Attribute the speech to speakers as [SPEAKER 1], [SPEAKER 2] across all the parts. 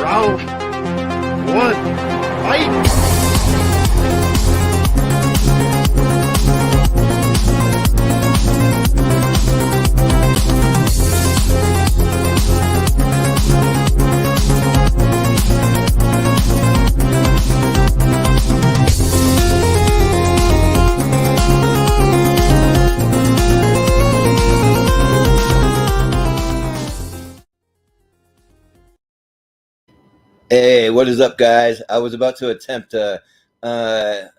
[SPEAKER 1] Round one, fight!
[SPEAKER 2] Hey, what is up, guys? I was about to attempt a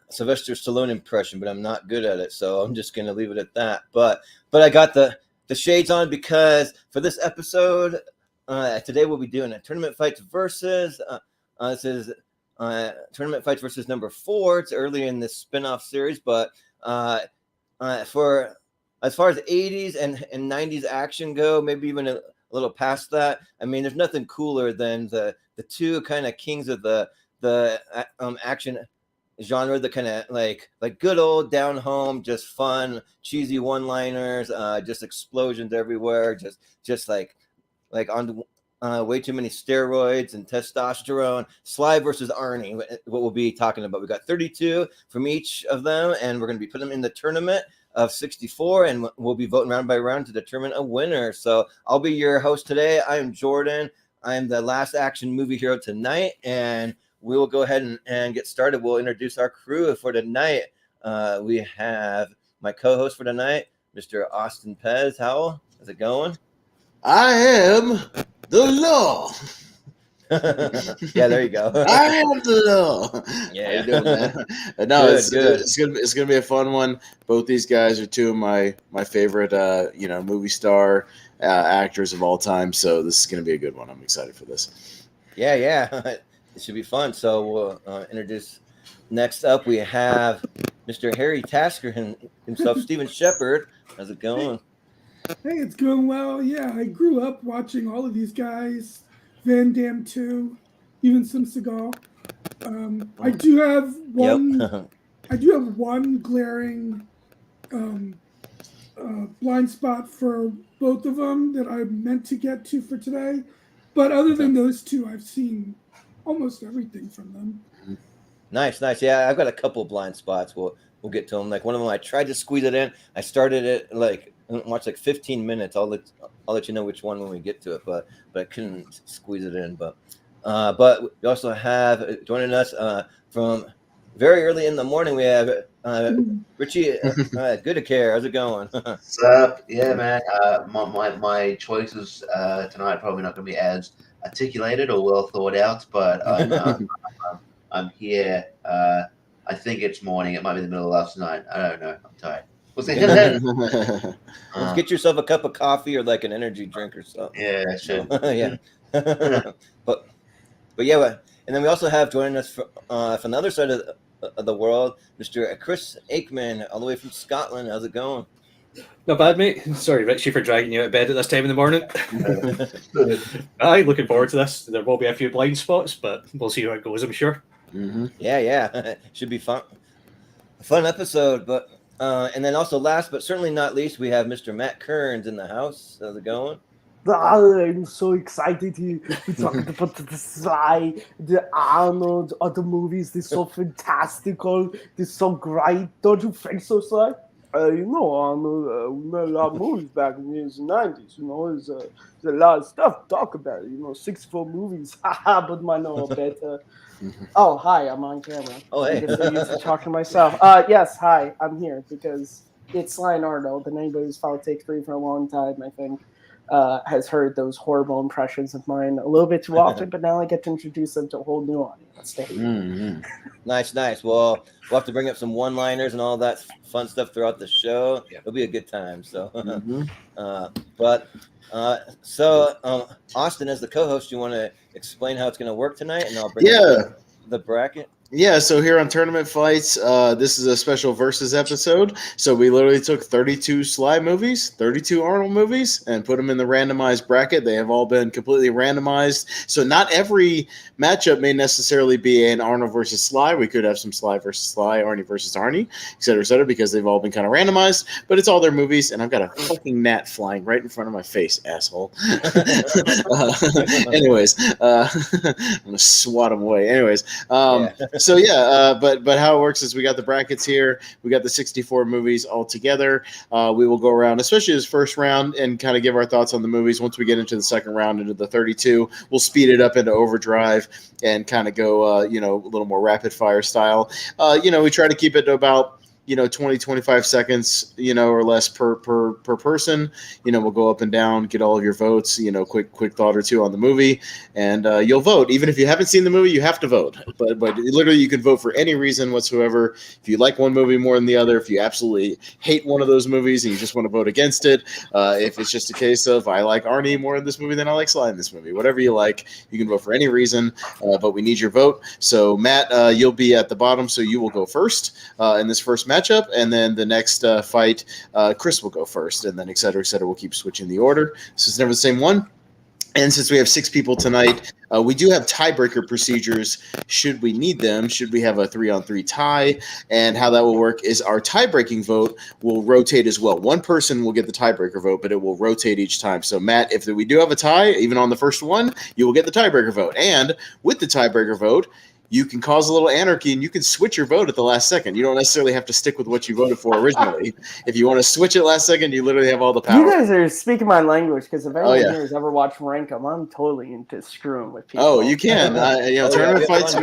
[SPEAKER 2] Sylvester Stallone impression, but I'm not good at it, so I'm just going to leave it at that. But I got the shades on because for this episode, today we'll be doing a Tournament Fights versus. This is Tournament Fights versus number 4. It's early in this spin-off series, but for as far as 80s and 90s action go, maybe even a little past that. I mean, there's nothing cooler than the two kind of kings of the action genre, the kind of like good old down home, just fun, cheesy one-liners, just explosions everywhere, just like on way too many steroids and testosterone. Sly versus Arnie, what we'll be talking about. We got 32 from each of them, and we're going to be putting them in the tournament of 64, and we'll be voting round by round to determine a winner. So I'll be your host today. I am Jordan. I am the last action movie hero tonight, and we will go ahead and get started. We'll introduce our crew for tonight. We have my co-host for tonight, Mr. Austin Pez Howell. How's it going?
[SPEAKER 3] I am the law.
[SPEAKER 2] Yeah, there you go.
[SPEAKER 3] I am the law.
[SPEAKER 2] Yeah.
[SPEAKER 3] How you doing, man? No,
[SPEAKER 2] Good.
[SPEAKER 3] It's gonna be a fun one. Both these guys are two of my favorite movie star actors of all time. So this is gonna be a good one. I'm excited for this.
[SPEAKER 2] Yeah. It should be fun. So we'll introduce. Next up, we have Mr. Harry Tasker himself, Steven Shepard. How's it going?
[SPEAKER 4] Hey, it's going well. Yeah, I grew up watching all of these guys. Van Damme 2, even some Seagal. I do have one.
[SPEAKER 2] Yep.
[SPEAKER 4] I do have one glaring blind spot for both of them that I meant to get to for today. But other than those two, I've seen almost everything from them.
[SPEAKER 2] Nice. Yeah, I've got a couple blind spots. We'll get to them. Like one of them, I tried to squeeze it in. I started it watched 15 minutes. I'll let you know which one when we get to it, but I couldn't squeeze it in. But we also have joining us from very early in the morning. We have Richie Goodacare. How's it going?
[SPEAKER 5] What's up? Yeah, man. My choices tonight are probably not going to be as articulated or well thought out, but I'm here. I think it's morning. It might be the middle of last night. I don't know. I'm tired.
[SPEAKER 2] Let's get yourself a cup of coffee or like an energy drink or something.
[SPEAKER 5] Yeah, sure.
[SPEAKER 2] Yeah. but yeah, and then we also have joining us from the other side of the world, Mr. Chris Aikman, all the way from Scotland. How's it going?
[SPEAKER 6] Not bad, mate. Sorry, Richie, for dragging you out of bed at this time in the morning. Aye, looking forward to this. There will be a few blind spots, but we'll see how it goes, I'm sure.
[SPEAKER 2] Mm-hmm. Yeah. Should be fun. A fun episode, but and then also last but certainly not least, we have Mr. Matt Kearns in the house. How's it going?
[SPEAKER 7] I'm so excited to be talking about the Sly, the Arnold, other movies. They're so fantastical. They're so great. Don't you think so, Sly? Arnold, we made a lot of movies back in the 90s. There's a lot of stuff to talk about. 64 movies. But mine know better. Oh, hi, I'm on camera.
[SPEAKER 2] Oh, hey.
[SPEAKER 7] I guess I used to talk to myself. Yes, hi, I'm here because it's Sly and Arnold, and anybody who's followed Take 3 for a long time, I think, has heard those horrible impressions of mine a little bit too often, but now I get to introduce them to a whole new audience.
[SPEAKER 2] Mm-hmm. Nice. Well, we'll have to bring up some one-liners and all that fun stuff throughout the show. It'll be a good time. So, Austin, as the co-host, you want to explain how it's going to work tonight, and I'll bring up the bracket.
[SPEAKER 3] Yeah, so here on Tournament Fights, this is a special versus episode. So we literally took 32 Sly movies, 32 Arnold movies, and put them in the randomized bracket. They have all been completely randomized. So not every matchup may necessarily be an Arnold versus Sly. We could have some Sly versus Sly, Arnie versus Arnie, et cetera, because they've all been kind of randomized. But it's all their movies, and I've got a fucking gnat flying right in front of my face, asshole. Anyways, I'm going to swat him away. Anyways, so yeah, but how it works is we got the brackets here. We got the 64 movies all together. We will go around, especially this first round, and kind of give our thoughts on the movies. Once we get into the second round, into the 32, we'll speed it up into overdrive and kind of go, a little more rapid fire style. We try to keep it to about 20, 25 seconds, or less per person. We'll go up and down, get all of your votes, quick thought or two on the movie, and you'll vote. Even if you haven't seen the movie, you have to vote. But literally, you can vote for any reason whatsoever. If you like one movie more than the other, if you absolutely hate one of those movies and you just want to vote against it, if it's just a case of I like Arnie more in this movie than I like Sly in this movie, whatever you like, you can vote for any reason, but we need your vote. So Matt, you'll be at the bottom, so you will go first in this first matchup, and then the next fight, Chris will go first, and then et cetera, we'll keep switching the order. So it's never the same one. And since we have 6 people tonight, we do have tiebreaker procedures should we need them, should we have a 3-on-3 tie. And how that will work is our tie-breaking vote will rotate as well. One person will get the tiebreaker vote, but it will rotate each time. So, Matt, if we do have a tie, even on the first one, you will get the tiebreaker vote. And with the tiebreaker vote, you can cause a little anarchy and you can switch your vote at the last second. You don't necessarily have to stick with what you voted for originally. If you want to switch it last second, you literally have all the power.
[SPEAKER 7] You guys are speaking my language, because if anyone here has ever watched Rankum, I'm totally into screwing with people.
[SPEAKER 3] Oh, you can. Tournament fights,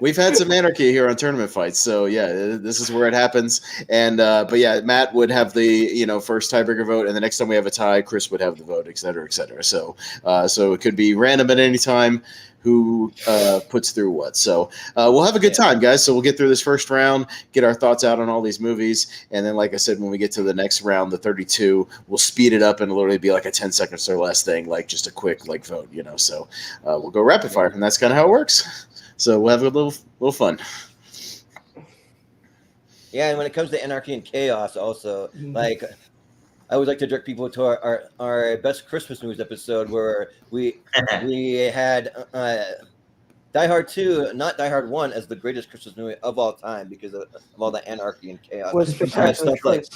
[SPEAKER 3] we've had some anarchy here on Tournament Fights. So, yeah, this is where it happens. And but yeah, Matt would have the first tiebreaker vote, and the next time we have a tie, Chris would have the vote, et cetera, et cetera. So it could be random at any time who puts through what. So we'll have a good time, guys. So we'll get through this first round, get our thoughts out on all these movies, and then, like I said, when we get to the next round, the 32, we'll speed it up and literally be like a 10 seconds or less thing, like just a quick vote, So we'll go rapid fire, and that's kind of how it works. So we'll have a little fun.
[SPEAKER 2] Yeah, and when it comes to anarchy and chaos, also, I would like to direct people to our best Christmas news episode, where we had Die Hard 2, not Die Hard 1, as the greatest Christmas movie of all time because of all the anarchy and chaos.
[SPEAKER 7] Was spectacular choice.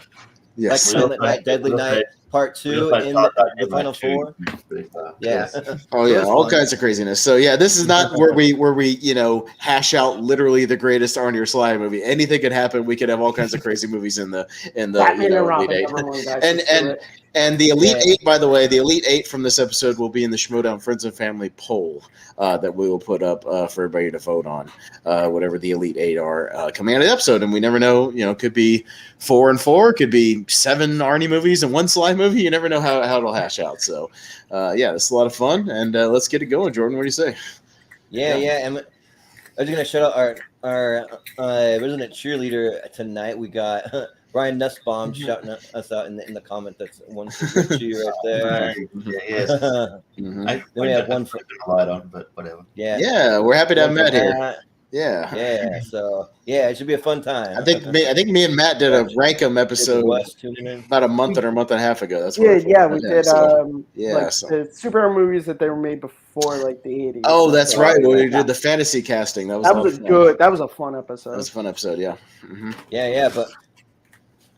[SPEAKER 2] Like Silent Night, Deadly Night, Part 2 in the Final Four. Yeah.
[SPEAKER 3] Oh yeah, all kinds of craziness. So yeah, this is not where we hash out literally the greatest Arnie or Sly movie. Anything could happen. We could have all kinds of crazy movies in the Elite 8. And the Elite 8, by the way, the Elite 8 from this episode will be in the Schmodown Friends and Family poll that we will put up for everybody to vote on, whatever the Elite 8 are coming out of the episode. And we never know, could be 4 and 4, could be 7 Arnie movies and 1 Sly movie. You never know how it'll hash out. So, yeah, this is a lot of fun. And let's get it going, Jordan. What do you say?
[SPEAKER 2] Yeah. And I was going to shout out our resident cheerleader tonight. We got Brian Nussbaum shouting us out in the comment. That's one for Richie right there.
[SPEAKER 5] Yes.
[SPEAKER 2] Then we have one for
[SPEAKER 5] light on, but whatever.
[SPEAKER 3] Yeah, we're happy to have Matt here.
[SPEAKER 2] Yeah. So it should be a fun time.
[SPEAKER 3] I think me and Matt did a Rankum episode about a month and a half ago. That's
[SPEAKER 7] we did.
[SPEAKER 3] the
[SPEAKER 7] superhero movies that they were made before the 80s.
[SPEAKER 3] Oh, that's right. We did the fantasy casting. That was
[SPEAKER 7] good. That was a fun episode.
[SPEAKER 3] That was a fun episode. Yeah. Mm-hmm.
[SPEAKER 2] Yeah. But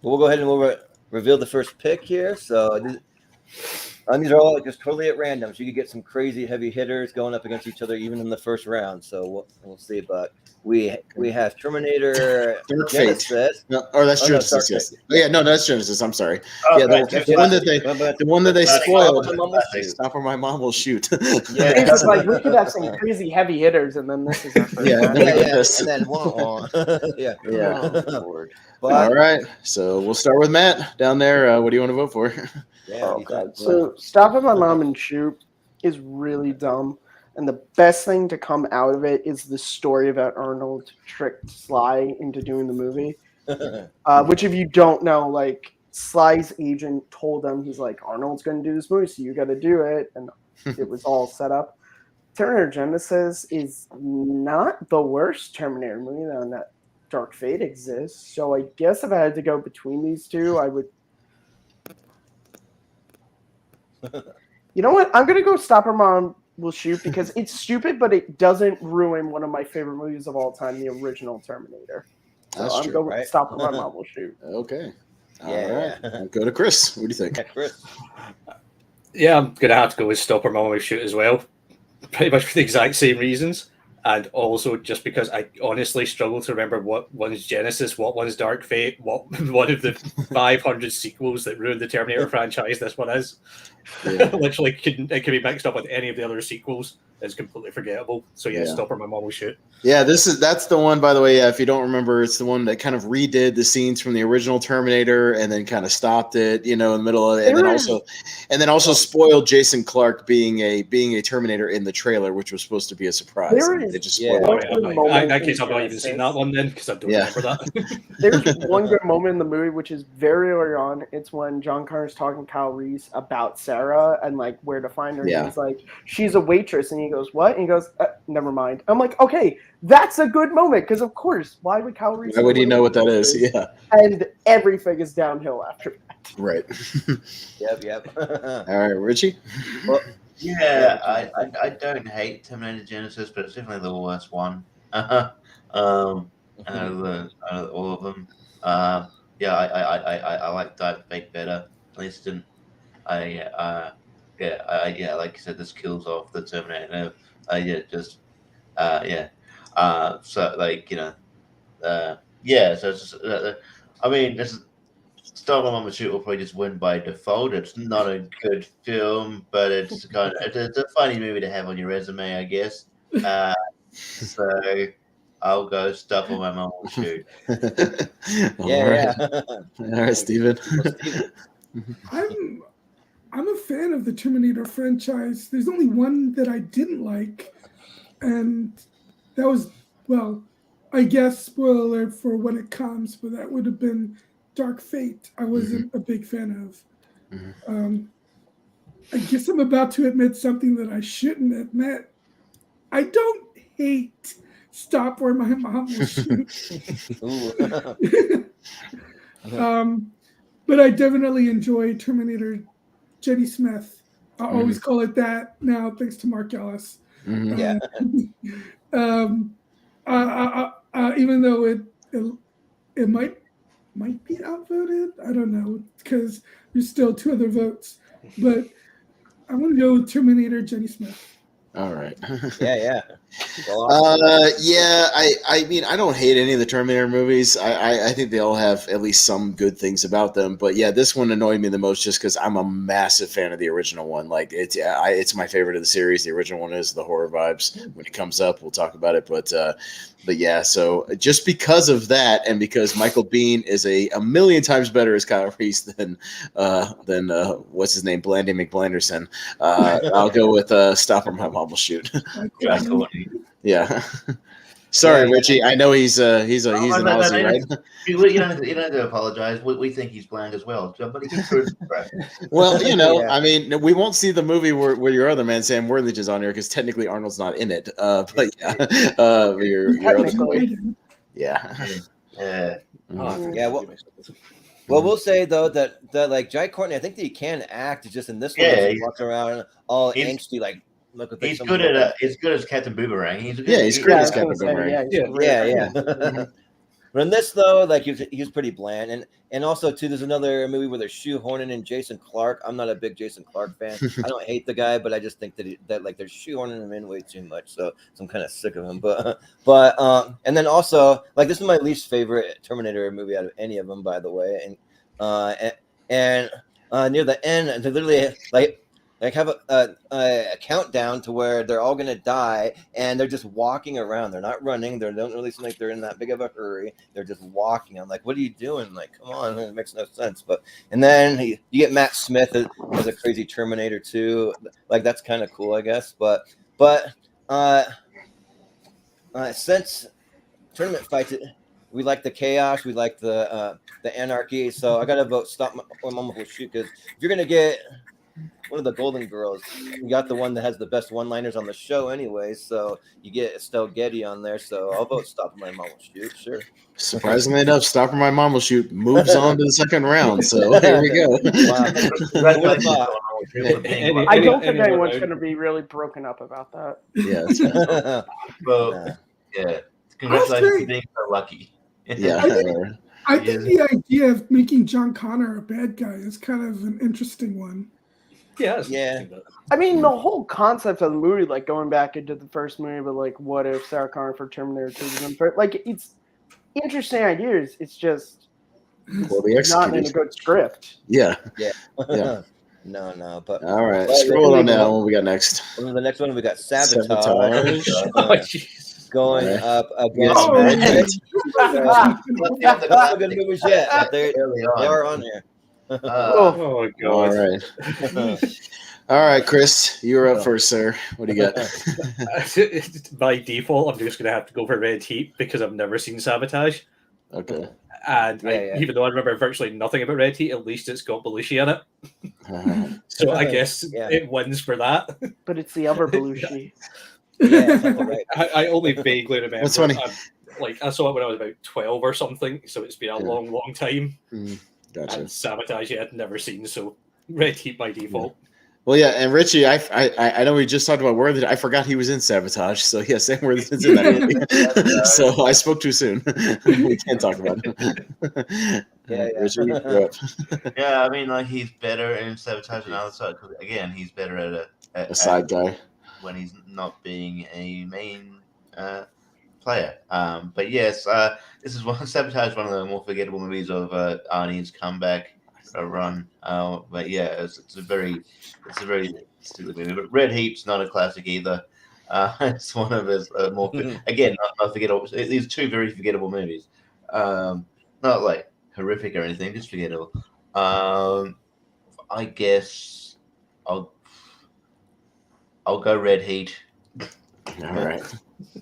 [SPEAKER 2] we'll go ahead and we'll reveal the first pick here. So these are all just totally at random. So you could get some crazy heavy hitters going up against each other even in the first round. So we'll see. But we have Terminator,
[SPEAKER 3] Dark
[SPEAKER 2] Genesis.
[SPEAKER 3] Fate. No, or that's Genesis. Yes. Oh, yeah, no, that's Genesis. I'm sorry. The one that they spoiled. Stop or my mom will shoot.
[SPEAKER 7] Yeah, it's like we could have some crazy heavy hitters, and then this is our first round.
[SPEAKER 2] And then
[SPEAKER 3] All right, so we'll start with Matt down there. What do you want to vote for?
[SPEAKER 7] So Stop at My Mom and Shoot is really dumb, and the best thing to come out of it is the story about Arnold tricked Sly into doing the movie. Which, if you don't know, Sly's agent told him, he's like, Arnold's going to do this movie, so you got to do it, and it was all set up. Terminator Genesis is not the worst Terminator movie on that Dark Fate exists. So I guess if I had to go between these two, I would. You know what? I'm gonna go Stop Her Mom Will Shoot because it's stupid, but it doesn't ruin one of my favorite movies of all time, the original Terminator. So
[SPEAKER 3] That's
[SPEAKER 7] I'm
[SPEAKER 3] true,
[SPEAKER 7] going
[SPEAKER 2] right?
[SPEAKER 7] with Stop Her Mom Will Shoot.
[SPEAKER 3] Okay. All
[SPEAKER 2] Yeah.
[SPEAKER 3] right. I'll go to Chris. What do you think?
[SPEAKER 2] Yeah, Chris.
[SPEAKER 6] Yeah, I'm gonna have to go with Stop Her Mom Will Shoot as well. Pretty much for the exact same reasons, and also just because I honestly struggle to remember what one's Genesis, what one's Dark Fate, what one of the 500 sequels that ruined the Terminator franchise this one is.
[SPEAKER 3] Yeah.
[SPEAKER 6] Literally, it can be mixed up with any of the other sequels. It's completely forgettable. So yeah,
[SPEAKER 3] Yeah.
[SPEAKER 6] Stop Her Mom Will Shoot.
[SPEAKER 3] Yeah, that's the one, by the way. Yeah, if you don't remember, it's the one that kind of redid the scenes from the original Terminator and then kind of stopped it, in the middle of it, and then also spoiled Jason Clarke being a Terminator in the trailer, which was supposed to be a surprise.
[SPEAKER 7] There
[SPEAKER 3] and
[SPEAKER 7] is
[SPEAKER 3] they just
[SPEAKER 2] Yeah.
[SPEAKER 3] spoiled
[SPEAKER 6] Oh,
[SPEAKER 3] it.
[SPEAKER 6] yeah. In that case, I've not even seen that one then because I don't
[SPEAKER 3] Yeah.
[SPEAKER 6] remember that.
[SPEAKER 7] There's one good moment in the movie, which is very early on. It's when John Connor's talking to Kyle Reese about Sarah and like where to find her.
[SPEAKER 3] Yeah.
[SPEAKER 7] And he's like, "She's a waitress," and he goes, "What?" And he goes, "Never mind." I'm like, "Okay, that's a good moment because of course, why would Kyle Reese?
[SPEAKER 3] Why would he know what that is? Yeah,
[SPEAKER 7] And everything is downhill after that.
[SPEAKER 3] right.
[SPEAKER 2] Yep.
[SPEAKER 3] All right, Richie.
[SPEAKER 5] Yeah, I don't hate Terminator Genesis, but it's definitely the worst one. Out of all of them. Yeah, I like Dark Fate better. At least like you said, this kills off the Terminator. So like so it's just, I mean, this is Star Wars Mama Shoot will probably just win by default. It's not a good film, but it's it's a funny movie to have on your resume, I guess. So I'll go Stuff on My Mama Will Shoot.
[SPEAKER 2] Yeah.
[SPEAKER 3] All right, Steven.
[SPEAKER 4] I'm a fan of the Terminator franchise. There's only one that I didn't like, and that was, well, I guess spoiler alert for when it comes, but that would have been Dark Fate. I wasn't a big fan of. I guess I'm about to admit something that I shouldn't admit. I don't hate Stop Where My Mom Will Shoot. But I definitely enjoy Terminator Jenny Smith. I always call it that now, thanks to Mark Ellis.
[SPEAKER 2] Yeah.
[SPEAKER 4] Even though it might be outvoted, I don't know, because there's still two other votes. But I'm going to go with Terminator Jenny Smith.
[SPEAKER 3] All right.
[SPEAKER 2] Yeah.
[SPEAKER 3] I mean, I don't hate any of the Terminator movies. I think they all have at least some good things about them. But yeah, this one annoyed me the most just because I'm a massive fan of the original one. Like it's my favorite of the series. The original one is the horror vibes. When it comes up, we'll talk about it. But yeah, so just because of that, and because Michael Biehn is a million times better as Kyle Reese than what's his name, Blandy McBlanderson, I'll go with Stop Or My Mom Will Shoot. Yeah. Sorry, Richie. I know he's an Aussie, right?
[SPEAKER 5] You don't have to apologize. We think he's bland as well. But he gets through his breath.
[SPEAKER 3] Well, I mean, we won't see the movie where your other man Sam Worthington is on here because technically Arnold's not in it. But yeah, your other boy. Yeah.
[SPEAKER 2] Yeah. Well, we'll say though that like Jai Courtney, I think that he can act. Just in this one, he's walking around all angsty, like.
[SPEAKER 5] He's good as Captain Boomerang. He's
[SPEAKER 3] great as Captain Boomerang.
[SPEAKER 2] Yeah. But in this though, like he was pretty bland, and also too, there's another movie where they're shoehorning in Jason Clarke. I'm not a big Jason Clarke fan. I don't hate the guy, but I just think that like they're shoehorning him in way too much. So I'm kind of sick of him. But and then also like this is my least favorite Terminator movie out of any of them, by the way. And near the end, they literally like have a countdown to where they're all gonna die, and they're just walking around. They're not running. They don't really seem like they're in that big of a hurry. They're just walking. I'm like, what are you doing? Like, come on, it makes no sense. But and then you get Matt Smith as a crazy Terminator too. Like that's kind of cool, I guess. But since tournament fights, we like the chaos. We like the anarchy. So I gotta vote Stop Or Mama Will Shoot because if you're gonna get Golden Girls. You got the one that has the best one-liners on the show, anyway. So you get Estelle Getty on there. So I'll vote Stop My Mom Will Shoot. Sure.
[SPEAKER 3] Surprisingly enough, Stopper My Mom Will Shoot moves on to the second round. So here we go.
[SPEAKER 2] Wow.
[SPEAKER 5] Congratulations,
[SPEAKER 2] Wow.
[SPEAKER 5] Arnold, for being
[SPEAKER 6] Any-
[SPEAKER 7] I don't think
[SPEAKER 6] anyone
[SPEAKER 7] anyone's
[SPEAKER 6] out?
[SPEAKER 7] going to be really broken up about that.
[SPEAKER 3] Yeah, that's right.
[SPEAKER 5] well, yeah. Congratulations
[SPEAKER 4] say-
[SPEAKER 5] for being so lucky.
[SPEAKER 3] Yeah.
[SPEAKER 4] I think the idea of making John Connor a bad guy is kind of an interesting one.
[SPEAKER 6] Yeah. that's
[SPEAKER 2] Yeah.
[SPEAKER 6] interesting,
[SPEAKER 7] I mean, the whole concept of the movie, like going back into the first movie, but like, what if Sarah Connor for Terminator 2 was unfair? Like, it's interesting ideas. It's just
[SPEAKER 3] Poorly
[SPEAKER 7] not in a
[SPEAKER 3] executed.
[SPEAKER 7] good script.
[SPEAKER 3] Yeah.
[SPEAKER 2] Yeah. No. But
[SPEAKER 3] All right.
[SPEAKER 2] Well,
[SPEAKER 3] Scroll on
[SPEAKER 2] here we
[SPEAKER 3] down.
[SPEAKER 2] go.
[SPEAKER 3] What we got next?
[SPEAKER 2] the next one we got
[SPEAKER 3] Sabotage.
[SPEAKER 2] Sabotage.
[SPEAKER 6] Oh, jeez.
[SPEAKER 2] Going
[SPEAKER 3] Alright.
[SPEAKER 2] up
[SPEAKER 3] We got
[SPEAKER 2] against
[SPEAKER 3] some
[SPEAKER 4] Oh,
[SPEAKER 3] Red
[SPEAKER 4] yeah.
[SPEAKER 3] Heat.
[SPEAKER 2] Not the good movies yet, but they
[SPEAKER 5] Early on.
[SPEAKER 2] are on here.
[SPEAKER 6] Oh,
[SPEAKER 3] All
[SPEAKER 6] God.
[SPEAKER 3] right. All right, Chris, you're up first, sir. What do you got?
[SPEAKER 6] By default, I'm just going to have to go for Red Heat because I've never seen Sabotage.
[SPEAKER 3] Okay.
[SPEAKER 6] And
[SPEAKER 2] Yeah.
[SPEAKER 6] even though I remember virtually nothing about Red Heat, at least it's got Belushi in it.
[SPEAKER 3] Uh,
[SPEAKER 6] So I guess
[SPEAKER 2] Yeah.
[SPEAKER 6] it wins for that.
[SPEAKER 7] But it's the other Belushi.
[SPEAKER 2] Yeah, right.
[SPEAKER 6] I only vaguely remember.
[SPEAKER 3] That's funny.
[SPEAKER 6] I saw it when I was about 12 or something, so it's been a
[SPEAKER 3] Yeah.
[SPEAKER 6] long time.
[SPEAKER 3] gotcha.
[SPEAKER 6] And Sabotage, I'd never seen, so Red Heat by default.
[SPEAKER 3] Well, yeah, and Richie, I know we just talked about Worthington. I forgot he was in Sabotage. So yeah, Sam Worthington's in that movie. So I spoke too soon. We can't talk about it.
[SPEAKER 2] Yeah.
[SPEAKER 3] Richie, you're up.
[SPEAKER 5] Yeah, I mean, like he's better in Sabotage than other side because again, he's better at
[SPEAKER 3] A side guy.
[SPEAKER 5] when he's not being a main player. But yes, this is Sabotage, one of the more forgettable movies of Arnie's comeback run. But yeah, it's a very stupid movie. But Red Heat's not a classic either. It's one of his more again not forgettable. These two very forgettable movies. Not like horrific or anything, just forgettable. I guess I'll go Red Heat.
[SPEAKER 3] All right.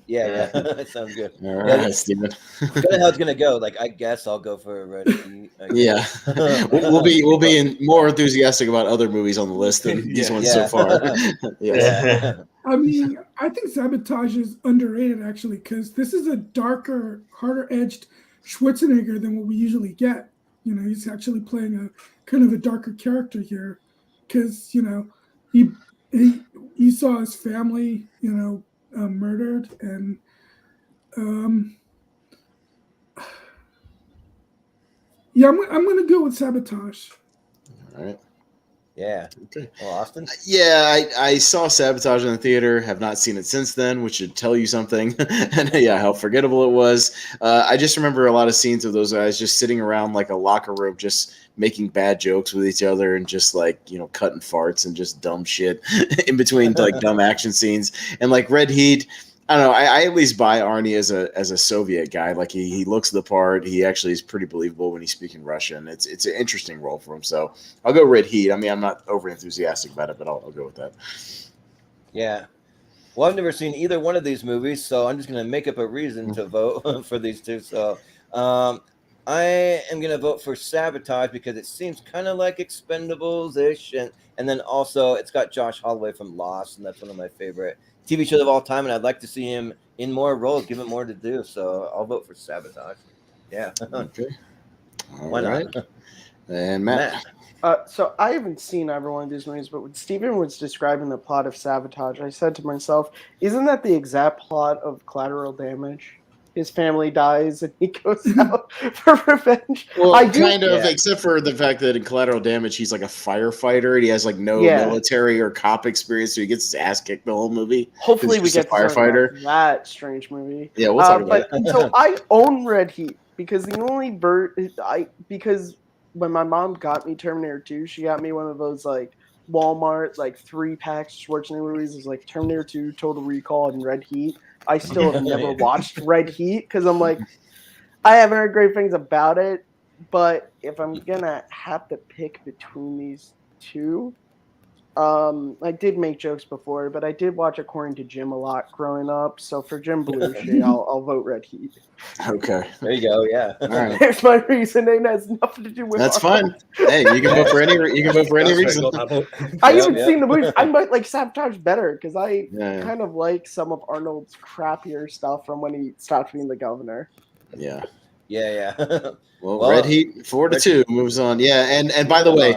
[SPEAKER 2] Yeah. That sounds good.
[SPEAKER 3] All right,
[SPEAKER 2] Yeah.
[SPEAKER 3] Steven.
[SPEAKER 2] Kind of how it's gonna go. Like, I guess I'll go for Red Heat.
[SPEAKER 3] Yeah. We'll be more enthusiastic about other movies on the list than these ones so far. Yeah.
[SPEAKER 4] I mean, I think Sabotage is underrated actually because this is a darker, harder-edged Schwarzenegger than what we usually get. You know, he's actually playing a kind of a darker character here because he saw his family, murdered, and yeah, I'm gonna go with Sabotage.
[SPEAKER 3] All right.
[SPEAKER 2] Yeah.
[SPEAKER 3] Okay.
[SPEAKER 2] Well, Austin.
[SPEAKER 3] Yeah, I saw Sabotage in the theater. Have not seen it since then, which should tell you something. And yeah, how forgettable it was. I just remember a lot of scenes of those guys just sitting around like a locker room, just making bad jokes with each other and just like cutting farts and just dumb shit in between like dumb action scenes. And like Red Heat, I don't know. I at least buy Arnie as a Soviet guy. Like he looks the part. He actually is pretty believable when he's speaking Russian. It's an interesting role for him. So I'll go Red Heat. I mean, I'm not over enthusiastic about it, but I'll go with that.
[SPEAKER 2] Yeah. Well, I've never seen either one of these movies, so I'm just gonna make up a reason to vote for these two. So I am gonna vote for Sabotage because it seems kind of like Expendables-ish, and then also it's got Josh Holloway from Lost, and that's one of my favorite TV shows of all time, and I'd like to see him in more roles, give him more to do. So I'll vote for Sabotage. Yeah.
[SPEAKER 3] Okay.
[SPEAKER 2] Why not?
[SPEAKER 3] And Matt.
[SPEAKER 7] So I haven't seen every one of these movies, but when Steven was describing the plot of Sabotage, I said to myself, isn't that the exact plot of Collateral Damage? His family dies and he goes out for revenge.
[SPEAKER 3] Well,
[SPEAKER 7] I do-
[SPEAKER 3] kind of,
[SPEAKER 2] Yeah.
[SPEAKER 3] except for the fact that in Collateral Damage, he's like a firefighter. And he has like no military or cop experience, so he gets his ass kicked the whole movie.
[SPEAKER 7] Hopefully we
[SPEAKER 3] He's just
[SPEAKER 7] get
[SPEAKER 3] a
[SPEAKER 7] to talk
[SPEAKER 3] firefighter.
[SPEAKER 7] about that strange movie.
[SPEAKER 3] Yeah, we'll talk about
[SPEAKER 7] but so I own Red Heat because the only because when my mom got me Terminator 2, she got me one of those like Walmart like 3-pack Schwarzenegger movies. It was like Terminator 2, Total Recall, and Red Heat. I still have never watched Red Heat because I'm like, I haven't heard great things about it. But if I'm gonna have to pick between these two, I did make jokes before, but I did watch According to Jim a lot growing up. So for Jim Belushi, I'll vote Red Heat.
[SPEAKER 3] Okay.
[SPEAKER 2] There you go. Yeah.
[SPEAKER 3] All right.
[SPEAKER 7] There's my reasoning. It has nothing to do with
[SPEAKER 3] That's
[SPEAKER 7] Arnold.
[SPEAKER 3] fine. Hey, you can vote for any. You can vote for any
[SPEAKER 6] That's right,
[SPEAKER 3] reason.
[SPEAKER 6] got that vote.
[SPEAKER 7] I
[SPEAKER 2] Yep,
[SPEAKER 7] haven't
[SPEAKER 2] yep.
[SPEAKER 7] seen the movies. I might like Sabotage better because I
[SPEAKER 3] Yeah.
[SPEAKER 7] kind of like some of Arnold's crappier stuff from when he stopped being the governor.
[SPEAKER 3] Yeah.
[SPEAKER 2] Yeah.
[SPEAKER 3] Well,
[SPEAKER 2] Well,
[SPEAKER 3] Red Heat 4-2 moves on. Yeah, and by the way,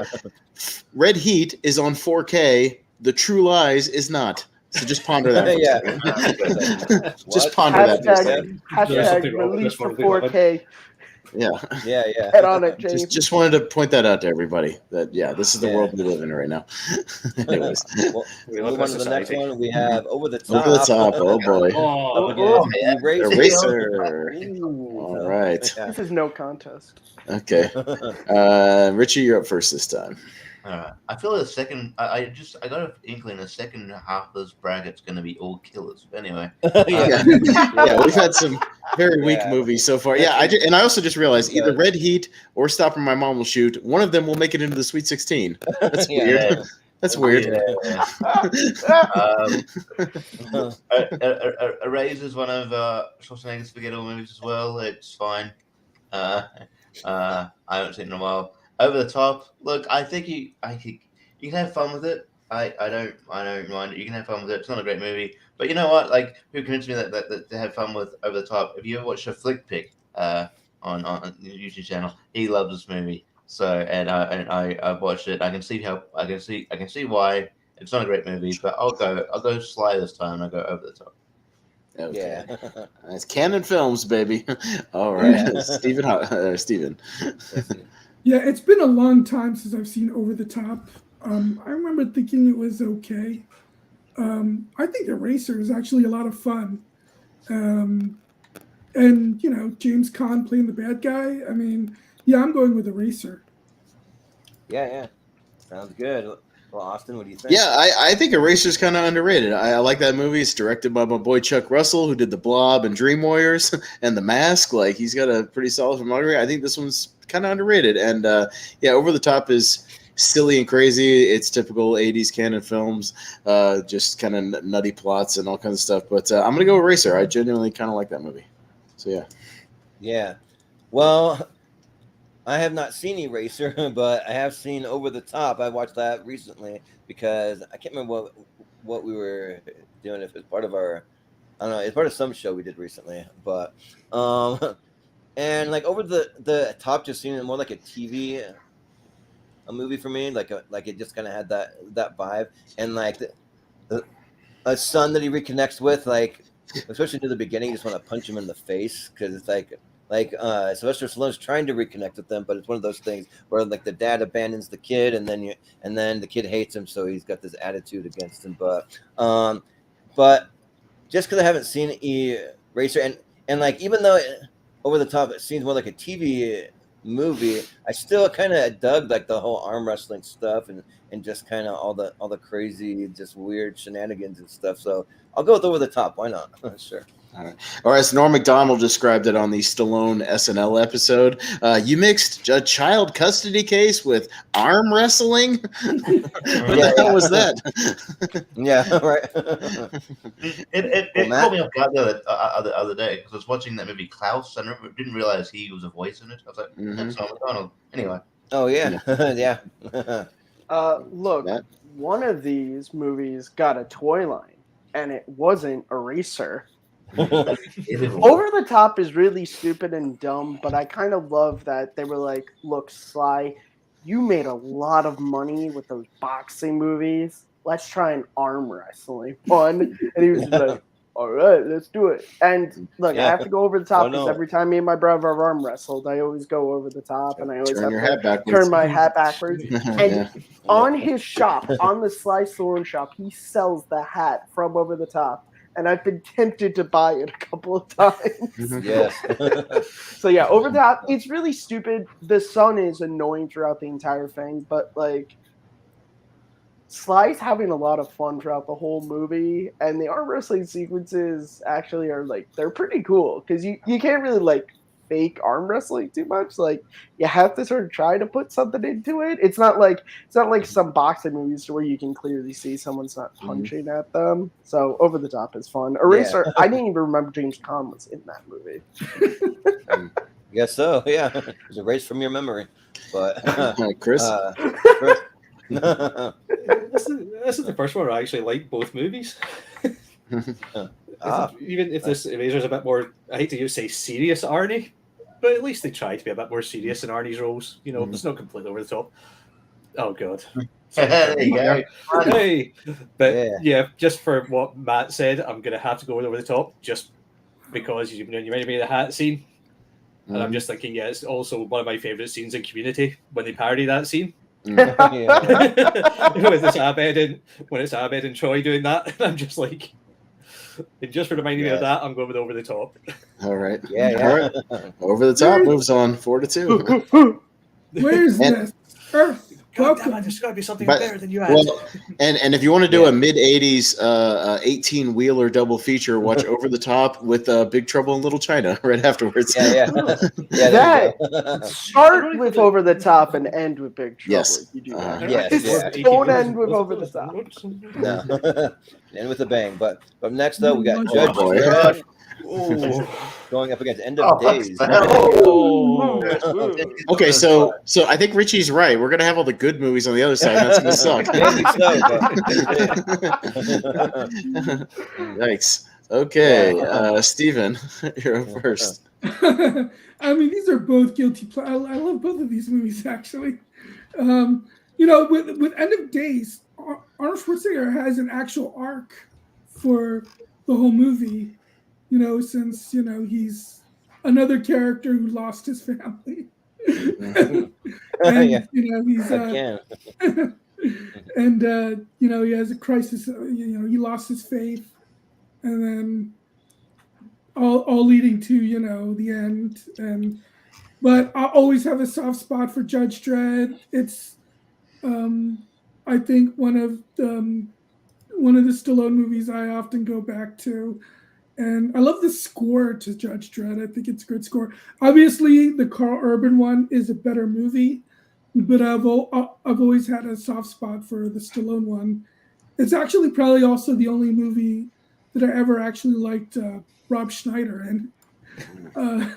[SPEAKER 3] Red Heat is on 4K. The True Lies is not. So just ponder that. For
[SPEAKER 2] Yeah.
[SPEAKER 3] a second. Just
[SPEAKER 2] What?
[SPEAKER 3] ponder that. For a
[SPEAKER 7] Hashtag,
[SPEAKER 3] second.
[SPEAKER 6] There's something wrong with
[SPEAKER 7] release
[SPEAKER 6] this
[SPEAKER 7] for
[SPEAKER 6] world we live in.
[SPEAKER 7] 4K.
[SPEAKER 3] Yeah.
[SPEAKER 2] Yeah.
[SPEAKER 7] Head on it, James.
[SPEAKER 3] Just wanted to point that out to everybody. That this is the
[SPEAKER 2] Yeah.
[SPEAKER 3] world we live in right now. Anyways,
[SPEAKER 2] Well,
[SPEAKER 6] We
[SPEAKER 2] move
[SPEAKER 6] live
[SPEAKER 2] on
[SPEAKER 6] in
[SPEAKER 2] to the next
[SPEAKER 6] society.
[SPEAKER 2] one. We have Over the Top.
[SPEAKER 3] over the top. Oh boy.
[SPEAKER 6] Oh,
[SPEAKER 2] Against Eraser.
[SPEAKER 3] Eraser. All right.
[SPEAKER 2] Yeah.
[SPEAKER 7] This is no contest.
[SPEAKER 3] Okay. Richie, you're up first this time.
[SPEAKER 5] I feel the second. I got an inkling the second half of this bracket's going to be all killers. But anyway,
[SPEAKER 2] Yeah.
[SPEAKER 3] Yeah, we've had some very weak
[SPEAKER 2] Yeah.
[SPEAKER 3] movies so far. Yeah, and I also just realized either Red Heat or Stop or My Mom Will Shoot. One of them will make it into the Sweet 16. That's
[SPEAKER 2] Yeah.
[SPEAKER 3] weird. That's weird.
[SPEAKER 5] Eraser is one of Schwarzenegger's spaghetti movies as well. It's fine. I haven't seen it in a while. Over the Top. Look, I think you can have fun with it. I don't mind it. You can have fun with it. It's not a great movie, but you know what? Like, who convinced me that to have fun with Over the Top? If you ever watched a Flick Pick on the YouTube channel, he loves this movie. So and I watched it. I can see why it's not a great movie, but I'll go sly this time. And I'll go Over the Top.
[SPEAKER 3] Okay.
[SPEAKER 2] Yeah.
[SPEAKER 3] It's Canon Films, baby. All right. Steven.
[SPEAKER 4] Yeah, it's been a long time since I've seen Over the Top. I remember thinking it was okay. I think Eraser is actually a lot of fun. And, James Caan playing the bad guy. I mean, yeah, I'm going with Eraser.
[SPEAKER 2] Yeah. Sounds good. Well, Austin, what do you think?
[SPEAKER 3] Yeah, I think Eraser's kind of underrated. I like that movie. It's directed by my boy Chuck Russell, who did The Blob and Dream Warriors and The Mask. Like, he's got a pretty solid filmography. I think this one's kind of underrated. And, Over the Top is silly and crazy. It's typical 80s canon films, just kind of nutty plots and all kinds of stuff. But I'm going to go Eraser. I genuinely kind of like that movie. So, yeah.
[SPEAKER 2] Yeah. Well, I have not seen Eraser, but I have seen Over the Top. I watched that recently because I can't remember what we were doing. If it's part of our, I don't know, it's part of some show we did recently. But and like Over the Top just seemed more like a movie for me. Like it just kind of had that vibe, and like a son that he reconnects with, like especially near the beginning, you just want to punch him in the face because it's like Sylvester Stallone's trying to reconnect with them, but it's one of those things where like the dad abandons the kid, and then the kid hates him, so he's got this attitude against him. But just because I haven't seen Eraser, and like even though Over the Top it seems more like a TV movie, I still kind of dug like the whole arm wrestling stuff and just kind of all the crazy, just weird shenanigans and stuff. So I'll go with Over the Top. Why not? Sure.
[SPEAKER 3] All right. Or as Norm Macdonald described it on the Stallone SNL episode, you mixed a child custody case with arm wrestling? What the hell was that?
[SPEAKER 2] Yeah, right.
[SPEAKER 5] It caught me off guard the other day because I was watching that movie Klaus and I didn't realize he was a voice in it. I was like, that's not McDonald. Anyway.
[SPEAKER 2] Oh, yeah. Yeah.
[SPEAKER 7] Look, one of these movies got a toy line, and it wasn't Eraser. Over the Top is really stupid and dumb, but I kind of love that they were like, look, Sly, you made a lot of money with those boxing movies. Let's try an arm wrestling one. And he was just like, all right, let's do it. And look, I have to go over the top because every time me and my brother have arm wrestled, I always go over the top and I always have to turn my hat backwards. And on his shop, on the Sly Stallone shop, he sells the hat from Over the Top. And I've been tempted to buy it a couple of times.
[SPEAKER 2] Yes.
[SPEAKER 7] So yeah, Over the Top, it's really stupid. The son is annoying throughout the entire thing, but like Sly's having a lot of fun throughout the whole movie, and the arm wrestling sequences actually are like they're pretty cool because you can't really like fake arm wrestling too much. Like you have to sort of try to put something into it. It's not like some boxing movies where you can clearly see someone's not punching at them. So Over the Top is fun. Eraser. I didn't even remember James Caan was in that movie.
[SPEAKER 2] Guess so. Yeah, it's erased from your memory. But
[SPEAKER 3] Chris.
[SPEAKER 6] This is the first one where I actually like both movies. Even if this Eraser's a bit more, I hate to say serious Arnie, but at least they try to be a bit more serious in Arnie's roles. You know, it's not completely over the top. Oh god.
[SPEAKER 5] There you go.
[SPEAKER 6] Hey, but yeah, just for what Matt said, I'm gonna have to go with Over the Top, just because you reminded me of the hat scene, and I'm just thinking, yeah, it's also one of my favorite scenes in Community when they parody that scene. When it's Abed and Troy doing that, I'm just like, and just for reminding me of that, I'm going with Over the Top.
[SPEAKER 3] All right.
[SPEAKER 2] Yeah.
[SPEAKER 3] All right. Over the Top moves on 4-2.
[SPEAKER 4] Where's this? Earth.
[SPEAKER 6] God damn, there's got to be something better than you had.
[SPEAKER 3] Well, and if you want to do a mid 80s 18-wheeler double feature, watch Over the Top with Big Trouble in Little China right afterwards.
[SPEAKER 7] Start with Over the Top and end with Big Trouble.
[SPEAKER 3] Yes.
[SPEAKER 7] You do that.
[SPEAKER 2] Yes.
[SPEAKER 7] Don't end with Over the Top.
[SPEAKER 2] No. End with a bang. But next though, we got
[SPEAKER 3] Oh,
[SPEAKER 2] Judge
[SPEAKER 3] boy.
[SPEAKER 2] Dredd going up against End of Days.
[SPEAKER 3] Okay, so I think Richie's right. We're gonna have all the good movies on the other side. That's gonna suck. Yikes. Okay, Steven, you're up first.
[SPEAKER 4] I mean, these are both guilty. I love both of these movies actually. You know, with End of Days, Arnold Schwarzenegger has an actual arc for the whole movie. You know, since he's another character who lost his family, and he's and he has a crisis. He lost his faith, and then all leading to the end. But I always have a soft spot for Judge Dredd. It's I think one of the Stallone movies I often go back to. And I love the score to Judge Dredd. I think it's a good score. Obviously, the Carl Urban one is a better movie, but I've always had a soft spot for the Stallone one. It's actually probably also the only movie that I ever actually liked Rob Schneider in. So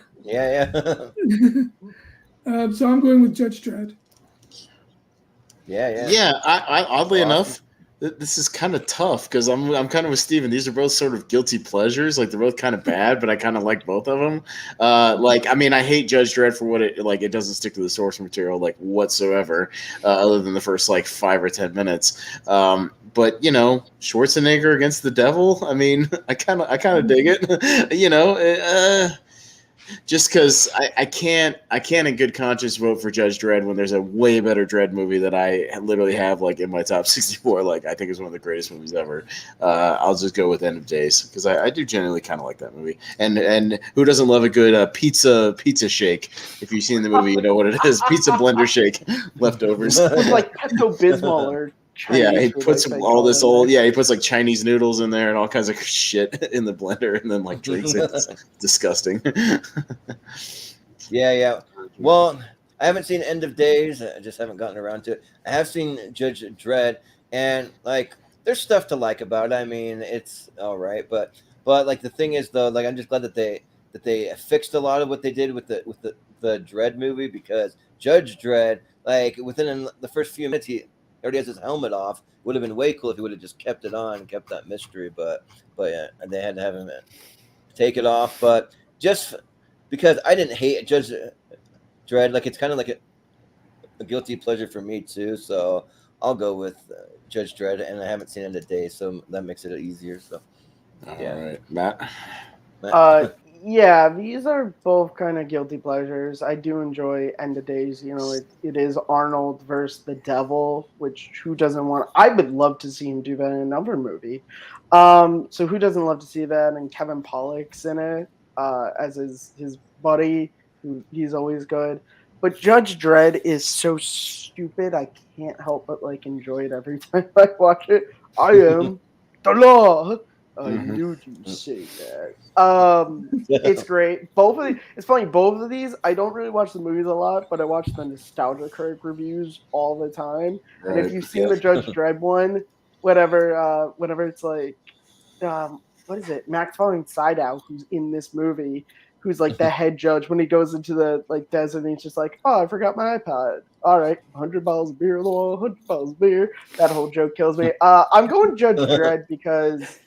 [SPEAKER 4] I'm going with Judge Dredd.
[SPEAKER 3] Yeah. I oddly enough, this is kind of tough because I'm kind of with Steven. These are both sort of guilty pleasures. Like they're both kind of bad, but I kind of like both of them. I hate Judge Dredd for what it doesn't stick to the source material like whatsoever, other than the first like 5 or 10 minutes. But Schwarzenegger against the devil. I mean, I kind of dig it. Just because I can't in good conscience vote for Judge Dredd when there's a way better Dredd movie that I literally have like in my top 64. Like I think is one of the greatest movies ever. I'll just go with End of Days because I do genuinely kind of like that movie. And who doesn't love a good pizza shake? If you've seen the movie, you know what it is. Pizza blender shake, leftovers.
[SPEAKER 7] It's like Pepto-Bismol or Chinese
[SPEAKER 3] he puts all this he puts like Chinese noodles in there and all kinds of shit in the blender and then like drinks it. It's disgusting.
[SPEAKER 2] Yeah. Well, I haven't seen End of Days. I just haven't gotten around to it. I have seen Judge Dredd, and like there's stuff to like about it. I mean, it's all right, but like the thing is though, like I'm just glad that they fixed a lot of what they did with the Dredd movie, because Judge Dredd, like within the first few minutes he already has his helmet off. Would have been way cool if he would have just kept it on and kept that mystery, but yeah, they had to have him take it off. But just because I didn't hate Judge Dredd, like it's kind of like a guilty pleasure for me too. So I'll go with Judge Dredd, and I haven't seen it in a day, so that makes it easier. So
[SPEAKER 3] all right, Matt.
[SPEAKER 7] Yeah, these are both kind of guilty pleasures. I do enjoy End of Days. It is Arnold versus the devil, which who doesn't want? I would love to see him do that in another movie. So who doesn't love to see that? And Kevin Pollak's in it as his buddy. He's always good. But Judge Dredd is so stupid. I can't help but enjoy it every time I watch it. I am the law. I knew you'd say that. It's great. It's funny. Both of these, I don't really watch the movies a lot, but I watch the Nostalgia Critic reviews all the time. And if you've seen the Judge Dredd one, whatever it's like, what is it? Max von Sydow, who's in this movie, who's like the head judge when he goes into the like desert and he's just like, oh, I forgot my iPod. All right, 100 bottles of beer, 100 bottles of beer. That whole joke kills me. I'm going Judge Dredd because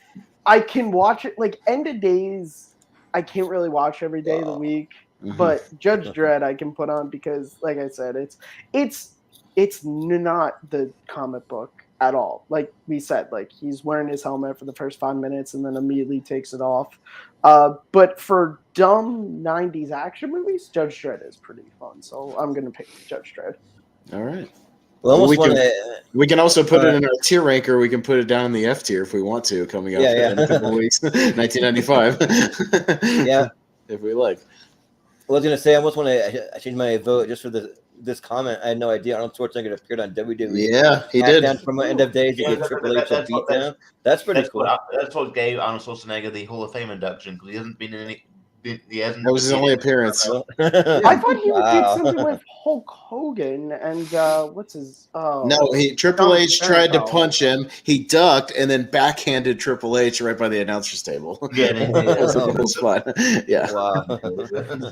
[SPEAKER 7] I can watch it like End of Days. I can't really watch every day of the week, but Judge Dredd I can put on because, like I said, it's not the comic book at all. Like we said, like he's wearing his helmet for the first 5 minutes and then immediately takes it off. But for dumb 90s action movies, Judge Dredd is pretty fun. So I'm going to pick Judge Dredd.
[SPEAKER 3] All right.
[SPEAKER 2] Well,
[SPEAKER 3] we can also put it in our tier ranker. We can put it down in the F tier if we want to, coming up in a couple of weeks. 1995.
[SPEAKER 2] Yeah.
[SPEAKER 3] If we like.
[SPEAKER 2] Well, I was going to say, I almost want to change my vote just for this comment. I had no idea Arnold Schwarzenegger appeared on WWE.
[SPEAKER 3] Yeah, he did.
[SPEAKER 2] Down from End of Days, he gave Triple H a beat down. That's pretty cool.
[SPEAKER 5] That's what gave Arnold Schwarzenegger the Hall of Fame induction, because he hasn't been in any. That
[SPEAKER 3] was his only appearance.
[SPEAKER 7] I thought he did something with Hulk Hogan and what's his?
[SPEAKER 3] No, Triple H tried to punch him. He ducked and then backhanded Triple H right by the announcer's table. That's a cool spot. Yeah.
[SPEAKER 2] Wow.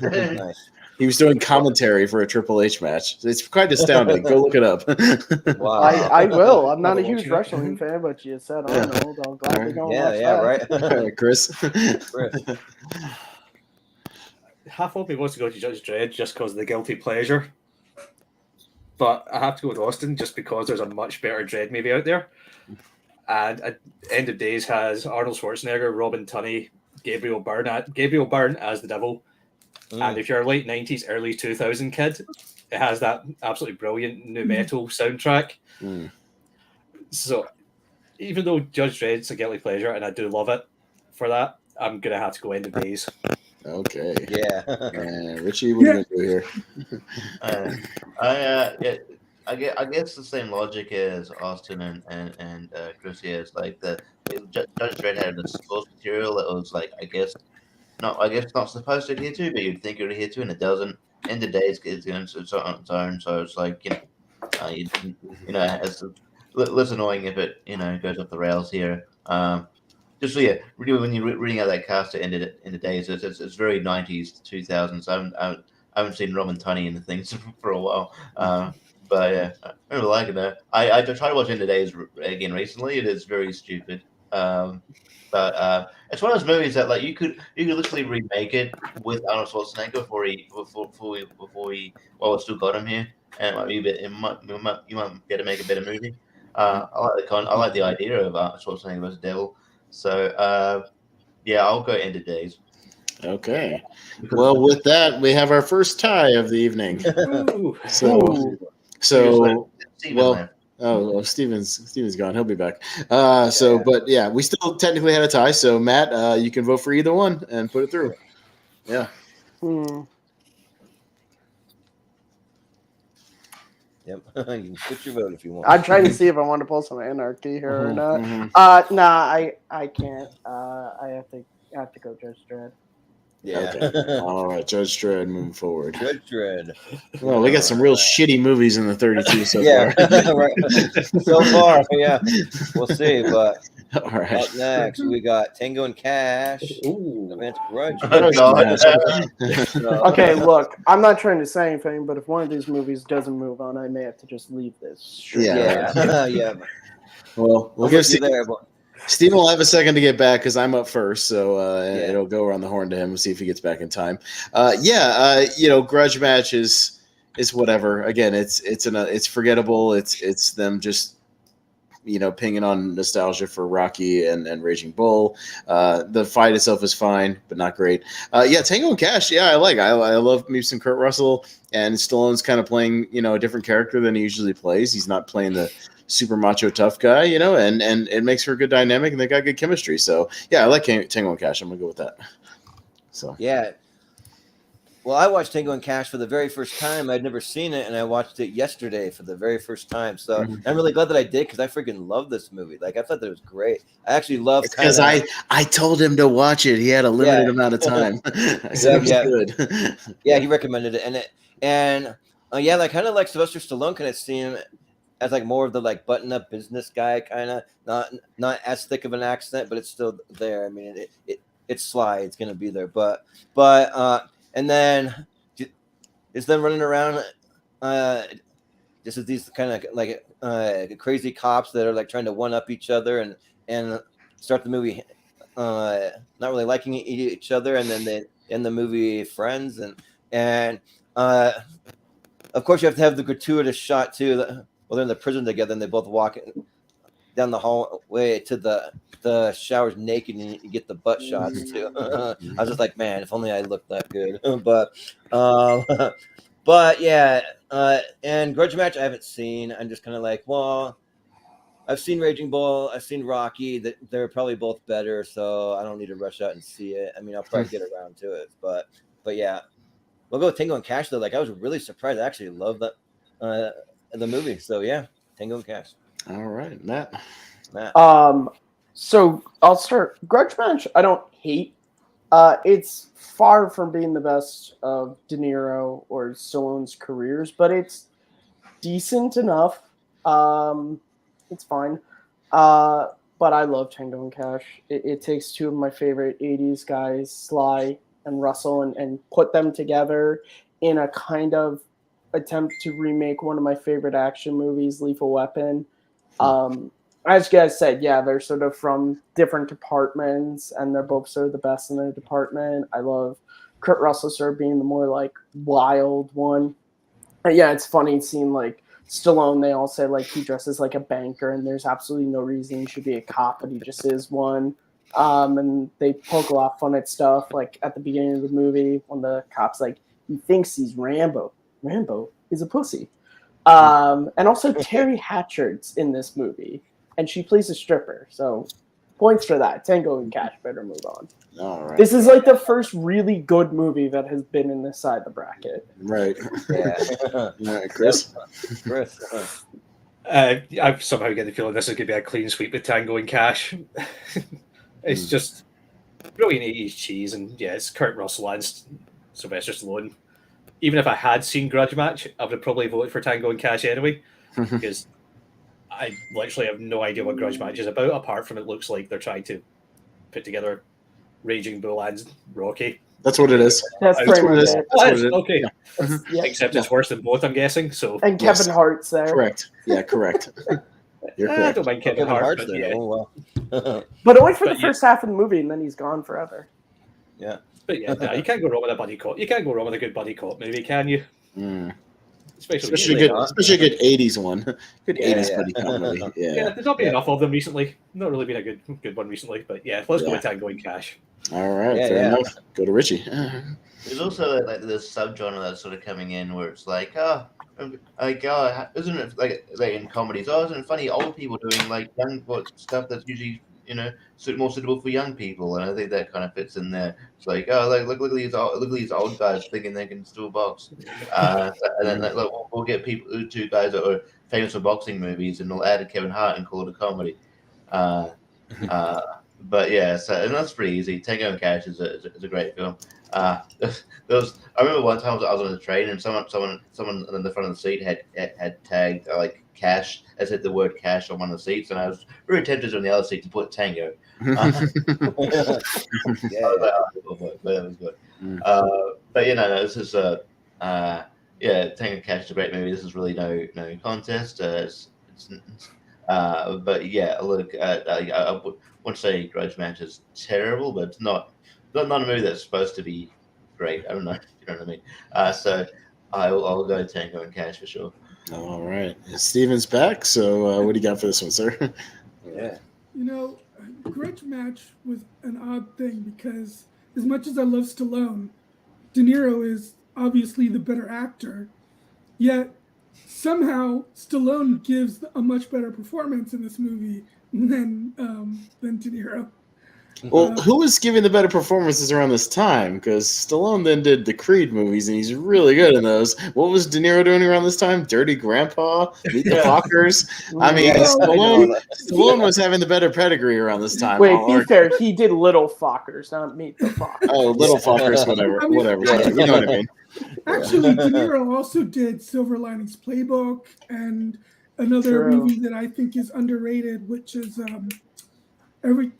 [SPEAKER 2] Nice.
[SPEAKER 3] He was doing commentary for a Triple H match. It's quite astounding. Go look it up.
[SPEAKER 2] Wow.
[SPEAKER 7] I will. I'm not a huge wrestling fan, but you said Arnold. I'll gladly go watch that.
[SPEAKER 2] Right.
[SPEAKER 3] All right, Chris.
[SPEAKER 6] Half of me wants to go to Judge Dredd just because of the guilty pleasure. But I have to go with Austin just because there's a much better Dredd movie out there. And at End of Days has Arnold Schwarzenegger, Robin Tunney, Gabriel Byrne as the devil. And if you're a late 90s, early 2000 kid, it has that absolutely brilliant nu metal soundtrack. So even though Judge Dredd's a guilty pleasure and I do love it for that, I'm going to have to go End of Days.
[SPEAKER 3] Okay.
[SPEAKER 2] Yeah.
[SPEAKER 3] Richie, what are you going to do here?
[SPEAKER 5] I guess the same logic as Austin and Chris here is like Judge Dredd had the source material that was like not supposed to adhere to, but you'd think it would adhere to, and it doesn't. End of Days it's on its own, so it's like it's less annoying if it goes off the rails here. Really, when you're reading out that cast at End of Days, it's very 90s to 2000s. I haven't seen Robin Tunney in the things for a while, but yeah, I really like it. I tried to watch End of Days again recently. It is very stupid, but it's one of those movies that like you could literally remake it with Arnold Schwarzenegger before we still got him here, and you might be able to make a better movie. I like the idea of Schwarzenegger as a devil. So, I'll go End of Days.
[SPEAKER 3] Okay. Well, with that, we have our first tie of the evening. Steven's gone. He'll be back. But yeah, we still technically had a tie. So, Matt, you can vote for either one and put it through. Yeah.
[SPEAKER 2] Yep. You can put your vote if you want.
[SPEAKER 7] I'm trying to see if I want to pull some anarchy here or not. I can't. I have to go Judge Dredd.
[SPEAKER 2] Yeah.
[SPEAKER 3] Okay. All right, Judge Dredd moving forward.
[SPEAKER 2] Judge Dredd.
[SPEAKER 3] Well, we got some real shitty movies in the 32 so far.
[SPEAKER 2] Right. So far, yeah. We'll see, but
[SPEAKER 3] all right.
[SPEAKER 2] Up next, we got Tango and Cash. Ooh, Advanced Grudge.
[SPEAKER 7] Okay, look, I'm not trying to say anything, but if one of these movies doesn't move on, I may have to just leave this.
[SPEAKER 2] Yeah.
[SPEAKER 3] Well, we'll give Steven will have a second to get back because I'm up first, so it'll go around the horn to him. We'll see if he gets back in time. Grudge match is whatever. Again, it's forgettable. It's them just pinging on nostalgia for Rocky and Raging Bull. The fight itself is fine, but not great. Tango and Cash. Yeah, I love me some Kurt Russell, and Stallone's kind of playing a different character than he usually plays. He's not playing the super macho tough guy, and it makes for a good dynamic, and they got good chemistry. So yeah, I like Tango and Cash. I'm gonna go with that. So
[SPEAKER 2] yeah. Well, I watched Tango and Cash for the very first time. I'd never seen it, and I watched it yesterday for the very first time. So I'm really glad that I did because I freaking love this movie. Like I thought that it was great. I actually love
[SPEAKER 3] because I told him to watch it. He had a limited amount of time. I said it was good.
[SPEAKER 2] Yeah, he recommended it, and like kind of like Sylvester Stallone kind of see him as like more of the like button up business guy, kind of not as thick of an accent, but it's still there. I mean, it's sly. It's gonna be there, but and then it's them running around just as these kind of like crazy cops that are like trying to one up each other and start the movie not really liking each other, and then they end the movie friends, and of course you have to have the gratuitous shot too. Well, they're in the prison together and they both walk down the hallway to the showers naked and you get the butt shots too. I was just like, man, if only I looked that good. But yeah, and Grudge Match I haven't seen. I'm just kind of like, well, I've seen Raging Bull, I've seen Rocky. That they're probably both better, so I don't need to rush out and see it. I mean, I'll probably get around to it, but yeah, we'll go with Tango and Cash though. Like I was really surprised. I actually love that the movie. So yeah, Tango and Cash.
[SPEAKER 3] All right, Matt.
[SPEAKER 7] So I'll start. Grudge Match I don't hate. It's far from being the best of De Niro or Stallone's careers, but it's decent enough. It's fine. But I love Tango and Cash. It takes two of my favorite 80s guys, Sly and Russell, and put them together in a kind of attempt to remake one of my favorite action movies, Lethal Weapon. As you guys said, yeah, they're sort of from different departments, and they're both sort of the best in their department. I love Kurt Russell sort of being the more like wild one. But yeah, it's funny seeing like Stallone. They all say like he dresses like a banker, and there's absolutely no reason he should be a cop, but he just is one. And they poke a lot of fun at stuff like at the beginning of the movie when the cop's like, he thinks he's Rambo. Rambo is a pussy. And also Terry Hatchard's in this movie, and she plays a stripper. So points for that. Tango and Cash better move on.
[SPEAKER 3] All right.
[SPEAKER 7] This is like the first really good movie that has been in this side of the bracket.
[SPEAKER 3] Right.
[SPEAKER 2] Yeah.
[SPEAKER 3] All right, Chris.
[SPEAKER 2] Chris.
[SPEAKER 6] I'm somehow getting the feeling this is going to be a clean sweep with Tango and Cash. It's just brilliant 80s cheese, and yeah, it's Kurt Russell and Sylvester Stallone. Even if I had seen Grudge Match, I would have probably voted for Tango and Cash anyway, because I literally have no idea what Grudge Match is about, apart from it looks like they're trying to put together Raging Bull and Rocky.
[SPEAKER 3] That's what it is.
[SPEAKER 7] That's pretty much it.
[SPEAKER 3] That's what it is.
[SPEAKER 6] Okay.
[SPEAKER 7] Yeah.
[SPEAKER 6] Except it's worse than both, I'm guessing. So
[SPEAKER 7] And Kevin Hart's there.
[SPEAKER 3] Correct. Yeah, correct. You're
[SPEAKER 6] I
[SPEAKER 3] correct.
[SPEAKER 6] don't mind Kevin Hart, but
[SPEAKER 2] there.
[SPEAKER 6] yeah.
[SPEAKER 2] Oh well.
[SPEAKER 7] But only for the first half of the movie, and then he's gone forever.
[SPEAKER 2] Yeah.
[SPEAKER 6] But yeah, no, you can't go wrong with a buddy cop. You can't go wrong with a good buddy cop movie, can you?
[SPEAKER 3] Especially a good 80s one. Good
[SPEAKER 2] Yeah,
[SPEAKER 3] 80s
[SPEAKER 2] yeah.
[SPEAKER 3] buddy comedy.
[SPEAKER 6] Yeah, there's not been enough of them recently. Not really been a good one recently, but yeah, let's go with Tango and Cash.
[SPEAKER 3] All right,
[SPEAKER 2] Yeah,
[SPEAKER 3] fair
[SPEAKER 2] yeah.
[SPEAKER 3] enough. Go to Richie.
[SPEAKER 5] There's also like this subgenre that's sort of coming in where it's like, isn't it like in comedies? Isn't it funny old people doing like young stuff that's usually more suitable for young people? And I think that kind of fits in there. It's like, look at these old guys thinking they can still box, and then we'll get two guys that are famous for boxing movies, and we'll add Kevin Hart and call it a comedy. But yeah, and that's pretty easy. Tango and Cash is a great film. I remember one time I was on the train and someone in the front of the seat had tagged like Cash, as had the word Cash on one of the seats, and I was very tempted on the other seat to put Tango. But it was good. But this is Tango and Cash is a great movie. This is really no contest. But yeah, look, I wouldn't say Grudge Match is terrible, but it's not a movie that's supposed to be great. I don't know. You know what I mean? So I'll go Tango and Cash for sure.
[SPEAKER 3] All right. Steven's back. So what do you got for this one, sir?
[SPEAKER 2] Yeah.
[SPEAKER 4] Grudge Match was an odd thing because as much as I love Stallone, De Niro is obviously the better actor. Yet somehow Stallone gives a much better performance in this movie than De Niro.
[SPEAKER 3] Well, who was giving the better performances around this time? Because Stallone then did the Creed movies, and he's really good in those. What was De Niro doing around this time? Dirty Grandpa, Meet the Fockers. I mean,
[SPEAKER 2] Yeah,
[SPEAKER 3] Stallone was having the better pedigree around this time.
[SPEAKER 7] Wait, be fair. He did Little Fockers, not Meet the Fockers.
[SPEAKER 3] Oh, Little Fockers, whatever.
[SPEAKER 4] I mean,
[SPEAKER 3] Whatever.
[SPEAKER 2] yeah.
[SPEAKER 3] You know what I mean.
[SPEAKER 4] Actually, De Niro also did Silver Linings Playbook and another
[SPEAKER 7] True.
[SPEAKER 4] movie that I think is underrated, which is every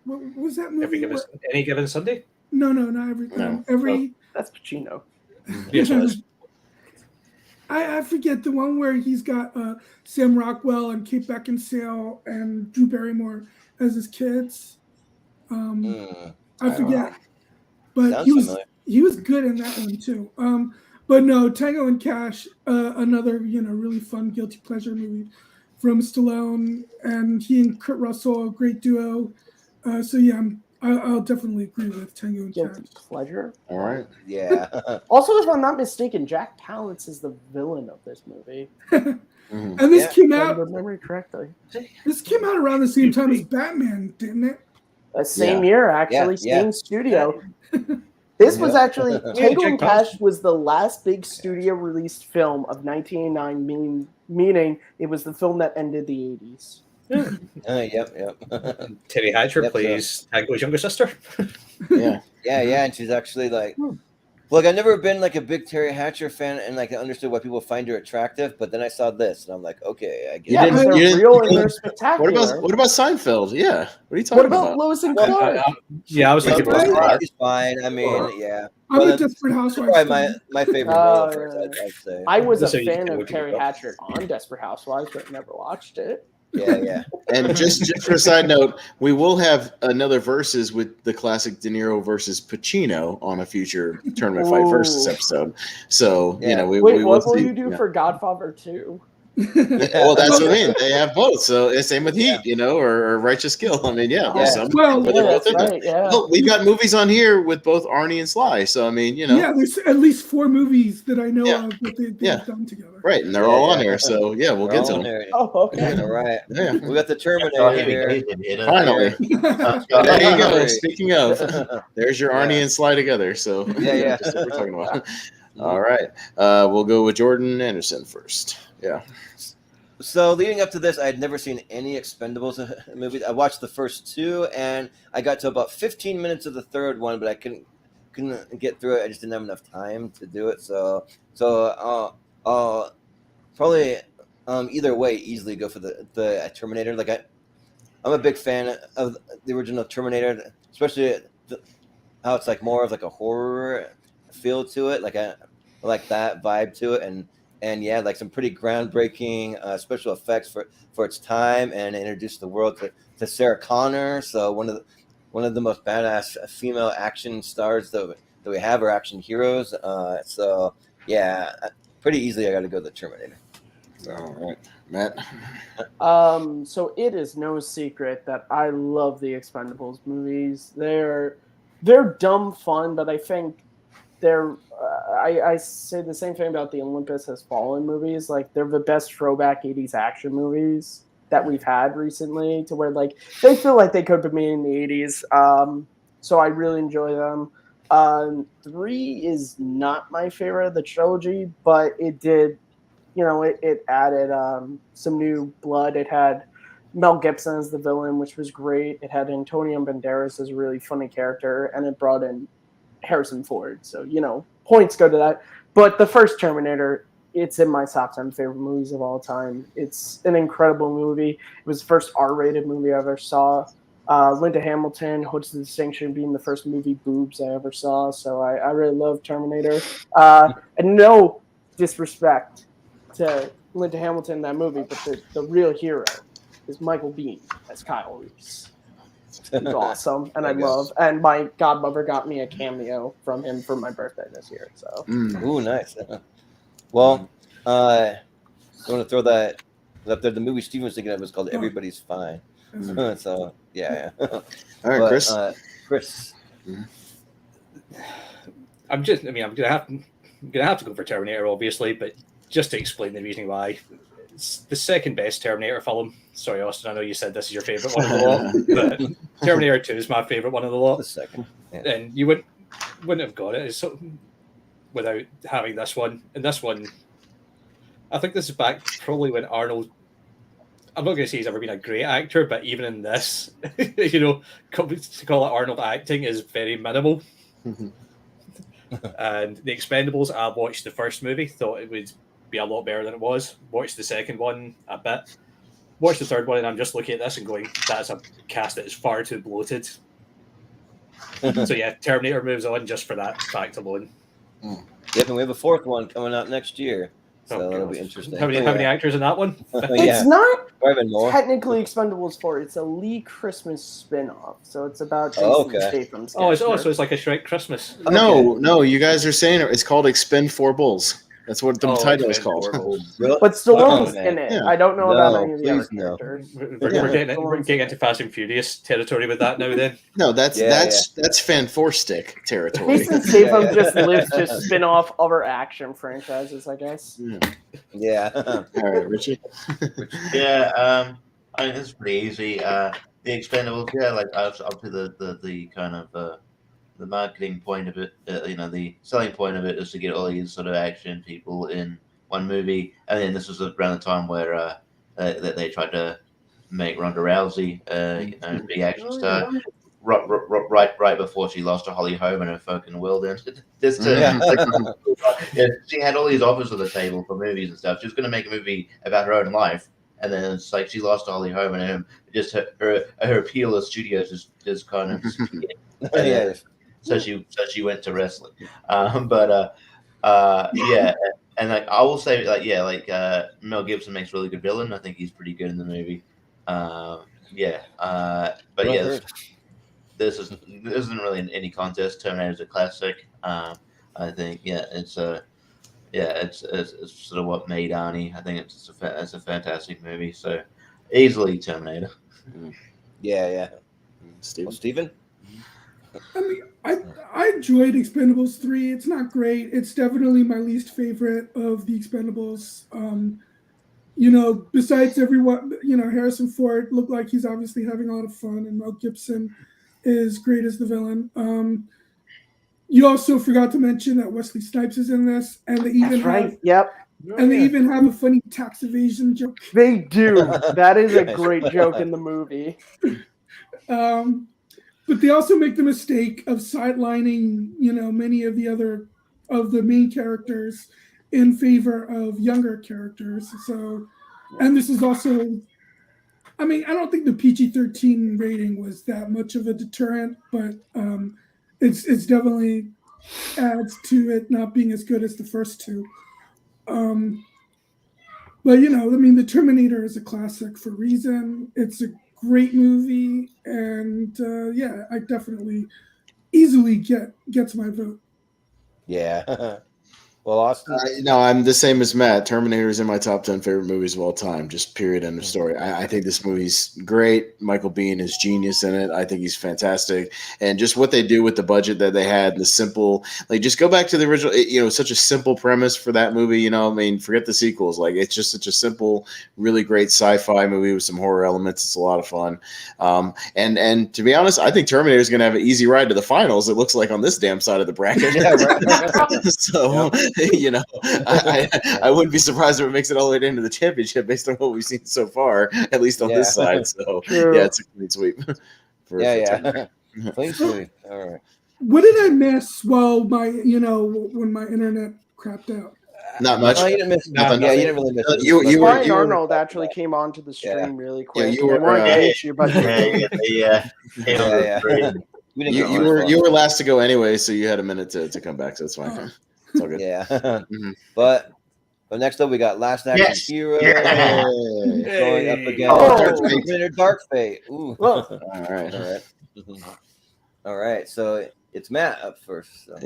[SPEAKER 4] what was that movie?
[SPEAKER 6] Any given Sunday?
[SPEAKER 4] No, not every
[SPEAKER 3] No.
[SPEAKER 4] every.
[SPEAKER 7] That's Pacino.
[SPEAKER 6] Yes, it is.
[SPEAKER 4] I forget the one where he's got Sam Rockwell and Kate Beckinsale and Drew Barrymore as his kids. I forget, but
[SPEAKER 2] Sounds
[SPEAKER 4] he was
[SPEAKER 2] familiar.
[SPEAKER 4] he was good in that one too. But no, Tango and Cash, another really fun guilty pleasure movie from Stallone, and he and Kurt Russell, a great duo. So yeah, I'll definitely agree with Tango and
[SPEAKER 7] Guilty
[SPEAKER 4] Cash.
[SPEAKER 7] pleasure.
[SPEAKER 3] All right.
[SPEAKER 2] Yeah.
[SPEAKER 7] Also, if I'm not mistaken, Jack Palance is the villain of this movie.
[SPEAKER 3] Mhm.
[SPEAKER 4] And this
[SPEAKER 2] Yeah.
[SPEAKER 4] came
[SPEAKER 7] If I
[SPEAKER 4] out.
[SPEAKER 7] remember correctly.
[SPEAKER 4] This came out around the same time as Batman, didn't it?
[SPEAKER 7] Same year, actually,
[SPEAKER 2] Yeah.
[SPEAKER 7] same studio. This was actually Tango and
[SPEAKER 6] Jack
[SPEAKER 7] Cash was the last big studio released film of 1989, meaning it was the film that ended the 80s.
[SPEAKER 2] Yep.
[SPEAKER 6] Terry Hatcher
[SPEAKER 2] Yep,
[SPEAKER 6] plays Tango's younger sister.
[SPEAKER 3] Yeah.
[SPEAKER 2] Yeah, and she's actually like, look, I've never been like a big Terry Hatcher fan, and like I understood why people find her attractive, but then I saw this, and I'm like, okay, I get
[SPEAKER 7] Yeah,
[SPEAKER 2] it.
[SPEAKER 7] but
[SPEAKER 3] didn't-
[SPEAKER 7] they're
[SPEAKER 3] you didn't-
[SPEAKER 7] real
[SPEAKER 3] you
[SPEAKER 7] and they're
[SPEAKER 3] didn't-
[SPEAKER 7] spectacular.
[SPEAKER 3] What about Seinfeld? Yeah. What are you talking
[SPEAKER 7] What about
[SPEAKER 3] about?
[SPEAKER 7] Lois and Clark?
[SPEAKER 6] Yeah, I was thinking about that.
[SPEAKER 2] She's fine. I mean, yeah.
[SPEAKER 4] I'm
[SPEAKER 2] Well,
[SPEAKER 4] a Desperate Housewives
[SPEAKER 2] Probably
[SPEAKER 4] fan.
[SPEAKER 2] my favorite
[SPEAKER 7] Oh,
[SPEAKER 2] role of hers,
[SPEAKER 7] yeah.
[SPEAKER 2] I'd say.
[SPEAKER 7] I was
[SPEAKER 6] That's
[SPEAKER 7] a
[SPEAKER 6] how you
[SPEAKER 7] fan
[SPEAKER 6] can
[SPEAKER 7] of
[SPEAKER 6] look at
[SPEAKER 7] Terry
[SPEAKER 6] it.
[SPEAKER 7] Hatcher on Desperate Housewives, but never watched it.
[SPEAKER 2] Yeah.
[SPEAKER 3] And just for a side note, we will have another versus with the classic De Niro versus Pacino on a future Tournament Fight Versus
[SPEAKER 7] Ooh.
[SPEAKER 3] episode. So
[SPEAKER 2] Yeah.
[SPEAKER 3] we
[SPEAKER 7] Wait,
[SPEAKER 3] will
[SPEAKER 7] what will
[SPEAKER 3] see.
[SPEAKER 7] you do
[SPEAKER 3] Yeah.
[SPEAKER 7] for Godfather 2?
[SPEAKER 3] Well, that's what I mean. They have both. So it's same with Heat, or Righteous Kill. I mean, yeah.
[SPEAKER 2] Yeah.
[SPEAKER 3] Some,
[SPEAKER 4] Well,
[SPEAKER 3] but
[SPEAKER 7] Yeah,
[SPEAKER 3] they're both
[SPEAKER 7] that's
[SPEAKER 3] in there.
[SPEAKER 7] right, yeah.
[SPEAKER 3] Well, we've got movies on here with both Arnie and Sly. So I mean,
[SPEAKER 4] Yeah, there's at least 4 movies that I know
[SPEAKER 3] Yeah.
[SPEAKER 4] of that they've
[SPEAKER 3] Yeah.
[SPEAKER 4] done together.
[SPEAKER 3] right, and they're
[SPEAKER 2] Yeah,
[SPEAKER 3] all on
[SPEAKER 2] yeah.
[SPEAKER 3] here. So yeah, we'll
[SPEAKER 2] We're
[SPEAKER 3] get
[SPEAKER 2] all
[SPEAKER 3] to
[SPEAKER 2] in
[SPEAKER 3] them.
[SPEAKER 2] there.
[SPEAKER 7] Oh, okay.
[SPEAKER 2] All right.
[SPEAKER 3] Yeah.
[SPEAKER 2] We got the
[SPEAKER 5] Oh,
[SPEAKER 2] Terminator
[SPEAKER 5] here we
[SPEAKER 2] here.
[SPEAKER 5] go.
[SPEAKER 3] Finally, there you go. Speaking of, there's your Arnie
[SPEAKER 2] Yeah.
[SPEAKER 3] and Sly together. So
[SPEAKER 2] Yeah.
[SPEAKER 3] that's what we're talking about. All right, we'll go with Jordan Anderson first. Yeah.
[SPEAKER 2] So leading up to this, I had never seen any Expendables movies. I watched the first 2, and I got to about 15 minutes of the third one, but I couldn't get through it. I just didn't have enough time to do it. So probably either way, easily go for the Terminator. Like I'm a big fan of the original Terminator, especially how it's like more of like a horror feel to it. Like I like that vibe to it, and yeah, like some pretty groundbreaking special effects for its time, and introduced the world to Sarah Connor. So one of the most badass female action stars that we have, or action heroes. So yeah, pretty easily I got to go the Terminator.
[SPEAKER 3] All right, Matt.
[SPEAKER 7] So it is no secret that I love the Expendables movies. They're dumb fun, but I think they're. I say the same thing about the Olympus Has Fallen movies. Like they're the best throwback '80s action movies that we've had recently, to where like they feel like they could have been made in the '80s. So I really enjoy them. 3 is not my favorite of the trilogy, but it did. It added some new blood. It had Mel Gibson as the villain, which was great. It had Antonio Banderas as a really funny character, and it brought in Harrison Ford. So, points go to that. But the first Terminator, it's in my top 10 favorite movies of all time. It's an incredible movie. It was the first R-rated movie I ever saw. Linda Hamilton holds the distinction of being the first movie boobs I ever saw. So I really love Terminator. And no disrespect to Linda Hamilton in that movie, but the real hero is Michael Biehn as Kyle Reese. He's awesome, and I love. And my godmother got me a cameo from him for my birthday this year. So,
[SPEAKER 2] Ooh, nice. Well, I want to throw that up there. The movie Steven was thinking of was called Everybody's Fine. So yeah.
[SPEAKER 3] All right, Chris.
[SPEAKER 2] Chris.
[SPEAKER 6] I'm gonna have to go for Terminator, obviously, but just to explain the reason why. It's the second best Terminator film. Sorry, Austin, I know you said this is your favorite one of the lot, but Terminator 2 is my favorite one of the lot.
[SPEAKER 2] The second. Yeah.
[SPEAKER 6] And you wouldn't have got it without having this one. And this one, I think this is back probably when Arnold. I'm not going to say he's ever been a great actor, but even in this, to call it Arnold acting is very minimal. And The Expendables, I watched the first movie, thought it would be a lot better than it was. Watched the second one a bit. Watched the third one, and I'm just looking at this and going, that's a cast that is far too bloated. So yeah, Terminator moves on just for that fact alone.
[SPEAKER 2] Yep, and we have a fourth one coming out next year. So that'll be interesting.
[SPEAKER 6] How many actors in that one?
[SPEAKER 7] It's not
[SPEAKER 2] even more.
[SPEAKER 7] technically Expendables 4. It's a Lee Christmas spin-off. So it's about Jason Statham's
[SPEAKER 6] so
[SPEAKER 7] character.
[SPEAKER 6] it's like a Shrek Christmas.
[SPEAKER 3] No, you guys are saying it's called Expend 4 Bulls. That's what the title is called.
[SPEAKER 2] Really?
[SPEAKER 7] But Stallone's in it.
[SPEAKER 3] Yeah.
[SPEAKER 7] I don't know about any of the other
[SPEAKER 2] please no.
[SPEAKER 7] characters.
[SPEAKER 6] We're getting into Fast and Furious territory with that now. Then
[SPEAKER 3] No, that's Fan 4 Stick territory.
[SPEAKER 7] Jason Statham just lives to spin off other action franchises, I guess.
[SPEAKER 2] Yeah.
[SPEAKER 3] All right, Richie.
[SPEAKER 5] Yeah, I mean, it's pretty easy. The Expendables, like up to the kind of the marketing point of it, the selling point of it is to get all these sort of action people in one movie, and then this was around the time where that they tried to make Ronda Rousey, big action star. Right before she lost to Holly Holm and her fucking world ended. She had all these offers on the table for movies and stuff. She was going to make a movie about her own life, and then it's like she lost to Holly Holm, and just her appeal as studios just kind of. So she went to wrestling, and like I will say, Mel Gibson makes a really good villain. I think he's pretty good in the movie. This isn't really any contest. Terminator's a classic. I think it's sort of what made Arnie. I think it's a fantastic movie. So easily Terminator.
[SPEAKER 2] Yeah.
[SPEAKER 3] Steven?
[SPEAKER 4] I mean, I enjoyed Expendables 3. It's not great. It's definitely my least favorite of the Expendables. Besides everyone, Harrison Ford looked like he's obviously having a lot of fun, and Mel Gibson is great as the villain. You also forgot to mention that Wesley Snipes is in this, and they even they even have a funny tax evasion joke.
[SPEAKER 7] They do. That is a great joke in the movie.
[SPEAKER 4] But they also make the mistake of sidelining, many of the main characters in favor of younger characters. So, and this is also, I mean, I don't think the PG-13 rating was that much of a deterrent, but it's definitely adds to it not being as good as the first two. But the Terminator is a classic for a reason. It's a great movie, and I definitely easily gets my vote.
[SPEAKER 2] Yeah. Well, Austin?
[SPEAKER 3] No, I'm the same as Matt. Terminator is in my top 10 favorite movies of all time. Just period, end of story. I think this movie's great. Michael Biehn is genius in it. I think he's fantastic. And just what they do with the budget that they had, the simple, just go back to the original, such a simple premise for that movie, forget the sequels. It's just such a simple, really great sci-fi movie with some horror elements. It's a lot of fun. And to be honest, I think Terminator is going to have an easy ride to the finals, it looks like, on this damn side of the bracket. Yeah, right. So... I wouldn't be surprised if it makes it all the way into the championship based on what we've seen so far, at least on this side. So it's a clean sweep.
[SPEAKER 2] Clean sweep. All right.
[SPEAKER 4] What did I miss? Well, when my internet crapped out.
[SPEAKER 3] Not much.
[SPEAKER 2] You didn't miss nothing. Yeah, you didn't really miss it.
[SPEAKER 3] You
[SPEAKER 7] Brian Arnold actually came onto the stream really quick.
[SPEAKER 3] You were you were last to go anyway, so you had a minute to come back, so it's fine. It's all good.
[SPEAKER 2] Yeah. But next up we got Last Action Hero going up against Dark Fate. Ooh.
[SPEAKER 3] All right.
[SPEAKER 2] So it's Matt up first. So.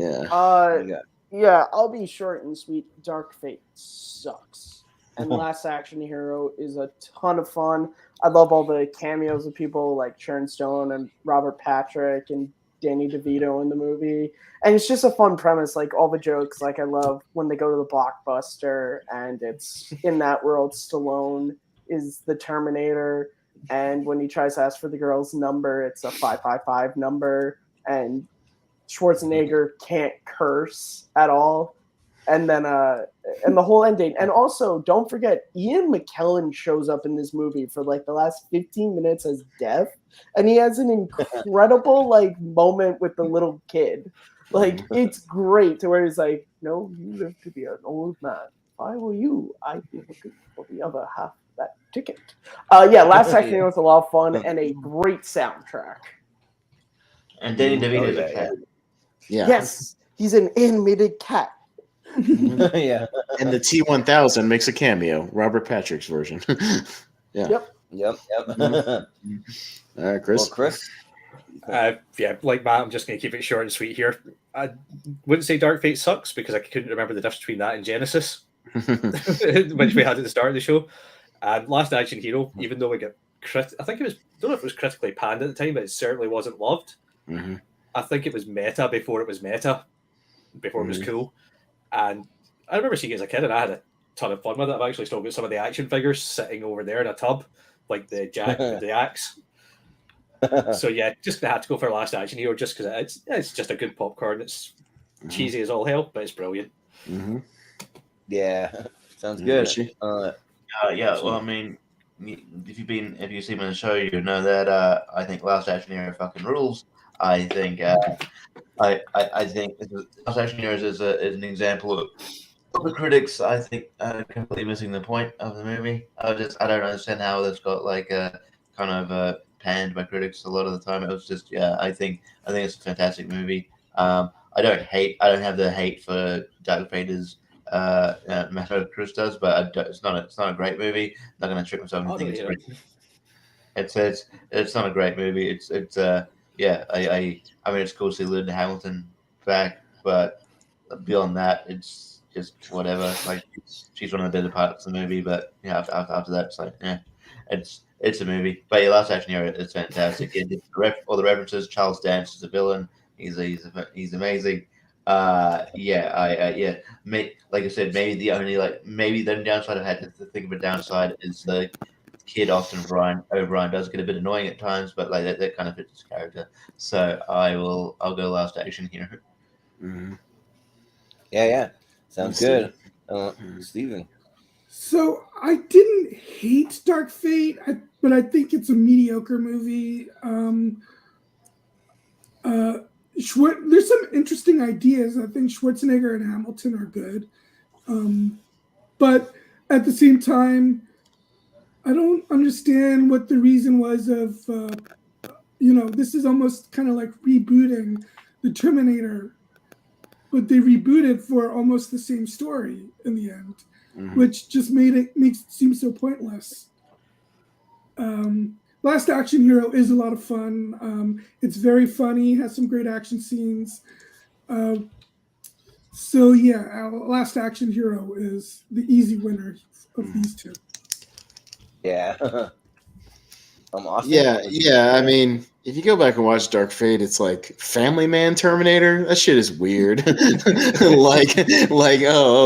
[SPEAKER 7] Yeah. I'll be short and sweet. Dark Fate sucks, and Last Action Hero is a ton of fun. I love all the cameos of people like Sharon Stone and Robert Patrick and Danny DeVito in the movie. And it's just a fun premise, like all the jokes. Like I love when they go to the Blockbuster and it's in that world, Stallone is the Terminator. And when he tries to ask for the girl's number, it's a 555 number. And Schwarzenegger can't curse at all. And then and the whole ending. And also, don't forget, Ian McKellen shows up in this movie for like the last 15 minutes as Death. And he has an incredible like moment with the little kid. Like, it's great to where he's like, no, you live to be an old man. If I were you, I'd be looking for the other half of that ticket. Last Action Hero was a lot of fun and a great soundtrack.
[SPEAKER 5] And Danny DeVito's a cat.
[SPEAKER 3] Yeah.
[SPEAKER 7] Yes, he's an animated cat.
[SPEAKER 2] Yeah.
[SPEAKER 3] And the T-1000 makes a cameo, Robert Patrick's version. Yeah.
[SPEAKER 2] Yep.
[SPEAKER 3] All right, Chris.
[SPEAKER 2] Well, Chris.
[SPEAKER 6] Like Matt, I'm just going to keep it short and sweet here. I wouldn't say Dark Fate sucks because I couldn't remember the difference between that and Genesis, which we had at the start of the show. And Last Action Hero, even though we got I think it was, don't know if it was critically panned at the time, but it certainly wasn't loved.
[SPEAKER 3] Mm-hmm.
[SPEAKER 6] I think it was meta before it was meta, before it was cool. And I remember seeing it as a kid, and I had a ton of fun with it. I've actually still got some of the action figures sitting over there in a tub, like the Jack with the axe. So yeah, just had to go for Last Action Hero just because it's just a good popcorn. It's cheesy as all hell, but it's brilliant.
[SPEAKER 3] Mm-hmm.
[SPEAKER 2] Yeah, sounds good.
[SPEAKER 5] Well, I mean, if you've seen me on the show, you know that I think Last Action Hero fucking rules. I think I think Last Action Hero is an example of the critics. I think completely missing the point of the movie. I don't understand how that's got like a kind of panned by critics a lot of the time. It was just I think it's a fantastic movie. I don't have the hate for Dark Vader's Matt Cruz does, but it's not a great movie. I'm not going to trick myself and think it's great. It's not a great movie. I mean, it's cool to see Linda Hamilton back, but beyond that, it's just whatever. Like, she's one of the better parts of the movie, but after that, it's like, it's a movie. But Last Action Hero is fantastic. All the references. Charles Dance is a villain. He's amazing. Like I said, maybe the downside I've had to think of a downside is the kid Austin O'Brien does get a bit annoying at times, but like that kind of fits his character. So I'll go Last Action Hero.
[SPEAKER 3] Mm-hmm.
[SPEAKER 2] Yeah. Sounds good. Steven.
[SPEAKER 4] So I didn't hate Dark Fate, but I think it's a mediocre movie. There's some interesting ideas. I think Schwarzenegger and Hamilton are good. But at the same time, I don't understand what the reason was of, this is almost kind of like rebooting the Terminator, but they rebooted for almost the same story in the end, which just makes it seem so pointless. Last Action Hero is a lot of fun. It's very funny, has some great action scenes. Last Action Hero is the easy winner of these two.
[SPEAKER 2] Yeah. I'm awesome.
[SPEAKER 3] Yeah. I mean, if you go back and watch Dark Fate, it's like Family Man Terminator. That shit is weird. like,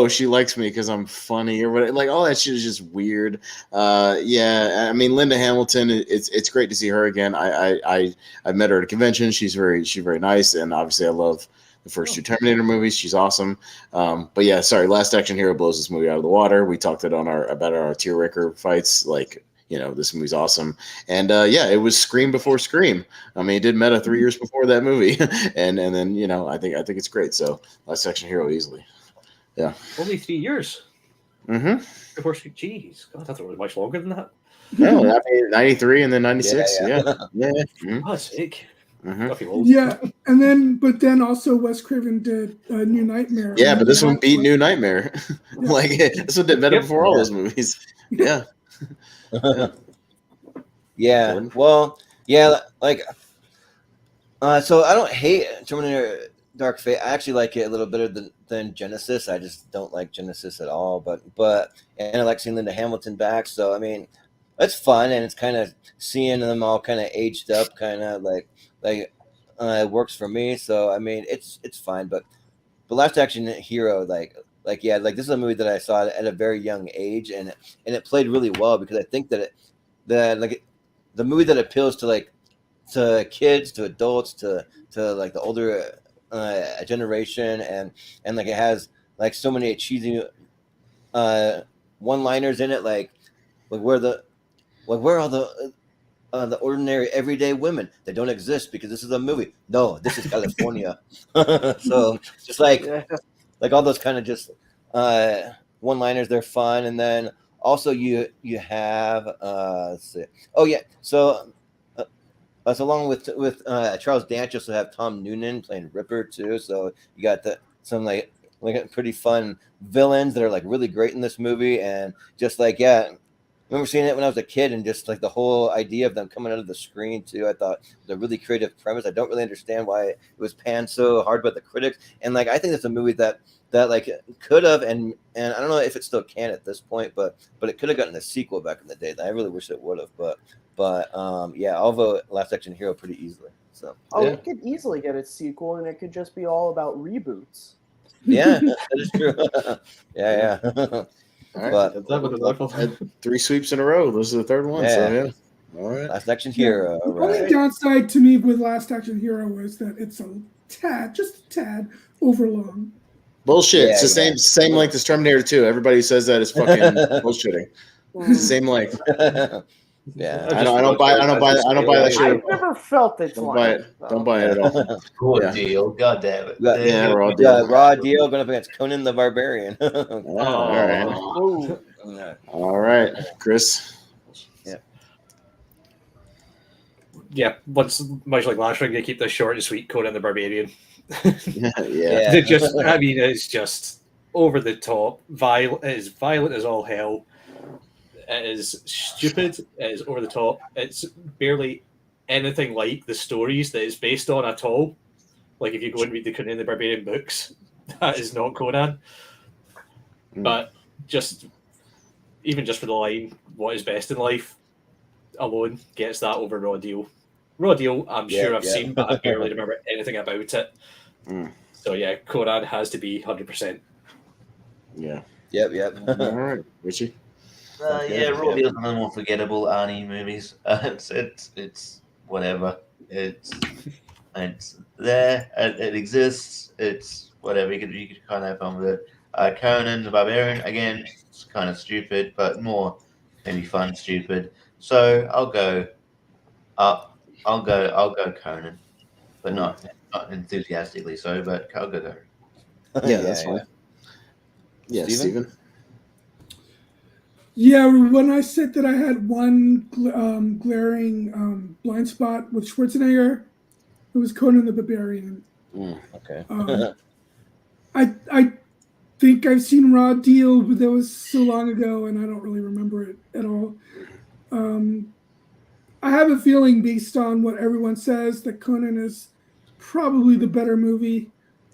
[SPEAKER 3] she likes me because I'm funny or whatever. Like, all that shit is just weird. I mean, Linda Hamilton. It's great to see her again. I met her at a convention. She's very nice, and obviously I love the first two Terminator movies. She's awesome. But yeah, sorry, Last Action Hero blows this movie out of the water. We talked about our tier ranker fights. Like, this movie's awesome. And it was Scream before Scream. I mean, it did meta 3 years before that movie. and then, I think it's great. So Last Action Hero easily. Yeah.
[SPEAKER 6] Only 3 years.
[SPEAKER 3] Mm-hmm.
[SPEAKER 6] Before Scream. Jeez. God, I thought it was much longer than that.
[SPEAKER 3] No, I mean, 93 and then 96. Yeah. Mm-hmm.
[SPEAKER 6] Oh, that's sick.
[SPEAKER 3] Mm-hmm.
[SPEAKER 4] Yeah, but then also Wes Craven did New Nightmare.
[SPEAKER 3] Yeah, but this one beat New Nightmare. Like, this one did better before all those movies. Yeah.
[SPEAKER 2] Yeah. Well, yeah, like, so I don't hate Terminator Dark Fate. I actually like it a little better than Genesis. I just don't like Genesis at all. But I like seeing Linda Hamilton back. So I mean, it's fun, and it's kind of seeing them all kind of aged up, kind of like works for me. So I mean, it's fine. But Last Action Hero, like this is a movie that I saw at a very young age, and it played really well because I think that the movie that appeals to kids, to adults, to like the older generation, and like it has like so many cheesy one-liners in it, like where are the ordinary everyday women? They don't exist because this is a movie. No, this is California. So just
[SPEAKER 7] Yeah.
[SPEAKER 2] like all those kind of just one-liners, they're fun. And then also you have let's see. Oh yeah, so along with Charles Dance, you also have Tom Noonan playing Ripper too. So you got some like pretty fun villains that are like really great in this movie, and just like I remember seeing it when I was a kid, and just like the whole idea of them coming out of the screen too. I thought it was a really creative premise. I don't really understand why it was panned so hard by the critics, and like I think it's a movie that like could have, and I don't know if it still can at this point, but it could have gotten a sequel back in the day. I really wish it would have, but I'll vote Last Action Hero pretty easily. So
[SPEAKER 7] It could easily get a sequel, and it could just be all about reboots.
[SPEAKER 2] yeah, that is true. yeah.
[SPEAKER 3] All right,
[SPEAKER 2] But
[SPEAKER 3] 3 sweeps in a row. This is the third one. So yeah, all right.
[SPEAKER 2] Last Action Hero.
[SPEAKER 4] The only downside to me with Last Action Hero was that it's just a tad overlong.
[SPEAKER 3] Bullshit. It's the same length as Terminator 2. Everybody says that is fucking bullshitting. It's the same length.
[SPEAKER 2] Yeah,
[SPEAKER 3] I don't buy that shit.
[SPEAKER 7] I've never felt it's
[SPEAKER 3] Don't buy it. Don't buy it at all.
[SPEAKER 5] Raw deal. God damn it.
[SPEAKER 3] Yeah, raw deal.
[SPEAKER 2] Raw Deal going up against Conan the Barbarian.
[SPEAKER 3] All right.
[SPEAKER 7] Oh.
[SPEAKER 3] All right, Chris.
[SPEAKER 6] Yeah, much like last week, they keep this short and sweet. Conan the Barbarian.
[SPEAKER 3] Yeah.
[SPEAKER 6] They just, I mean, it's just over the top. It is violent as all hell. It is stupid. It is over the top. It's barely anything like the stories that it's based on at all. Like if you go and read the Conan the Barbarian books, that is not Conan. But even just for the line, "What is best in life?" alone gets that over Raw Deal. Raw Deal, I'm sure I've seen, but I barely remember anything about it. So yeah, Conan has to be 100%.
[SPEAKER 3] Yeah.
[SPEAKER 2] Yep.
[SPEAKER 3] All right, Richie.
[SPEAKER 5] Raw Deal's one of the more forgettable Arnie movies. It's whatever. It's there. It exists. It's whatever. You could kind of have fun with it. Conan the Barbarian, again, it's kind of stupid, but more maybe fun stupid. So I'll go Conan, but not enthusiastically so. But I'll go Conan.
[SPEAKER 3] Yeah, that's fine. Yeah, Steven?
[SPEAKER 4] Yeah, when I said that I had one glaring blind spot with Schwarzenegger, it was Conan the Barbarian.
[SPEAKER 2] Okay.
[SPEAKER 4] I think I've seen Raw Deal, but that was so long ago, and I don't really remember it at all. I have a feeling, based on what everyone says, that Conan is probably the better movie,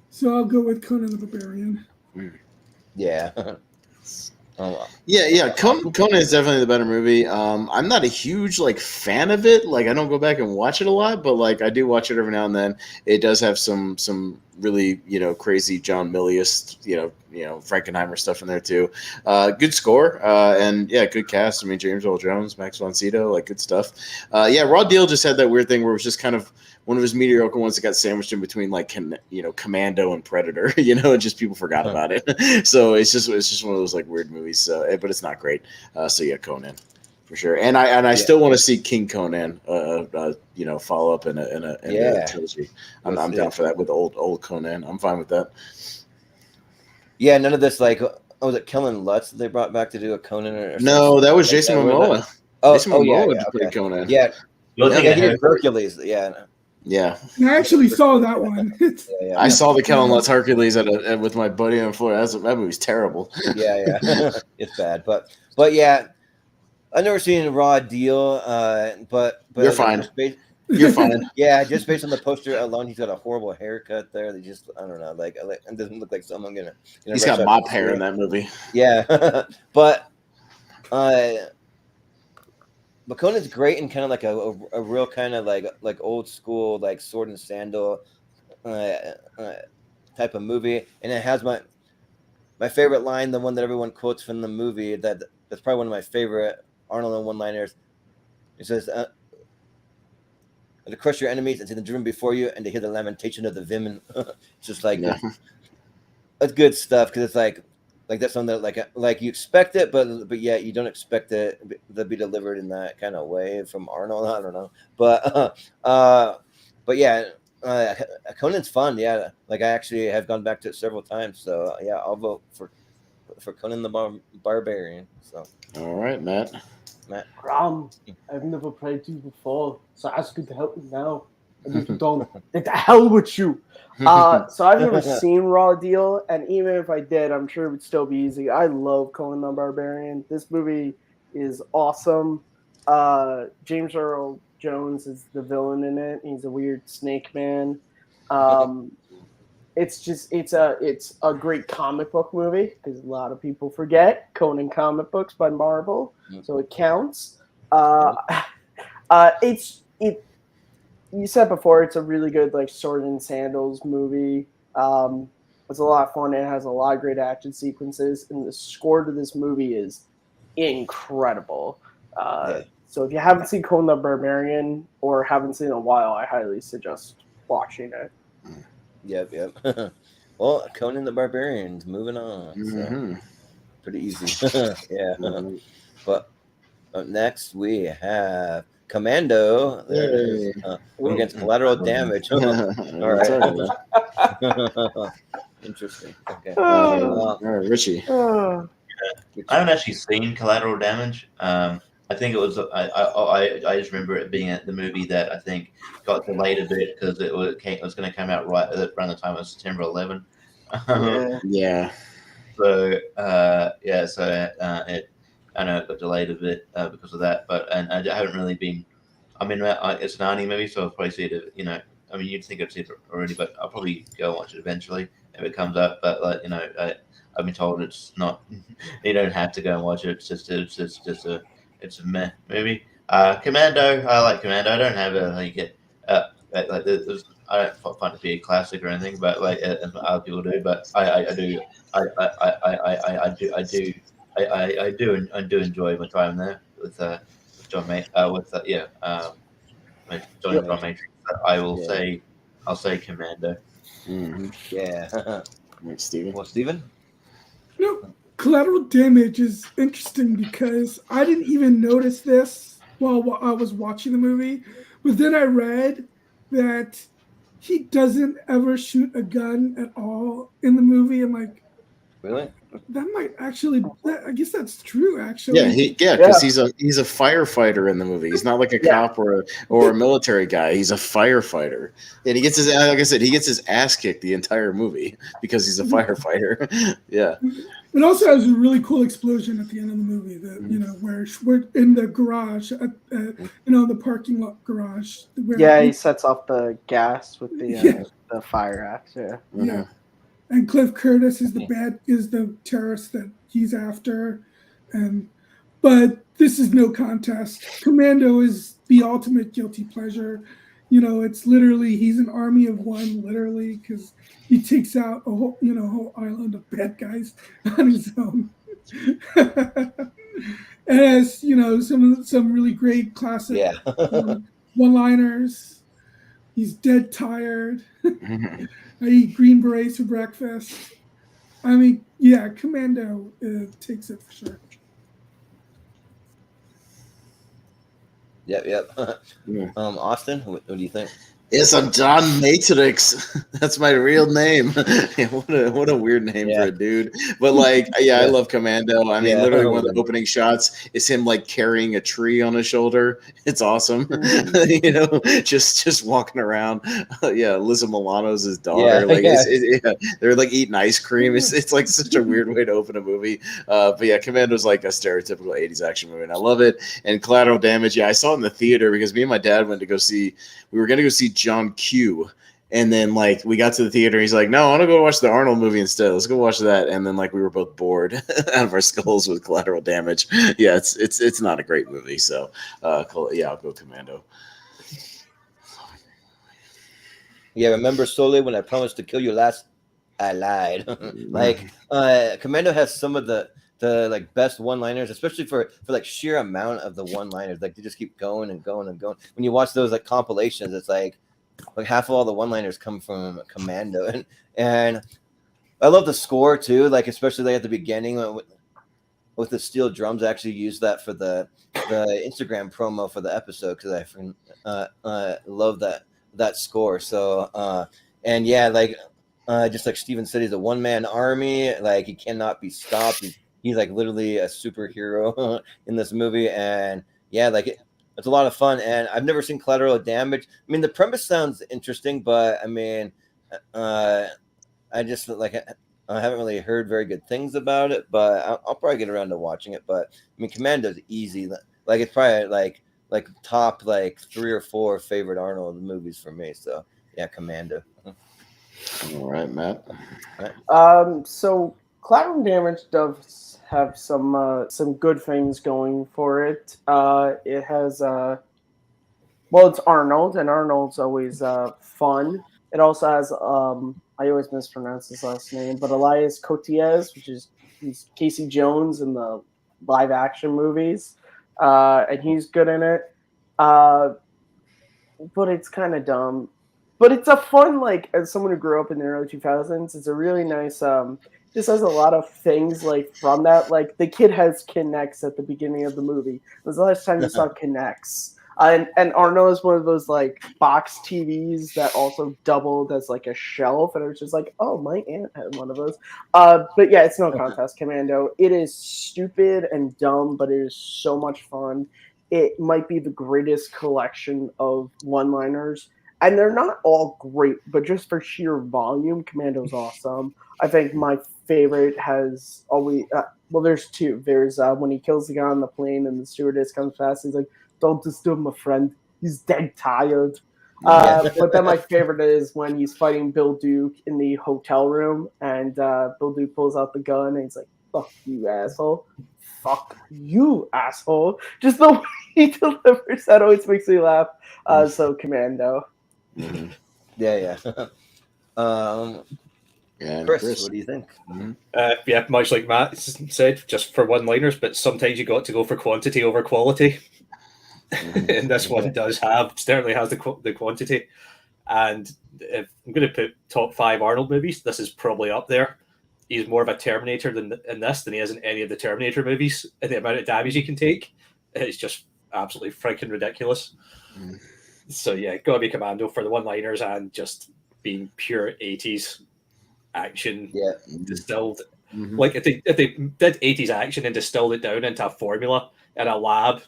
[SPEAKER 4] so I'll go with Conan the Barbarian.
[SPEAKER 2] Yeah.
[SPEAKER 3] Conan is definitely the better movie. I'm not a huge fan of it. Like I don't go back and watch it a lot, but I do watch it every now and then. It does have some really crazy John Milius Frankenheimer stuff in there too. Good score and good cast. I mean James Earl Jones, Max von Sydow, good stuff. Raw Deal just had that weird thing where it was just kind of one of his mediocre ones that got sandwiched in between Commando and Predator, and just people forgot about it. So it's just one of those weird movies. So, but it's not great. Conan for sure. And I still want to see King Conan, follow up in a trilogy. I'm down for that with old Conan. I'm fine with that.
[SPEAKER 2] Yeah, none of this was it Kellen Lutz that they brought back to do a Conan or
[SPEAKER 3] no, that was Jason Momoa. Jason Momoa played Conan.
[SPEAKER 2] Yeah. He did Hercules. Yeah.
[SPEAKER 4] I actually saw that one.
[SPEAKER 3] I saw the Kellen Lutz Hercules with my buddy on Florida. That movie's terrible.
[SPEAKER 2] Yeah. It's bad, but yeah, I've never seen a Raw Deal. But
[SPEAKER 3] you're fine. You're fine.
[SPEAKER 2] Yeah, just based on the poster alone, he's got a horrible haircut there. They just, I don't know, it doesn't look like someone gonna.
[SPEAKER 3] He's got mop hair in that movie.
[SPEAKER 2] Yeah, but but Conan's great in kind of like a real kind of like old school like sword and sandal type of movie, and it has my favorite line, the one that everyone quotes from the movie. That's probably one of my favorite Arnold one-liners. It says, "To crush your enemies and see them driven before you, and to hear the lamentation of the women." It's just like that's good stuff because it's like that's something that like you expect it, but yet you don't expect it to be delivered in that kind of way from Arnold. I don't know, but yeah. Conan's fun, yeah. Like I actually have gone back to it several times, so yeah, I'll vote for Conan the Barbarian. So,
[SPEAKER 3] all right, Matt.
[SPEAKER 7] Ram, I've never played you before, so ask you to help me now. And if you don't, then the hell with you. So I've never seen Raw Deal, and even if I did, I'm sure it would still be easy. I love Conan the Barbarian. This movie is awesome. James Earl Jones is the villain in it. He's a weird snake man. It's a great comic book movie because a lot of people forget Conan comic books by Marvel, so it counts. You said before it's a really good like sword and sandals movie. It's a lot of fun. It has a lot of great action sequences, and the score to this movie is incredible. So if you haven't seen Conan the Barbarian or haven't seen it in a while, I highly suggest watching it.
[SPEAKER 2] Yep. Well, Conan the Barbarian's moving on. So pretty easy. Yeah. But up next we have Commando. There it is. Against Collateral Damage. All right. Interesting. Okay.
[SPEAKER 3] All right, Richie.
[SPEAKER 5] I haven't actually seen Collateral Damage. I think it was. I just remember it being the movie that I think got delayed a bit because it was going to come out right around the time of September 11.
[SPEAKER 3] Yeah.
[SPEAKER 5] So I know it got delayed a bit because of that, and I haven't really been. I mean, it's an Arnie movie, so I'll probably see it. I mean, you'd think I'd seen it already, but I'll probably go and watch it eventually if it comes up. But I've been told it's not. You don't have to go and watch it. It's a meh movie. Commando, I like Commando. I don't have I don't find it to be a classic or anything, but as other people do. But I do enjoy my time there with John John Matrix. I'll say Commando.
[SPEAKER 2] Yeah.
[SPEAKER 3] Steven.
[SPEAKER 2] Well, Steven?
[SPEAKER 4] Collateral Damage is interesting because I didn't even notice this while I was watching the movie, but then I read that he doesn't ever shoot a gun at all in the movie. I'm like,
[SPEAKER 2] really?
[SPEAKER 4] That might actually. I guess that's true. Actually,
[SPEAKER 3] because he's a firefighter in the movie. He's not like a cop or a military guy. He's a firefighter, and he gets his he gets his ass kicked the entire movie because he's a firefighter. Yeah.
[SPEAKER 4] It also has a really cool explosion at the end of the movie. That where we're in the garage, the parking lot garage.
[SPEAKER 7] He sets off the gas with the fire axe.
[SPEAKER 4] Yeah. And Cliff Curtis is the terrorist that he's after, but this is no contest. Commando is the ultimate guilty pleasure. It's literally he's an army of one, literally, because he takes out a whole island of bad guys on his own. And has some really great classic one-liners. He's dead tired. I eat green berets for breakfast. I mean, Commando takes it for sure.
[SPEAKER 2] Yep. Austin, what do you think?
[SPEAKER 3] Yes, I'm John Matrix. That's my real name. What a weird name for a dude. But I love Commando. I mean, literally one of the opening shots is him like carrying a tree on his shoulder. It's awesome. Just walking around. Liza Milano's his daughter. They're like eating ice cream. It's like such a weird way to open a movie. Commando's like a stereotypical 80s action movie, and I love it. And Collateral Damage, I saw it in the theater because me and my dad went to go see. We were going to go see John Q, And then like we got to the theater, he's like, "No, I want to go watch the Arnold movie instead. Let's go watch that." And then like we were both bored out of our skulls with Collateral Damage. Yeah, it's not a great movie. So yeah, I'll go Commando.
[SPEAKER 2] Yeah, remember Sole when I promised to kill you last? I lied. Like Commando has some of the like best one-liners, especially for like sheer amount of the one-liners. Like they just keep going and going and going. When you watch those like compilations, it's like half of all the one-liners come from Commando, and I love the score too. Like especially like at the beginning with the steel drums. I actually used that for the Instagram promo for the episode because I love that score. So and yeah, like just like Steven said, he's a one-man army. Like he cannot be stopped. He's like literally a superhero in this movie, and yeah, like it's a lot of fun. And I've never seen Collateral Damage. I mean, the premise sounds interesting, but I mean, I just like I haven't really heard very good things about it. But I'll probably get around to watching it. But I mean, Commando's easy. Like it's probably like top like 3 or 4 favorite Arnold movies for me. So yeah, Commando.
[SPEAKER 3] All right, Matt.
[SPEAKER 7] So Collateral Damage does have some good things going for it. It has well, it's Arnold, and Arnold's always fun. It also has I always mispronounce his last name, but Elias Koteas, which is he's Casey Jones in the live action movies, and he's good in it. But it's kind of dumb. But it's a fun, like, as someone who grew up in the early 2000s, it's a really nice, just has a lot of things, like, from that. Like, the kid has Kinects at the beginning of the movie. It was the last time you saw Kinects. And Arno is one of those, like, box TVs that also doubled as, like, a shelf. And it was just like, oh, my aunt had one of those. But, yeah, it's no contest, Commando. It is stupid and dumb, but it is so much fun. It might be the greatest collection of one-liners. And they're not all great, but just for sheer volume, Commando's awesome. I think my favorite has always well, there's 2. There's when he kills the guy on the plane and the stewardess comes past. He's like, "Don't disturb my friend. He's dead tired." But then my favorite is when he's fighting Bill Duke in the hotel room, and Bill Duke pulls out the gun and he's like, "Fuck you, asshole." Fuck you, asshole. Just the way he delivers that always makes me laugh. So Commando.
[SPEAKER 3] Mm-hmm.
[SPEAKER 2] Yeah.
[SPEAKER 3] Yeah,
[SPEAKER 2] Chris, what do you think?
[SPEAKER 3] Mm-hmm.
[SPEAKER 6] Yeah, much like Matt said, just for one-liners, but sometimes you got to go for quantity over quality. Mm-hmm. And this one certainly has the quantity. And if I'm going to put top 5 Arnold movies, this is probably up there. He's more of a Terminator in this than he is in any of the Terminator movies. And the amount of damage he can take is just absolutely freaking ridiculous. Mm-hmm. So yeah, gotta be Commando for the one-liners and just being pure 80s action distilled. Mm-hmm. Like if they did 80s action and distilled it down into a formula in a lab,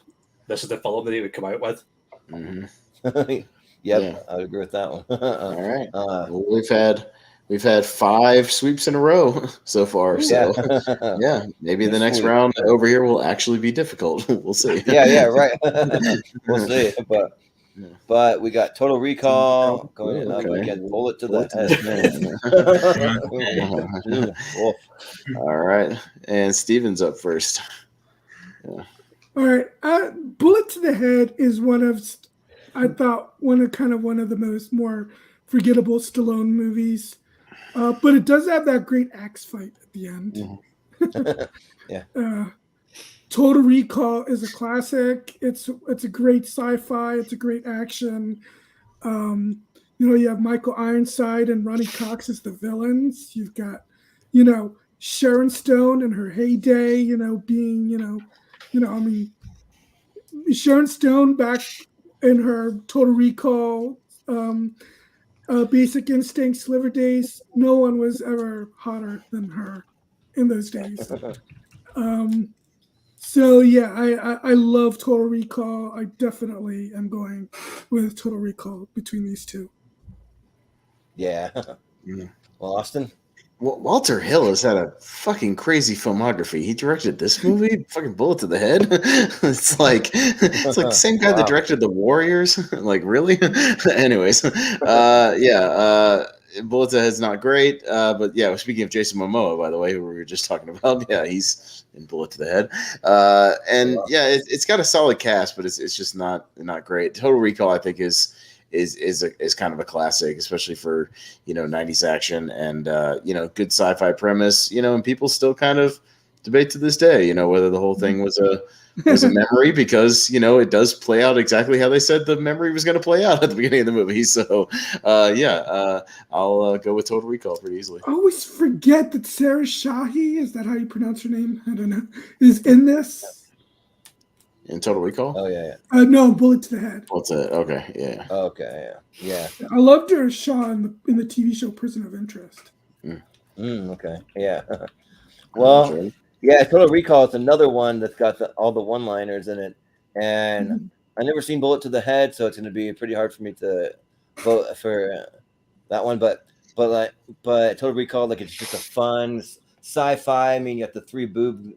[SPEAKER 6] this is the film that they would come out with.
[SPEAKER 2] Mm-hmm. Yeah, I would agree with that one.
[SPEAKER 3] All right. Well, we've had 5 sweeps in a row so far. So yeah, maybe the next round over here will actually be difficult. We'll see.
[SPEAKER 2] Yeah, right. We'll see. But we got Total Recall going up against Bullet to the
[SPEAKER 3] Head. All right. And Steven's up first.
[SPEAKER 4] Yeah. All right. Bullet to the Head is I thought one of the more forgettable Stallone movies. But it does have that great axe fight at the end.
[SPEAKER 2] Yeah.
[SPEAKER 4] Total Recall is a classic. It's a great sci-fi. It's a great action. You have Michael Ironside and Ronnie Cox as the villains. You've got, Sharon Stone in her heyday. Being, Sharon Stone back in her Total Recall, Basic Instinct, Sliver days. No one was ever hotter than her in those days. So yeah, I love Total Recall. I definitely am going with Total Recall between these 2.
[SPEAKER 2] Yeah. Well, Austin?
[SPEAKER 3] Walter Hill has had a fucking crazy filmography. He directed this movie, fucking Bullet to the Head. It's like the same guy that
[SPEAKER 2] Wow.
[SPEAKER 3] directed The Warriors. Like, really? Anyways, Bullet to the Head's not great. But yeah, speaking of Jason Momoa, by the way, who we were just talking about, yeah, he's in Bullet to the Head. And yeah, it's got a solid cast, but it's just not great. Total Recall, I think, is kind of a classic, especially for 90s action and good sci-fi premise, and people still kind of debate to this day whether the whole thing was a memory, because it does play out exactly how they said the memory was going to play out at the beginning of the movie. So I'll go with Total Recall pretty easily.
[SPEAKER 4] I always forget that Sarah Shahi, is that how you pronounce her name? I don't know, is in this.
[SPEAKER 3] In Total Recall?
[SPEAKER 2] Oh yeah.
[SPEAKER 4] No, Bullet to the Head.
[SPEAKER 3] What's it? Okay, yeah.
[SPEAKER 2] Okay, yeah.
[SPEAKER 4] I loved her as Shaw in the TV show Person of Interest.
[SPEAKER 2] Okay, yeah. Well, yeah, Total Recall is another one that's got all the one-liners in it, and I never seen Bullet to the Head, so it's going to be pretty hard for me to vote for that one. But Total Recall, like, it's just a fun sci-fi. I mean, you got the 3 boob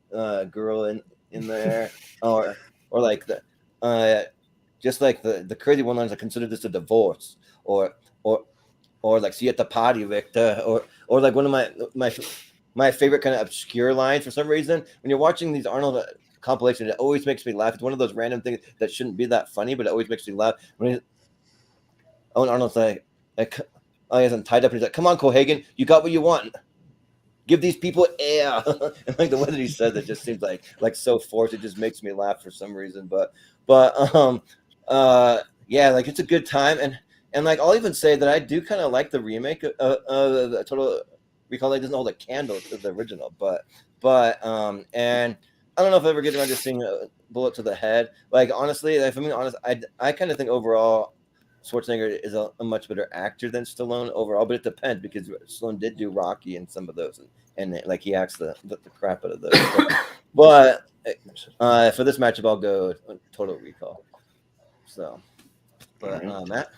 [SPEAKER 2] girl in there, or like just like the crazy one lines. I consider this a divorce, or like, see you at the party, Victor, or like one of my favorite kind of obscure lines for some reason. When you're watching these Arnold compilations, it always makes me laugh. It's one of those random things that shouldn't be that funny, but it always makes me laugh. When Arnold's like, he hasn't tied up, and he's like, "Come on, Cohagen, you got what you want. Give these people air." And like the way that he says it just seems like so forced. It just makes me laugh for some reason. But yeah, like, it's a good time, and like, I'll even say that I do kind of like the remake of the Total Recall. It doesn't hold a candle to the original, but and I don't know if I ever get around to seeing Bullet to the Head. Like, honestly, if I'm being honest, I kind of think overall Schwarzenegger is a much better actor than Stallone overall, but it depends, because Stallone did do Rocky and some of those, and like, he acts the crap out of those. But for this matchup, I'll go Total Recall. So, but Matt?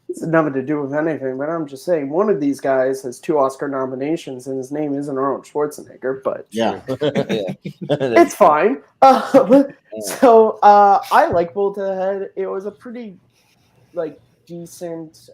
[SPEAKER 7] It's nothing to do with anything, but I'm just saying, one of these guys has 2 Oscar nominations, and his name isn't Arnold Schwarzenegger, but
[SPEAKER 3] Yeah.
[SPEAKER 7] it's fine. So I like Bullet to the Head. It was a pretty decent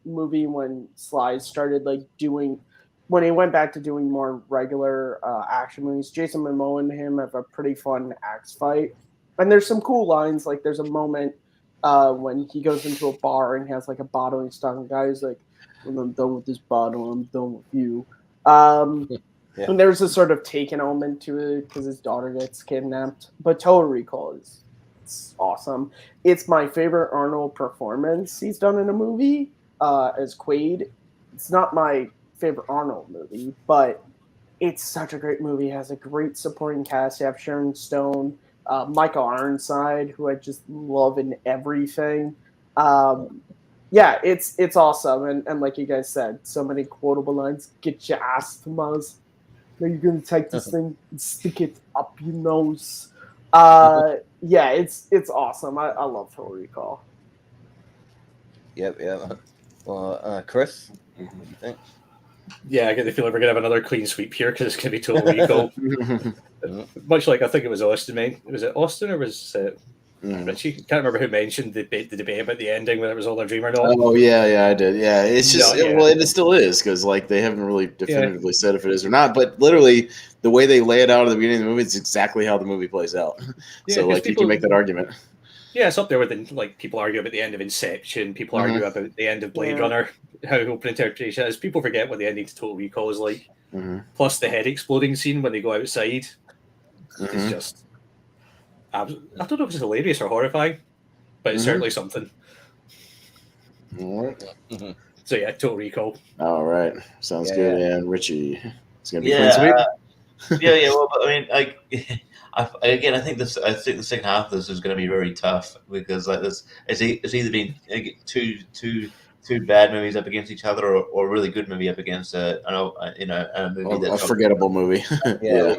[SPEAKER 7] movie when Sly started when he went back to doing more regular action movies. Jason Momoa and him have a pretty fun axe fight, and there's some cool lines. Like, there's a moment when he goes into a bar and he has like a bottle and stuff, and the guy's like, "When I'm done with this bottle, I'm done with you." And there's a sort of Taken element to it because his daughter gets kidnapped. But Total Recall it's awesome. It's my favorite Arnold performance he's done in a movie as Quaid. It's not my favorite Arnold movie, but it's such a great movie. It has a great supporting cast. You have Sharon Stone, Michael Ironside, who I just love in everything. Yeah, it's awesome. And like you guys said, so many quotable lines. Get your ass to Mars. Now you're going to take this thing and stick it up your nose. Yeah, it's awesome. I love Total Recall.
[SPEAKER 2] Yep. Well, Chris, what do you think?
[SPEAKER 6] Yeah, I get the feeling we're gonna have another clean sweep here, because it's gonna be Total Recall. Much like, I think it was Austin. Was it Austin, or was it Richie? Can't remember who mentioned the debate about the ending, whether it was all a dream or not.
[SPEAKER 3] Oh yeah, I did. Yeah, it's just well, it still is, because like they haven't really definitively said if it is or not. But literally, the way they lay it out at the beginning of the movie is exactly how the movie plays out. So like, you can make that argument.
[SPEAKER 6] Yeah, it's up there with people argue about the end of Inception. People argue about the end of Blade Runner. How open interpretation is. People forget what the ending to Total Recall is like. Plus the head exploding scene when they go outside. It's just, I don't know if it's hilarious or horrifying, but it's certainly something.
[SPEAKER 3] All right.
[SPEAKER 6] So yeah, Total Recall.
[SPEAKER 3] All right, sounds good. And Richie, it's gonna be
[SPEAKER 5] Yeah,
[SPEAKER 3] clean sweep.
[SPEAKER 5] yeah. Well, but I mean, I think the second half of this is going to be very tough, because like this, it's either been two bad movies up against each other, or a really good movie up against a movie that's
[SPEAKER 3] a forgettable movie.
[SPEAKER 2] Yeah.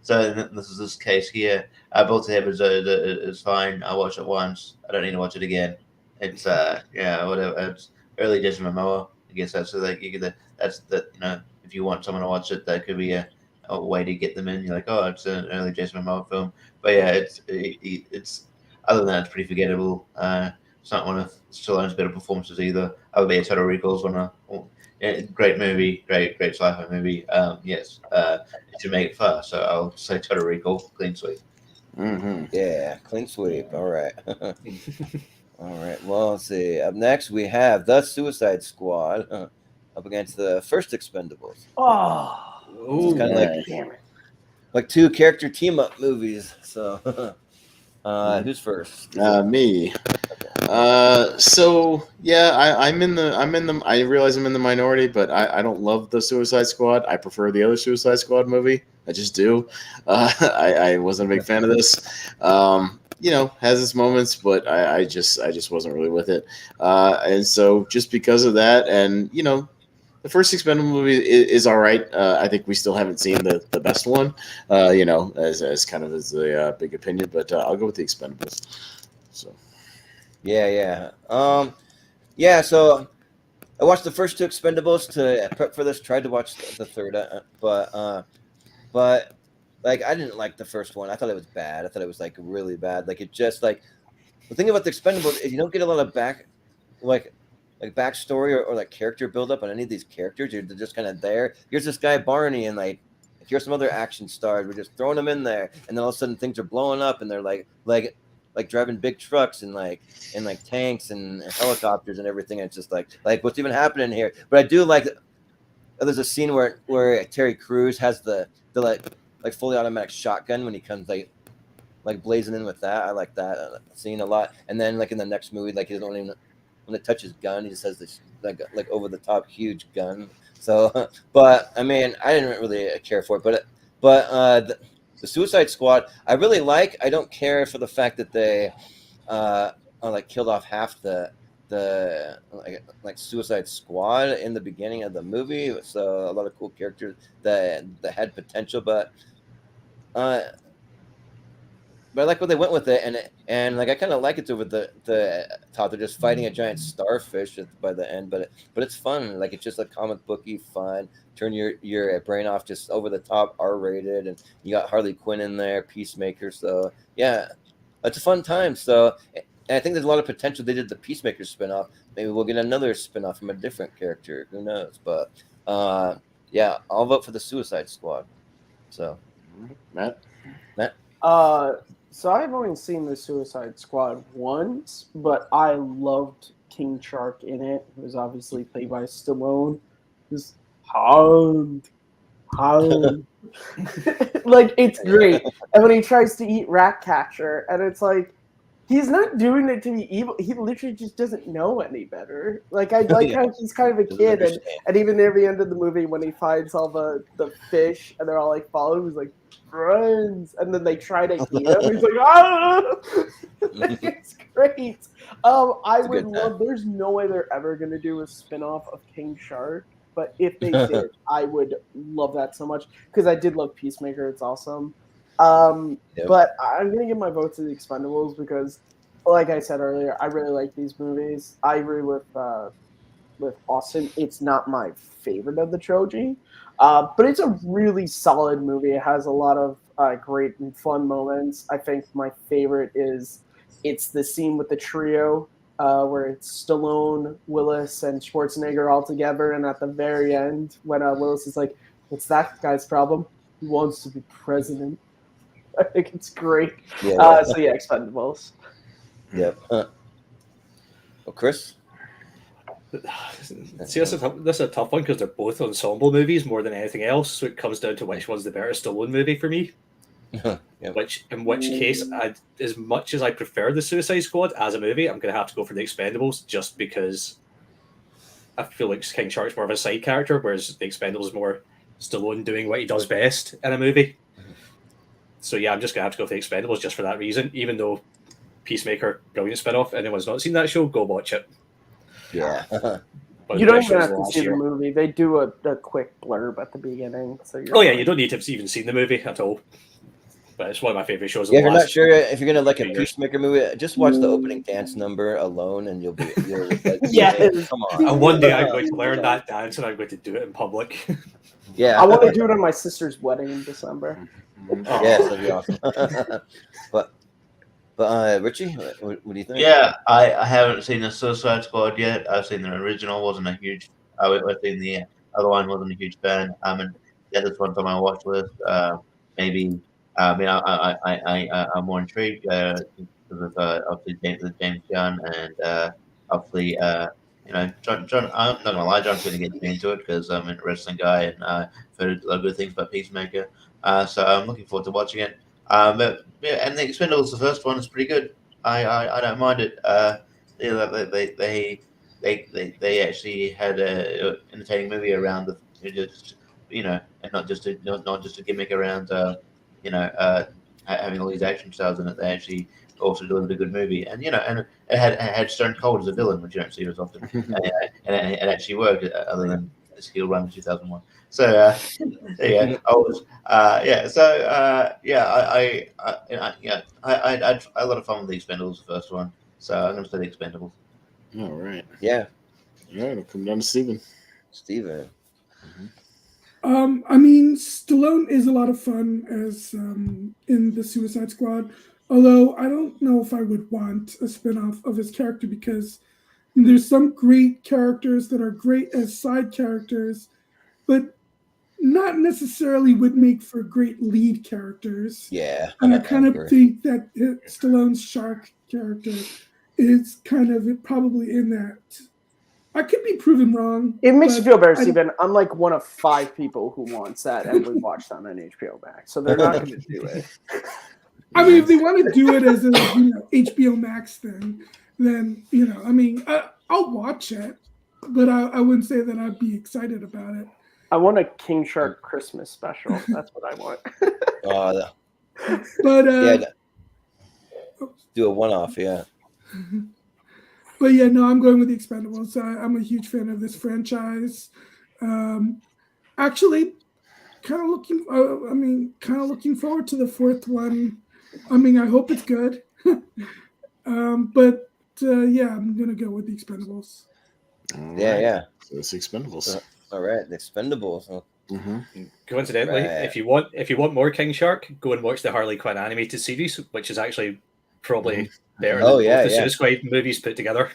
[SPEAKER 5] So this is this case here. Bullet to the Head is fine. I watched it once. I don't need to watch it again. It's whatever. It's early Jason Momoa. guess that's so like that's the if you want someone to watch it, that could be a way to get them in. You're like, oh, it's an early Jason Momoa film, but yeah, it's other than that, it's pretty forgettable. It's not one of Stallone's better performances either. I would be a Total Recall's one. Great movie, great sci-fi movie. Yes, it should make it far. So I'll say Total Recall, clean sweep.
[SPEAKER 3] Mm-hmm.
[SPEAKER 2] Yeah, clean sweep. All right. All right. Well, let's see. Up next, we have The Suicide Squad up against the first Expendables.
[SPEAKER 7] Oh,
[SPEAKER 2] It's kind of like
[SPEAKER 7] damn it.
[SPEAKER 2] like two character team up movies. So, who's first?
[SPEAKER 3] Me. So yeah, I realize I'm in the minority, but I don't love the Suicide Squad. I prefer the other Suicide Squad movie. I just do. I wasn't a big fan of this. Has its moments, but I just wasn't really with it. And so just because of that, and the first Expendable movie is all right. I think we still haven't seen the best one. As kind of as a big opinion, but I'll go with the Expendables. So.
[SPEAKER 2] Yeah. So I watched the first two Expendables to prep for this. Tried to watch the third, but like I didn't like the first one. I thought it was bad. I thought it was like really bad. Like it just like the thing about the Expendables is you don't get a lot of backstory or like character buildup on any of they're just kind of there. Here's this guy Barney, and like here's some other action stars. We're just throwing them in there, and then all of a sudden things are blowing up, and they're like driving big trucks and tanks and helicopters and everything. And it's just like what's even happening here? But I do like there's a scene where Terry Crews has the fully automatic shotgun when he comes like blazing in with that. I like that scene a lot. And then like in the next movie, like he doesn't even when it touches gun, he just has this like over the top huge gun. So, but I mean, I didn't really care for it. But the Suicide Squad, I really like. I don't care for the fact that they killed off half the Suicide Squad in the beginning of the movie. So a lot of cool characters that had potential, but I like what they went with it, and like I kind of like it over the top. They're just fighting a giant starfish by the end, but it's fun. Like it's just a comic booky fun. Turn your brain off, just over the top, R-rated, and you got Harley Quinn in there, Peacemaker. So yeah, it's a fun time. So and I think there's a lot of potential. They did the Peacemaker spinoff. Maybe we'll get another spinoff from a different character. Who knows? But yeah, I'll vote for the Suicide Squad. So
[SPEAKER 3] Matt.
[SPEAKER 7] So I've only seen the Suicide Squad once, but I loved King Shark in it. It was obviously played by Stallone. Just hound. Like it's great. And when he tries to eat Ratcatcher, and it's like he's not doing it to be evil. He literally just doesn't know any better. Like I like how he's kind of a kid, and even near the end of the movie when he finds all the fish and they're all like following, he's like friends, and then they try to eat him. He's like, ah! It's great. I would love. There's no way they're ever gonna do a spinoff of King Shark, but if they did, I would love that so much because I did love Peacemaker. It's awesome. But I'm gonna give my vote to the Expendables because, like I said earlier, I really like these movies. I agree with Austin. It's not my favorite of the trilogy, but it's a really solid movie. It has a lot of great and fun moments. I think my favorite is it's the scene with the trio where it's Stallone, Willis, and Schwarzenegger all together, and at the very end when Willis is like, "What's that guy's problem? He wants to be president." I think it's great.
[SPEAKER 2] Yeah.
[SPEAKER 7] So yeah, Expendables.
[SPEAKER 2] Yep. Well, Chris?
[SPEAKER 6] See, this is a tough one because they're both ensemble movies more than anything else. So it comes down to which one's the better Stallone movie for me.
[SPEAKER 2] Yep.
[SPEAKER 6] In which case, as much as I prefer the Suicide Squad as a movie, I'm going to have to go for the Expendables just because I feel like King Shark's more of a side character, whereas the Expendables is more Stallone doing what he does best in a movie. So yeah, I'm just gonna have to go for the Expendables just for that reason. Even though Peacemaker, brilliant spin-off. Anyone's not seen that show, go watch it.
[SPEAKER 2] Yeah.
[SPEAKER 6] But
[SPEAKER 7] You don't even have to see the movie. They do a quick blurb at the beginning. So
[SPEAKER 6] you don't need to have even seen the movie at all. but it's one of my favorite shows.
[SPEAKER 2] Yeah,
[SPEAKER 6] of
[SPEAKER 2] if
[SPEAKER 6] the
[SPEAKER 2] you're not
[SPEAKER 6] last
[SPEAKER 2] sure if you're gonna like a
[SPEAKER 6] 2 years.
[SPEAKER 2] Peacemaker movie, just watch the opening dance number alone, and you'll like,
[SPEAKER 7] Yes.
[SPEAKER 2] come on.
[SPEAKER 6] And one day I'm going to learn that dance, and I'm going to do it in public.
[SPEAKER 2] Yeah,
[SPEAKER 7] I want to do it on my sister's wedding in December.
[SPEAKER 2] Yes, that'd be awesome. but Richie, what do you think?
[SPEAKER 5] Yeah, I haven't seen the Suicide Squad yet. I've seen the original. Wasn't a huge. I've seen the other one. Wasn't a huge fan. And yeah, this one's on my watch list. Maybe. I mean, I'm more intrigued because of obviously James Gunn and obviously John. I'm not gonna lie, John's gonna get me into it because I'm a wrestling guy and I've heard a lot of good things about Peacemaker. So I'm looking forward to watching it. But yeah, and the Expendables, the first one, is pretty good. I don't mind it. They actually had a entertaining movie around the and not just a gimmick around having all these action stars in it. They actually also delivered a good movie, and and it had Stone Cold as a villain, which you don't see as often, and it actually worked other than his heel run in 2001. So yeah, I was I had a lot of fun with the Expendables, the first one. So I'm going to say the Expendables.
[SPEAKER 3] All right.
[SPEAKER 2] Yeah,
[SPEAKER 3] All right. I'll come down to Steven.
[SPEAKER 2] Steven.
[SPEAKER 4] I mean, Stallone is a lot of fun as in the Suicide Squad. Although I don't know if I would want a spinoff of his character because there's some great characters that are great as side characters, but not necessarily would make for great lead characters.
[SPEAKER 2] Yeah,
[SPEAKER 4] And I kind of
[SPEAKER 2] agree.
[SPEAKER 4] think that Stallone's Shark character is kind of probably in that. I could be proven wrong.
[SPEAKER 7] It makes you
[SPEAKER 4] but
[SPEAKER 7] feel better,
[SPEAKER 4] I-
[SPEAKER 7] Steven. I'm like one of 5 people who wants that and would watch that on HBO Max. So they're not going to do it.
[SPEAKER 4] I mean, if they want to do it as a HBO Max thing, then I mean, I'll watch it, but I wouldn't say that I'd be excited about it.
[SPEAKER 7] I want a King Shark Christmas special. That's what I want.
[SPEAKER 4] But
[SPEAKER 2] Yeah, do a one-off. Yeah.
[SPEAKER 4] But yeah, no, I'm going with the Expendables. I'm a huge fan of this franchise. Actually, kind of looking forward to the 4th one. I mean, I hope it's good. But yeah, I'm gonna go with the Expendables.
[SPEAKER 3] All
[SPEAKER 2] Yeah,
[SPEAKER 3] right.
[SPEAKER 2] yeah.
[SPEAKER 3] So it's Expendables.
[SPEAKER 2] All right, the Expendables.
[SPEAKER 6] Coincidentally,
[SPEAKER 2] Right.
[SPEAKER 6] if you want more King Shark, go and watch the Harley Quinn animated series, which is actually probably better than
[SPEAKER 2] Oh,
[SPEAKER 6] both
[SPEAKER 2] yeah,
[SPEAKER 6] the
[SPEAKER 2] yeah.
[SPEAKER 6] Suicide movies put together.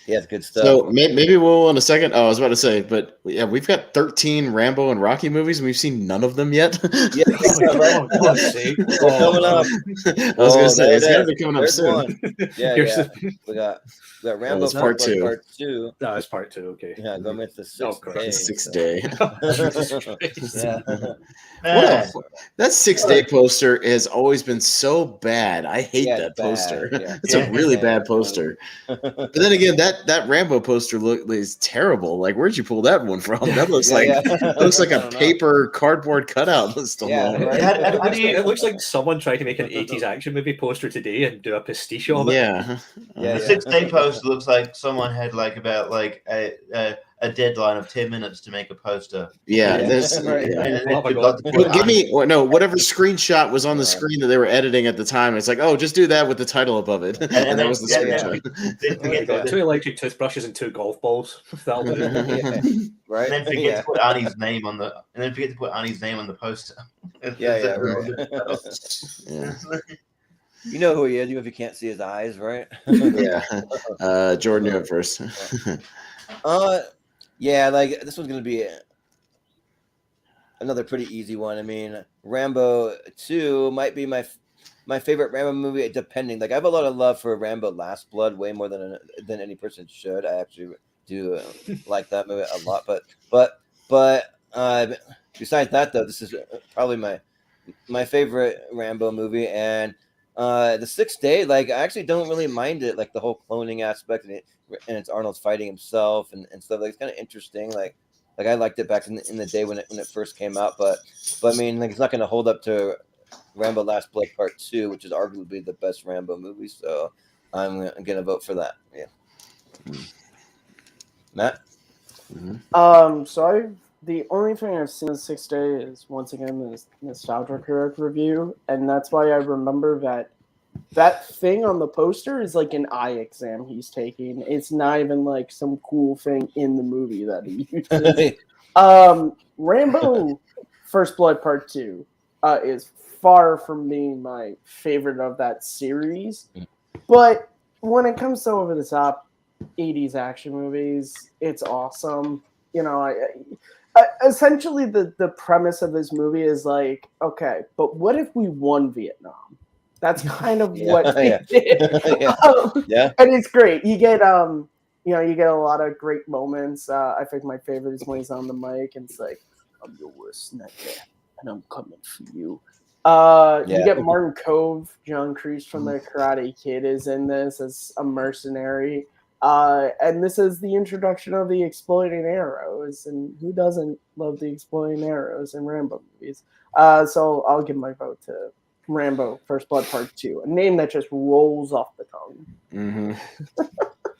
[SPEAKER 2] Yeah, it's good stuff.
[SPEAKER 3] So maybe we'll in a second. Oh, I was about to say, but yeah, we've got 13 Rambo and Rocky movies, and we've seen none of them yet.
[SPEAKER 2] Yeah,
[SPEAKER 6] Oh, for God's sake.
[SPEAKER 2] They're coming up.
[SPEAKER 3] I was gonna say
[SPEAKER 2] there
[SPEAKER 3] it's
[SPEAKER 2] it
[SPEAKER 3] gotta
[SPEAKER 2] is.
[SPEAKER 3] be coming up
[SPEAKER 2] There's
[SPEAKER 3] soon.
[SPEAKER 2] one. Yeah,
[SPEAKER 6] Here's
[SPEAKER 2] yeah. We got Rambo
[SPEAKER 3] that's part two.
[SPEAKER 2] Part 2.
[SPEAKER 6] No, it's part 2, okay.
[SPEAKER 2] Yeah, going into the 6th
[SPEAKER 6] Oh, God.
[SPEAKER 2] day.
[SPEAKER 3] The 6th
[SPEAKER 2] so-
[SPEAKER 3] day.
[SPEAKER 6] Jesus Christ.
[SPEAKER 2] Yeah.
[SPEAKER 5] Man,
[SPEAKER 3] That 6th day poster has always been so bad. I hate
[SPEAKER 2] Yeah,
[SPEAKER 3] that
[SPEAKER 2] bad,
[SPEAKER 3] poster.
[SPEAKER 2] yeah.
[SPEAKER 3] It's a really
[SPEAKER 2] Yeah.
[SPEAKER 3] bad poster. But then again, that Rambo poster is terrible. Like, where'd you pull that one from? That looks
[SPEAKER 2] Yeah,
[SPEAKER 3] like
[SPEAKER 2] yeah.
[SPEAKER 3] it looks like
[SPEAKER 2] I
[SPEAKER 3] a
[SPEAKER 2] don't know.
[SPEAKER 3] paper cardboard cutout. Stallone.
[SPEAKER 2] Yeah, right.
[SPEAKER 6] It looks like someone tried to make an 80s action movie poster today and do a pastiche of it.
[SPEAKER 3] Yeah.
[SPEAKER 2] Yeah,
[SPEAKER 5] the 6-day poster looks like someone had a deadline of 10 minutes to make a poster.
[SPEAKER 3] Yeah,
[SPEAKER 2] Yeah.
[SPEAKER 3] there's
[SPEAKER 2] Right.
[SPEAKER 3] yeah.
[SPEAKER 5] And
[SPEAKER 6] Oh my
[SPEAKER 5] they've
[SPEAKER 6] God.
[SPEAKER 5] got to put
[SPEAKER 3] Give me
[SPEAKER 5] Arnie-
[SPEAKER 3] no whatever screenshot was on the screen that they were editing at the time. It's like, oh, just do that with the title above it, and that was the
[SPEAKER 5] yeah,
[SPEAKER 3] screenshot.
[SPEAKER 5] Then forget to-
[SPEAKER 6] 2 electric toothbrushes and 2 golf balls. That'll do it.
[SPEAKER 2] Yeah. Right?
[SPEAKER 5] and then forget
[SPEAKER 2] Yeah.
[SPEAKER 5] to put Arnie's name on the poster.
[SPEAKER 2] Yeah, right.
[SPEAKER 3] Yeah,
[SPEAKER 2] You know who he is, even if you can't see his eyes, right?
[SPEAKER 3] yeah. Jordan, you went first.
[SPEAKER 2] Yeah, like this one's gonna be another pretty easy one. I mean, Rambo 2 might be my favorite Rambo movie, depending. Like, I have a lot of love for Rambo Last Blood, way more than any person should. I actually do like that movie a lot. But besides that, though, this is probably my favorite Rambo movie. And the 6th day, like, I actually don't really mind it, like the whole cloning aspect, and it's Arnold's fighting himself and stuff. Like, it's kind of interesting. Like I liked it back in the day when it first came out, but I mean, like, it's not going to hold up to Rambo Last Blood Part 2, which is arguably the best Rambo movie. So I'm going to vote for that. Yeah. Matt?
[SPEAKER 7] Sorry, the only thing I've seen in 6 Day is once again this nostalgia correct review, and that's why I remember that thing on the poster is like an eye exam he's taking. It's not even like some cool thing in the movie that he uses. Rambo First Blood Part 2 is far from being my favorite of that series. But when it comes to over the top 80s action movies, it's awesome. You know, I essentially the premise of this movie is like, okay, but what if we won Vietnam? That's kind of what they did. And it's great. You get you get a lot of great moments. I think my favorite is when he's on the mic and it's like, I'm your worst nightmare and I'm coming for you. You get Martin Cove, John Kreese from the Karate Kid is in this as a mercenary. And this is the introduction of the exploding arrows, and who doesn't love the exploding arrows in Rambo movies? So I'll give my vote to Rambo First Blood Part 2, a name that just rolls off the tongue.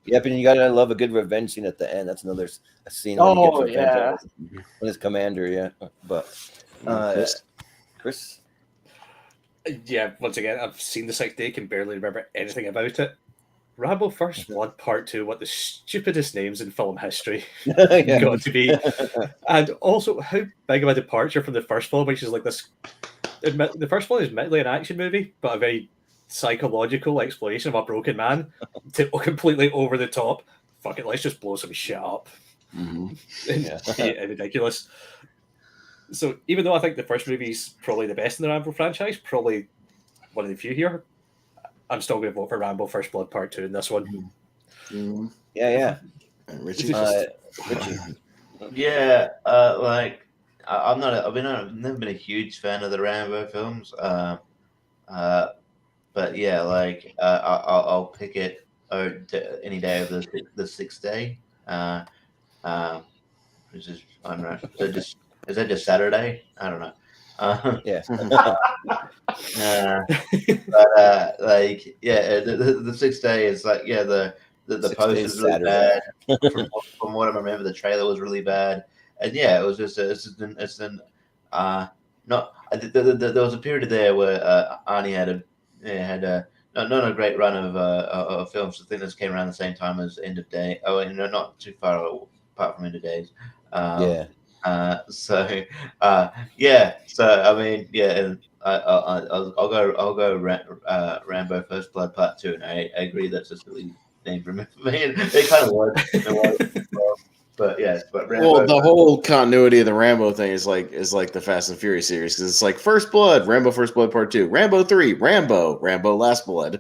[SPEAKER 2] Yep, and you gotta love a good revenge scene at the end. That's another scene.
[SPEAKER 7] Oh yeah,
[SPEAKER 2] when his commander, But Chris.
[SPEAKER 6] Yeah, once again, I've seen the 6 Day, can barely remember anything about it. Rambo First Blood Part 2, what the stupidest names in film history got to be. And also, how big of a departure from the first film, which is like this. The first one is admittedly an action movie, but a very psychological exploration of a broken man to completely over the top. Fuck it, let's just blow some shit up. And ridiculous. So even though I think the first movie is probably the best in the Rambo franchise, probably one of the few here, I'm still going to vote for Rambo First Blood Part 2 in this one.
[SPEAKER 2] Yeah.
[SPEAKER 3] Richie?
[SPEAKER 2] Richie.
[SPEAKER 5] Yeah, I've never been a huge fan of the Rambo films. But yeah, I'll pick it any day of the 6th Day. Which is, I don't know. Is that just Saturday? I don't know. The 6th Day is like, the posters really bad. From what I remember, the trailer was really bad, and it was just there was a period there where Arnie had not a great run of films. I think this came around the same time as End of Day. Oh, and not too far apart from End of Days. So I mean, and I'll go Rambo First Blood Part 2, and I agree that's a silly name for me. It kind of was. But Rambo,
[SPEAKER 3] the whole continuity of the Rambo thing is like the Fast and Furious series, because it's like First Blood, Rambo First Blood Part 2, Rambo 3, Rambo Last Blood.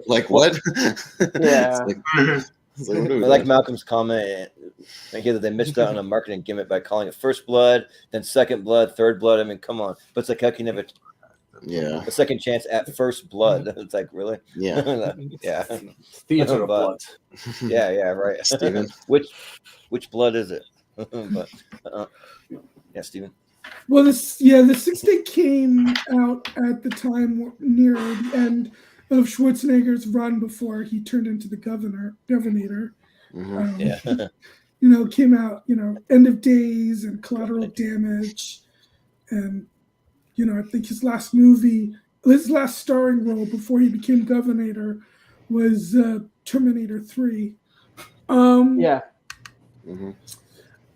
[SPEAKER 3] Like what?
[SPEAKER 7] Yeah.
[SPEAKER 2] I like Malcolm's comment that they missed out on a marketing gimmick by calling it First Blood, then Second Blood, Third Blood. I mean, come on. But it's like, how can you have a second chance at First Blood? It's like, really?
[SPEAKER 3] Yeah.
[SPEAKER 6] Theater of blood.
[SPEAKER 2] Right.
[SPEAKER 3] Steven.
[SPEAKER 2] Which blood is it? Steven.
[SPEAKER 4] Well, the 6th Day came out at the time near the end of Schwarzenegger's run before he turned into the Governator. Came out, End of Days and Collateral Damage. And, I think his last starring role before he became Governator was Terminator 3.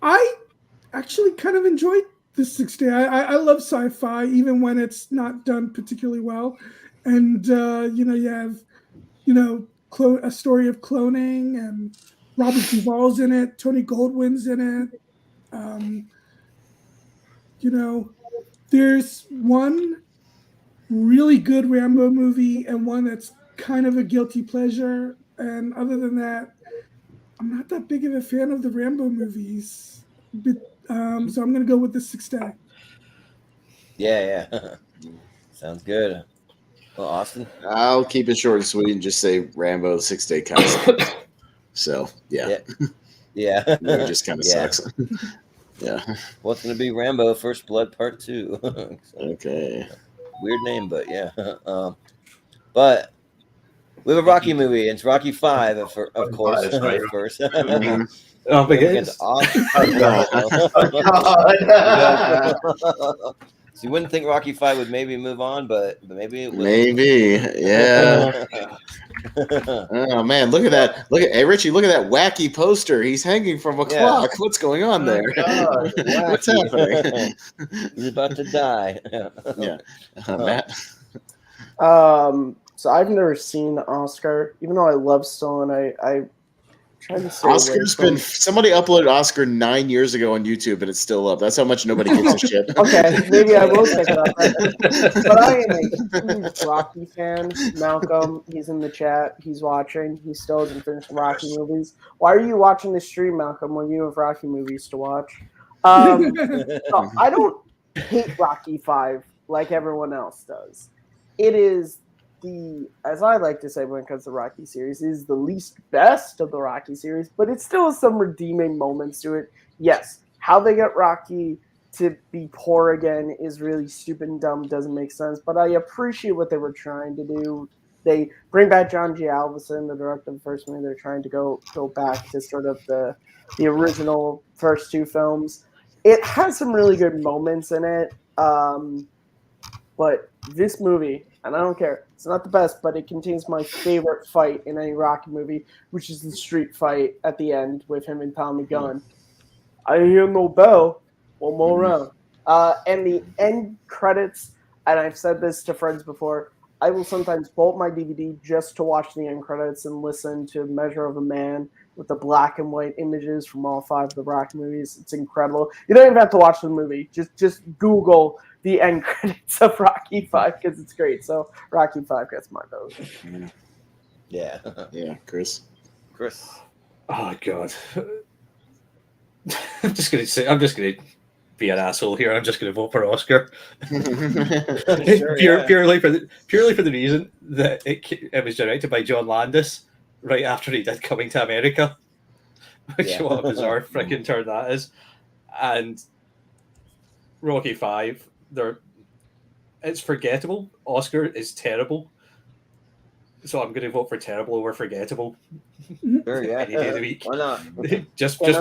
[SPEAKER 4] I actually kind of enjoyed the 6th Day. I love sci-fi, even when it's not done particularly well. And, you have, a story of cloning, and Robert Duvall's in it. Tony Goldwyn's in it. There's one really good Rambo movie and one that's kind of a guilty pleasure. And other than that, I'm not that big of a fan of the Rambo movies. But, so I'm going to go with the 6th Day.
[SPEAKER 2] Yeah. Sounds good. Well, Austin?
[SPEAKER 3] I'll keep it short and sweet and just say Rambo 6th Day kind of sucks. So,
[SPEAKER 2] Yeah.
[SPEAKER 3] It just kind of sucks. Yeah.
[SPEAKER 2] Well, it's going to be Rambo First Blood Part 2.
[SPEAKER 3] Okay.
[SPEAKER 2] Weird name, but yeah. But we have a Rocky movie. It's Rocky 5, of course. First.
[SPEAKER 6] Oh, but it
[SPEAKER 2] Against
[SPEAKER 6] is.
[SPEAKER 2] So you wouldn't think Rocky 5 would maybe move on, but maybe it will.
[SPEAKER 3] Maybe, yeah. Oh man, look at that! Hey Richie, look at that wacky poster. He's hanging from a clock. What's going on there?
[SPEAKER 5] God,
[SPEAKER 3] What's happening?
[SPEAKER 2] He's about to die.
[SPEAKER 3] Yeah, Matt.
[SPEAKER 7] So I've never seen Oscar, even though I love Stone. I try to say
[SPEAKER 3] Oscar's been somebody uploaded Oscar 9 years ago on YouTube, and it's still up. That's how much nobody gives a shit.
[SPEAKER 7] Okay, maybe I will check it out. But I am a huge Rocky fan. Malcolm, he's in the chat. He's watching. He still hasn't finished Rocky movies. Why are you watching the stream, Malcolm, when you have Rocky movies to watch? So I don't hate Rocky 5 like everyone else does. It is as I like to say when it comes to the Rocky series, is the least best of the Rocky series, but it still has some redeeming moments to it. Yes, how they get Rocky to be poor again is really stupid and dumb, doesn't make sense, but I appreciate what they were trying to do. They bring back John G. Alvison, the director of the first movie. They're trying to go back to sort of the original first two films. It has some really good moments in it, but this movie, and I don't care, it's not the best, but it contains my favorite fight in any Rocky movie, which is the street fight at the end with him and Tommy Gunn. I hear no bell. One more round. And the end credits, and I've said this to friends before, I will sometimes pull up my DVD just to watch the end credits and listen to Measure of a Man with the black and white images from all 5 of the Rocky movies. It's incredible. You don't even have to watch the movie. Just Google the end credits of Rocky 5 because it's great. So Rocky 5 gets my vote.
[SPEAKER 2] Yeah.
[SPEAKER 3] Yeah, Chris.
[SPEAKER 6] Oh God. I'm just gonna be an asshole here. I'm just gonna vote for Oscar. Purely for the reason that it was directed by John Landis right after he did Coming to America, which what a bizarre freaking turn that is. And Rocky 5, it's forgettable. Oscar is terrible. So I'm going to vote for terrible over forgettable.
[SPEAKER 2] Sure, yeah.
[SPEAKER 6] Any day of the week.
[SPEAKER 2] Why not?
[SPEAKER 6] just because.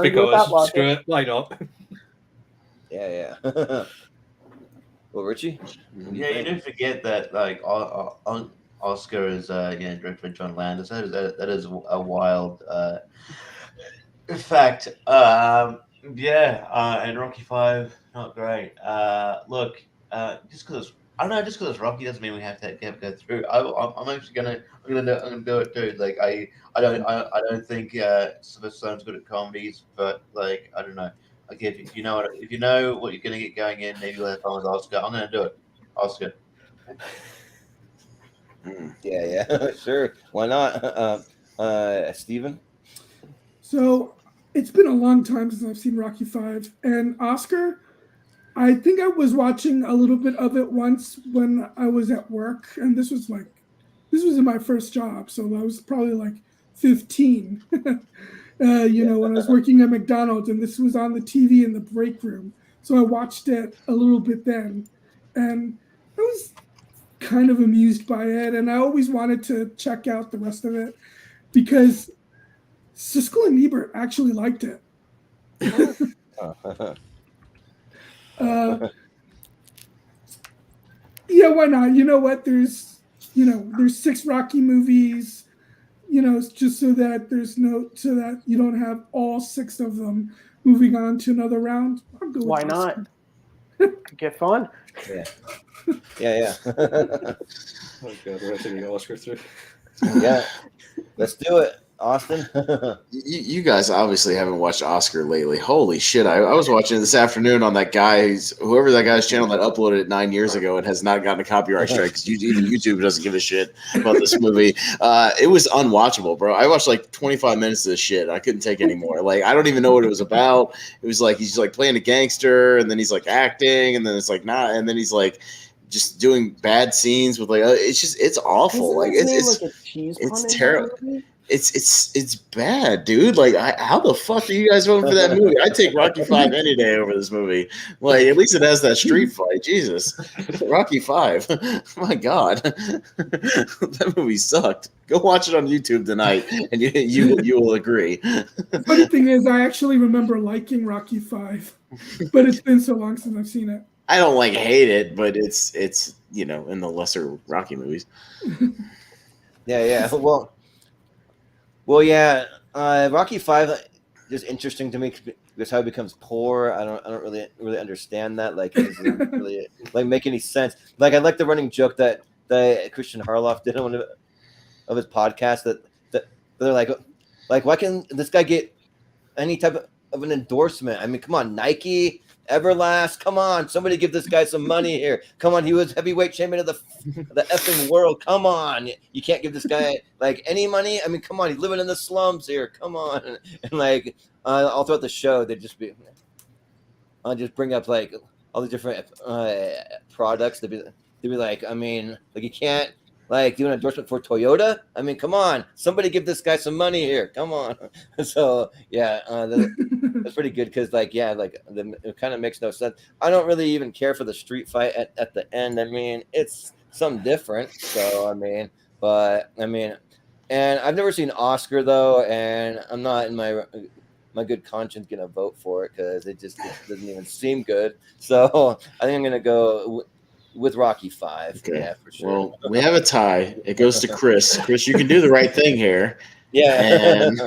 [SPEAKER 6] Screw it. Why not?
[SPEAKER 2] Yeah. Well, Richie?
[SPEAKER 5] Yeah, you don't forget that like Oscar is directed by John Landis. That is a wild fact. And Rocky 5 not great. Look, just because it's Rocky doesn't mean we have to go through. I'm actually gonna do it too. Like I don't think Sylvester Stallone's good at comedies, but like I don't know. Like if you know what you're gonna get going in, maybe we'll have fun with Oscar. I'm gonna do it, Oscar.
[SPEAKER 2] Yeah, sure. Why not? Steven?
[SPEAKER 4] So it's been a long time since I've seen Rocky 5, and Oscar, I think I was watching a little bit of it once when I was at work, and this was in my first job, so I was probably like 15. When I was working at McDonald's, and this was on the TV in the break room. So I watched it a little bit then, and I was kind of amused by it, and I always wanted to check out the rest of it because Siskel and Ebert actually liked it. Yeah, why not? You know what? There's 6 Rocky movies. Just so that so that you don't have all 6 of them moving on to another round. I'll go
[SPEAKER 7] Why
[SPEAKER 4] with
[SPEAKER 7] not?
[SPEAKER 4] Oscar.
[SPEAKER 7] Get fun.
[SPEAKER 2] Yeah.
[SPEAKER 6] Oh God, we're going to the Oscar through.
[SPEAKER 2] Yeah. Let's do it, Austin.
[SPEAKER 3] You guys obviously haven't watched Oscar lately. Holy shit. I was watching it this afternoon on whoever that guy's channel that uploaded it 9 years ago and has not gotten a copyright strike because even YouTube doesn't give a shit about this movie. It was unwatchable, bro. I watched like 25 minutes of this shit. I couldn't take any more. Like, I don't even know what it was about. It was like he's like playing a gangster, and then he's like acting, and then it's like not, and then he's like just doing bad scenes with like it's awful. Like it's terrible. It's bad, dude. Like, how the fuck are you guys voting for that movie? I take Rocky 5 any day over this movie. Like, at least it has that street fight. Jesus, Rocky 5. My God, that movie sucked. Go watch it on YouTube tonight, and you will agree.
[SPEAKER 4] The funny thing is, I actually remember liking Rocky 5, but it's been so long since I've seen it.
[SPEAKER 3] I don't hate it, but it's in the lesser Rocky movies.
[SPEAKER 2] Yeah. Well, yeah. Rocky 5 is interesting to me because how he becomes poor. I don't really understand that. Like, it doesn't really make any sense. Like, I like the running joke that Christian Harloff did on one of his podcasts that they're like, why can this guy get any type of an endorsement? I mean, come on, Nike, Everlast, come on, somebody give this guy some money here. Come on, he was heavyweight champion of the effing world. Come on, you can't give this guy any money. I mean, come on, he's living in the slums here. Come on, and all throughout the show, they'd just bring up all the different products. They'd be like, I mean, you can't do an endorsement for Toyota. I mean, come on, somebody give this guy some money here. Come on. So yeah, that's pretty good because it kind of makes no sense. I don't really even care for the street fight at the end. I mean, it's something different. So and I've never seen Oscar though, and I'm not in my good conscience gonna vote for it because it doesn't even seem good. So I think I'm gonna go with Rocky 5.
[SPEAKER 3] Okay.
[SPEAKER 2] Yeah, for sure.
[SPEAKER 3] Well, we have a tie. It goes to Chris. Chris, you can do the right thing here.
[SPEAKER 2] Yeah.
[SPEAKER 3] And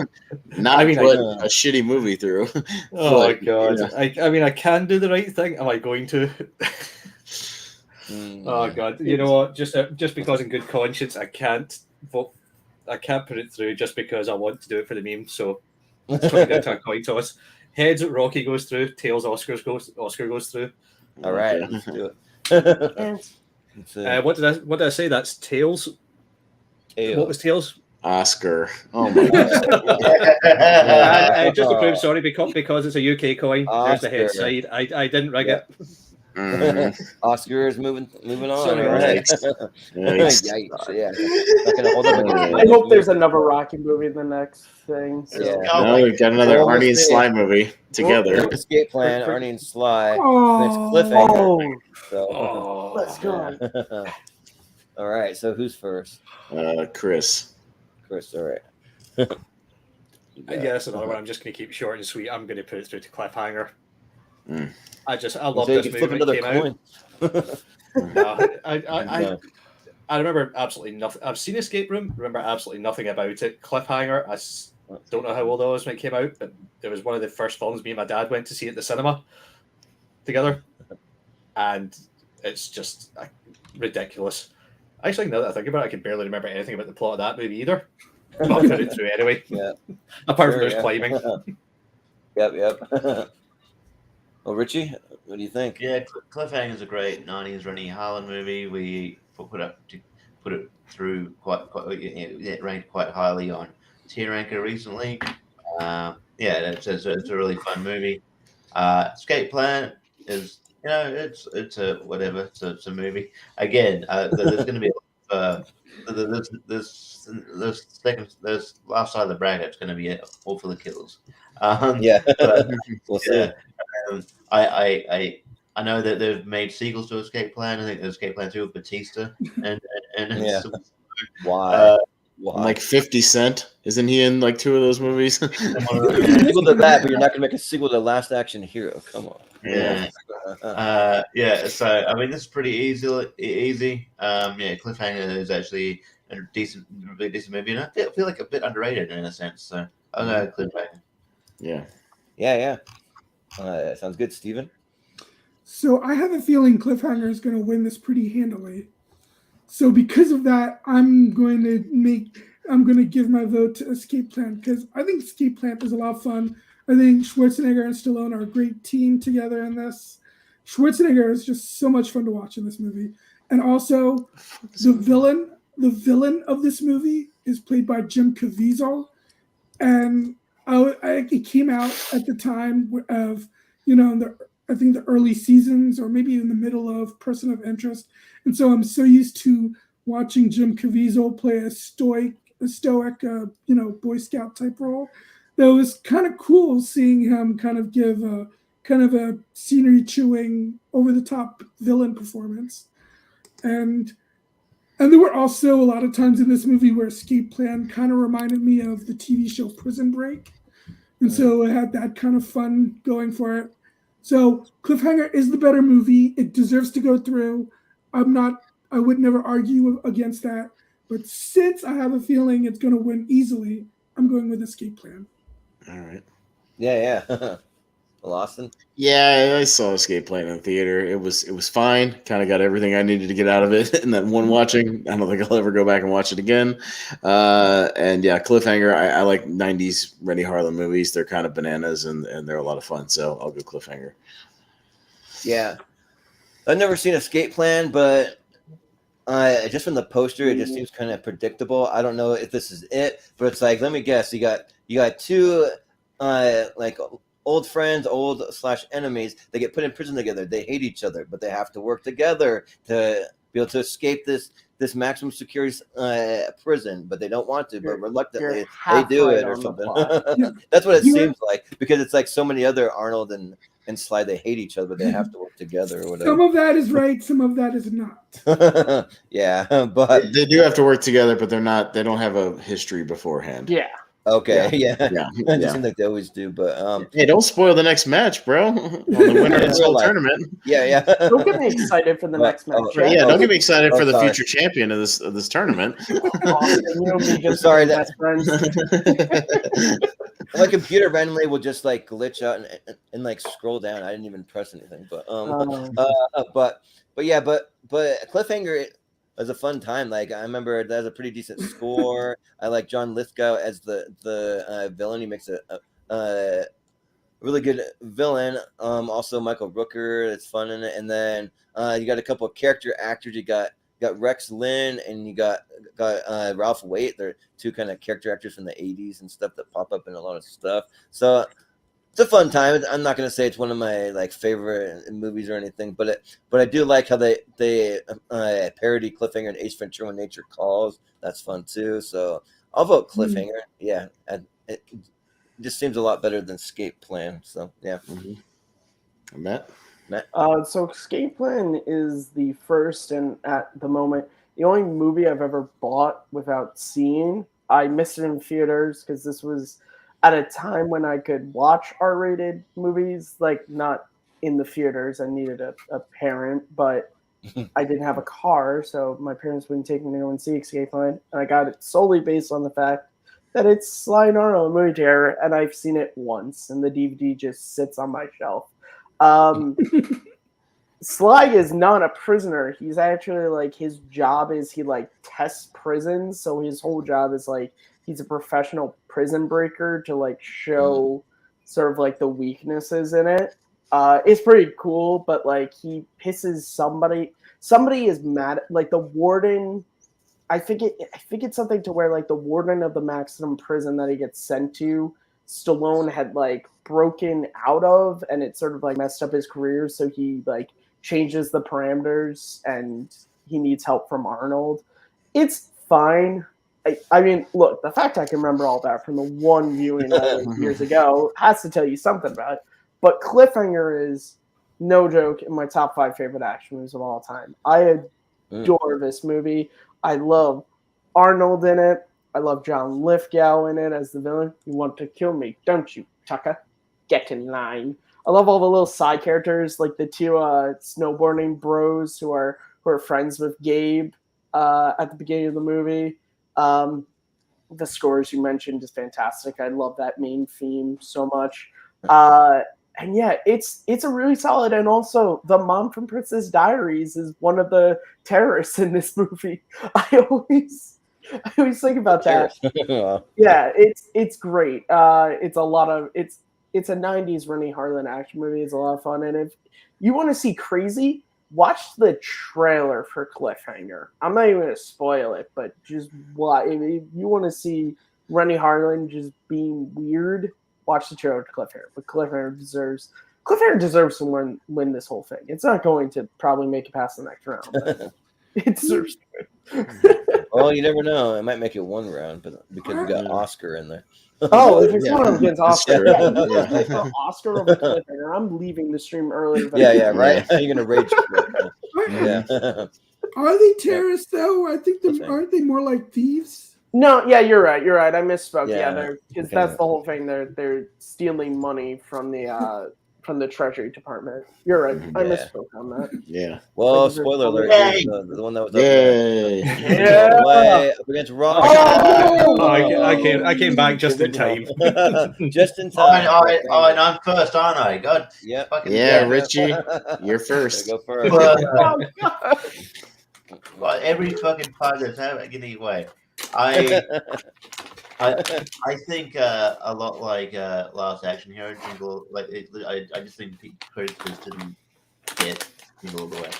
[SPEAKER 3] not put a shitty movie through.
[SPEAKER 6] Oh my God. I can do the right thing. Am I going to? Oh God. You know what? Just because in good conscience I can't vote. I can't put it through just because I want to do it for the meme. So it's going down to a coin toss. Heads, Rocky goes through. Tails, Oscar goes through.
[SPEAKER 2] All right, let's do it.
[SPEAKER 6] What did I say? That's Tails. What was Tails?
[SPEAKER 3] Oscar. Oh my God.
[SPEAKER 6] Just to prove, sorry, because it's a UK coin.
[SPEAKER 2] Oscar.
[SPEAKER 6] There's the head side. I didn't rig it.
[SPEAKER 2] Oscar is moving on.
[SPEAKER 6] Sorry,
[SPEAKER 2] right?
[SPEAKER 3] Yikes.
[SPEAKER 2] Yikes. Yeah. Not gonna hold up against
[SPEAKER 7] I hope there's another Rocky movie in the next thing. So.
[SPEAKER 2] Yeah.
[SPEAKER 3] No, we've got another Arnie and Sly movie together.
[SPEAKER 2] Escape Plan, Arnie and Sly.
[SPEAKER 4] Oh.
[SPEAKER 2] It's cliffhanger. So.
[SPEAKER 7] Let's go.
[SPEAKER 2] All right. So who's first?
[SPEAKER 3] Chris.
[SPEAKER 2] Chris. All right.
[SPEAKER 6] Yeah, that's another one. I'm just going to keep it short and sweet. I'm going to put it through to cliffhanger. I love
[SPEAKER 2] So you
[SPEAKER 6] this
[SPEAKER 2] can
[SPEAKER 6] movie
[SPEAKER 2] flip
[SPEAKER 6] when it
[SPEAKER 2] another
[SPEAKER 6] came
[SPEAKER 2] coin.
[SPEAKER 6] out. I remember absolutely nothing. I've seen Escape Room. Remember absolutely nothing about it. Cliffhanger. I don't know how old I was when it came out, but it was one of the first films me and my dad went to see at the cinema together, and it's just ridiculous. Actually, now that I think about it, I can barely remember anything about the plot of that movie either. But I'll put it through anyway.
[SPEAKER 2] Yeah.
[SPEAKER 6] Apart from there's climbing.
[SPEAKER 2] Yep. Well, Richie, what do you think?
[SPEAKER 5] Yeah, Cliffhanger is a great 90s Rennie Harlan movie. We put it through it ranked quite highly on Tier Ranker recently. It's a really fun movie. Escape Plan is it's a whatever. It's a movie. Again, there's going to be this last side of the bracket is going to be all for the kills.
[SPEAKER 2] We'll see.
[SPEAKER 5] I know that they've made sequels to Escape Plan. I think there's Escape Plan 2 with Batista and
[SPEAKER 2] Why?
[SPEAKER 3] Like 50 Cent, isn't he in like 2 of those movies?
[SPEAKER 2] Sequel to that, but you're not gonna make a sequel to Last Action Hero. Come on.
[SPEAKER 5] Yeah. So I mean, this is pretty easy. Cliffhanger is actually a really decent movie, and I feel like a bit underrated in a sense. So I'll go Cliffhanger.
[SPEAKER 2] Yeah. Sounds good, Steven.
[SPEAKER 4] So I have a feeling Cliffhanger is going to win this pretty handily. So because of that, I'm going to give my vote to Escape Plan because I think Escape Plan is a lot of fun. I think Schwarzenegger and Stallone are a great team together in this. Schwarzenegger is just so much fun to watch in this movie. And also the villain of this movie is played by Jim Caviezel. And it came out at the time of, I think the early seasons or maybe in the middle of Person of Interest. And so I'm so used to watching Jim Caviezel play a stoic a stoic, Boy Scout type role. That was kind of cool seeing him kind of give kind of a scenery chewing, over the top villain performance, and there were also a lot of times in this movie where Escape Plan kind of reminded me of the TV show Prison Break, and so it had that kind of fun going for it. So Cliffhanger is the better movie. It deserves to go through. I would never argue against that. But since I have a feeling it's going to win easily, I'm going with Escape Plan.
[SPEAKER 3] All right.
[SPEAKER 2] Yeah. Lawson?
[SPEAKER 3] Yeah, I saw Escape Plan in the theater. It was fine. Kind of got everything I needed to get out of it in that one watching. I don't think I'll ever go back and watch it again. And yeah, Cliffhanger. I like 90s Rennie Harlan movies. They're kind of bananas and they're a lot of fun. So I'll go Cliffhanger.
[SPEAKER 2] Yeah. I've never seen Escape Plan, but just from the poster, it just seems kind of predictable. I don't know if this is it, but it's like, let me guess. You got two like old friends, old/enemies. They get put in prison together. They hate each other, but they have to work together to be able to escape this maximum security prison. But they don't want to. But reluctantly, they do it or something. That's what it seems like, because it's like so many other Arnold and Sly. They hate each other, but they have to work together or whatever.
[SPEAKER 4] Some of that is right. Some of that is not.
[SPEAKER 2] Yeah, but
[SPEAKER 3] they do have to work together, but they're not. They don't have a history beforehand.
[SPEAKER 7] Yeah.
[SPEAKER 2] Okay, yeah. It
[SPEAKER 3] Yeah.
[SPEAKER 2] seems like they always do, but
[SPEAKER 3] hey, don't spoil the next match, bro. On the winner of this whole tournament.
[SPEAKER 2] Yeah.
[SPEAKER 7] Don't get me excited for the next match.
[SPEAKER 3] Yeah, don't get me excited for the future champion of this tournament.
[SPEAKER 2] Sorry, best friends. My computer randomly will just like glitch out and like scroll down. I didn't even press anything, but Cliffhanger was a fun time. Like, I remember that was a pretty decent score. I like John Lithgow as the villain. He makes a really good villain. Also Michael Rooker, it's fun in it. And then you got a couple of character actors. You got Rex Lynn and you got Ralph Waite. They're two kind of character actors from the 80s and stuff that pop up in a lot of stuff. So it's a fun time. I'm not going to say it's one of my like favorite movies or anything, but I do like how they parody Cliffhanger and Ace Ventura: When Nature Calls. That's fun too. So I'll vote Cliffhanger. Yeah, it just seems a lot better than Escape Plan. So yeah.
[SPEAKER 3] Matt.
[SPEAKER 7] So Escape Plan is the first and at the moment the only movie I've ever bought without seeing. I missed it in theaters because this was at a time when I could watch R-rated movies, like not in the theaters. I needed a parent, but I didn't have a car, so my parents wouldn't take me to go and see Escape Plan. And I got it solely based on the fact that it's Sly and Arnold movie theater, and I've seen it once, and the DVD just sits on my shelf. Sly is not a prisoner. He's actually like, his job is he like tests prisons, so his whole job is like he's a professional prison breaker to like show sort of like the weaknesses in it. It's pretty cool, but like he pisses somebody is mad, like the warden. I think it's something to where like the warden of the maximum prison that he gets sent to, Stallone had like broken out of, and it sort of like messed up his career, so he like changes the parameters and he needs help from Arnold. It's fine. I mean, look, the fact I can remember all that from the one viewing years ago has to tell you something about it. But Cliffhanger is, no joke, in my top 5 favorite action movies of all time. I adore this movie. I love Arnold in it. I love John Lithgow in it as the villain. You want to kill me, don't you, Tucker? Get in line. I love all the little side characters, like the two snowboarding bros who are friends with Gabe at the beginning of the movie. The scores you mentioned is fantastic. I love that main theme so much. And yeah, it's a really solid. And also, the mom from Princess Diaries is one of the terrorists in this movie. I always think about that. Yeah, it's great. It's a 90s Rennie Harlan action movie. It's a lot of fun. And if you want to see crazy, watch the trailer for Cliffhanger. I'm not even going to spoil it, but just watch. If you want to see Rennie Harlan just being weird, watch the trailer to Cliffhanger. But Cliffhanger deserves to win this whole thing. It's not going to probably make it past the next round, but it deserves to.
[SPEAKER 2] Well, you never know. It might make it one round, but because we got
[SPEAKER 3] Yeah.
[SPEAKER 2] Oscar in there.
[SPEAKER 7] Oh, if it's
[SPEAKER 3] Yeah,
[SPEAKER 7] one of against
[SPEAKER 3] that's
[SPEAKER 7] Oscar,
[SPEAKER 3] true.
[SPEAKER 7] yeah, you
[SPEAKER 3] Yeah.
[SPEAKER 7] guys play for Oscar over Cliffhanger. I'm leaving the stream earlier. Than
[SPEAKER 2] Yeah, right. You're gonna rage quit.
[SPEAKER 4] Are
[SPEAKER 2] Yeah.
[SPEAKER 4] they terrorists though? I think
[SPEAKER 2] Okay.
[SPEAKER 4] aren't they more like thieves?
[SPEAKER 7] No, yeah, you're right. You're right. I misspoke.
[SPEAKER 2] Yeah,
[SPEAKER 7] Yeah, because
[SPEAKER 2] okay.
[SPEAKER 7] that's the whole thing. They're stealing money from the Treasury Department. You're right. I
[SPEAKER 2] Yeah.
[SPEAKER 7] misspoke on that.
[SPEAKER 3] Yeah.
[SPEAKER 2] Well,
[SPEAKER 7] Like,
[SPEAKER 2] spoiler alert.
[SPEAKER 5] Yay!
[SPEAKER 2] Here's the one that was up
[SPEAKER 3] Yay.
[SPEAKER 2] there. Way up against Rock.
[SPEAKER 6] Oh, I came back just in time.
[SPEAKER 2] Just in
[SPEAKER 5] Oh,
[SPEAKER 2] time.
[SPEAKER 5] and I'm first, aren't I? God.
[SPEAKER 2] Yep.
[SPEAKER 5] Fucking
[SPEAKER 3] Yeah,
[SPEAKER 5] damn.
[SPEAKER 3] Richie, you're first.
[SPEAKER 2] Go first.
[SPEAKER 5] Well,
[SPEAKER 7] Oh,
[SPEAKER 5] well, every fucking part that's happening anyway. I think a lot like Last Action Hero Jingle. Like I just think critics just didn't get Jingle All the Way.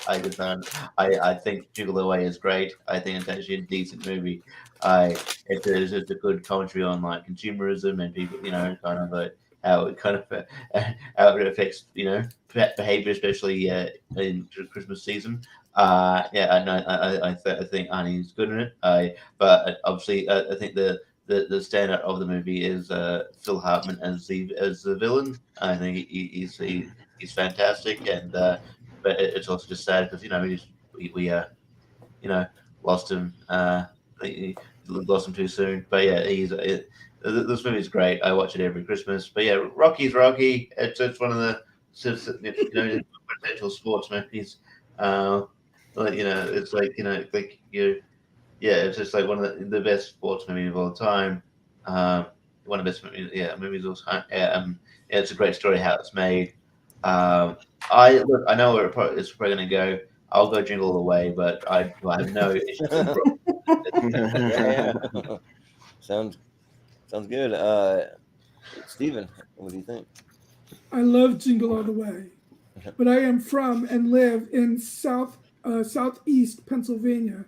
[SPEAKER 5] I think Jingle All the Way is great. I think it's actually a decent movie. It's just a good commentary on like consumerism and people, kind of like how it affects behavior, especially in Christmas season. I think Arnie's good in it. But obviously, I think the standout of the movie is Phil Hartman as the villain. I think he's fantastic, and but it's also just sad because we lost him. We lost him too soon. But yeah, this movie is great. I watch it every Christmas. But yeah, Rocky's Rocky. It's one of the potential sports movies. It's it's just like one of the best sports movies of all time. One of the best movies of all time. It's a great story how it's made. I know where it's probably going to go. I'll go Jingle All the Way, but I have no issues.
[SPEAKER 2] Yeah. Sounds good. Steven, what do you think?
[SPEAKER 4] I love Jingle All the Way, but I am from and live in southeast Pennsylvania.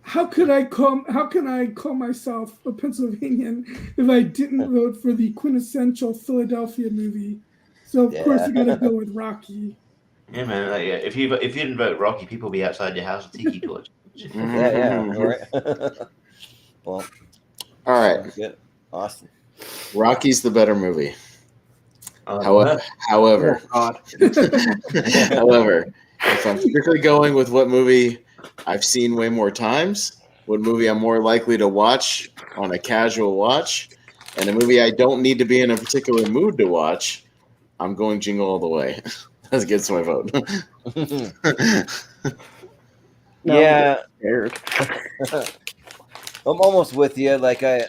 [SPEAKER 4] How can I call myself a Pennsylvanian if I didn't vote for the quintessential Philadelphia movie? So of course you gotta go with Rocky.
[SPEAKER 5] Yeah, man. If you didn't vote Rocky, people would be outside your house with tiki torch.
[SPEAKER 2] Yeah. All right. Well,
[SPEAKER 3] All right.
[SPEAKER 2] good. Awesome.
[SPEAKER 3] Rocky's the better movie.
[SPEAKER 5] However,
[SPEAKER 3] However,
[SPEAKER 7] God.
[SPEAKER 3] however, if I'm strictly going with what movie I've seen way more times, what movie I'm more likely to watch on a casual watch, and a movie I don't need to be in a particular mood to watch, I'm going Jingle All the Way. That gets my vote.
[SPEAKER 2] Yeah.
[SPEAKER 7] Scared.
[SPEAKER 2] I'm almost with you. Like I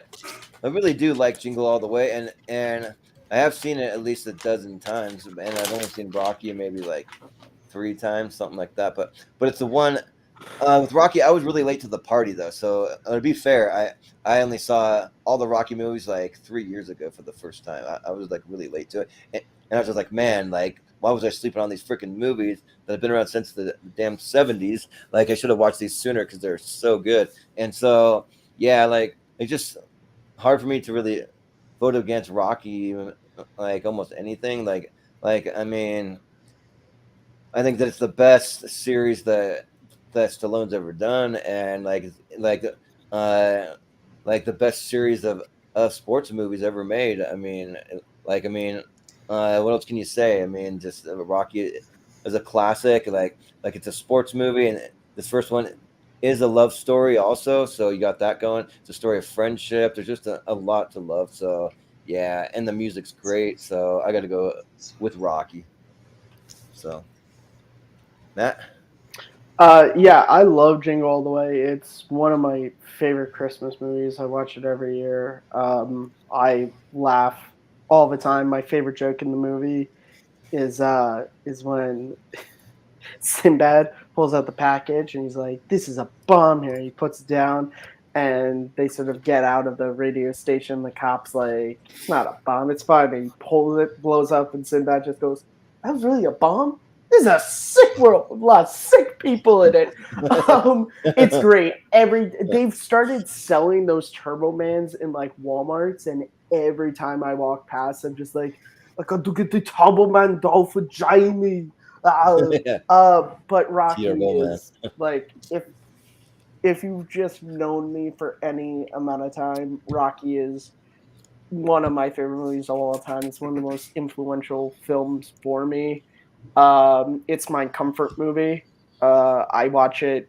[SPEAKER 2] really do like Jingle All the Way, and I have seen it at least a dozen times, and I've only seen Rocky maybe like 3 times, something like that. But it's the one with Rocky. I was really late to the party though, so to be fair, I only saw all the Rocky movies like 3 years ago for the first time. I was like really late to it, and I was just like, man, like why was I sleeping on these freaking movies that have been around since the damn 70s? Like I should have watched these sooner because they're so good. And so yeah, like it's just hard for me to really vote against Rocky, like almost anything. Like I mean, I think that it's the best series that Stallone's ever done, and like the best series of sports movies ever made. I mean, what else can you say? I mean, just Rocky is a classic. Like it's a sports movie, and this first one is a love story also. So you got that going. It's a story of friendship. There's just a lot to love. So yeah, and the music's great. So I got to go with Rocky. So Matt.
[SPEAKER 7] Yeah, I love Jingle All the Way. It's one of my favorite Christmas movies. I watch it every year. I laugh all the time. My favorite joke in the movie is when Sinbad pulls out the package and he's like, "This is a bomb here." He puts it down, and they sort of get out of the radio station. The cop's like, "It's not a bomb. It's fine." And he pulls it, blows up, and Sinbad just goes, "That was really a bomb? This is a sick world with a lot of sick people in it." It's great. They've started selling those Turbo Mans in like Walmarts, and every time I walk past, I'm just like, "I got to get the Turbo Man doll for Chime." But Rocky
[SPEAKER 2] Turbo Man.
[SPEAKER 7] is like, if you've just known me for any amount of time, Rocky is one of my favorite movies of all time. It's one of the most influential films for me. It's my comfort movie. I watch it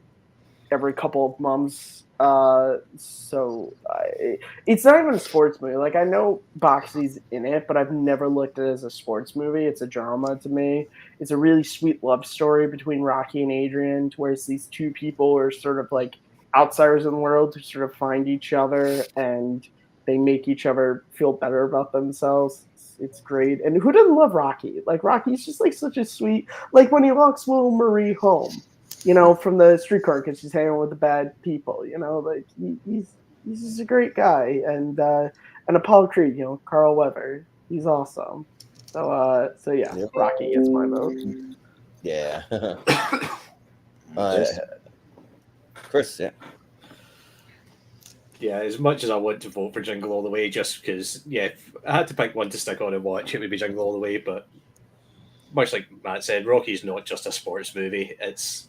[SPEAKER 7] every couple of months. It's not even a sports movie. Like, I know boxing's in it, but I've never looked at it as a sports movie. It's a drama to me. It's a really sweet love story between Rocky and Adrian, to where it's these two people who are sort of like outsiders in the world who sort of find each other and they make each other feel better about themselves. It's great. And who doesn't love Rocky? Like, Rocky's just like such a sweet, like when he walks Will Marie home, you know, from the streetcar because she's hanging with the bad people, you know, like he's just a great guy. And Apollo Creed, you know, Carl Weather, he's awesome. So yeah,
[SPEAKER 2] Yep.
[SPEAKER 7] Rocky is my vote.
[SPEAKER 2] Yeah. Chris, yeah.
[SPEAKER 6] Yeah, as much as I want to vote for Jingle All the Way, just because, yeah, if I had to pick one to stick on and watch, it would be Jingle All the Way. But much like Matt said, Rocky's not just a sports movie. It's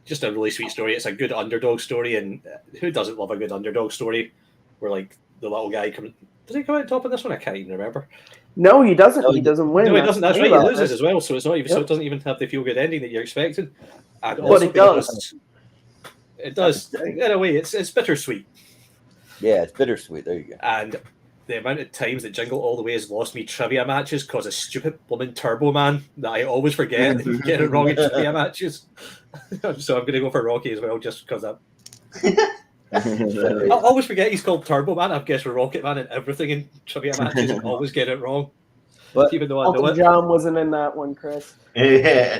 [SPEAKER 6] just a really sweet story. It's a good underdog story, and who doesn't love a good underdog story? Where like the little guy comes. Does he come out top of this one? I can't even remember.
[SPEAKER 7] No, he doesn't.
[SPEAKER 2] No,
[SPEAKER 7] he doesn't win.
[SPEAKER 6] No, he doesn't. That's right. He loses
[SPEAKER 7] it.
[SPEAKER 6] as well. So it's not even.
[SPEAKER 7] Yep.
[SPEAKER 6] So it doesn't even have the feel good ending that you're expecting. And
[SPEAKER 7] But
[SPEAKER 6] also
[SPEAKER 7] it does.
[SPEAKER 6] because it does. In a way, it's bittersweet.
[SPEAKER 2] Yeah, it's bittersweet. There you go.
[SPEAKER 6] And the amount of times that Jingle All the Way has lost me trivia matches because of stupid blooming Turbo Man that I always forget and get it wrong in trivia matches. So I'm going to go for Rocky as well, just because I'll always forget he's called Turbo Man. I've guessed Rocket Man and everything in trivia matches and always get it wrong.
[SPEAKER 2] But
[SPEAKER 6] Even though I know
[SPEAKER 7] Elton
[SPEAKER 6] it.
[SPEAKER 7] John wasn't in that one, Chris.
[SPEAKER 5] Yeah,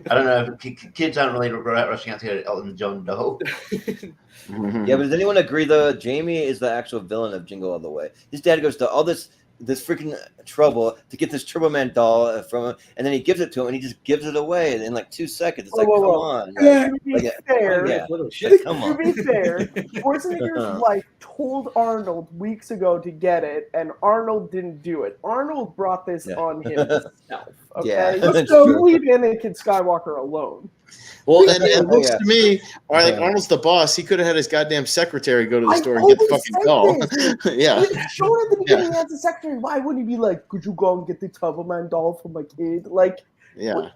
[SPEAKER 5] I don't know. Kids aren't really rushing out to get Elton John though.
[SPEAKER 2] yeah, but does anyone agree though? Jamie is the actual villain of Jingle All the Way. His dad goes to all this freaking trouble to get this Turbo Man doll from him, and then he gives it to him, and he just gives it away in like 2 seconds. It's like, come on,
[SPEAKER 4] Yeah.
[SPEAKER 7] To be
[SPEAKER 2] Like,
[SPEAKER 7] fair,
[SPEAKER 2] yeah.
[SPEAKER 6] Shit.
[SPEAKER 2] Come
[SPEAKER 7] to
[SPEAKER 2] on.
[SPEAKER 7] be fair, Schwarzenegger's wife told Arnold weeks ago to get it, and Arnold didn't do it. Arnold brought this
[SPEAKER 2] Yeah.
[SPEAKER 7] on himself. Okay,
[SPEAKER 2] Yeah,
[SPEAKER 7] so
[SPEAKER 2] that's
[SPEAKER 7] you
[SPEAKER 2] true.
[SPEAKER 7] leave Anakin Skywalker alone.
[SPEAKER 3] Well, and looks
[SPEAKER 2] Yeah.
[SPEAKER 3] to me, or like Arnold's the boss. He could have had his goddamn secretary go to the
[SPEAKER 7] I
[SPEAKER 3] store and get the
[SPEAKER 7] always
[SPEAKER 3] fucking
[SPEAKER 7] said
[SPEAKER 3] doll. Yeah.
[SPEAKER 7] He showed at the beginning as a secretary. Why wouldn't he be like, "Could you go and get the Turbo Man doll for my kid?" Like,
[SPEAKER 3] Yeah.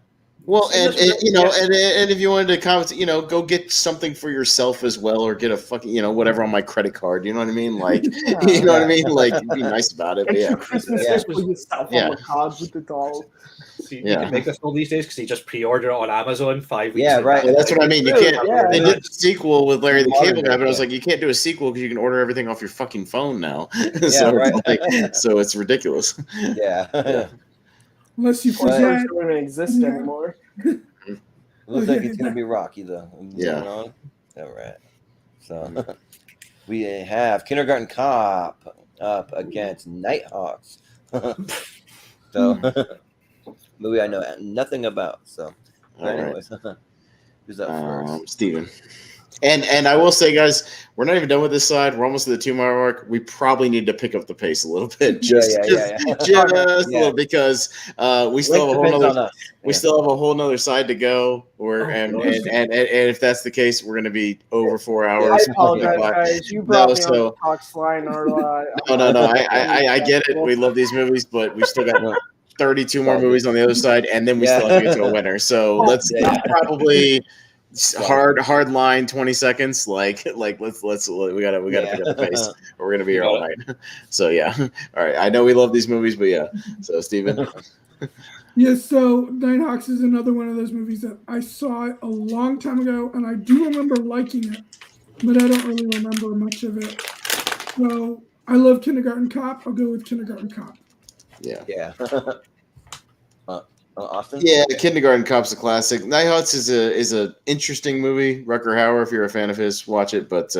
[SPEAKER 3] Well, and you know, and if you wanted to comment, you know, go get something for yourself as well, or get a fucking, you know, whatever on my credit card. You know what I mean? Like, you know what I mean? Like, be nice about it. But
[SPEAKER 7] get
[SPEAKER 3] yeah.
[SPEAKER 7] your Christmas
[SPEAKER 2] Yeah.
[SPEAKER 7] gift for yourself
[SPEAKER 3] Yeah.
[SPEAKER 7] on the card with the doll.
[SPEAKER 6] So you
[SPEAKER 3] Yeah.
[SPEAKER 6] can make this all these days because you just pre-order it on Amazon 5 weeks.
[SPEAKER 2] Yeah,
[SPEAKER 6] in
[SPEAKER 2] right.
[SPEAKER 3] Yeah,
[SPEAKER 6] advance.
[SPEAKER 3] that's what I mean. You
[SPEAKER 7] True,
[SPEAKER 3] can't.
[SPEAKER 7] yeah.
[SPEAKER 3] They did the sequel with Larry the
[SPEAKER 2] Modern
[SPEAKER 3] Cable Guy, but I was
[SPEAKER 2] day.
[SPEAKER 3] like, you can't do a sequel because you can order everything off your fucking phone now.
[SPEAKER 2] Yeah,
[SPEAKER 3] so
[SPEAKER 2] right.
[SPEAKER 3] it's like, so it's ridiculous.
[SPEAKER 2] Yeah.
[SPEAKER 4] Unless you
[SPEAKER 7] Well,
[SPEAKER 4] forget.
[SPEAKER 7] don't even exist
[SPEAKER 4] Yeah.
[SPEAKER 7] anymore.
[SPEAKER 2] Looks like it's gonna be Rocky though.
[SPEAKER 3] Yeah.
[SPEAKER 2] All right. So we have Kindergarten Cop up against Nighthawks. So movie I know nothing about. So
[SPEAKER 3] All right.
[SPEAKER 2] anyways, who's up first?
[SPEAKER 3] Steven. And I will say, guys, we're not even done with this side. We're almost to the 2 hour mark. We probably need to pick up the pace a little bit, just
[SPEAKER 2] Yeah.
[SPEAKER 3] a little, because we still have a whole nother still have a whole nother side to go. And if that's the case, we're going to be over 4
[SPEAKER 7] I
[SPEAKER 3] hours.
[SPEAKER 7] apologize, guys. You brought me on the Talks line.
[SPEAKER 3] No. I get it. We love these movies, but we still got 32 more movies on the other side, and then we still have to get to a winner. So let's probably. Hard line 20 seconds let's we gotta pick up the pace or we're gonna be here all night. So yeah, all right, I know we love these movies, but yeah. So Steven.
[SPEAKER 4] Yes, so Nighthawks is another one of those movies that I saw a long time ago, and I do remember liking it, but I don't really remember much of it. So I love Kindergarten Cop. I'll go with Kindergarten Cop.
[SPEAKER 2] Yeah. Austin?
[SPEAKER 3] Yeah, Kindergarten Cop's a classic. Nighthawks is a interesting movie. Rutger Hauer, if you're a fan of his, watch it. But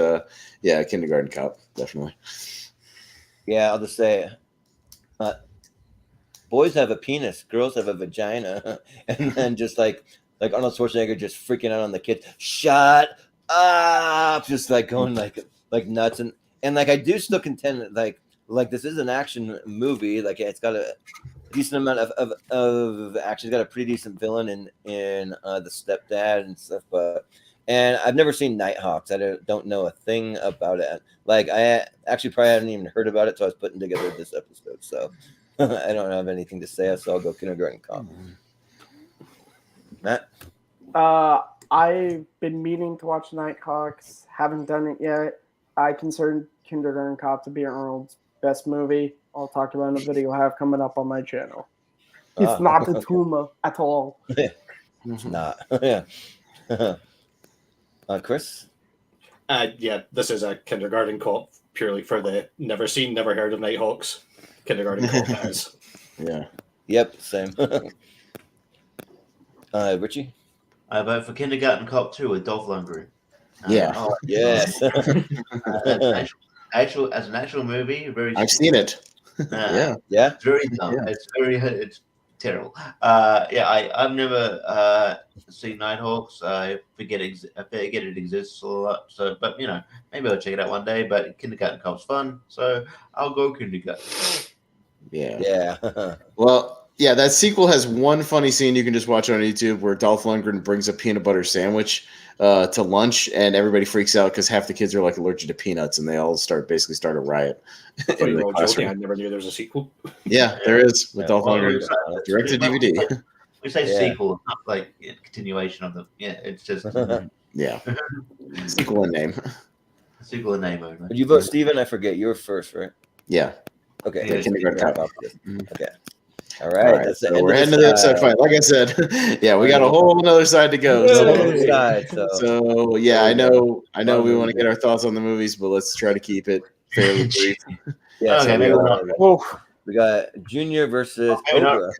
[SPEAKER 3] yeah, Kindergarten Cop, definitely.
[SPEAKER 2] Yeah, I'll just say, boys have a penis, girls have a vagina, and then just like Arnold Schwarzenegger just freaking out on the kids. Shut up! Just like going like nuts, and like I do still contend that like this is an action movie. Like it's got a decent amount of action. It's got a pretty decent villain in the stepdad and stuff, but And I've never seen Nighthawks. I don't know a thing about it. Like I actually probably haven't even heard about it, so I was putting together this episode. So I don't have anything to say. So I'll go Kindergarten Cop. Matt.
[SPEAKER 7] I've been meaning to watch Nighthawks. Haven't done it yet. I consider Kindergarten Cop to be Arnold's best movie. I'll talk about in a video I have coming up on my channel. It's not a tumor at all.
[SPEAKER 2] It's not. Yeah. Chris?
[SPEAKER 6] Yeah, this is a Kindergarten Cop purely for the never seen, never heard of Nighthawks. Kindergarten Cop has.
[SPEAKER 3] Yeah.
[SPEAKER 2] Yep, same. Richie?
[SPEAKER 5] I vote for Kindergarten Cop 2 with Dolph Lundgren.
[SPEAKER 3] Yeah.
[SPEAKER 2] Yes.
[SPEAKER 5] As an actual movie, very.
[SPEAKER 3] I've seen it.
[SPEAKER 2] Yeah.
[SPEAKER 5] It's very dumb.
[SPEAKER 3] Yeah.
[SPEAKER 5] It's terrible. I've never seen Nighthawks. I forget it exists a lot. So, but maybe I'll check it out one day. But Kindergarten Cop's fun, so I'll go Kindergarten.
[SPEAKER 3] Yeah. Well, yeah, that sequel has one funny scene you can just watch on YouTube where Dolph Lundgren brings a peanut butter sandwich to lunch, and everybody freaks out because half the kids are like allergic to peanuts, and they all start a riot.
[SPEAKER 6] I never knew there was a sequel.
[SPEAKER 3] Yeah, there is with Dolph Lundgren direct to DVD.
[SPEAKER 5] We say sequel, not like continuation of the. Yeah, it's just
[SPEAKER 3] sequel in name.
[SPEAKER 5] Sequel in name only.
[SPEAKER 2] Did you vote Steven? I forget. You were first, right?
[SPEAKER 3] Yeah.
[SPEAKER 2] Okay.
[SPEAKER 3] Yeah, Kindergarten Cop.
[SPEAKER 2] Okay. All right. That's
[SPEAKER 3] so we're heading to the episode fight. Like I said, we got a whole other side to go. So yeah, I know we want to get our thoughts on the movies, but let's try to keep it fairly brief.
[SPEAKER 2] We got Junior versus Cobra.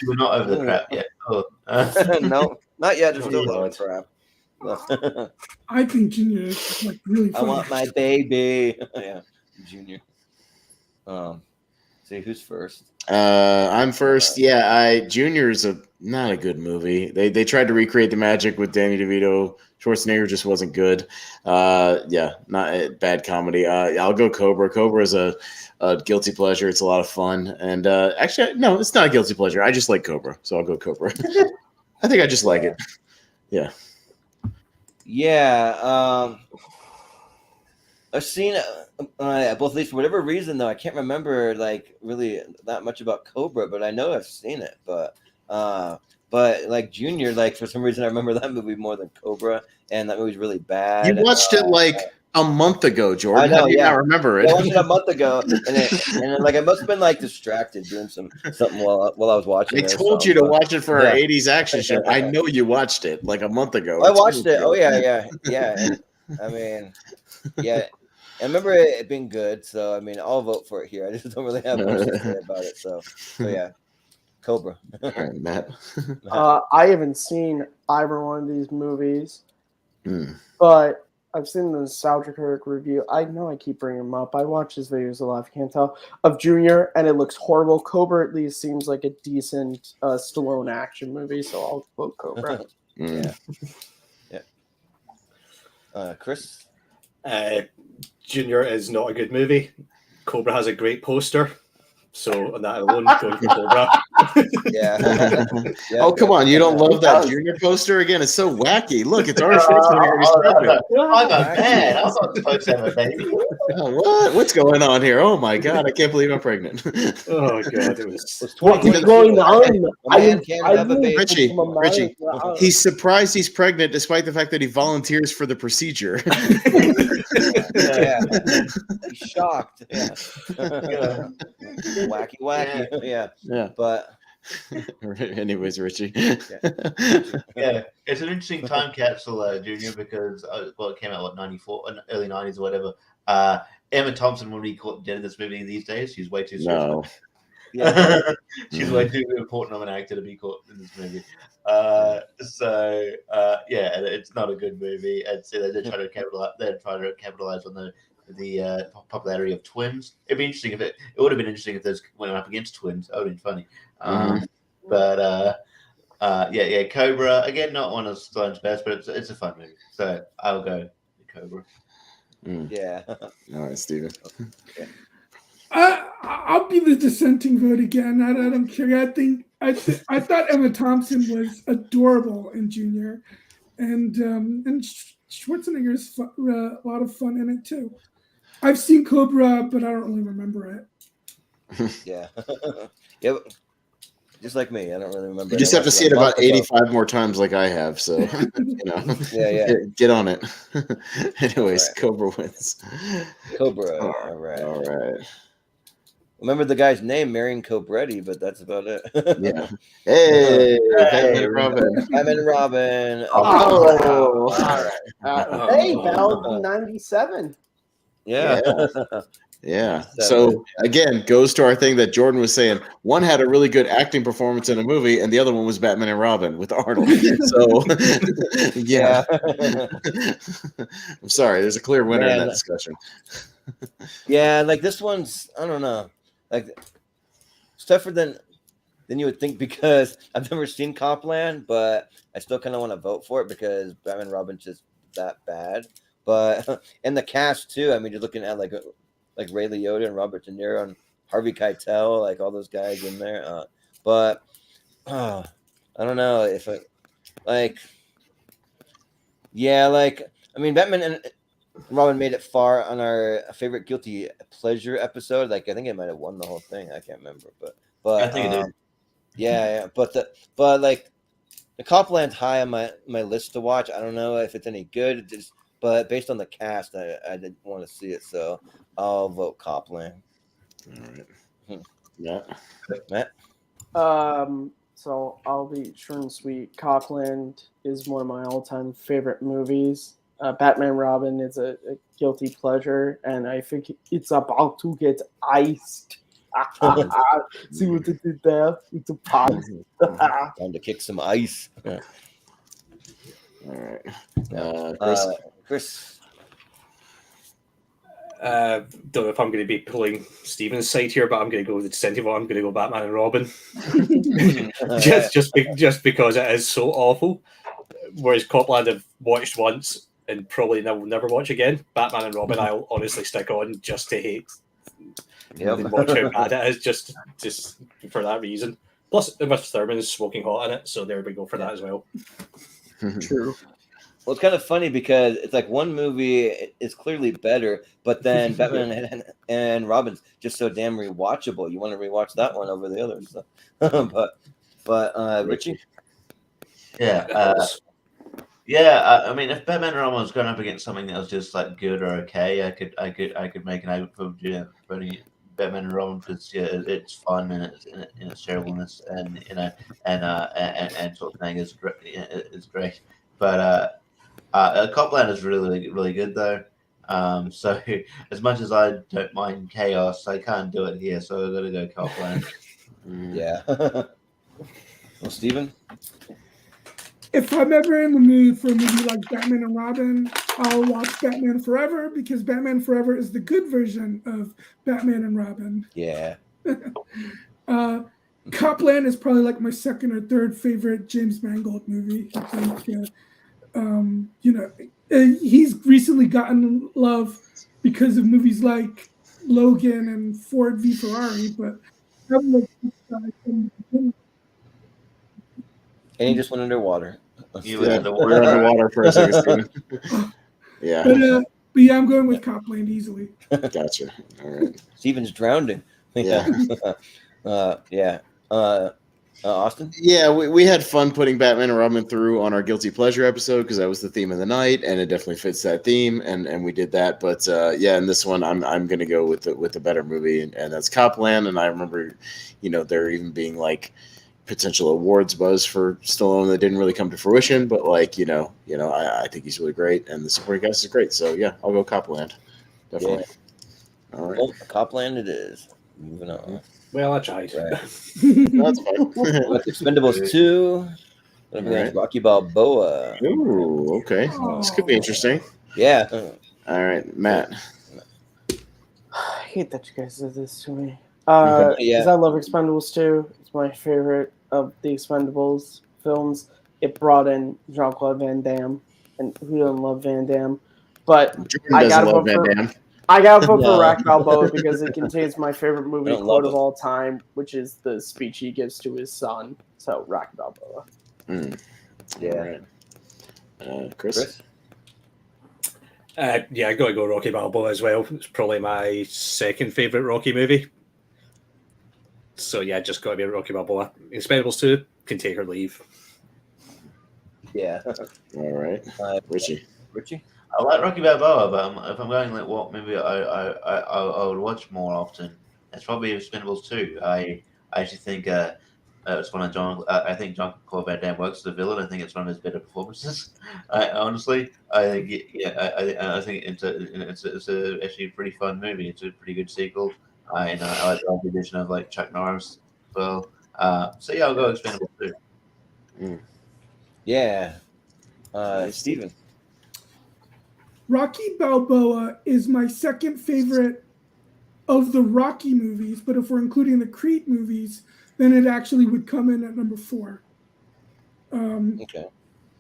[SPEAKER 5] We're not over the crap yet.
[SPEAKER 2] No, not yet. There's still over the crap.
[SPEAKER 4] I think Junior is like really funny.
[SPEAKER 2] I want my baby. Yeah, Junior. See who's first.
[SPEAKER 3] I'm first. Yeah, Junior's not a good movie. They tried to recreate the magic with Danny DeVito. Schwarzenegger just wasn't good. Not a bad comedy. I'll go Cobra. Cobra is a guilty pleasure. It's a lot of fun. And actually, no, it's not a guilty pleasure. I just like Cobra, so I'll go Cobra. I think I just like it. Yeah.
[SPEAKER 2] Yeah. I've seen both of these for whatever reason, though. I can't remember like really that much about Cobra, but I know I've seen it. But like Junior, like for some reason I remember that movie more than Cobra, and that movie's really bad.
[SPEAKER 3] You watched it like a month ago, Jordan.
[SPEAKER 2] I know,
[SPEAKER 3] How do you not remember it?
[SPEAKER 2] I watched it a month ago, and like I must have been like distracted doing something while I was watching.
[SPEAKER 3] I told you to watch it for our 80s action show. I know you watched it like a month ago.
[SPEAKER 2] I watched it. Oh yeah. And, I mean, yeah. I remember it being good, so I mean, I'll vote for it here. I just don't really have much to say about it. So yeah, Cobra.
[SPEAKER 3] All right, Matt.
[SPEAKER 7] I haven't seen either one of these movies, but I've seen the Nostalgia Critic review. I know I keep bringing them up. I watch his videos a lot, if you can't tell, of Junior, and it looks horrible. Cobra at least seems like a decent Stallone action movie, so I'll vote Cobra.
[SPEAKER 2] Yeah. Chris?
[SPEAKER 6] Junior is not a good movie. Cobra has a great poster. So on that alone, going for Cobra.
[SPEAKER 2] Yeah.
[SPEAKER 3] Oh, come on. You don't love that Junior poster again? It's so wacky. Look, it's Arnie Schwarzenegger.
[SPEAKER 5] I'm a man. I'm not supposed to have a baby.
[SPEAKER 3] What? What's going on here? Oh, my God. I can't believe I'm pregnant.
[SPEAKER 6] Oh, God.
[SPEAKER 7] What is going on?
[SPEAKER 3] Richie, he's surprised he's pregnant despite the fact that he volunteers for the procedure.
[SPEAKER 2] Yeah. He's shocked. Yeah. Wacky. Yeah. But
[SPEAKER 3] anyways, Richie.
[SPEAKER 5] Yeah, it's an interesting time capsule, Junior, because it came out 94, early 90s or whatever. Emma Thompson would be caught dead in this movie these days. She's way too
[SPEAKER 3] no.
[SPEAKER 5] She's way too important of an actor to be caught in this movie. It's not a good movie. And so they try to capitalize on the popularity of Twins. It'd be interesting if it would have been interesting if those went up against Twins. That would have been funny. Cobra again, not one of Stallone's best, but it's a fun movie. So I'll go Cobra.
[SPEAKER 2] Yeah.
[SPEAKER 3] All right, Steven.
[SPEAKER 2] Okay.
[SPEAKER 4] I'll be the dissenting vote again. I don't care. I thought Emma Thompson was adorable in Junior, and Schwarzenegger's a lot of fun in it too. I've seen Cobra, but I don't really remember it.
[SPEAKER 2] Yeah. Yeah. Just like me, I don't really remember.
[SPEAKER 3] You just have to see it about 85 more times, like I have. So,
[SPEAKER 2] Yeah.
[SPEAKER 3] Get on it. Anyways,
[SPEAKER 2] Right.
[SPEAKER 3] Cobra wins.
[SPEAKER 2] Cobra. All right.
[SPEAKER 3] All right.
[SPEAKER 2] Remember the guy's name, Marion Cobretti, but that's about it.
[SPEAKER 3] Yeah. Hey,
[SPEAKER 5] Hey,
[SPEAKER 3] Robin.
[SPEAKER 2] Batman and Robin.
[SPEAKER 3] Oh.
[SPEAKER 2] All right.
[SPEAKER 7] Hey, Bell 97.
[SPEAKER 2] Yeah.
[SPEAKER 3] Yeah. So again, goes to our thing that Jordan was saying. One had a really good acting performance in a movie, and the other one was Batman and Robin with Arnold. So yeah. I'm sorry. There's a clear winner in that discussion.
[SPEAKER 2] Yeah, like this one's, I don't know, like it's tougher than you would think because I've never seen Copland, but I still kind of want to vote for it because Batman and Robin's just that bad. But and the cast too. I mean, you're looking at like Ray Liotta and Robert De Niro and Harvey Keitel, like all those guys in there. But I don't know if it I mean, Batman and Robin made it far on our favorite guilty pleasure episode. Like I think it might have won the whole thing. I can't remember, but
[SPEAKER 5] I think it did.
[SPEAKER 2] Yeah. But like the Copland's high on my list to watch. I don't know if it's any good. But based on the cast, I didn't want to see it, so I'll vote Copland.
[SPEAKER 3] All right.
[SPEAKER 2] Matt.
[SPEAKER 7] So I'll be short and sweet. Copland is one of my all-time favorite movies. Batman Robin is a guilty pleasure, and I think it's about to get iced. See what they did there with the pot.
[SPEAKER 2] Time to kick some ice.
[SPEAKER 3] All right.
[SPEAKER 2] Chris.
[SPEAKER 6] Don't know if I'm going to be pulling Steven's side here, but I'm going to go with the dissenting vote. I'm going to go Batman and Robin, just because it is so awful. Whereas Copland I've watched once and probably will never watch again. Batman and Robin, I'll honestly stick on just to hate. And watch how bad it is, just for that reason. Plus, Uma Thurman's smoking hot in it, so there we go for that as well.
[SPEAKER 7] True.
[SPEAKER 2] Well, it's kind of funny because it's like one movie is clearly better, but then Batman and Robin's just so damn rewatchable. You want to rewatch that one over the others. So. but Richie?
[SPEAKER 5] Yeah. I mean, if Batman and Robin was going up against something that was just like good or okay, I could make an argument for voting Batman and Robin because it's fun and its terribleness and sort of thing is great. But Copland is really, really good though. So as much as I don't mind chaos, I can't do it here. So I've got to go Copland.
[SPEAKER 2] Yeah. Well, Steven?
[SPEAKER 4] If I'm ever in the mood for a movie like Batman and Robin, I'll watch Batman Forever because Batman Forever is the good version of Batman and Robin.
[SPEAKER 2] Yeah.
[SPEAKER 4] Copland is probably like my second or third favorite James Mangold movie. I think, he's recently gotten love because of movies like Logan and Ford v Ferrari, but
[SPEAKER 2] And he just went underwater.
[SPEAKER 5] You
[SPEAKER 3] We're
[SPEAKER 5] underwater.
[SPEAKER 3] underwater for a second, Steven. Yeah.
[SPEAKER 4] But yeah, I'm going with Copland easily.
[SPEAKER 3] Gotcha. All right.
[SPEAKER 2] Steven's drowning.
[SPEAKER 3] Yeah.
[SPEAKER 2] Austin?
[SPEAKER 3] Yeah, we had fun putting Batman and Robin through on our Guilty Pleasure episode because that was the theme of the night, and it definitely fits that theme, and we did that. But in this one, I'm going to go with the better movie, and that's Copland. And I remember, there even being like potential awards buzz for Stallone that didn't really come to fruition, but I think he's really great, and the supporting cast is great. So yeah, I'll go Copland. Definitely.
[SPEAKER 2] Yeah.
[SPEAKER 3] All right.
[SPEAKER 2] Well, Copland it is. Moving on.
[SPEAKER 6] Well, I tried.
[SPEAKER 2] Right.
[SPEAKER 3] No, that's fine.
[SPEAKER 2] Expendables 2.
[SPEAKER 3] Right.
[SPEAKER 2] Rocky Balboa.
[SPEAKER 3] Ooh, okay. This could be interesting.
[SPEAKER 2] Yeah.
[SPEAKER 3] All right, Matt.
[SPEAKER 7] I hate that you guys did this to me. Because I love Expendables 2. It's my favorite of the Expendables films. It brought in Jean-Claude Van Damme, and who doesn't love Van Damme? But
[SPEAKER 3] Jordan
[SPEAKER 7] I
[SPEAKER 3] doesn't
[SPEAKER 7] gotta
[SPEAKER 3] love
[SPEAKER 7] vote
[SPEAKER 3] Van
[SPEAKER 7] for
[SPEAKER 3] Damme.
[SPEAKER 7] I gotta vote for Rocky Balboa because it contains my favorite movie quote of all time, which is the speech he gives to his son. So Rocky Balboa.
[SPEAKER 3] Mm.
[SPEAKER 2] Yeah.
[SPEAKER 3] All right. Chris?
[SPEAKER 6] Yeah, I got to go Rocky Balboa as well. It's probably my second favorite Rocky movie. So yeah, just got to be Rocky Balboa. Expendables 2 can take or leave.
[SPEAKER 2] Yeah.
[SPEAKER 3] All right. Richie?
[SPEAKER 5] I like Rocky Balboa, but if I'm going like what maybe I would watch more often, it's probably Expendables 2. I actually think it's one of John. I think John Claude Van Damme works as a villain. I think it's one of his better performances. Honestly, I think I think it's actually a pretty fun movie. It's a pretty good sequel. And I like the addition of like Chuck Norris as well. So yeah, I'll go Expendables 2.
[SPEAKER 2] Yeah. Steven.
[SPEAKER 4] Rocky Balboa is my second favorite of the Rocky movies, but if we're including the Creed movies, then it actually would come in at number 4.
[SPEAKER 2] Okay.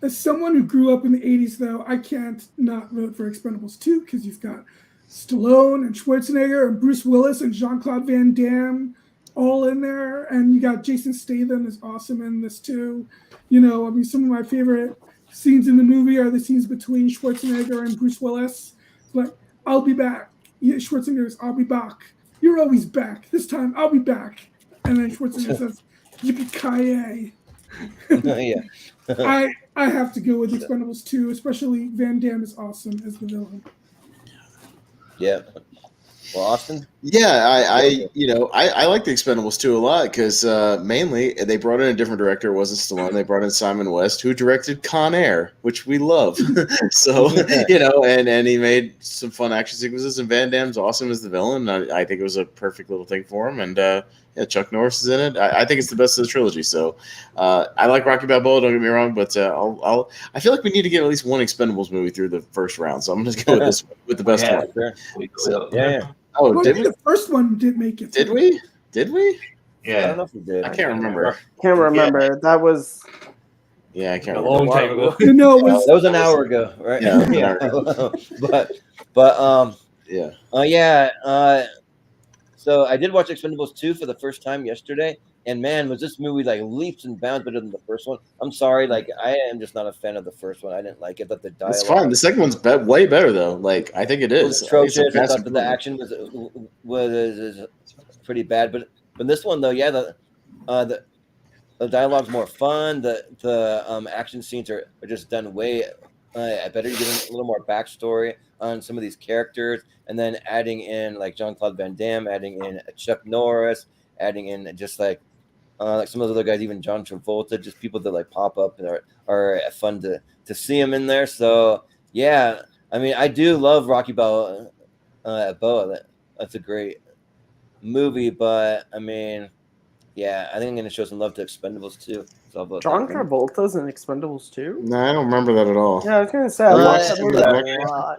[SPEAKER 4] As someone who grew up in the 80s, though, I can't not vote for Expendables 2 because you've got Stallone and Schwarzenegger and Bruce Willis and Jean-Claude Van Damme all in there. And you got Jason Statham is awesome in this too. You know, I mean, some of my favorite scenes in the movie are the scenes between Schwarzenegger and Bruce Willis. Like, I'll be back. Yeah, Schwarzenegger's, I'll be back. You're always back. This time, I'll be back. And then Schwarzenegger says, yippee-ki-yay.
[SPEAKER 2] Yeah.
[SPEAKER 4] I have to go with Expendables 2, especially Van Damme is awesome as the villain.
[SPEAKER 2] Yeah. Well, Austin?
[SPEAKER 3] Yeah, I like the Expendables 2 a lot because mainly they brought in a different director. It wasn't Stallone. They brought in Simon West, who directed Con Air, which we love. So, and he made some fun action sequences, and Van Damme's awesome as the villain. I think it was a perfect little thing for him. And Chuck Norris is in it. I think it's the best of the trilogy. So I like Rocky Balboa, don't get me wrong, but I feel like we need to get at least one Expendables movie through the first round. So I'm going to go with this with the best one.
[SPEAKER 2] Sure.
[SPEAKER 3] So,
[SPEAKER 2] Yeah.
[SPEAKER 3] Oh,
[SPEAKER 4] Well,
[SPEAKER 3] did we?
[SPEAKER 4] the first one didn't make it.
[SPEAKER 3] Did we? Did we?
[SPEAKER 2] I don't
[SPEAKER 5] Yeah.
[SPEAKER 2] know if we did.
[SPEAKER 3] I can't remember.
[SPEAKER 7] Can't remember. That was
[SPEAKER 3] Yeah, I can't
[SPEAKER 6] A
[SPEAKER 3] remember.
[SPEAKER 6] long time ago.
[SPEAKER 4] No, it was
[SPEAKER 2] That was an hour ago, right?
[SPEAKER 3] Yeah.
[SPEAKER 2] So I did watch Expendables 2 for the first time yesterday, and man, was this movie like leaps and bounds better than the first one. I'm sorry, like I am just not a fan of the first one. I didn't like it, but the dialogue.
[SPEAKER 3] It's fine. The second one's way better though. Like I think it is.
[SPEAKER 2] was atrocious. I
[SPEAKER 3] massive
[SPEAKER 2] thought that the action was pretty bad, but this one though, yeah, the dialogue's more fun. The action scenes are just done way better. You're getting a little more backstory on some of these characters, and then adding in like Jean-Claude Van Damme, adding in Chuck Norris, adding in just like some of those other guys, even John Travolta, just people that like pop up and are fun to see them in there. So yeah, I mean, I do love Rocky Balboa. That's a great movie, but I mean, yeah, I think I'm gonna show some love to Expendables too. So
[SPEAKER 7] John Travolta's in Expendables 2?
[SPEAKER 3] No, I don't remember that at all.
[SPEAKER 7] Yeah, I was gonna say I watched that movie a lot.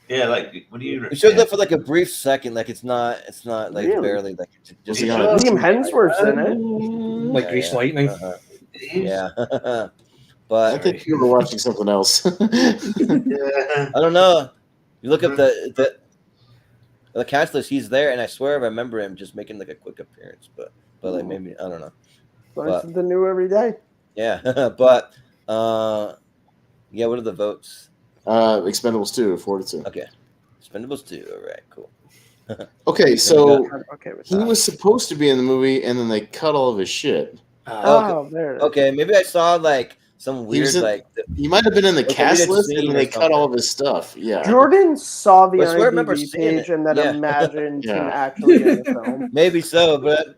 [SPEAKER 5] Yeah, like what do you?
[SPEAKER 2] It shows up for like a brief second, like it's not like
[SPEAKER 7] Really?
[SPEAKER 2] barely like just
[SPEAKER 3] Yeah.
[SPEAKER 7] Liam Hemsworth's in it.
[SPEAKER 6] Like Grease Lightning.
[SPEAKER 2] Yeah,
[SPEAKER 3] I
[SPEAKER 2] but
[SPEAKER 3] think you were watching something else.
[SPEAKER 5] Yeah.
[SPEAKER 2] I don't know. You look up the cast list; he's there, and I swear I remember him just making like a quick appearance, but like maybe I don't know.
[SPEAKER 7] Learn something new every day.
[SPEAKER 2] Yeah, but yeah. What are the votes?
[SPEAKER 3] Expendables 2, 4-2.
[SPEAKER 2] Okay, Expendables 2. All right, cool.
[SPEAKER 3] Okay, so
[SPEAKER 7] I'm okay with
[SPEAKER 3] he
[SPEAKER 7] that.
[SPEAKER 3] was supposed to be in the movie, and then they cut all of his shit.
[SPEAKER 7] Oh, there it is.
[SPEAKER 2] Okay, maybe I saw like some weird
[SPEAKER 3] in-
[SPEAKER 2] like.
[SPEAKER 3] He might have been in the
[SPEAKER 2] Like a
[SPEAKER 3] cast
[SPEAKER 2] deleted
[SPEAKER 3] list,
[SPEAKER 2] scene
[SPEAKER 3] and then
[SPEAKER 2] or
[SPEAKER 3] they cut
[SPEAKER 2] something.
[SPEAKER 3] all of his stuff. Yeah.
[SPEAKER 7] Jordan saw the
[SPEAKER 2] I swear I remember
[SPEAKER 7] IMDb
[SPEAKER 2] seeing
[SPEAKER 7] page
[SPEAKER 2] it.
[SPEAKER 7] and then
[SPEAKER 2] Yeah.
[SPEAKER 7] imagined him
[SPEAKER 3] Yeah.
[SPEAKER 7] actually in the film.
[SPEAKER 2] Maybe so, but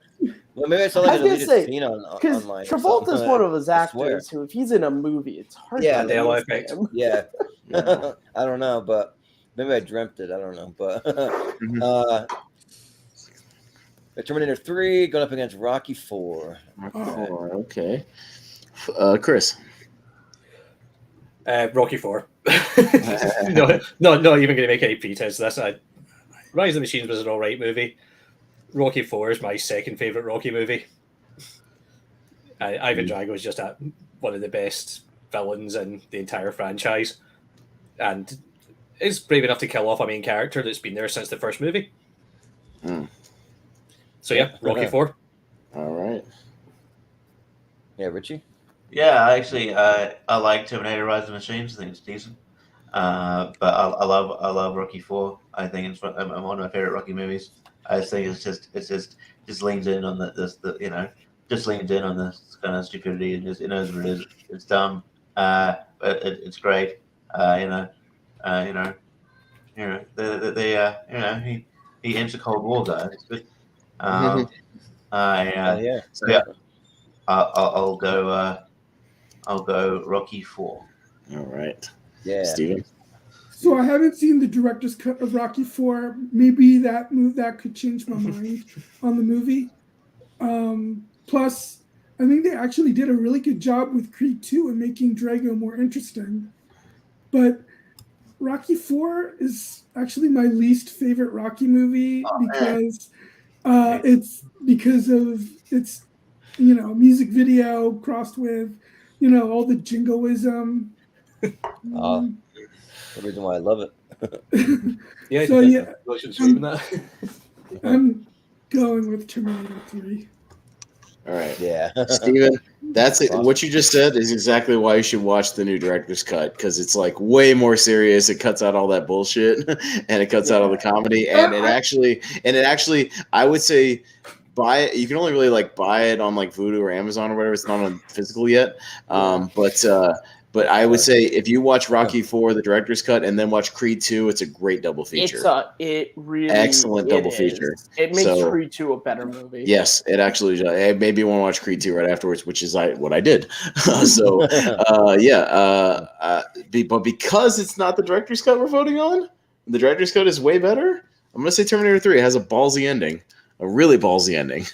[SPEAKER 2] maybe I saw like
[SPEAKER 7] I
[SPEAKER 2] a
[SPEAKER 7] was gonna
[SPEAKER 2] deleted
[SPEAKER 7] say,
[SPEAKER 2] scene
[SPEAKER 7] Because
[SPEAKER 2] online. or
[SPEAKER 7] Travolta's
[SPEAKER 2] something.
[SPEAKER 7] one of those
[SPEAKER 2] I swear.
[SPEAKER 7] actors who, if he's in a movie, it's hard
[SPEAKER 2] Yeah,
[SPEAKER 7] to
[SPEAKER 6] the
[SPEAKER 7] miss
[SPEAKER 6] effect.
[SPEAKER 7] him.
[SPEAKER 2] Yeah,
[SPEAKER 3] Yeah.
[SPEAKER 2] I don't know, but maybe I dreamt it. I don't know, but Terminator 3 going up against Rocky 4.
[SPEAKER 3] Okay. Chris.
[SPEAKER 6] Rocky 4. no, not even going to make any pretense to this. Rise of the Machines was an alright movie. Rocky 4 is my second favorite Rocky movie. Ivan Drago is just one of the best villains in the entire franchise, and is brave enough to kill off a main character that's been there since the first movie. So yeah, Rocky 4.
[SPEAKER 3] All right.
[SPEAKER 2] Yeah, Richie.
[SPEAKER 5] Yeah, actually, I like Terminator: Rise of the Machines. I think it's decent. But I love Rocky Four. I think it's one of my favorite Rocky movies. I just think just leans in on just leans in on this kind of stupidity and just it knows what it is. It's dumb, but it's great. Uh, you know, uh, you know, he ends the Cold War, guys. It's good. Um, I
[SPEAKER 2] Yeah.
[SPEAKER 5] so yeah, I'll go. I'll go Rocky Four.
[SPEAKER 3] All right,
[SPEAKER 2] Yeah.
[SPEAKER 3] Steven.
[SPEAKER 4] So I haven't seen the director's cut of Rocky 4. Maybe that could change my mind on the movie. Plus, I think they actually did a really good job with Creed 2 and making Drago more interesting. But Rocky 4 is actually my least favorite Rocky movie because it's because of its music video crossed with all the jingoism.
[SPEAKER 2] The reason why I love it.
[SPEAKER 6] Yeah,
[SPEAKER 4] So yeah,
[SPEAKER 6] that.
[SPEAKER 4] I'm going with Terminator 3.
[SPEAKER 3] All right,
[SPEAKER 2] Yeah.
[SPEAKER 3] Steven, that's it.
[SPEAKER 2] Awesome.
[SPEAKER 3] What you just said is exactly why you should watch the new director's cut, because it's like way more serious. It cuts out all that bullshit and it cuts out all the comedy, and it actually, I would say, buy it. You can only really like buy it on like Vudu or Amazon or whatever. It's not on physical yet. But I would say if you watch Rocky 4, the director's cut, and then watch Creed 2, it's a great double feature.
[SPEAKER 7] It really
[SPEAKER 3] Excellent double
[SPEAKER 7] is.
[SPEAKER 3] feature.
[SPEAKER 7] It makes
[SPEAKER 3] So-
[SPEAKER 7] Creed 2 a better movie.
[SPEAKER 3] Yes, it actually does. It made me want to watch Creed 2 right afterwards, which is what I did. But because it's not the director's cut we're voting on, the director's cut is way better. I'm going to say Terminator 3. It has a ballsy ending, a really ballsy ending,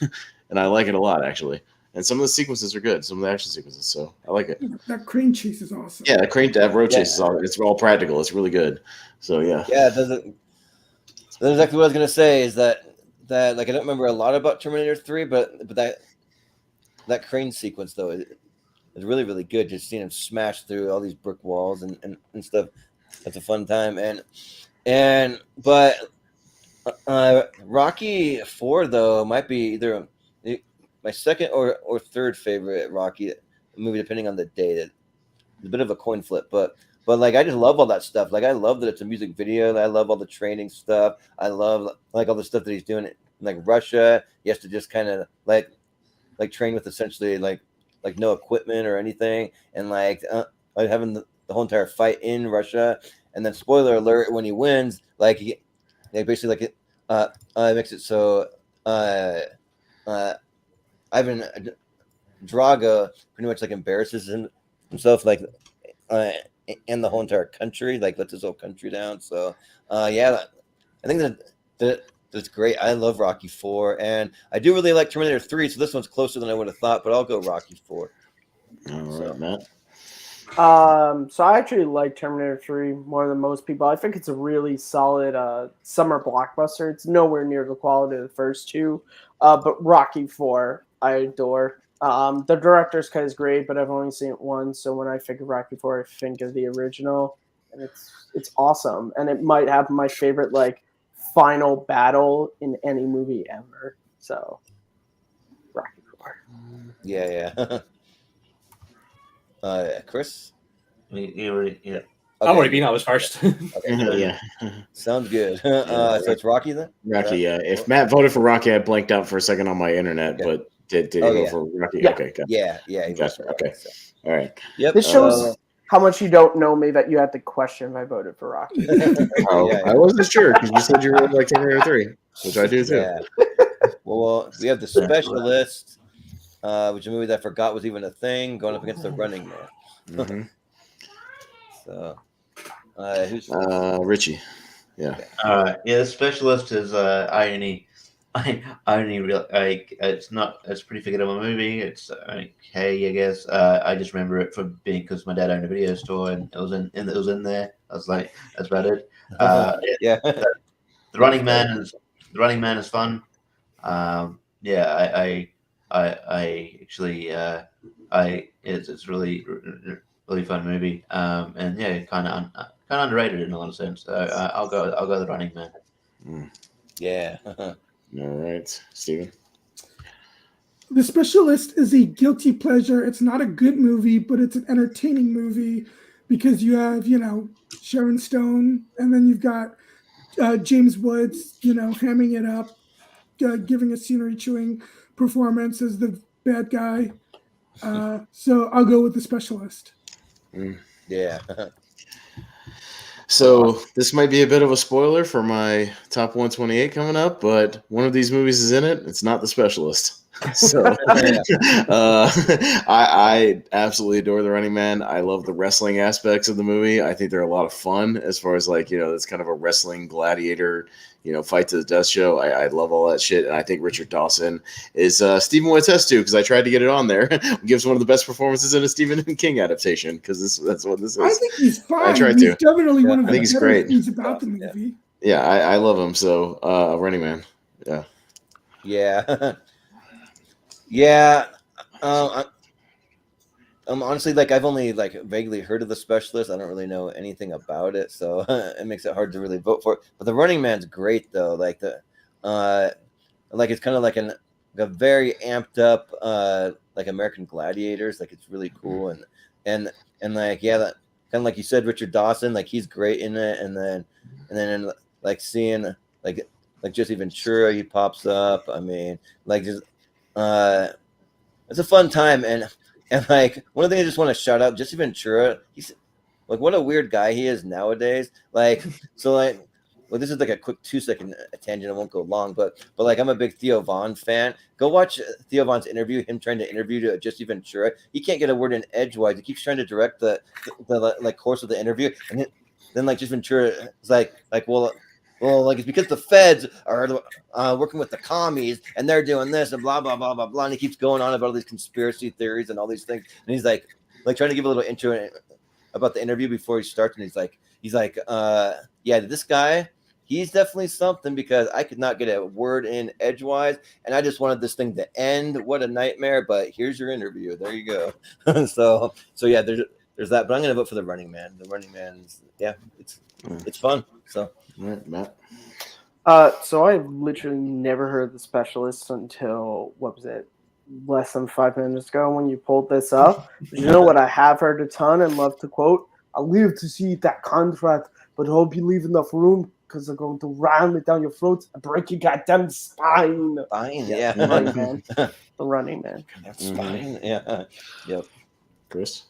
[SPEAKER 3] and I like it a lot, actually. And some of the sequences are good, some of the action sequences, so I like it.
[SPEAKER 4] That crane chase is awesome.
[SPEAKER 3] Yeah, that road chase is all, it's all practical. It's really good. So, yeah.
[SPEAKER 2] Yeah, that's exactly what I was gonna say. Is that like I don't remember a lot about Terminator 3, but that crane sequence though is really really good. Just seeing him smash through all these brick walls and stuff. That's a fun time. But Rocky 4 though might be either my second or third favorite Rocky movie, depending on the day. It's a bit of a coin flip, but like I just love all that stuff. Like I love that it's a music video. I love all the training stuff. I love like all the stuff that he's doing in like Russia. He has to just kind of like train with essentially like no equipment or anything, and like having the whole entire fight in Russia. And then spoiler alert, when he wins, like he basically like makes it so Ivan Drago pretty much like embarrasses himself like and the whole entire country, like lets his whole country down. So I think that's great. I love Rocky 4, and I do really like Terminator 3, so this one's closer than I would have thought, but I'll go Rocky 4.
[SPEAKER 3] All right, Matt.
[SPEAKER 7] So I actually like Terminator 3 more than most people. I think it's a really solid summer blockbuster. It's nowhere near the quality of the first two. But Rocky 4, I adore. The director's cut is great, but I've only seen it once. So when I think of Rocky 4, I think of the original, and it's awesome. And it might have my favorite like final battle in any movie ever. So Rocky 4.
[SPEAKER 2] Yeah. Chris?
[SPEAKER 5] You already, yeah.
[SPEAKER 6] I've already been. I was first.
[SPEAKER 2] Okay.
[SPEAKER 3] Yeah.
[SPEAKER 2] Sounds good. So it's Rocky then?
[SPEAKER 3] Rocky, yeah. If Matt voted for Rocky, I blanked out for a second on my internet, but did he vote for Rocky?
[SPEAKER 7] Yeah.
[SPEAKER 3] Okay, got
[SPEAKER 2] Yeah. He
[SPEAKER 3] Gotcha.
[SPEAKER 2] voted for Rocky,
[SPEAKER 3] Okay.
[SPEAKER 2] so.
[SPEAKER 3] All right.
[SPEAKER 2] Yep.
[SPEAKER 7] This shows how much you don't know me that you had to question if I voted for Rocky.
[SPEAKER 3] Oh,
[SPEAKER 2] Yeah.
[SPEAKER 3] I wasn't sure because you said you really like Terminator 3, which I do too.
[SPEAKER 2] Yeah. Well, we have The Specialist, which is a movie that I forgot was even a thing, going up against The Running Man.
[SPEAKER 3] Mm-hmm.
[SPEAKER 2] So, who's
[SPEAKER 3] Richie? Yeah.
[SPEAKER 5] Yeah, The Specialist is I only real like it's a pretty forgettable movie. It's okay, I guess. I just remember it from being because my dad owned a video store and it was in there. I was like, that's about it.
[SPEAKER 2] yeah.
[SPEAKER 5] The Running Man is fun. I actually it's really really fun movie. And yeah, kind of underrated in a lot of sense. So I'll go The Running Man.
[SPEAKER 3] Mm.
[SPEAKER 2] Yeah.
[SPEAKER 3] All right, Steven.
[SPEAKER 4] The Specialist is a guilty pleasure. It's not a good movie, but it's an entertaining movie because you have, Sharon Stone, and then you've got James Woods, hamming it up, giving a scenery chewing performance as the bad guy. So I'll go with The Specialist.
[SPEAKER 2] Yeah.
[SPEAKER 3] So this might be a bit of a spoiler for my top 128 coming up, but one of these movies is in it. It's not The Specialist. So I absolutely adore The Running Man. I love the wrestling aspects of the movie. I think they're a lot of fun as far as it's kind of a wrestling gladiator, fight to the death show. I love all that shit. And I think Richard Dawson is Stephen Wood test too, because I tried to get it on there. Gives one of the best performances in a Stephen King adaptation, because that's what this is.
[SPEAKER 4] I think he's fine.
[SPEAKER 3] I tried
[SPEAKER 4] he's
[SPEAKER 3] to.
[SPEAKER 4] definitely one of
[SPEAKER 3] I think
[SPEAKER 4] the
[SPEAKER 3] he's
[SPEAKER 4] better
[SPEAKER 3] great.
[SPEAKER 4] things about the movie.
[SPEAKER 3] Yeah, I love him. So Running Man. Yeah.
[SPEAKER 2] Yeah. Yeah. Honestly, I've only vaguely heard of The Specialist. I don't really know anything about it, so it makes it hard to really vote for it. But The Running Man's great though. It's kind of like a very amped up American Gladiators. It's really cool and kind of like you said, Richard Dawson, he's great in it. And then seeing Jesse Ventura, he pops up. I mean, it's a fun time. And one of the things I just want to shout out, Jesse Ventura, he's what a weird guy he is nowadays. This is a quick 2-second tangent. It won't go long, but I'm a big Theo Von fan. Go watch Theo Von's interview, him trying to interview Jesse Ventura. He can't get a word in edgewise. He keeps trying to direct the course of the interview. And then Jesse Ventura is well, it's because the feds are working with the commies and they're doing this and blah, blah, blah, blah, blah. And he keeps going on about all these conspiracy theories and all these things. And he's trying to give a little intro about the interview before he starts. And he's like, this guy, he's definitely something, because I could not get a word in edgewise. And I just wanted this thing to end. What a nightmare. But here's your interview. There you go. so yeah, there's that. But I'm going to vote for The Running Man. The Running Man's, it's fun. So.
[SPEAKER 3] Right, Matt.
[SPEAKER 7] So I've literally never heard of The Specialist until, what was it, less than 5 minutes ago when you pulled this up. You know what I have heard a ton and love to quote? I live to see that contract, but hope you leave enough room because they're going to ram it down your throat and break your goddamn spine.
[SPEAKER 2] Spine, yeah.
[SPEAKER 7] The Running Man. The Running Man.
[SPEAKER 2] That's spine, yeah. Yep.
[SPEAKER 3] Chris.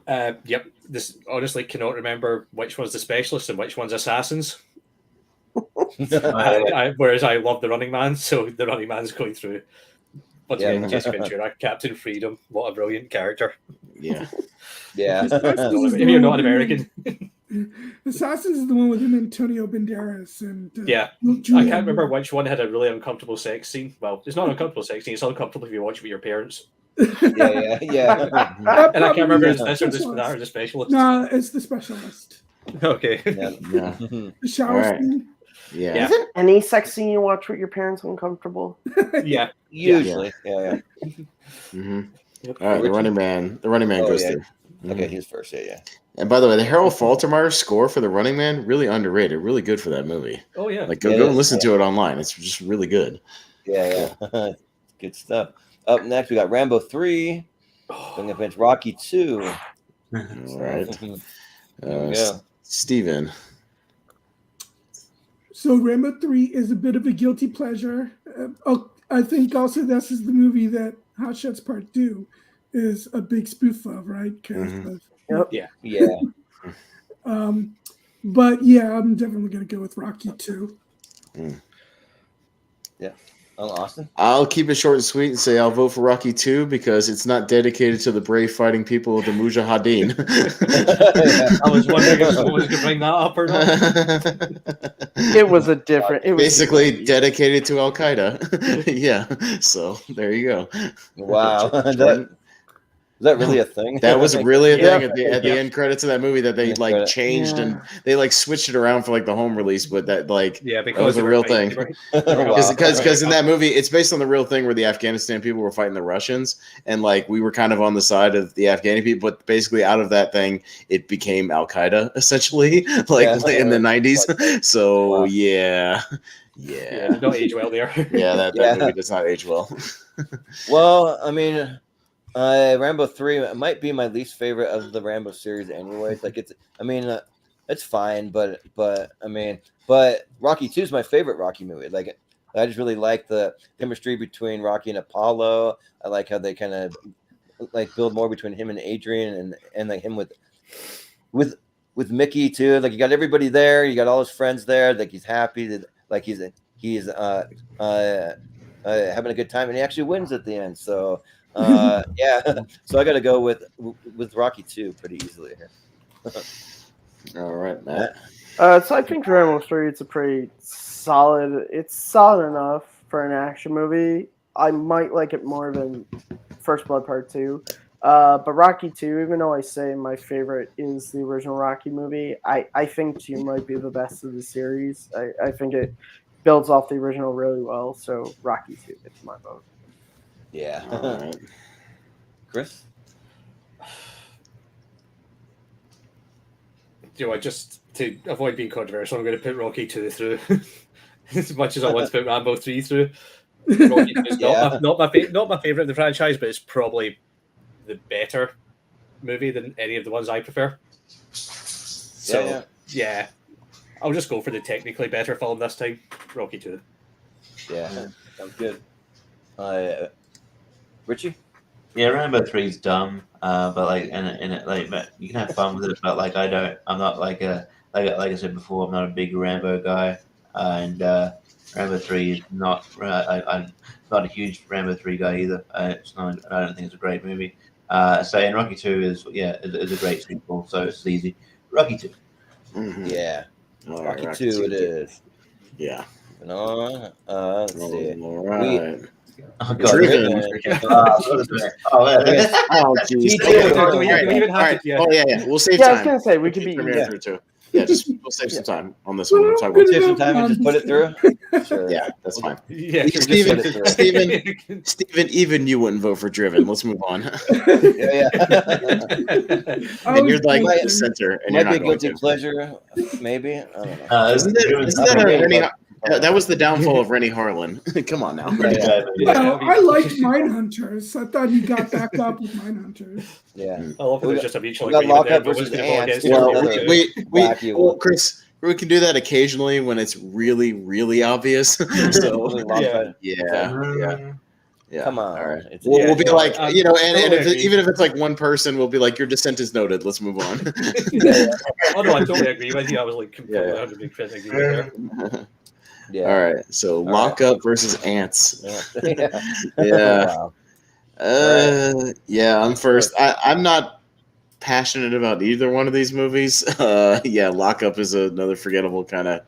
[SPEAKER 6] Yep. This honestly cannot remember which one's The Specialist and which one's Assassins. Whereas I love The Running Man, so The Running Man's going through. Once again, Jesse Ventura, Captain Freedom, what a brilliant character.
[SPEAKER 3] Yeah.
[SPEAKER 2] Yeah.
[SPEAKER 6] If you're not an American.
[SPEAKER 4] Assassins is the one with Antonio Banderas and
[SPEAKER 6] yeah. I can't remember which one had a really uncomfortable sex scene. Well, it's not an uncomfortable sex scene, it's uncomfortable if you watch it with your parents.
[SPEAKER 2] Yeah.
[SPEAKER 6] And I can't remember if it's this or The Specialist.
[SPEAKER 4] No, it's The Specialist.
[SPEAKER 6] Okay.
[SPEAKER 3] Yeah.
[SPEAKER 4] The shower
[SPEAKER 3] All right.
[SPEAKER 4] scene.
[SPEAKER 3] Yeah.
[SPEAKER 7] Isn't any sex scene you watch with your parents uncomfortable?
[SPEAKER 6] Yeah.
[SPEAKER 2] Usually. Yeah.
[SPEAKER 3] Mm-hmm. All right, The Running Man goes through.
[SPEAKER 2] Okay, he's first. Yeah.
[SPEAKER 3] And by the way, the Harold Faltermeyer score for The Running Man, really underrated, really good for that movie.
[SPEAKER 6] Oh yeah.
[SPEAKER 3] Go and listen to it online. It's just really good.
[SPEAKER 2] Yeah. Good stuff. Up next, we got Rambo 3. Going up against Rocky 2.
[SPEAKER 3] All right.
[SPEAKER 2] Yeah.
[SPEAKER 3] Steven.
[SPEAKER 4] So Rambo 3 is a bit of a guilty pleasure. I think also this is the movie that Hot Shots Part 2 is a big spoof of, right?
[SPEAKER 6] Yeah.
[SPEAKER 4] But yeah, I'm definitely going to go with Rocky 2.
[SPEAKER 2] Yeah. Austin?
[SPEAKER 3] I'll keep it short and sweet and say I'll vote for Rocky 2 because it's not dedicated to the brave fighting people of the Mujahideen.
[SPEAKER 6] I was wondering if someone was going to bring that up or not.
[SPEAKER 7] It was a different. It was
[SPEAKER 3] basically dedicated to Al Qaeda. Yeah. So there you go.
[SPEAKER 2] Wow. Is that really a thing?
[SPEAKER 3] That was really a thing
[SPEAKER 7] Yeah.
[SPEAKER 3] at the end credits of that movie that they changed and they switched it around for the home release, but that because that was a real thing. Because in that movie, it's based on the real thing where the Afghanistan people were fighting the Russians, and we were kind of on the side of the Afghani people, but basically out of that thing, it became Al Qaeda essentially, in the 90s. So yeah. Yeah.
[SPEAKER 6] did not age well there.
[SPEAKER 3] Yeah, that
[SPEAKER 2] Yeah.
[SPEAKER 3] movie does not age well.
[SPEAKER 2] Well, I mean, Rambo 3 might be my least favorite of the Rambo series, anyways. Like it's fine, but Rocky 2 is my favorite Rocky movie. Like, I just really like the chemistry between Rocky and Apollo. I like how they kind of like build more between him and Adrian, and like him with Mickey too. Like, you got everybody there, you got all his friends there. Like, he's happy that like he's having a good time, and he actually wins at the end. So yeah, so I got to go with Rocky 2 pretty easily here.
[SPEAKER 3] All right, Matt.
[SPEAKER 7] So I think Rambo 3, it's a pretty solid. It's solid enough for an action movie. I might like it more than First Blood Part 2. But Rocky 2, even though I say my favorite is the original Rocky movie, I think 2 might be the best of the series. I think it builds off the original really well. So Rocky 2 gets my vote.
[SPEAKER 2] Yeah.
[SPEAKER 3] All right.
[SPEAKER 2] Chris?
[SPEAKER 6] You know, just to avoid being controversial, I'm going to put Rocky 2 through. As much as I want to put Rambo 3 through. Rocky 2 is not my favorite of the franchise, but it's probably the better movie than any of the ones I prefer. So yeah, I'll just go for the technically better film this time. Rocky 2.
[SPEAKER 2] Yeah, sounds good. Richie?
[SPEAKER 5] Yeah, Rambo 3 is dumb, but like, but you can have fun with it. But like, I'm not like I said before, I'm not a big Rambo guy, and Rambo 3 is not. I'm not a huge Rambo 3 guy either. It's not. I don't think it's a great movie. And Rocky 2 is a great sequel, so it's easy. Rocky 2.
[SPEAKER 3] Mm-hmm.
[SPEAKER 2] Yeah,
[SPEAKER 3] All
[SPEAKER 2] Rocky
[SPEAKER 3] right,
[SPEAKER 2] 2 it is.
[SPEAKER 3] Yeah.
[SPEAKER 2] No, let's see.
[SPEAKER 3] All right.
[SPEAKER 5] Oh, God.
[SPEAKER 3] Driven.
[SPEAKER 5] Oh,
[SPEAKER 3] geez.
[SPEAKER 6] Do we even
[SPEAKER 3] All
[SPEAKER 6] have to?
[SPEAKER 3] Oh, yeah. We'll save
[SPEAKER 7] Yeah, I was
[SPEAKER 3] time.
[SPEAKER 7] gonna say we could be
[SPEAKER 3] Terminator
[SPEAKER 7] easy.
[SPEAKER 3] through too. Yeah, we'll save some time on this one. We'll talk
[SPEAKER 4] Good
[SPEAKER 3] about
[SPEAKER 2] Save some
[SPEAKER 4] enough,
[SPEAKER 2] time and just put it through. Sure.
[SPEAKER 3] Yeah, that's fine.
[SPEAKER 6] Yeah,
[SPEAKER 3] Steven,
[SPEAKER 6] just-
[SPEAKER 3] Steven, even you wouldn't vote for Driven. Let's move on.
[SPEAKER 2] Yeah.
[SPEAKER 3] And you're like
[SPEAKER 2] Might-
[SPEAKER 3] the center, and
[SPEAKER 2] Might
[SPEAKER 3] you're
[SPEAKER 2] be
[SPEAKER 3] not
[SPEAKER 2] a
[SPEAKER 3] going
[SPEAKER 2] guilty
[SPEAKER 3] to.
[SPEAKER 2] pleasure, maybe. I don't know.
[SPEAKER 3] Isn't that a Rennie? That was the downfall of Rennie Harlan. Come on now.
[SPEAKER 4] Well, I liked Mindhunters. I thought he got back up with Mindhunters.
[SPEAKER 2] Yeah.
[SPEAKER 6] I love how there's just a mutual
[SPEAKER 2] we got
[SPEAKER 6] agreement there.
[SPEAKER 2] Lockup
[SPEAKER 6] But who's
[SPEAKER 2] versus
[SPEAKER 6] going to vote
[SPEAKER 2] Ants.
[SPEAKER 6] against
[SPEAKER 2] Well,
[SPEAKER 6] Rambo
[SPEAKER 2] another-
[SPEAKER 6] 2?
[SPEAKER 2] wacky
[SPEAKER 3] Well,
[SPEAKER 2] one.
[SPEAKER 3] Chris, we can do that occasionally when it's really, really obvious. So
[SPEAKER 2] Really long
[SPEAKER 6] Yeah.
[SPEAKER 2] time.
[SPEAKER 3] yeah.
[SPEAKER 2] Come on.
[SPEAKER 3] All right.
[SPEAKER 2] It's-
[SPEAKER 3] We'll be
[SPEAKER 6] no,
[SPEAKER 3] like,
[SPEAKER 6] I
[SPEAKER 3] and
[SPEAKER 6] totally
[SPEAKER 3] if
[SPEAKER 6] agree.
[SPEAKER 3] even if it's like one person, we'll be like, your dissent is noted. Let's move on.
[SPEAKER 6] Oh no, I totally agree with you. I was like completely
[SPEAKER 3] Yeah.
[SPEAKER 6] 100% agree there.
[SPEAKER 2] Yeah.
[SPEAKER 3] All right. So Lockup versus Ants.
[SPEAKER 2] Yeah.
[SPEAKER 3] Yeah.
[SPEAKER 2] Wow.
[SPEAKER 3] Yeah, I'm first. I'm not passionate about either one of these movies. Yeah, Lockup is another forgettable kind of,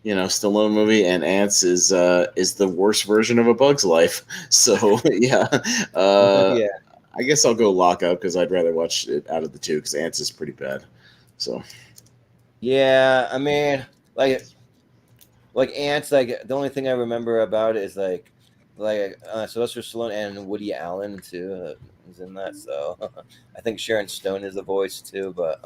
[SPEAKER 3] Stallone movie, and Ants is the worst version of A Bug's Life. So yeah,
[SPEAKER 2] Yeah.
[SPEAKER 3] I guess I'll go Lockup because I'd rather watch it out of the two because Ants is pretty bad. So
[SPEAKER 2] Yeah, I mean, like Ants, like the only thing I remember about it is like Sylvester Stallone and Woody Allen too is in that. So I think Sharon Stone is the voice too. But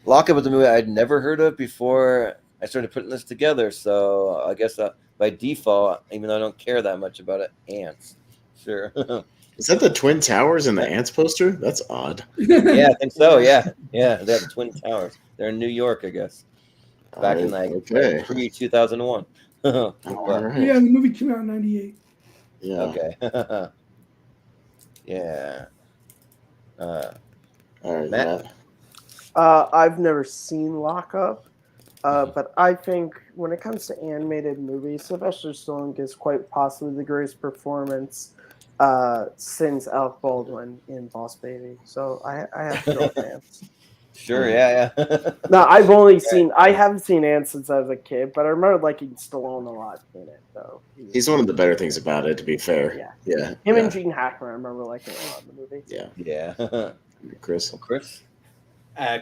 [SPEAKER 2] Lockup was a movie I'd never heard of before I started putting this together. So I guess by default, even though I don't care that much about it, Ants. Sure.
[SPEAKER 3] is that the Twin Towers in the Ants poster? That's odd.
[SPEAKER 2] Yeah, I think so. Yeah, they have the Twin Towers. They're in New York, I guess. Back in
[SPEAKER 3] okay.
[SPEAKER 2] pre 2001.
[SPEAKER 3] All right.
[SPEAKER 4] Yeah, the movie came out in '98.
[SPEAKER 3] Yeah.
[SPEAKER 2] Okay. Yeah.
[SPEAKER 3] All right,
[SPEAKER 2] Matt?
[SPEAKER 3] Matt.
[SPEAKER 7] I've never seen Lockup, but I think when it comes to animated movies, Sylvester Stallone gives quite possibly the greatest performance since Alec Baldwin in Boss Baby. So I have to go with Ants.
[SPEAKER 2] Sure. Yeah.
[SPEAKER 7] No, I haven't seen Ants since I was a kid, but I remember liking Stallone a lot in it. So
[SPEAKER 3] He's one of the better things about it, to be fair. Yeah.
[SPEAKER 7] him and Gene Hackman, I remember liking a lot in the movie.
[SPEAKER 3] Yeah.
[SPEAKER 2] Yeah.
[SPEAKER 3] Chris.
[SPEAKER 2] Chris.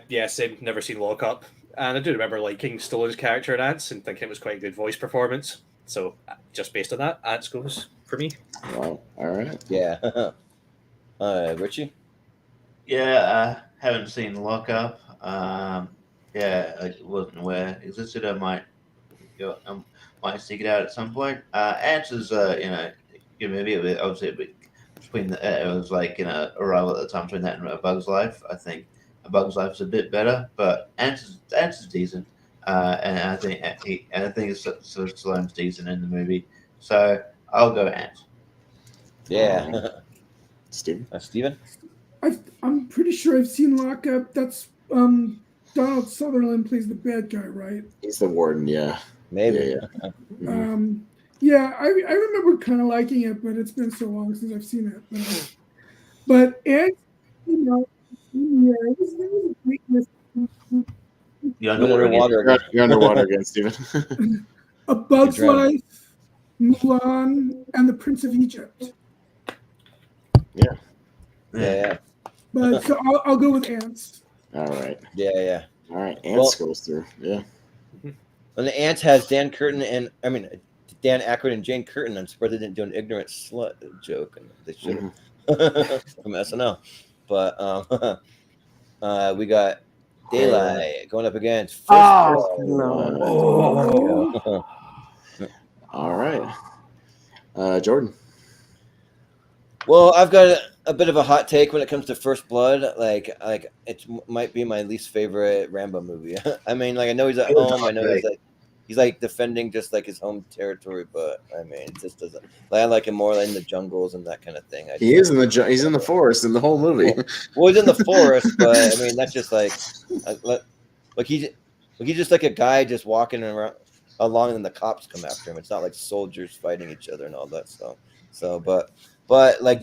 [SPEAKER 6] Yeah, same. Never seen Lockup, and I do remember liking Stallone's character in Ants and thinking it was quite a good voice performance. So just based on that, Ants goes for me.
[SPEAKER 3] Wow. All right.
[SPEAKER 2] Yeah. Richie.
[SPEAKER 5] Yeah, haven't seen Lockup. I wasn't aware existed. I might seek it out at some point. Ants is good movie. Obviously, between it was like a rival at the time between that and A Bug's Life. I think A Bug's Life is a bit better, but Ants is decent. And I think Stallone's decent in the movie. So I'll go Ants.
[SPEAKER 2] Yeah.
[SPEAKER 3] Steven?
[SPEAKER 2] Steven?
[SPEAKER 4] I'm pretty sure I've seen Lockup. That's Donald Sutherland plays the bad guy, right?
[SPEAKER 3] He's the warden, yeah.
[SPEAKER 2] Maybe.
[SPEAKER 3] Yeah.
[SPEAKER 4] I remember kind of liking it, but it's been so long since I've seen it. But Ants, it was a great list.
[SPEAKER 5] You're underwater.
[SPEAKER 3] You're underwater again, Steven.
[SPEAKER 4] A Bug's Life, Mulan, and The Prince of Egypt.
[SPEAKER 2] Yeah.
[SPEAKER 4] But so I'll go with Ants.
[SPEAKER 3] All right.
[SPEAKER 2] Yeah.
[SPEAKER 3] All right. Ants goes through. Yeah.
[SPEAKER 2] And the Ants has Dan Aykroyd and Jane Curtin. I'm surprised they didn't do an ignorant slut joke, and they should have from SNL. But we got Daylight going up against First Blood.
[SPEAKER 7] No.
[SPEAKER 3] All right. Jordan.
[SPEAKER 2] Well, I've got a bit of a hot take when it comes to First Blood. Like it might be my least favorite Rambo movie. I mean, I know he's at home. I know he's defending just like his home territory, but I mean, it just doesn't. I like him more in the jungles and that kind of thing.
[SPEAKER 3] He's in the forest in the whole movie.
[SPEAKER 2] Well, he's in the forest, but I mean, that's just he's just like a guy just walking around along, and the cops come after him. It's not like soldiers fighting each other and all that stuff. So, but like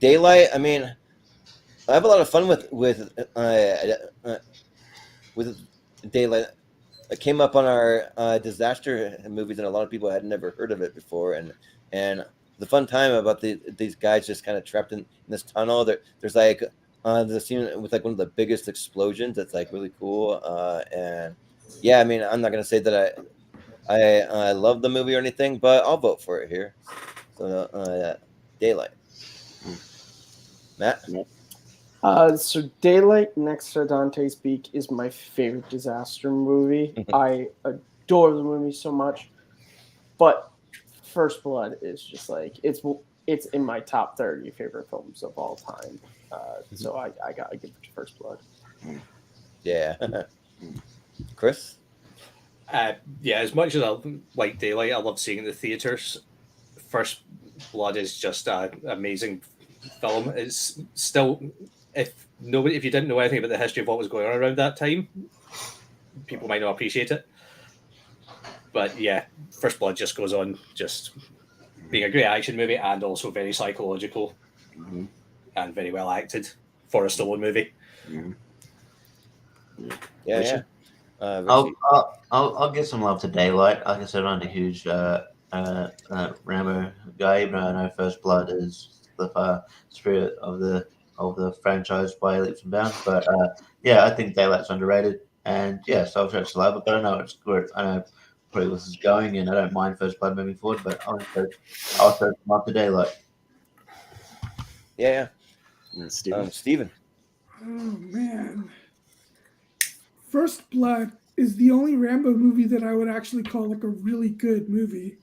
[SPEAKER 2] Daylight, I mean, I have a lot of fun with Daylight. It came up on our disaster movies, and a lot of people had never heard of it before. And the fun time about these guys just kind of trapped in this tunnel. There's the scene with one of the biggest explosions. That's really cool. And yeah, I mean, I'm not gonna say that I love the movie or anything, but I'll vote for it here. So Daylight. Matt?
[SPEAKER 7] So Daylight next to Dante's Peak is my favorite disaster movie. I adore the movie so much, but First Blood is just it's in my top 30 favorite films of all time. So I gotta give it to First Blood.
[SPEAKER 2] Yeah. Chris?
[SPEAKER 6] As much as I like Daylight, I love seeing it in the theaters. First Blood is just an amazing film. It's still, if you didn't know anything about the history of what was going on around that time, people might not appreciate it. But yeah, First Blood just goes on just being a great action movie and also very psychological and very well acted for a Stallone movie.
[SPEAKER 2] Yeah.
[SPEAKER 5] I'll give some love to Daylight. Like I said, I'm not a huge Rambo guy, but I know First Blood is the spirit of the franchise by leaps and bounds. But I think Daylight's underrated, and so I'll stretch the love. But I know it's good. I know probably this is going, and I don't mind First Blood moving forward. But I'll stretch them up to Daylight.
[SPEAKER 2] Yeah. Steven.
[SPEAKER 4] Oh man. First Blood is the only Rambo movie that I would actually call a really good movie.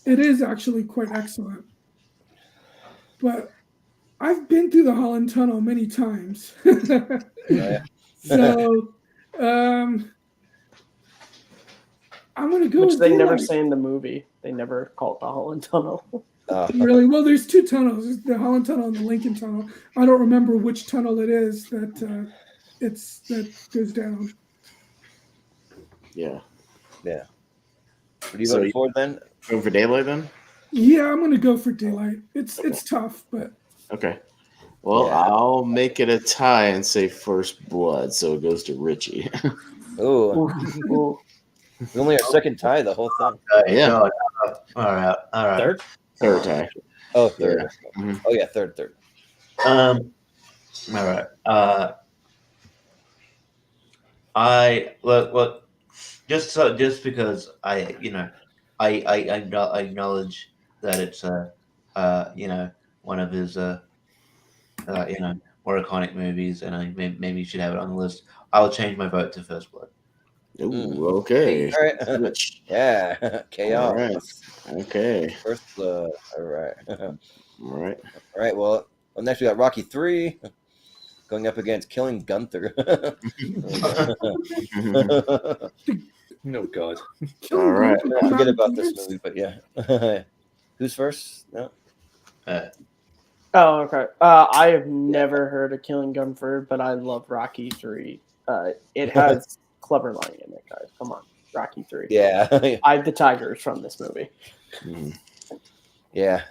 [SPEAKER 4] It is actually quite excellent. But I've been through the Holland Tunnel many times. So I'm going to go
[SPEAKER 7] Which
[SPEAKER 4] with
[SPEAKER 7] they
[SPEAKER 4] Daylight.
[SPEAKER 7] never say in the movie. They never call it the Holland Tunnel.
[SPEAKER 4] Really? Well, there's two tunnels. There's the Holland Tunnel and the Lincoln Tunnel. I don't remember which tunnel it is that goes down.
[SPEAKER 3] Yeah.
[SPEAKER 2] What are you voting for then?
[SPEAKER 3] Going for Daylight then?
[SPEAKER 4] Yeah, I'm going to go for Daylight. It's tough, but
[SPEAKER 3] okay. Well, I'll make it a tie and say First Blood, so it goes to Richie.
[SPEAKER 2] Oh, it's only our second tie the whole thing.
[SPEAKER 3] Yeah.
[SPEAKER 5] All right.
[SPEAKER 3] Third tie.
[SPEAKER 2] Oh, third.
[SPEAKER 3] Yeah.
[SPEAKER 2] Oh yeah, third.
[SPEAKER 5] All right. I look just because I acknowledge that it's one of his more iconic movies, and maybe you should have it on the list. I'll change my vote to First Blood.
[SPEAKER 3] Ooh, okay.
[SPEAKER 2] All right.
[SPEAKER 3] Switch.
[SPEAKER 2] Yeah. Chaos.
[SPEAKER 3] All right. Okay.
[SPEAKER 2] First Blood. All right.
[SPEAKER 3] All right.
[SPEAKER 2] All right. Well, next we got Rocky 3 going up against Killing Gunther.
[SPEAKER 6] No God.
[SPEAKER 3] All right.
[SPEAKER 2] I forget about this movie, but yeah. Who's first? No.
[SPEAKER 7] Oh, okay. I have never heard of Killing Gunford, but I love Rocky 3. It has Clever Line in it, guys. Come on, Rocky 3.
[SPEAKER 2] Yeah.
[SPEAKER 7] Eye the Tiger is from this movie.
[SPEAKER 2] Yeah.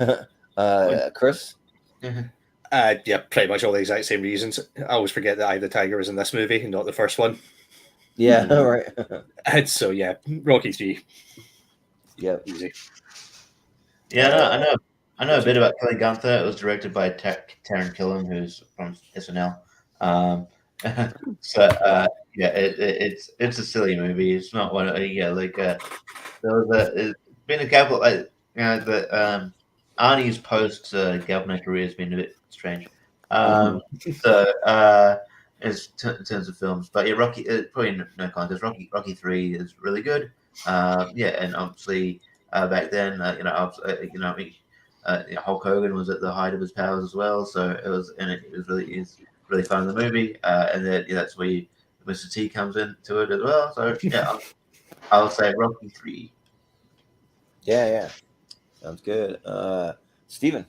[SPEAKER 2] Chris?
[SPEAKER 6] Yeah, pretty much all the exact same reasons. I always forget that Eye of the Tiger was in this movie and not the first one.
[SPEAKER 2] Yeah, right.
[SPEAKER 6] And so, yeah, Rocky 3.
[SPEAKER 2] Yeah.
[SPEAKER 6] Easy.
[SPEAKER 5] Yeah, I know a bit about Killing Gunther. It was directed by Taron Killam, who's from SNL. Yeah, it's a silly movie. It's not one. There was it's been a couple. Arnie's post Governor career has been a bit strange. In terms of films, but yeah, Rocky probably no contest. Rocky 3 is really good. And obviously back then, Hulk Hogan was at the height of his powers as well. So it was really fun in the movie, and then that's where Mr. T comes into it as well. So yeah, I'll say Rocky 3.
[SPEAKER 2] Yeah. Sounds good. Steven.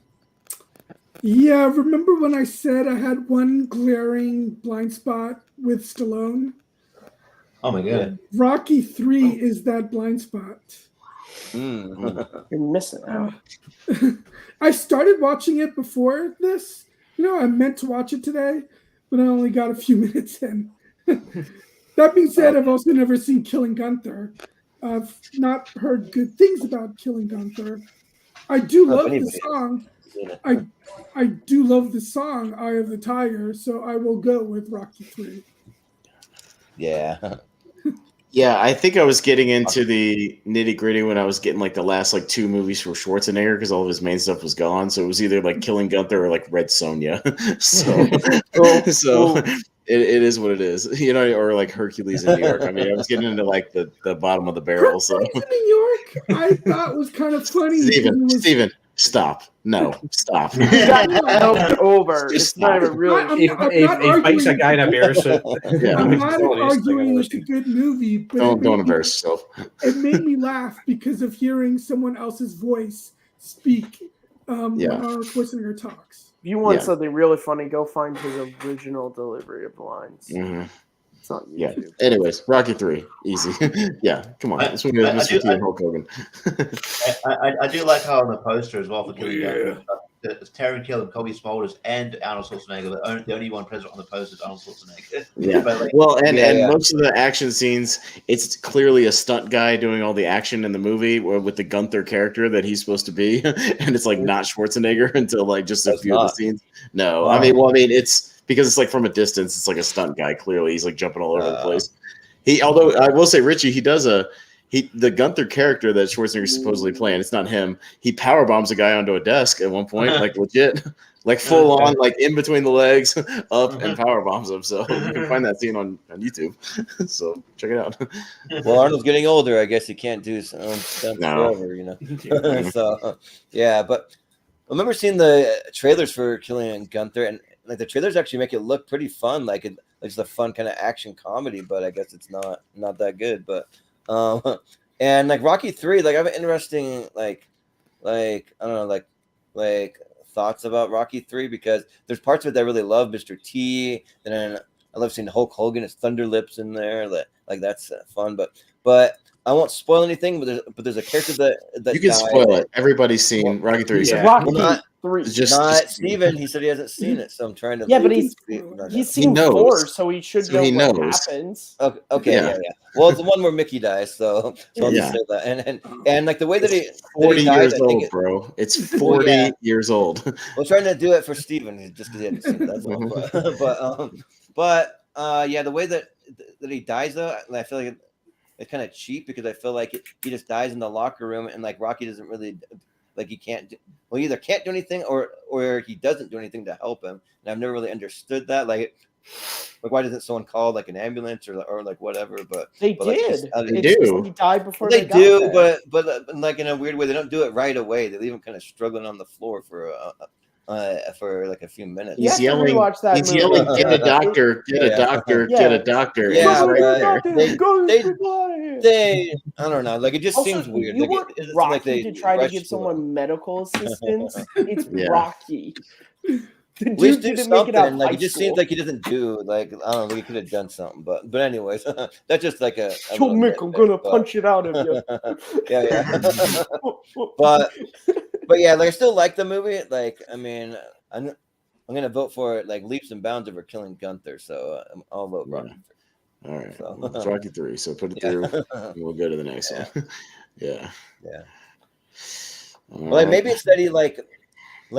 [SPEAKER 4] Yeah, remember when I said I had one glaring blind spot with Stallone?
[SPEAKER 5] Oh my god.
[SPEAKER 4] Rocky 3 is that blind spot.
[SPEAKER 7] You're missing out.
[SPEAKER 4] I started watching it before this. I meant to watch it today, but I only got a few minutes in. That being said, I've also never seen Killing Gunther. I've not heard good things about Killing Gunther. I do love the song. I do love the song Eye of the Tiger, so I will go with Rocky 3.
[SPEAKER 2] Yeah.
[SPEAKER 3] Yeah, I think I was getting into the nitty gritty when I was getting like the last like 2 movies for Schwarzenegger because all of his main stuff was gone. So it was either like Killing Gunther or like Red Sonja. so it is what it is, or like Hercules in New York. I mean, I was getting into like the bottom of the barrel.
[SPEAKER 4] Hercules in New York, I thought was kind of funny.
[SPEAKER 3] Steven, stop. No, stop.
[SPEAKER 7] Over. It's not even really.
[SPEAKER 6] If Mike's a guy in a bear suit,
[SPEAKER 4] I'm not arguing it's a good movie, but
[SPEAKER 3] don't embarrass yourself.
[SPEAKER 4] It made me laugh because of hearing someone else's voice speak when Arnold Schwarzenegger talks.
[SPEAKER 7] If you want something really funny, go find his original delivery of lines.
[SPEAKER 3] Mm-hmm.
[SPEAKER 7] It's on YouTube.
[SPEAKER 3] Yeah. Anyways, Rocky 3, easy. Yeah, come on. This one goes Mr. T and Hulk Hogan.
[SPEAKER 5] I do like how on the poster as well for Killing Gunther, it's Taron Killam, Kobe Smulders, and Arnold Schwarzenegger. The only one present on the poster is Arnold Schwarzenegger.
[SPEAKER 3] Yeah. And most of the action scenes, it's clearly a stunt guy doing all the action in the movie with the Gunther character that he's supposed to be, and it's like not Schwarzenegger until like just a few of the scenes. No, I mean, it's because it's like from a distance, it's like a stunt guy. Clearly, he's like jumping all over the place. Although I will say, Richie, he does the Gunther character that Schwarzenegger's supposedly playing. It's not him. He power bombs a guy onto a desk at one point, like legit, like full on, like in between the legs, up and power bombs him. So you can find that scene on YouTube. So check it out.
[SPEAKER 2] Well, Arnold's getting older. I guess he can't do stunts forever, So yeah, but I remember seeing the trailers for Killing Gunther, and like the trailers actually make it look pretty fun. Like it's a fun kind of action comedy, but I guess it's not that good. But and like Rocky 3, like I have an interesting like I don't know like thoughts about Rocky 3 because there's parts of it that I really love. Mr. T, and then I love seeing Hulk Hogan as Thunder Lips in there. Like that's fun, but I won't spoil anything. But there's a character that
[SPEAKER 3] you can spoil it. Everybody's seen Rocky 3.
[SPEAKER 7] Yeah.
[SPEAKER 3] Rocky
[SPEAKER 7] 3.
[SPEAKER 2] Not Steven. He said he hasn't seen it, so I'm trying to.
[SPEAKER 7] Yeah, but he's seen 4, so he should know what happens.
[SPEAKER 2] Okay, yeah. Well, it's the one where Mickey dies, so I'll just say that. And like the way that he
[SPEAKER 3] 40 years old, bro. It's 40 years old.
[SPEAKER 2] We're trying to do it for Steven just because he hadn't seen it. That's all. But the way that he dies though, and I feel like it's kind of cheap because I feel like he just dies in the locker room, and like Rocky doesn't really. Like he can't do, either can't do anything or where he doesn't do anything to help him, and I've never really understood that. Like why doesn't someone call like an ambulance or like whatever? But
[SPEAKER 7] They
[SPEAKER 2] but, like,
[SPEAKER 7] did.
[SPEAKER 3] They
[SPEAKER 7] It's just
[SPEAKER 3] do.
[SPEAKER 7] he died before
[SPEAKER 2] they
[SPEAKER 7] got
[SPEAKER 2] do,
[SPEAKER 7] there.
[SPEAKER 2] but like in a weird way, they don't do it right away. They leave him kind of struggling on the floor for like a few minutes.
[SPEAKER 7] You
[SPEAKER 3] He's
[SPEAKER 7] have to
[SPEAKER 3] yelling.
[SPEAKER 7] rewatch that
[SPEAKER 3] He's
[SPEAKER 7] movie.
[SPEAKER 3] yelling, "Get a doctor! Get a
[SPEAKER 2] Yeah.
[SPEAKER 3] doctor!
[SPEAKER 7] Yeah.
[SPEAKER 3] Get a doctor!" And
[SPEAKER 2] Yeah,
[SPEAKER 3] he's right
[SPEAKER 2] but
[SPEAKER 3] there.
[SPEAKER 2] they I don't know, like it just
[SPEAKER 7] Also,
[SPEAKER 2] seems weird.
[SPEAKER 7] you
[SPEAKER 2] Like
[SPEAKER 7] want
[SPEAKER 2] it's
[SPEAKER 7] Rocky
[SPEAKER 2] like they
[SPEAKER 7] to try to
[SPEAKER 2] rush
[SPEAKER 7] give
[SPEAKER 2] to
[SPEAKER 7] someone
[SPEAKER 2] him.
[SPEAKER 7] medical assistance. It's
[SPEAKER 3] Yeah.
[SPEAKER 7] Rocky. The
[SPEAKER 2] At least
[SPEAKER 7] dude
[SPEAKER 2] do
[SPEAKER 7] didn't make it out
[SPEAKER 2] something.
[SPEAKER 7] of
[SPEAKER 2] Like
[SPEAKER 7] high
[SPEAKER 2] it just
[SPEAKER 7] school.
[SPEAKER 2] seems like he doesn't do like I don't know. He could have done something, but anyways, that's just like a
[SPEAKER 7] Yo,
[SPEAKER 2] little
[SPEAKER 7] Mick, I'm
[SPEAKER 2] nitpick,
[SPEAKER 7] gonna
[SPEAKER 2] but-
[SPEAKER 7] punch it out of you.
[SPEAKER 2] yeah. But yeah, like I still like the movie. Like I mean, I'm gonna vote for it like leaps and bounds over killing Gunther. So I'll vote
[SPEAKER 3] Yeah.
[SPEAKER 2] Rocky.
[SPEAKER 3] All right,
[SPEAKER 2] So-
[SPEAKER 3] well, it's Rocky 3, so put it
[SPEAKER 2] Yeah.
[SPEAKER 3] through, and we'll go to the next
[SPEAKER 2] Yeah.
[SPEAKER 3] one. Yeah.
[SPEAKER 2] Yeah.
[SPEAKER 3] All
[SPEAKER 2] Well, like
[SPEAKER 3] right.
[SPEAKER 2] maybe it's that he like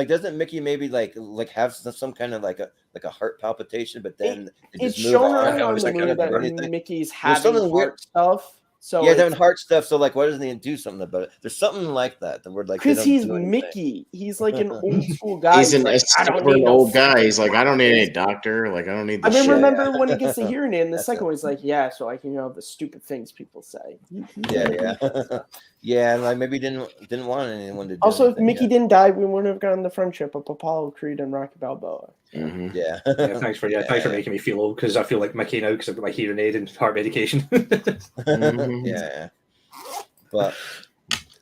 [SPEAKER 2] doesn't Mickey maybe like have some kind of like a heart palpitation, but then they
[SPEAKER 7] It's
[SPEAKER 2] just move
[SPEAKER 7] shown
[SPEAKER 2] on.
[SPEAKER 7] early on in
[SPEAKER 2] It's
[SPEAKER 7] the
[SPEAKER 2] like
[SPEAKER 7] movie
[SPEAKER 2] kind of
[SPEAKER 7] that
[SPEAKER 2] anything.
[SPEAKER 7] Mickey's
[SPEAKER 2] There's
[SPEAKER 7] having
[SPEAKER 2] something
[SPEAKER 7] heart
[SPEAKER 2] weird.
[SPEAKER 7] stuff. So
[SPEAKER 2] Yeah, he's having heart stuff. So like, why doesn't he do something about it? There's something like that. The word like they
[SPEAKER 7] because
[SPEAKER 2] don't
[SPEAKER 7] he's
[SPEAKER 2] do anything.
[SPEAKER 7] Mickey. He's like an old school guy.
[SPEAKER 3] He's an
[SPEAKER 7] like, I don't
[SPEAKER 3] stubborn
[SPEAKER 7] need no
[SPEAKER 3] old guy.
[SPEAKER 7] fucking
[SPEAKER 3] He's like, I don't need any
[SPEAKER 7] doctors."
[SPEAKER 3] doctor. Like, I don't need the
[SPEAKER 7] I mean,
[SPEAKER 3] shit.
[SPEAKER 7] remember when he gets the hearing aid in the
[SPEAKER 2] That's
[SPEAKER 7] second
[SPEAKER 2] it.
[SPEAKER 7] one? He's like, yeah, so I can the stupid things people say.
[SPEAKER 2] Yeah. Yeah, and like maybe didn't want anyone to do
[SPEAKER 7] Also, if
[SPEAKER 2] anything,
[SPEAKER 7] Mickey
[SPEAKER 2] yeah.
[SPEAKER 7] didn't die, we wouldn't have gotten the friendship of Apollo Creed and Rocky Balboa.
[SPEAKER 3] Mhm.
[SPEAKER 2] Yeah.
[SPEAKER 6] Yeah, thanks for making me feel old because I feel like Mickey now because I've got my hearing aid and heart medication.
[SPEAKER 3] Mhm.
[SPEAKER 2] Yeah. But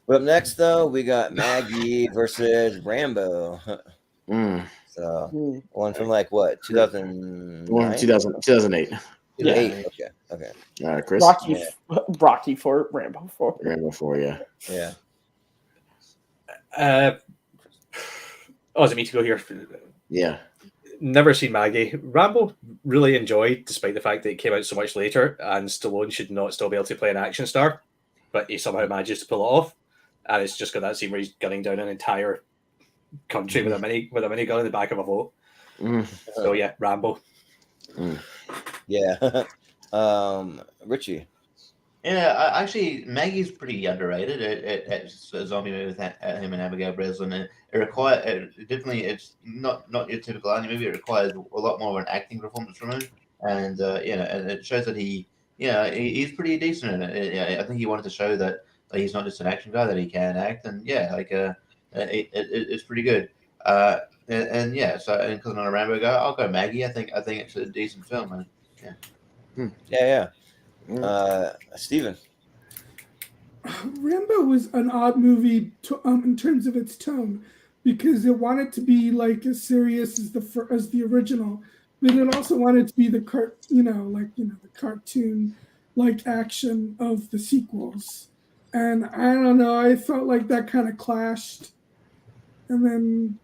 [SPEAKER 2] up next though, we got Maggie versus Rambo.
[SPEAKER 3] Mm.
[SPEAKER 2] So
[SPEAKER 7] Hmm.
[SPEAKER 2] one from like what 2009?
[SPEAKER 3] 2008.
[SPEAKER 7] Yeah.
[SPEAKER 2] 8. Okay.
[SPEAKER 3] All right, Chris.
[SPEAKER 7] Rocky for Rambo 4.
[SPEAKER 3] Rambo 4, yeah.
[SPEAKER 2] Yeah.
[SPEAKER 6] Oh, is it me to go here?
[SPEAKER 3] Yeah.
[SPEAKER 6] Never seen Maggie. Rambo really enjoyed, despite the fact that it came out so much later, and Stallone should not still be able to play an action star, but he somehow manages to pull it off. And it's just got that scene where he's gunning down an entire country with a minigun in the back of a boat.
[SPEAKER 3] Mm.
[SPEAKER 6] So yeah, Rambo.
[SPEAKER 2] Yeah. Richie.
[SPEAKER 5] Yeah, actually, Maggie's pretty underrated. It's a zombie movie with him and Abigail Breslin. It it's not your typical Arnie movie. It requires a lot more of an acting performance from him, and and it shows that he's pretty decent in it. I think he wanted to show that he's not just an action guy, that he can act, and it's pretty good. So because I'm not a Rambo guy, I'll go Maggie. I think it's a decent film. And,
[SPEAKER 2] Yeah. Steven.
[SPEAKER 4] Rambo was an odd movie in terms of its tone, because it wanted to be like as serious as the original, but it also wanted to be the cartoon like action of the sequels. And I don't know, I felt like that kind of clashed, and then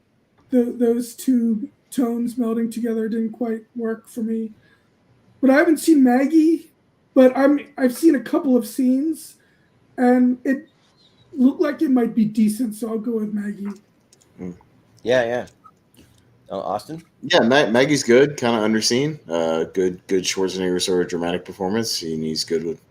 [SPEAKER 4] those two tones melding together didn't quite work for me. But I haven't seen Maggie, but I've seen a couple of scenes, and it looked like it might be decent, so I'll go with Maggie.
[SPEAKER 2] Yeah. Austin?
[SPEAKER 3] Yeah, Maggie's good, kind of underseen. Good Schwarzenegger sort of dramatic performance. He's good with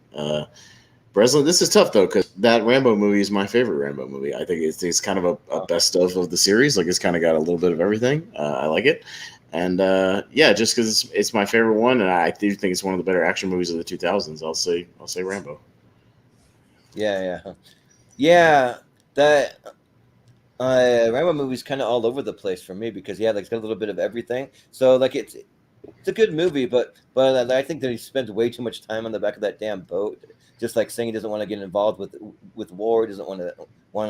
[SPEAKER 3] Breslin. This is tough though, because that Rambo movie is my favorite Rambo movie. I think it's kind of a best of the series. Like it's kind of got a little bit of everything. I like it, and just because it's my favorite one, and I do think it's one of the better action movies of the 2000s. I'll say Rambo.
[SPEAKER 2] Yeah. That Rambo movie's kind of all over the place for me because it's got a little bit of everything. So like it's a good movie, but I think that he spends way too much time on the back of that damn boat, just like saying he doesn't want to get involved with war, he doesn't want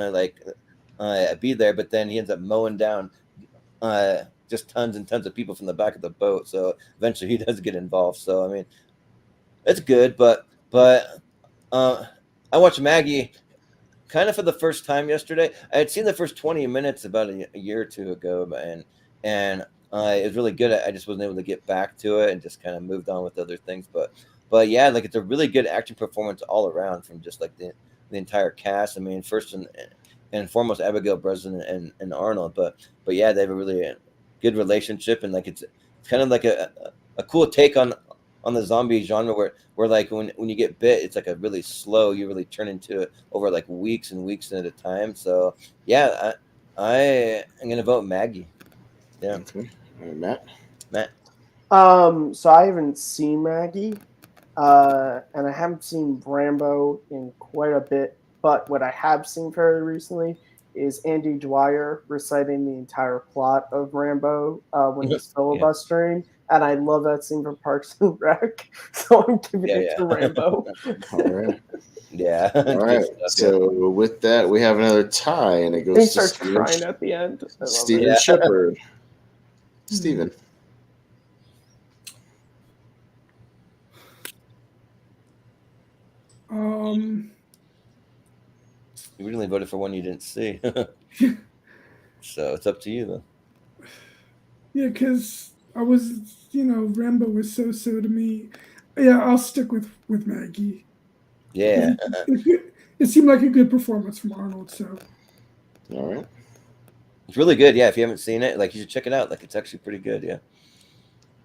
[SPEAKER 2] to be there, but then he ends up mowing down just tons and tons of people from the back of the boat. So eventually he does get involved. So I mean, it's good, but I watched Maggie kind of for the first time yesterday. I had seen the first 20 minutes about a year or two ago, and it was really good. I just wasn't able to get back to it and just kind of moved on with other things. But yeah, like it's a really good action performance all around from just like the entire cast. I mean, first and foremost, Abigail Breslin and Arnold. But yeah, they have a really good relationship, and like it's kind of like a cool take on the zombie genre where like when you get bit, it's like a really slow, you really turn into it over like weeks and weeks at a time. So yeah, I am gonna vote Maggie. Yeah.
[SPEAKER 3] Okay. All right, Matt.
[SPEAKER 7] So I haven't seen Maggie, and I haven't seen Rambo in quite a bit. But what I have seen fairly recently is Andy Dwyer reciting the entire plot of Rambo when he's filibustering, and I love that scene from Parks and Rec. So I'm giving it to Rambo.
[SPEAKER 3] All right.
[SPEAKER 2] Yeah.
[SPEAKER 3] All right. So with that, we have another tie, and it goes
[SPEAKER 7] He
[SPEAKER 3] to
[SPEAKER 7] starts crying at the end. I love
[SPEAKER 3] Steven
[SPEAKER 7] it.
[SPEAKER 3] Shepard. Steven.
[SPEAKER 2] You originally voted for one you didn't see. So it's up to you, though.
[SPEAKER 4] Yeah, because I was, Rambo was so to me. Yeah, I'll stick with Maggie.
[SPEAKER 2] Yeah.
[SPEAKER 4] It seemed like a good performance from Arnold. So.
[SPEAKER 3] All right.
[SPEAKER 2] It's really good. Yeah, if you haven't seen it, you should check it out. It's actually pretty good. Yeah.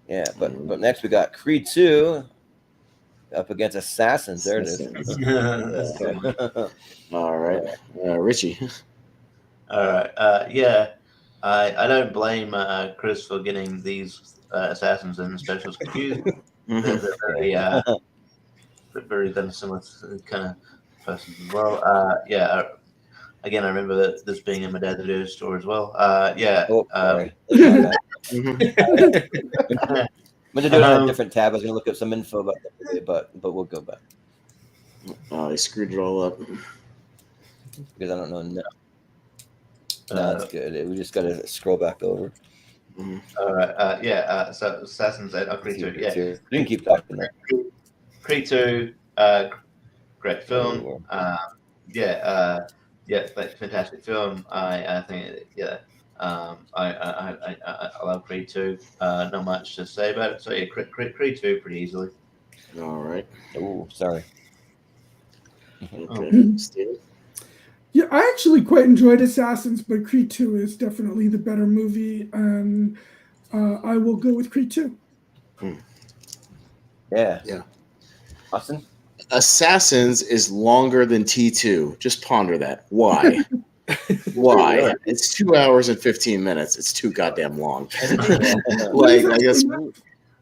[SPEAKER 2] Yeah, but next we got Creed 2 up against Assassins. There it is.
[SPEAKER 3] All right. Richie.
[SPEAKER 5] All right. Yeah. I don't blame Chris for getting these Assassins and Specials confused. They're very kind of similar kind of persons as well. Yeah. Again, I remember this being in my dad's video store as well. Yeah.
[SPEAKER 2] Oh, sorry. I'm going to do it on a different tab. I was going to look up some info about that, but we'll go back.
[SPEAKER 3] Oh, he screwed it all up.
[SPEAKER 2] Because I don't know. No, that's good. We just got to scroll back over.
[SPEAKER 5] All right. Yeah. So Assassins and Creed 2. Yeah.
[SPEAKER 2] You can keep talking.
[SPEAKER 5] Creed 2. Great film. Yeah. Fantastic film. I think. Yeah. I love Creed 2. Not much to say about it. So yeah, Creed 2 pretty easily.
[SPEAKER 3] All right.
[SPEAKER 2] Oh, sorry.
[SPEAKER 3] Okay. Steven?
[SPEAKER 4] Yeah, I actually quite enjoyed Assassins, but Creed 2 is definitely the better movie, and I will go with Creed 2.
[SPEAKER 2] Yeah. Austin?
[SPEAKER 3] Assassins is longer than T2. Just ponder that. Why? Why? It's 2 hours and 15 minutes. It's too goddamn long. I guess.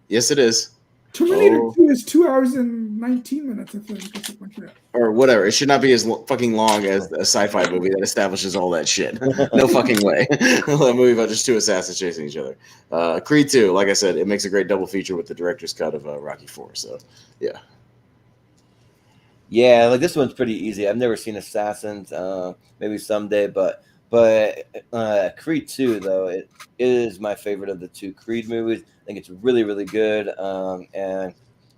[SPEAKER 3] Yes, it is.
[SPEAKER 4] Terminator 2 is 2 hours and 19 minutes, I think, or something like that.
[SPEAKER 3] Or whatever. It should not be as fucking long as a sci-fi movie that establishes all that shit. No fucking way. A movie about just two assassins chasing each other. Creed 2, like I said, it makes a great double feature with the director's cut of Rocky 4. So, yeah.
[SPEAKER 2] Yeah, this one's pretty easy. I've never seen Assassins. Maybe someday, but Creed 2 though it is my favorite of the two Creed movies. I think it's really really good. And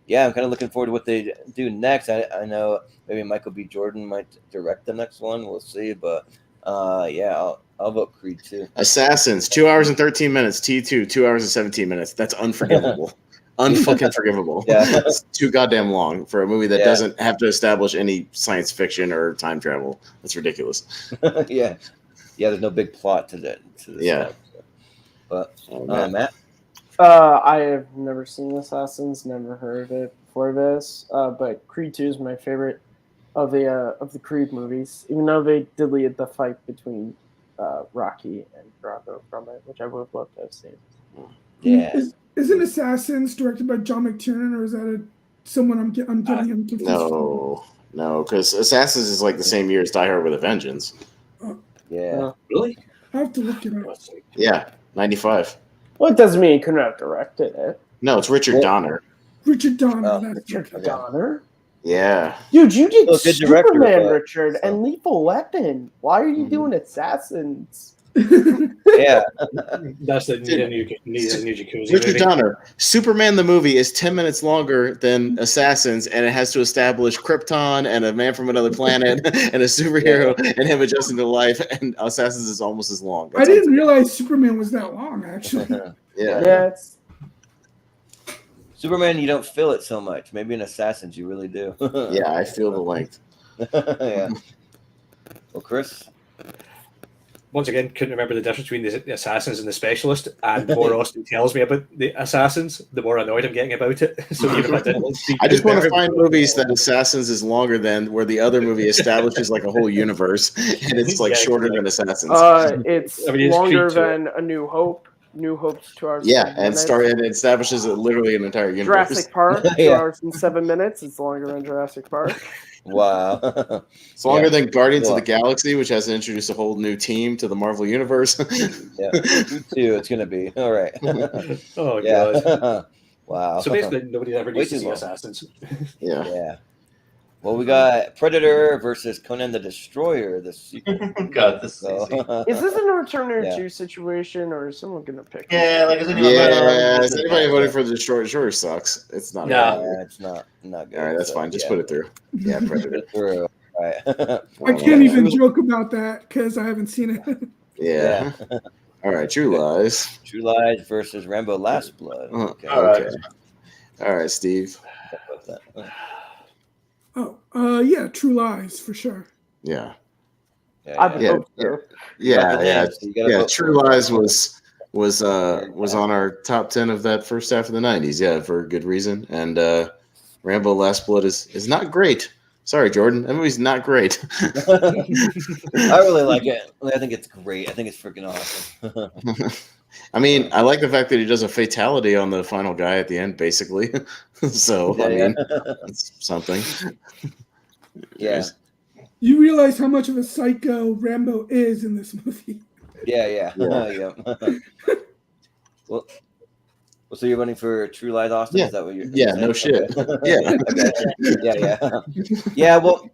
[SPEAKER 2] yeah, I'm kind of looking forward to what they do next. I know maybe Michael B. Jordan might direct the next one. We'll see, but yeah, I'll vote Creed 2.
[SPEAKER 3] Assassins, 2 hours and 13 minutes. T2, 2 hours and 17 minutes. That's unforgivable. Unfucking forgivable. Yeah. It's too goddamn long for a movie that doesn't have to establish any science fiction or time travel. That's ridiculous.
[SPEAKER 2] Yeah, there's no big plot to this.
[SPEAKER 3] Yeah.
[SPEAKER 2] But Matt?
[SPEAKER 7] I have never seen Assassins, never heard of it before this. But Creed 2 is my favorite of the Creed movies, even though they deleted the fight between Rocky and Drago from it, which I would have loved to have seen.
[SPEAKER 2] Yeah.
[SPEAKER 4] Isn't Assassins directed by John McTiernan, or is that someone I'm getting him confused?
[SPEAKER 3] No, because Assassins is like the same year as Die Hard with a Vengeance.
[SPEAKER 2] Yeah.
[SPEAKER 7] Really?
[SPEAKER 4] I have to look it up.
[SPEAKER 3] Yeah, 95.
[SPEAKER 7] Well, it doesn't mean he couldn't have directed it.
[SPEAKER 3] No, it's Richard Donner.
[SPEAKER 4] Richard Donner.
[SPEAKER 2] Oh,
[SPEAKER 4] that's
[SPEAKER 7] Richard Donner?
[SPEAKER 3] Yeah.
[SPEAKER 7] Dude, you did
[SPEAKER 2] Good
[SPEAKER 7] Superman,
[SPEAKER 2] director,
[SPEAKER 7] Richard, and Lethal Weapon. Why are you doing Assassins?
[SPEAKER 2] Yeah.
[SPEAKER 6] That's the new jacuzzi
[SPEAKER 3] Richard
[SPEAKER 6] movie.
[SPEAKER 3] Donner. Superman the movie is 10 minutes longer than Assassins, and it has to establish Krypton and a man from another planet and a superhero and him adjusting to life, and Assassins is almost as long.
[SPEAKER 4] I didn't realize Superman was that long, actually.
[SPEAKER 3] Yeah.
[SPEAKER 7] It's
[SPEAKER 2] Superman, you don't feel it so much. Maybe in Assassins, you really do.
[SPEAKER 3] Yeah, I feel the length.
[SPEAKER 2] Yeah. Well, Chris?
[SPEAKER 6] Once again, couldn't remember the difference between the Assassins and the Specialist. And the more Austin tells me about the Assassins, the more annoyed I'm getting about it. So even if I didn't
[SPEAKER 3] I just want to find movies that Assassins is longer than, where the other movie establishes like a whole universe, and it's like shorter than Assassins.
[SPEAKER 7] it's longer than A New Hope, New Hope's 2 hours.
[SPEAKER 3] Yeah,
[SPEAKER 7] 7
[SPEAKER 3] and
[SPEAKER 7] minutes.
[SPEAKER 3] it establishes literally an entire universe.
[SPEAKER 7] Jurassic Park, 2
[SPEAKER 2] Yeah.
[SPEAKER 7] hours and 7 minutes. It's longer than Jurassic Park.
[SPEAKER 2] Wow.
[SPEAKER 3] It's longer
[SPEAKER 2] Yeah.
[SPEAKER 3] than Guardians
[SPEAKER 2] Cool.
[SPEAKER 3] of the Galaxy, which has to introduce a whole new team to the Marvel Universe.
[SPEAKER 2] Yeah. 2 it's gonna be. All right.
[SPEAKER 6] Oh
[SPEAKER 2] Yeah.
[SPEAKER 6] god.
[SPEAKER 2] Wow.
[SPEAKER 6] So basically, nobody ever
[SPEAKER 2] Way
[SPEAKER 6] needs to
[SPEAKER 2] too
[SPEAKER 6] see
[SPEAKER 2] long.
[SPEAKER 6] Assassins.
[SPEAKER 3] Yeah.
[SPEAKER 2] Yeah. Well, we got Predator versus Conan the Destroyer, the sequel.
[SPEAKER 5] God, this is
[SPEAKER 2] So,
[SPEAKER 5] easy.
[SPEAKER 7] Is this a Returner
[SPEAKER 2] Yeah.
[SPEAKER 7] 2 situation, or is someone going to pick?
[SPEAKER 5] Yeah, like, is anyone
[SPEAKER 3] Yeah,
[SPEAKER 5] voting?
[SPEAKER 3] is anybody voting for the Destroyer? Destroyer sucks. It's not.
[SPEAKER 6] Nah.
[SPEAKER 3] a good movie.
[SPEAKER 2] It's not good.
[SPEAKER 3] All right, that's
[SPEAKER 2] so,
[SPEAKER 3] fine. Just
[SPEAKER 2] yeah.
[SPEAKER 3] put it through. Yeah,
[SPEAKER 2] Put
[SPEAKER 3] Predator.
[SPEAKER 2] it through. Right.
[SPEAKER 4] I can't even joke about that because I haven't seen it.
[SPEAKER 3] Yeah. All right, True Lies.
[SPEAKER 2] True Lies versus Rambo Last Blood. Okay.
[SPEAKER 3] Okay. All right, Steve.
[SPEAKER 4] Yeah, True Lies for sure.
[SPEAKER 3] Yeah.
[SPEAKER 7] I would hope so.
[SPEAKER 3] Yeah. True Lies was on our top 10 of that first half of the 90s. Yeah, for good reason. And Rambo Last Blood is not great. Sorry, Jordan. That movie's not great.
[SPEAKER 2] I really like it. I think it's great. I think it's freaking awesome.
[SPEAKER 3] I mean, I like the fact that he does a fatality on the final guy at the end, basically. So,
[SPEAKER 2] Yeah,
[SPEAKER 3] I mean,
[SPEAKER 2] yeah.
[SPEAKER 3] that's something.
[SPEAKER 2] Yeah.
[SPEAKER 4] You realize how much of a psycho Rambo is in this movie.
[SPEAKER 2] Yeah. Well, so you're running for True Lies, Austin?
[SPEAKER 3] Yeah.
[SPEAKER 2] Is that what you're
[SPEAKER 3] Yeah,
[SPEAKER 2] saying?
[SPEAKER 3] no shit.
[SPEAKER 2] Okay.
[SPEAKER 3] Yeah.
[SPEAKER 2] Yeah, well,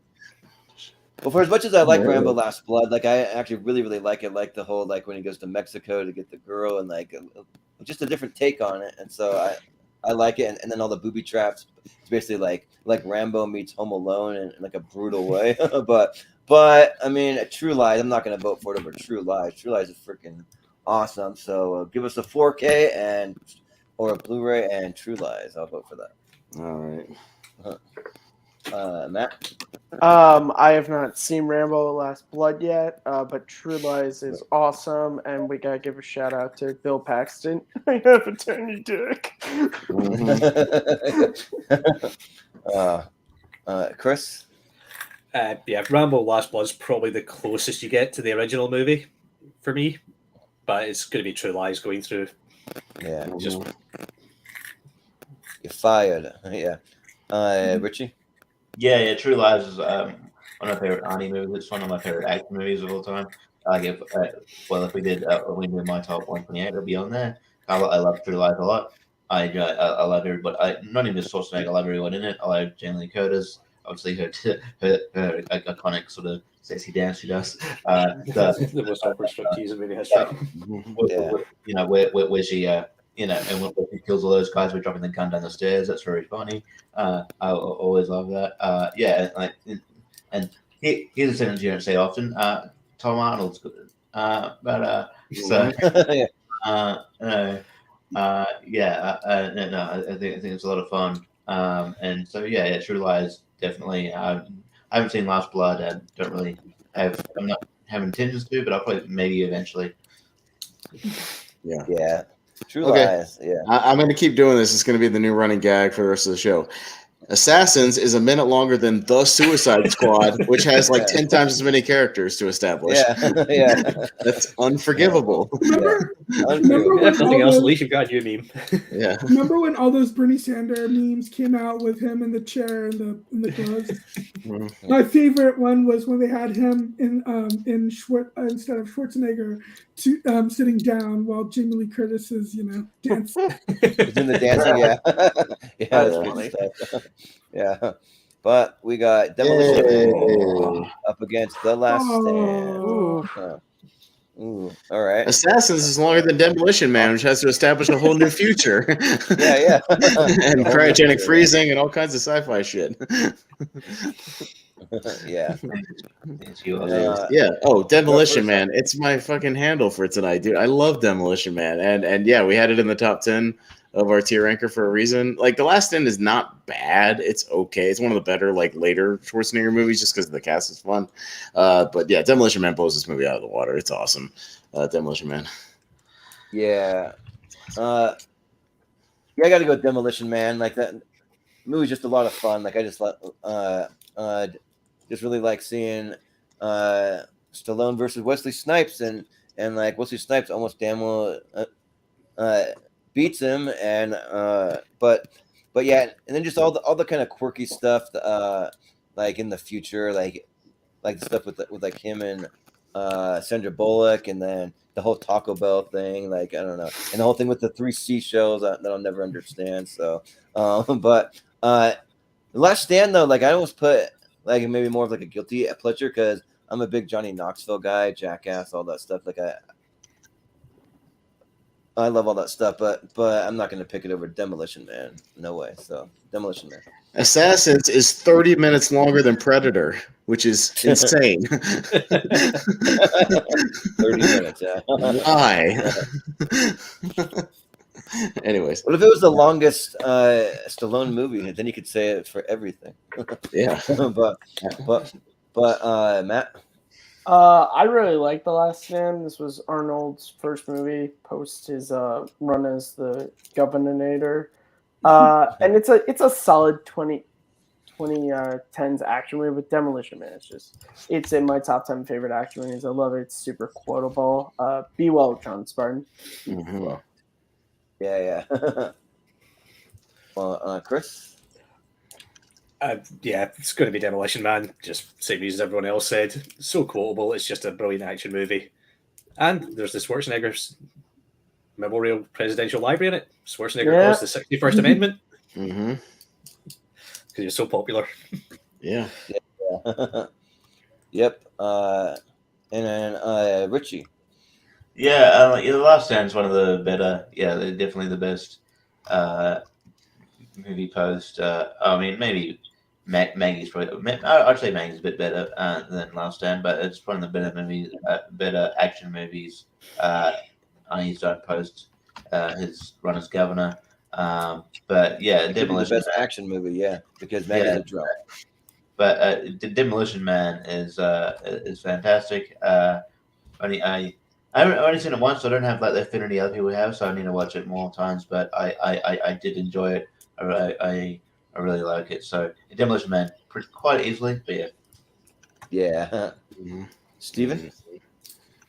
[SPEAKER 2] for as much as I like Rambo Last Blood, like I actually really, really like it. Like the whole, like when he goes to Mexico to get the girl and like just a different take on it. And so I like it. And then all the booby traps. It's basically like Rambo meets Home Alone in like a brutal way. but I mean, True Lies, I'm not going to vote for it over True Lies. True Lies is freaking awesome. So give us a 4K or a Blu-ray and True Lies. I'll vote for that.
[SPEAKER 3] All right.
[SPEAKER 2] Matt?
[SPEAKER 7] I have not seen Rambo Last Blood yet, but True Lies is awesome, and we gotta give a shout out to Bill Paxton. I have a tiny dick.
[SPEAKER 2] Chris?
[SPEAKER 6] Yeah, Rambo Last Blood's probably the closest you get to the original movie for me, but it's going to be True Lies going through.
[SPEAKER 2] Yeah.
[SPEAKER 6] Just
[SPEAKER 2] You're fired. Yeah. Richie?
[SPEAKER 5] Yeah, True Lies is one of my favorite Arnie movies. It's one of my favorite action movies of all time. Like if we did my top 128, it'll be on there. I love True Lies a lot. I love everybody. Not even just Schwarzenegger. I love everyone in it. I love Jamie Lee Curtis. Obviously, her iconic sort of sexy dance she does.
[SPEAKER 6] The most awkward striptease in movie history.
[SPEAKER 5] Where she and when she kills all those guys by dropping the gun down the stairs. That's very funny. I always love that. And here's a sentence you don't say often. Tom Arnold's good. I think it's a lot of fun. And so True Lies definitely. I haven't seen Last Blood. I don't really have. I'm not having intentions to, but I'll probably maybe eventually.
[SPEAKER 2] Yeah. True
[SPEAKER 3] Okay.
[SPEAKER 2] Lies. Yeah.
[SPEAKER 3] I'm going to keep doing this. It's going to be the new running gag for the rest of the show. Assassins is a minute longer than The Suicide Squad, which has like 10 times as many characters to establish.
[SPEAKER 2] Yeah.
[SPEAKER 3] That's unforgivable.
[SPEAKER 4] Remember
[SPEAKER 6] If nothing else, at least you've got you meme.
[SPEAKER 3] Yeah.
[SPEAKER 4] Remember when all those Bernie Sanders memes came out with him in the chair and the gloves? My favorite one was when they had him in instead of Schwarzenegger sitting down while Jamie Lee Curtis is dancing.
[SPEAKER 2] He's in the dancing. Yeah.
[SPEAKER 7] That's
[SPEAKER 2] That's
[SPEAKER 7] funny.
[SPEAKER 2] good stuff. Yeah. But we got Demolition Man up against The Last Stand. Ooh. All right.
[SPEAKER 3] Assassins is longer than Demolition Man, which has to establish a whole new future.
[SPEAKER 2] Yeah.
[SPEAKER 3] And cryogenic freezing and all kinds of sci-fi shit.
[SPEAKER 2] Yeah.
[SPEAKER 3] Demolition Man. It's my fucking handle for tonight, dude. I love Demolition Man. And yeah, we had it in the top 10 of our tier ranker for a reason. Like The Last Stand is not bad. It's okay. It's one of the better like later Schwarzenegger movies just because the cast is fun. But yeah, Demolition Man blows this movie out of the water. It's awesome. Demolition Man.
[SPEAKER 2] Yeah. I got to go Demolition Man. Like that movie's just a lot of fun. Like I just really like seeing Stallone versus Wesley Snipes and like Wesley Snipes almost damn well beats him, and but yeah, and then just all the kind of quirky stuff, like in the future, like the stuff with like him and Sandra Bullock, and then the whole Taco Bell thing, like I don't know, and the whole thing with the 3 seashells that I'll never understand. So, but The Last Stand though, like I almost put like maybe more of like a guilty pleasure because I'm a big Johnny Knoxville guy, Jackass, all that stuff. Like I love all that stuff, but I'm not going to pick it over Demolition Man. No way. So Demolition Man.
[SPEAKER 3] Assassins is 30 minutes longer than Predator, which is insane.
[SPEAKER 2] 30 minutes, yeah.
[SPEAKER 3] Why? Anyways.
[SPEAKER 2] What if it was the longest Stallone movie? Then you could say it for everything.
[SPEAKER 3] Yeah.
[SPEAKER 2] but Matt?
[SPEAKER 7] I really like The Last Stand. This was Arnold's first movie post his run as the Governator. And it's a solid 2010s action movie with Demolition Man. It's in my top 10 favorite action movies. I love it. It's super quotable. Be well, John Spartan.
[SPEAKER 3] Mm-hmm.
[SPEAKER 2] Yeah. Well, Chris?
[SPEAKER 6] Yeah, it's going to be Demolition Man. Just same reason everyone else said. So quotable. It's just a brilliant action movie. And there's the Schwarzenegger's Memorial Presidential Library in it. Schwarzenegger caused the 61st Amendment.
[SPEAKER 3] Mm-hmm.
[SPEAKER 6] Because you're so popular.
[SPEAKER 3] Yeah.
[SPEAKER 2] Yep. And then Richie.
[SPEAKER 5] Yeah, The Last Stand is one of the better. Yeah, they're definitely the best movie post. I mean, maybe Maggie's probably. I'd say Maggie's a bit better than Last Stand, but it's one of the better movies, better action movies. Arnie's done post his run as governor. But yeah, Demolition.
[SPEAKER 2] The best action movie, yeah, because Maggie's a drunk.
[SPEAKER 5] But Demolition Man is fantastic. I haven't only seen it once, so I don't have like the affinity other people have, so I need to watch it more times. But I did enjoy it. I really like it. So Demolition Man, quite easily, but yeah.
[SPEAKER 2] Yeah.
[SPEAKER 3] Mm-hmm.
[SPEAKER 2] Steven?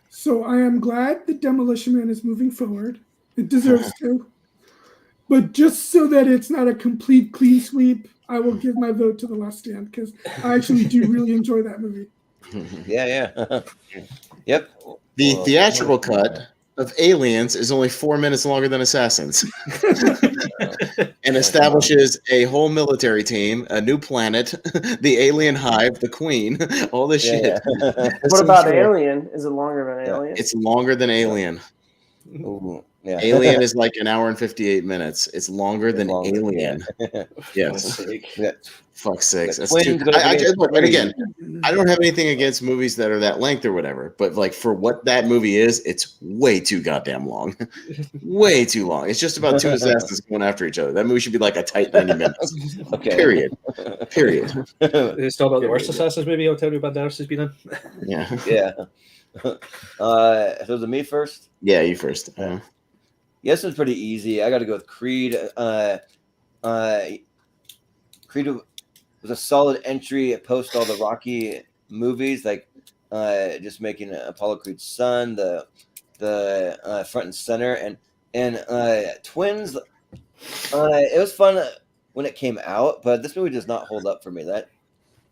[SPEAKER 4] So I am glad that Demolition Man is moving forward. It deserves to. But just so that it's not a complete clean sweep, I will give my vote to The Last Stand because I actually do really enjoy that movie.
[SPEAKER 2] Yeah. Yep.
[SPEAKER 3] The theatrical cut of Aliens is only 4 minutes longer than Assassins. And establishes a whole military team, a new planet, the alien hive, the queen, all this shit.
[SPEAKER 7] What about Alien? Is it longer than Alien?
[SPEAKER 3] It's longer than Alien.
[SPEAKER 2] Ooh, yeah.
[SPEAKER 3] Alien is like 1 hour and 58 minutes. It's longer than Alien. Yes.
[SPEAKER 2] Yeah.
[SPEAKER 3] Fuck's sakes. That's
[SPEAKER 2] Twins
[SPEAKER 3] too.
[SPEAKER 2] gonna be
[SPEAKER 3] And again, I don't have anything against movies that are that length or whatever, but like for what that movie is, it's way too goddamn long. Way too long. It's just about two assassins going after each other. That movie should be like a tight 90 minutes.
[SPEAKER 2] Okay.
[SPEAKER 3] Period.
[SPEAKER 6] It's still about the worst Assassins movie Antonio Banderas has been in.
[SPEAKER 3] Yeah.
[SPEAKER 2] Yeah. So is it me first?
[SPEAKER 3] Yeah, you first.
[SPEAKER 2] Yeah, this one's pretty easy. I got to go with Creed. Creed was a solid entry post all the Rocky movies, like just making Apollo Creed's son the front and center, and Twins. It was fun when it came out, but this movie does not hold up for me. That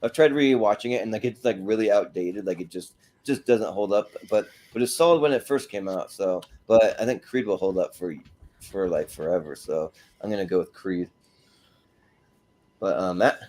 [SPEAKER 2] I've tried rewatching it, and like it's like really outdated. Like it just doesn't hold up. But it's solid when it first came out. So, but I think Creed will hold up for like forever. So I'm gonna go with Creed. But Matt.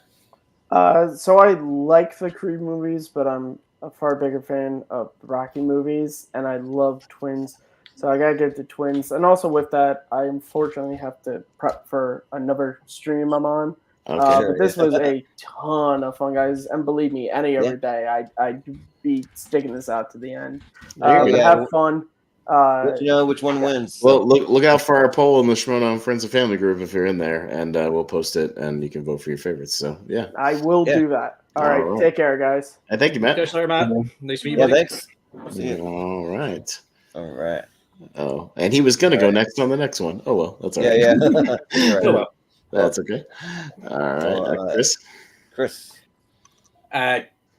[SPEAKER 7] So I like the Creed movies, but I'm a far bigger fan of the Rocky movies, and I love Twins. So I gotta give it to Twins. And also with that, I unfortunately have to prep for another stream I'm on. But this was a ton of fun, guys. And believe me, any other day, I'd be sticking this out to the end. Have fun.
[SPEAKER 2] Let you know which one wins.
[SPEAKER 3] Well, look out for our poll in the Shmono Friends and Family group if you're in there, and we'll post it, and you can vote for your favorites. So, yeah.
[SPEAKER 7] I will do that. All right. Take care, guys.
[SPEAKER 3] And thank you, Matt.
[SPEAKER 6] Sorry, Matt. Nice to meet you.
[SPEAKER 2] Yeah, thanks. See you.
[SPEAKER 3] All right. Oh, and he was going to go next on the next one. Oh, well, that's all right.
[SPEAKER 2] Yeah.
[SPEAKER 6] Oh, well.
[SPEAKER 3] That's okay. All right.
[SPEAKER 2] Chris.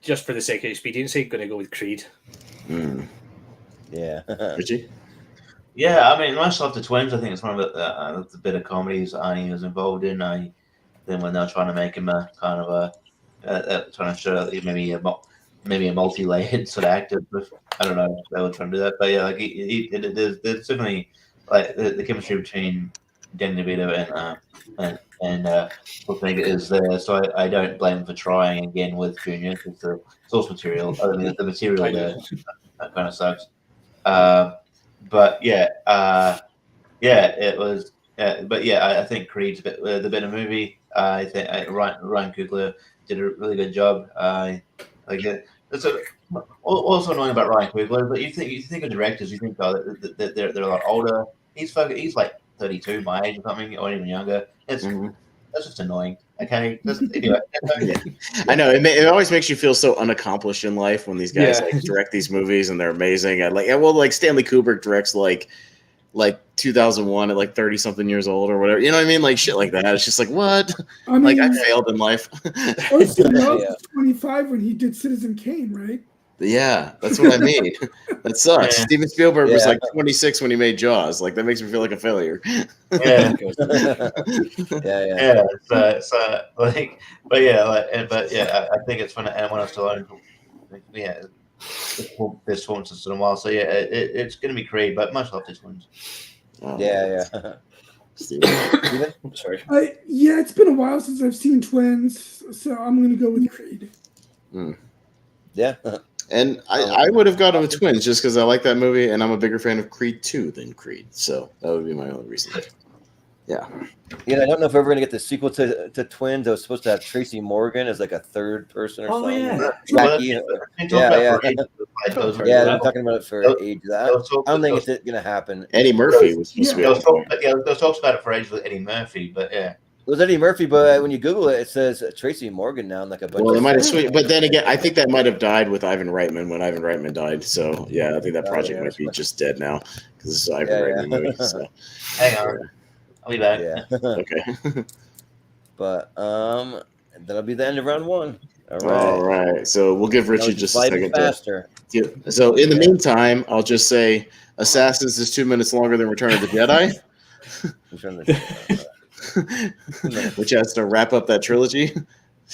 [SPEAKER 6] Just for the sake of expediency, going to go with Creed.
[SPEAKER 3] Yeah. Richie?
[SPEAKER 5] Yeah, I mean, most of the Twins, I think it's one of the better comedies Arnie was involved in. Then when they were trying to make him a kind of trying to show that maybe a multi-layered sort of actor. But I don't know if they were trying to do that, but yeah, like there's definitely like the chemistry between Danny DeVito and Schwarzenegger is there. So I don't blame him for trying again with Junior because the source material, I mean, the material there that kind of sucks. But yeah, it was. But yeah, I think Creed's the better movie. I think Ryan Coogler did a really good job. That's also annoying about Ryan Coogler. But you think of directors, you think that they're a lot older. He's like 32, my age or something, or even younger. That's just annoying. Okay, anyway.
[SPEAKER 3] Yeah. I know it always makes you feel so unaccomplished in life when these guys like direct these movies and they're amazing. Like Stanley Kubrick directs like 2001 at like 30 something years old or whatever. You know what I mean? Like shit like that. It's just like what? I mean, like I failed in life.
[SPEAKER 4] Orson Welles was 25 when he did Citizen Kane, right?
[SPEAKER 3] Yeah, that's what I mean. That sucks. Yeah. Steven Spielberg was like 26 when he made Jaws. Like that makes me feel like a failure.
[SPEAKER 5] Yeah. Yeah. So like, but yeah, I think it's fun. And when I still own, yeah, this one's just in a while. So yeah, it's going to be Creed, but much love this one.
[SPEAKER 2] Yeah.
[SPEAKER 3] Steven?
[SPEAKER 6] Sorry.
[SPEAKER 4] Yeah, it's been a while since I've seen Twins, so I'm going to go with Creed.
[SPEAKER 2] Yeah.
[SPEAKER 3] And I would have gone with Twins just because I like that movie, and I'm a bigger fan of Creed 2 than Creed. So that would be my only reason. Yeah.
[SPEAKER 2] Yeah, I don't know if we're ever going to get the sequel to Twins. I was supposed to have Tracy Morgan as like a third person or something.
[SPEAKER 5] Yeah.
[SPEAKER 2] They're talking about it for ages. I don't think it's going to happen.
[SPEAKER 3] Eddie Murphy was supposed to be.
[SPEAKER 5] There talks about it for ages with Eddie Murphy, but yeah.
[SPEAKER 2] It was Eddie Murphy, but when you Google it, it says Tracy Morgan now, and like a bunch.
[SPEAKER 3] Well, they might have switched, but then again, I think that might have died with Ivan Reitman when Ivan Reitman died. So yeah, I think that project might be just dead now because this is Ivan Reitman movie. So.
[SPEAKER 5] Hang on, I'll be back.
[SPEAKER 2] Yeah.
[SPEAKER 3] Okay.
[SPEAKER 2] But that'll be the end of round one.
[SPEAKER 3] All right. So we'll give Richie just a second
[SPEAKER 2] faster.
[SPEAKER 3] So in the meantime, I'll just say Assassins is 2 minutes longer than Return of the Jedi. Which has to wrap up that trilogy.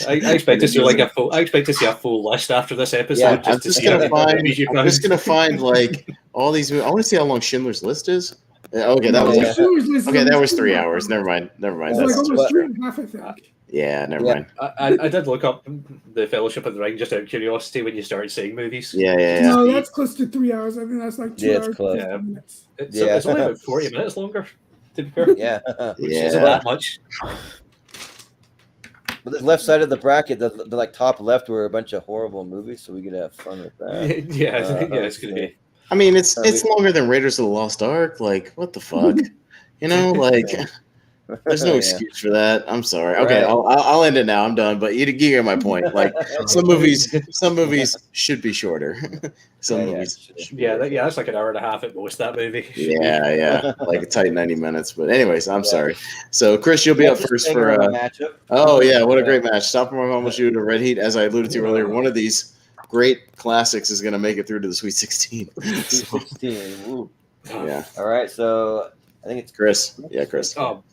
[SPEAKER 6] I expect to see a full list after this episode.
[SPEAKER 3] Yeah, I'm just gonna find like all these movies. I want to see how long Schindler's List is. Okay, that was 3 hours. Never mind.
[SPEAKER 4] It's like almost 3.5, I think.
[SPEAKER 3] Yeah, never mind.
[SPEAKER 6] I did look up the Fellowship of the Ring just out of curiosity when you started saying movies.
[SPEAKER 3] Yeah.
[SPEAKER 4] No, that's close to 3 hours. I think that's like 2 hours.
[SPEAKER 6] It's only about 40 minutes longer. To be fair.
[SPEAKER 2] Yeah.
[SPEAKER 6] Which isn't that much.
[SPEAKER 2] But the left side of the bracket, the like top left, were a bunch of horrible movies, so we could have fun with that.
[SPEAKER 6] Yeah, it's gonna be.
[SPEAKER 3] I mean, it's longer than Raiders of the Lost Ark. Like, what the fuck? You know, like, there's no excuse for that. I'm sorry. Okay, I'll end it now. I'm done. But you get my point. Like, some movies should be shorter. Movies.
[SPEAKER 6] That's like an hour and a half at most. That movie.
[SPEAKER 3] Yeah, like a tight 90 minutes. But anyways, I'm sorry. So Chris, you'll be up first for
[SPEAKER 2] matchup.
[SPEAKER 3] Oh yeah, what a great match! Stop from almost you to Red Heat. As I alluded to earlier, one of these great classics is going to make it through to the Sweet 16.
[SPEAKER 2] Sweet 16. Woo.
[SPEAKER 3] Yeah.
[SPEAKER 2] All right, so I think it's
[SPEAKER 3] Chris. Yeah, Chris.
[SPEAKER 6] Oh,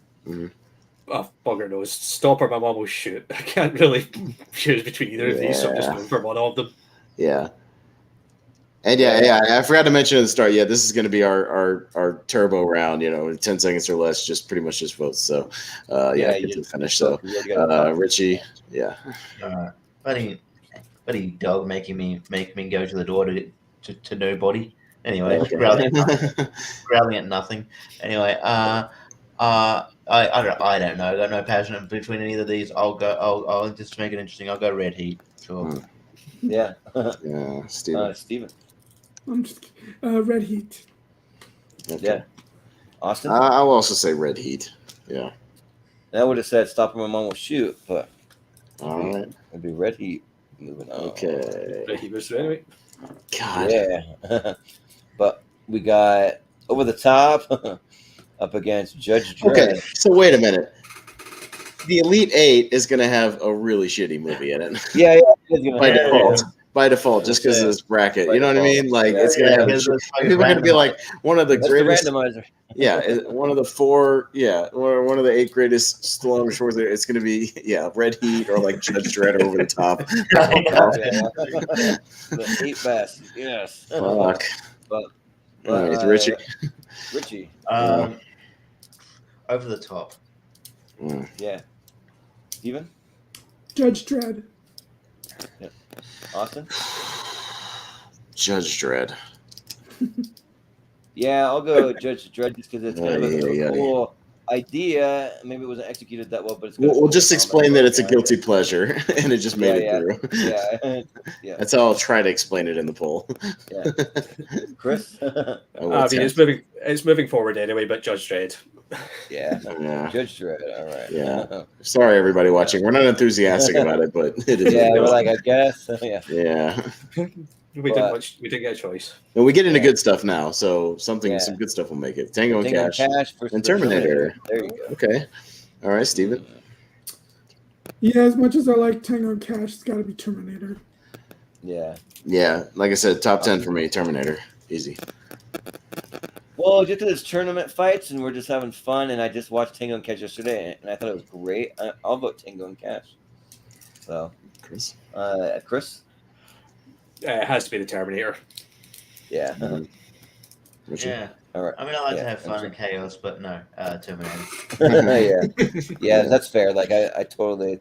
[SPEAKER 6] bugger knows. Stop or my mom will shoot. I can't really choose between either of these, so I'm just going for one of them.
[SPEAKER 3] Yeah. And I forgot to mention at the start. Yeah, this is going to be our turbo round. 10 seconds or less, just pretty much just votes. So, get to the finish. So, Richie, yeah.
[SPEAKER 5] Buddy dog making me go to the door to nobody. Anyway,
[SPEAKER 3] okay.
[SPEAKER 5] growling at nothing. Anyway, I don't know. I got no passion between any of these. I'll just make it interesting. I'll go Red Heat. Sure.
[SPEAKER 2] Yeah.
[SPEAKER 3] Yeah, Steven.
[SPEAKER 4] I'm just Red Heat.
[SPEAKER 3] Okay.
[SPEAKER 2] Yeah. Austin?
[SPEAKER 3] I'll also say Red Heat. Yeah.
[SPEAKER 2] I would have said Stop or my mom will shoot, but
[SPEAKER 3] all right.
[SPEAKER 2] It'd be Red Heat. Moving on.
[SPEAKER 3] Okay.
[SPEAKER 6] Red Heat was anyway.
[SPEAKER 3] God.
[SPEAKER 2] Yeah. But we got Over the Top up against Judge Dredd.
[SPEAKER 3] Okay, so wait a minute. The Elite Eight is going to have a really shitty movie in it.
[SPEAKER 2] Yeah.
[SPEAKER 3] By default. by default, just because of this bracket. You know what I mean? Like it's gonna have.
[SPEAKER 5] because it's fucking
[SPEAKER 3] People are gonna be like one of the
[SPEAKER 2] That's
[SPEAKER 3] greatest.
[SPEAKER 2] the randomizer.
[SPEAKER 3] Yeah, one of the four. Yeah, one of the 8 greatest Stallone shorts. It's gonna be Red Heat or like Judge Dredd or Over the Top.
[SPEAKER 2] The 8 best. Yes.
[SPEAKER 3] Fuck.
[SPEAKER 2] But
[SPEAKER 3] All right, Richie.
[SPEAKER 2] Richie.
[SPEAKER 5] Over the Top.
[SPEAKER 2] Yeah. Steven?
[SPEAKER 4] Judge Dredd.
[SPEAKER 2] Austin?
[SPEAKER 3] Judge Dredd.
[SPEAKER 2] Yeah, I'll go Judge Dredd just because it's kind of a cool idea. Maybe it wasn't executed that well, but it's
[SPEAKER 3] We'll just explain that it's a guilty pleasure, and it just made it through.
[SPEAKER 2] Yeah.
[SPEAKER 3] That's how I'll try to explain it in the poll.
[SPEAKER 2] Yeah. Chris?
[SPEAKER 6] I mean, it's moving forward anyway, but Judge Dredd.
[SPEAKER 2] Yeah.
[SPEAKER 3] Yeah.
[SPEAKER 2] Judge Dredd. All right.
[SPEAKER 3] Yeah. Sorry, everybody watching. We're not enthusiastic about it, but it is.
[SPEAKER 2] Yeah, we're like, I guess. Yeah.
[SPEAKER 3] Yeah.
[SPEAKER 6] We didn't get a choice.
[SPEAKER 3] And we get into good stuff now, so some good stuff will make it. Tango and Cash and Terminator.
[SPEAKER 2] There you go.
[SPEAKER 3] Okay. All right, Steven.
[SPEAKER 4] Yeah, as much as I like Tango and Cash, it's got to be Terminator.
[SPEAKER 2] Yeah.
[SPEAKER 3] Yeah, like I said, top 10 for me, Terminator. Easy.
[SPEAKER 2] Well, just because it's tournament fights and we're just having fun, and I just watched Tango and Cash yesterday, and I thought it was great. I'll vote Tango and Cash. So,
[SPEAKER 3] Chris?
[SPEAKER 2] Chris?
[SPEAKER 6] It has to be the Terminator.
[SPEAKER 2] Yeah.
[SPEAKER 5] Yeah.
[SPEAKER 2] All right.
[SPEAKER 5] I mean, I like to have fun and chaos, but no, Terminator.
[SPEAKER 2] Yeah, that's fair. Like, I totally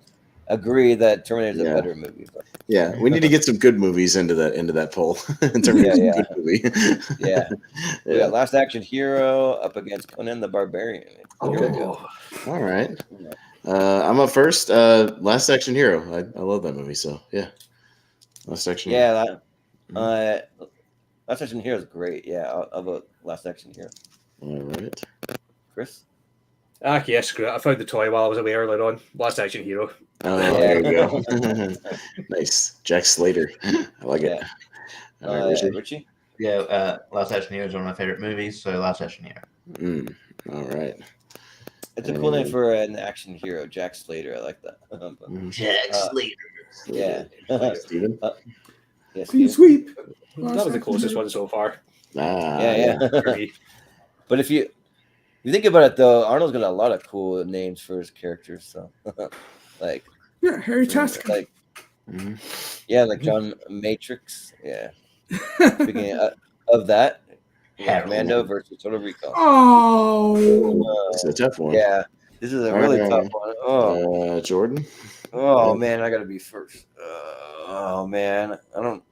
[SPEAKER 2] agree that Terminator is a better movie. But.
[SPEAKER 3] Yeah, we need to get some good movies into that poll. Terminator's a good movie.
[SPEAKER 2] Yeah. We got Last Action Hero up against Conan the Barbarian.
[SPEAKER 3] All right. I'm up first. Last Action Hero. I love that movie. So yeah, Last Action Hero.
[SPEAKER 2] Yeah, Last Action Hero is great. Yeah, I'll vote Last Action Hero.
[SPEAKER 3] All right.
[SPEAKER 2] Chris?
[SPEAKER 6] Yeah, screw it. I found the toy while I was away earlier on. Last Action Hero.
[SPEAKER 3] Oh, there you go. Nice. Jack Slater. I like it. All right,
[SPEAKER 2] Richie?
[SPEAKER 5] Yeah, Last Action Hero is one of my favorite movies, so Last Action Hero.
[SPEAKER 3] All right.
[SPEAKER 2] It's a cool name for an action hero, Jack Slater. I like that.
[SPEAKER 5] Jack Slater.
[SPEAKER 2] Yeah.
[SPEAKER 3] Steven?
[SPEAKER 2] Yes.
[SPEAKER 4] Clean sweep.
[SPEAKER 6] That was the closest one so far.
[SPEAKER 2] Yeah. But if you think about it, though, Arnold's got a lot of cool names for his characters. So, like,
[SPEAKER 4] Harry Tasker.
[SPEAKER 2] Like, like John Matrix. Yeah. Speaking of that, Commando versus Total Recall.
[SPEAKER 3] This is a tough one.
[SPEAKER 2] Yeah, this is a really tough one. Oh,
[SPEAKER 3] Jordan.
[SPEAKER 2] Oh man, I gotta be first. Oh man, I don't.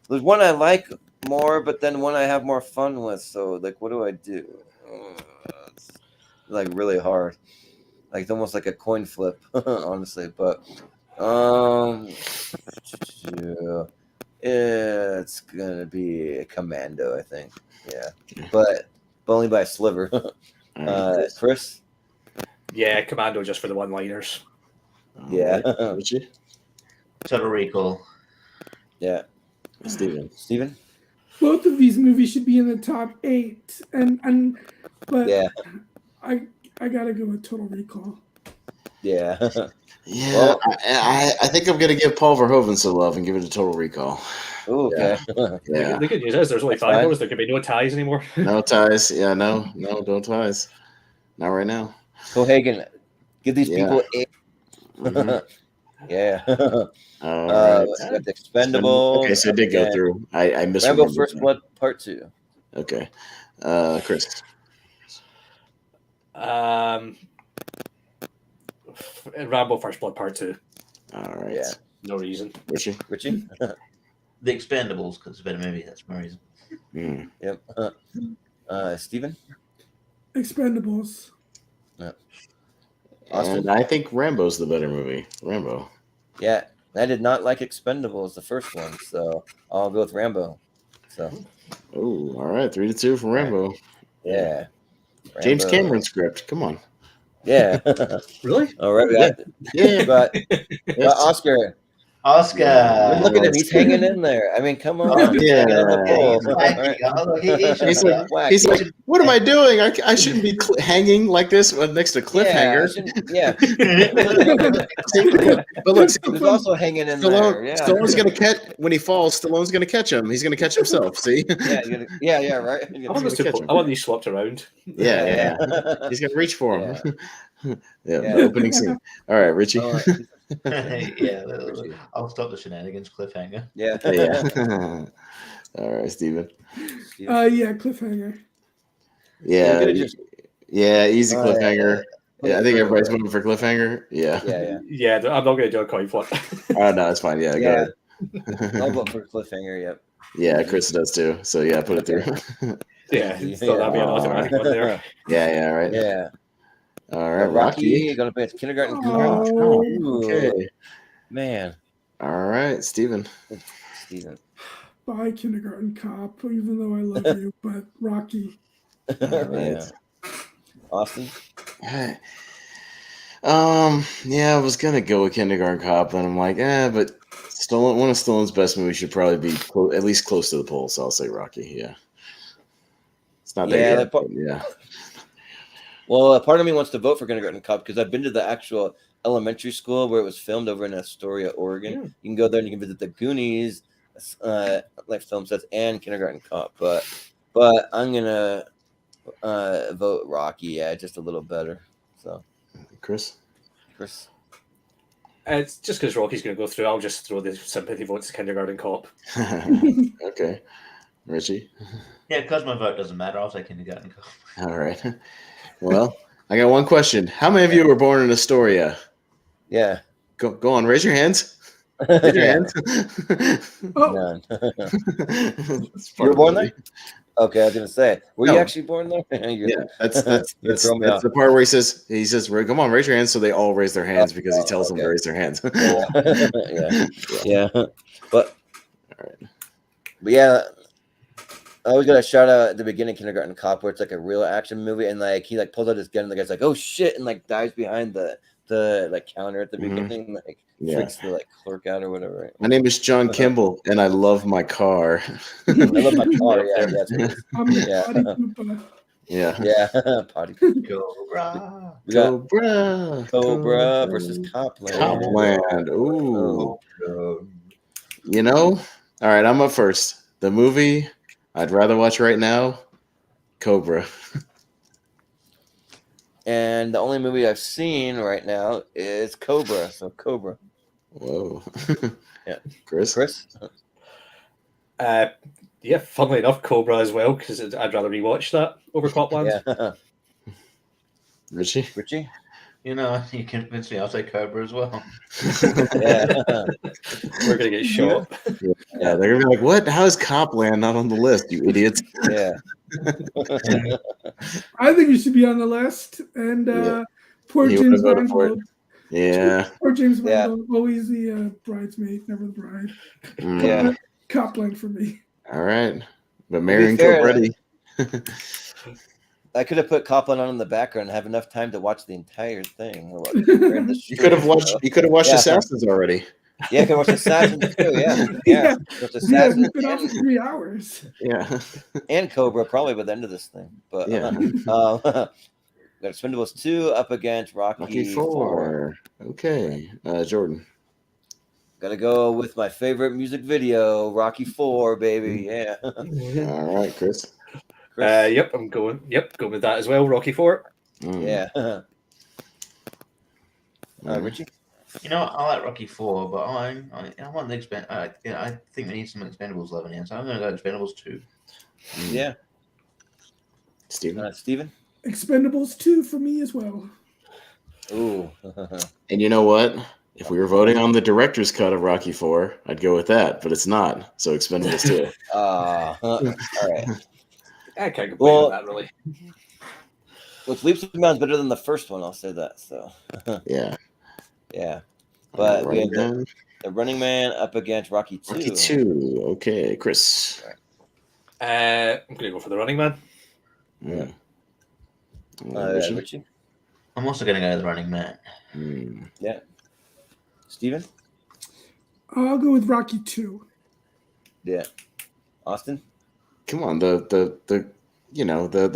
[SPEAKER 2] There's one I like more, but then one I have more fun with. So, like, what do I do? It's like really hard. Like it's almost like a coin flip, honestly. But it's gonna be a Commando, I think. Yeah, but only by a sliver. Chris?
[SPEAKER 6] Yeah, Commando just for the one-liners.
[SPEAKER 2] Yeah.
[SPEAKER 5] Total Recall.
[SPEAKER 2] Yeah.
[SPEAKER 3] Steven?
[SPEAKER 4] Both of these movies should be in the top 8, but
[SPEAKER 2] yeah,
[SPEAKER 4] I gotta go with Total Recall.
[SPEAKER 2] Yeah.
[SPEAKER 3] Yeah, well, I think I'm gonna give Paul Verhoeven some love and give it a Total Recall.
[SPEAKER 2] Ooh, okay.
[SPEAKER 3] Yeah.
[SPEAKER 6] The good news is there's only 5 of us. There can be no ties anymore.
[SPEAKER 3] No ties. Yeah, no ties. Not right now.
[SPEAKER 2] Cohagen, give these people 8. Yeah.
[SPEAKER 3] All right.
[SPEAKER 2] With Expendables.
[SPEAKER 3] Okay, so I did go through. I missed
[SPEAKER 2] Rambo First Blood Part 2.
[SPEAKER 3] Okay. Chris.
[SPEAKER 6] Rambo First Blood Part 2.
[SPEAKER 3] All right.
[SPEAKER 2] Yeah.
[SPEAKER 6] No reason.
[SPEAKER 2] Richie?
[SPEAKER 5] The Expendables, because it's a better movie. That's my reason.
[SPEAKER 2] Yep. Steven?
[SPEAKER 4] Expendables.
[SPEAKER 2] Yeah.
[SPEAKER 3] And I think Rambo's the better movie. Rambo.
[SPEAKER 2] Yeah. I did not like Expendables, the first one, so I'll go with Rambo. So.
[SPEAKER 3] Oh, all right. 3-2 for Rambo.
[SPEAKER 2] Yeah. Rambo.
[SPEAKER 3] James Cameron script. Come on.
[SPEAKER 2] Yeah.
[SPEAKER 6] Really?
[SPEAKER 2] All right. We got Oscar.
[SPEAKER 5] Oscar.
[SPEAKER 2] Look at him. He's hanging in there. I mean, come on. He's hanging in the pole.
[SPEAKER 3] He's like, what am I doing? I shouldn't be hanging like this next to cliffhanger.
[SPEAKER 2] Yeah.
[SPEAKER 3] But look,
[SPEAKER 2] He's also hanging in there. Yeah.
[SPEAKER 3] Stallone's gonna catch when he falls. Stallone's gonna catch him. He's gonna catch himself. See?
[SPEAKER 2] Yeah, right.
[SPEAKER 6] I want these swapped around.
[SPEAKER 3] Yeah. He's gonna reach for him. The opening scene. All right, Richie.
[SPEAKER 5] I'll stop the shenanigans cliffhanger.
[SPEAKER 2] Yeah.
[SPEAKER 3] All right, Steven.
[SPEAKER 4] Yeah, cliffhanger.
[SPEAKER 3] Yeah, easy cliffhanger. I think everybody's moving for cliffhanger. Yeah,
[SPEAKER 6] I'm not going to do a coin flip.
[SPEAKER 3] Oh no, it's fine. Go ahead.
[SPEAKER 2] I'll vote for cliffhanger. Yep.
[SPEAKER 3] Yeah, Chris does too. So put it through.
[SPEAKER 6] So that'd be an automatic one there.
[SPEAKER 3] Right.
[SPEAKER 2] Yeah.
[SPEAKER 3] All right,
[SPEAKER 2] Rocky. Gonna play kindergarten.
[SPEAKER 3] Okay.
[SPEAKER 2] Man.
[SPEAKER 3] All right, Steven.
[SPEAKER 4] Bye, Kindergarten Cop. Even though I love you, but Rocky.
[SPEAKER 3] All right.
[SPEAKER 2] Austin.
[SPEAKER 3] I was gonna go with Kindergarten Cop, and I'm like, but one of Stallone's best movies should probably be at least close to the poll, so I'll say Rocky. Yeah. It's not that good, yeah.
[SPEAKER 2] Well, a part of me wants to vote for Kindergarten Cop because I've been to the actual elementary school where it was filmed over in Astoria, Oregon. Yeah. You can go there and you can visit the Goonies, like film sets, and Kindergarten Cop. But I'm gonna vote Rocky. Yeah, just a little better. So,
[SPEAKER 3] Chris.
[SPEAKER 6] It's just because Rocky's going to go through. I'll just throw the sympathy votes to Kindergarten Cop.
[SPEAKER 3] Okay, Richie.
[SPEAKER 5] Yeah, because my vote doesn't matter. I'll say Kindergarten Cop.
[SPEAKER 3] All right. Well, I got one question. How many of you were born in Astoria?
[SPEAKER 2] Yeah.
[SPEAKER 3] Go on. Raise your hands. Raise your hands.
[SPEAKER 2] None. You were born there? Okay, I was gonna say, were you actually born there?
[SPEAKER 3] That's the part where he says, come on, raise your hands. So they all raise their hands because he tells them to raise their hands.
[SPEAKER 2] Yeah. But yeah, I always got a shout out at the beginning of Kindergarten Cop where it's like a real action movie and like he like pulls out his gun and the guy's like, oh shit, and like dives behind the like counter at the beginning, like freaks the like clerk out or whatever.
[SPEAKER 3] My name is John Kimball and I love my car.
[SPEAKER 2] I love my car. Potty.
[SPEAKER 5] Cobra.
[SPEAKER 2] We got Cobra versus Copland.
[SPEAKER 3] Copland. Ooh. All right, I'm up first. The movie I'd rather watch right now, Cobra.
[SPEAKER 2] And the only movie I've seen right now is Cobra. So Cobra.
[SPEAKER 3] Whoa.
[SPEAKER 2] Yeah.
[SPEAKER 3] Chris?
[SPEAKER 6] Funnily enough, Cobra as well, because I'd rather rewatch that over Copland.
[SPEAKER 2] Yeah.
[SPEAKER 3] Richie?
[SPEAKER 5] You convinced me. I'll say Cobra as well.
[SPEAKER 6] We're going to get shot.
[SPEAKER 3] Yeah, they're going to be like, what? How is Copland not on the list, you idiots?
[SPEAKER 2] Yeah.
[SPEAKER 4] I think you should be on the list. And poor James Reinhold.
[SPEAKER 3] Yeah.
[SPEAKER 4] Poor James Reinhold. Always the bridesmaid, never the bride.
[SPEAKER 2] Yeah.
[SPEAKER 4] Copland for me.
[SPEAKER 3] All right. But Marion Cobretti.
[SPEAKER 2] I could have put Copland on in the background and have enough time to watch the entire thing.
[SPEAKER 3] You could have watched Assassins already.
[SPEAKER 2] Yeah, I could watch Assassins too. Yeah. Watch Assassins.
[SPEAKER 4] We've been on for 3 hours.
[SPEAKER 3] Yeah.
[SPEAKER 2] And Cobra probably by the end of this thing. But got Expendables 2 up against Rocky 4.
[SPEAKER 3] Okay. Jordan.
[SPEAKER 2] Gotta go with my favorite music video, Rocky 4, baby. Yeah.
[SPEAKER 3] All right, Chris.
[SPEAKER 6] I'm going with that as well, Rocky 4.
[SPEAKER 2] Yeah. Richie?
[SPEAKER 5] I like Rocky 4, but I want the I think we need some Expendables love in here, so I'm going to go Expendables 2.
[SPEAKER 2] Yeah.
[SPEAKER 3] Steven?
[SPEAKER 4] Expendables 2 for me as well.
[SPEAKER 2] Ooh.
[SPEAKER 3] And you know what? If we were voting on the director's cut of Rocky 4, I'd go with that, but it's not. So Expendables 2.
[SPEAKER 2] All right.
[SPEAKER 6] I can't complain on that, really.
[SPEAKER 2] Which leaps and bounds better than the first one, I'll say that. So.
[SPEAKER 3] Yeah.
[SPEAKER 2] Yeah. But we have the Running Man up against Rocky 2.
[SPEAKER 3] Rocky 2. Okay, Chris.
[SPEAKER 6] I'm going to go for the Running Man.
[SPEAKER 3] Yeah.
[SPEAKER 2] Richie?
[SPEAKER 5] I'm also going to go with the Running Man.
[SPEAKER 2] Yeah. Steven?
[SPEAKER 4] I'll go with Rocky 2.
[SPEAKER 2] Yeah. Austin?
[SPEAKER 3] Come on, the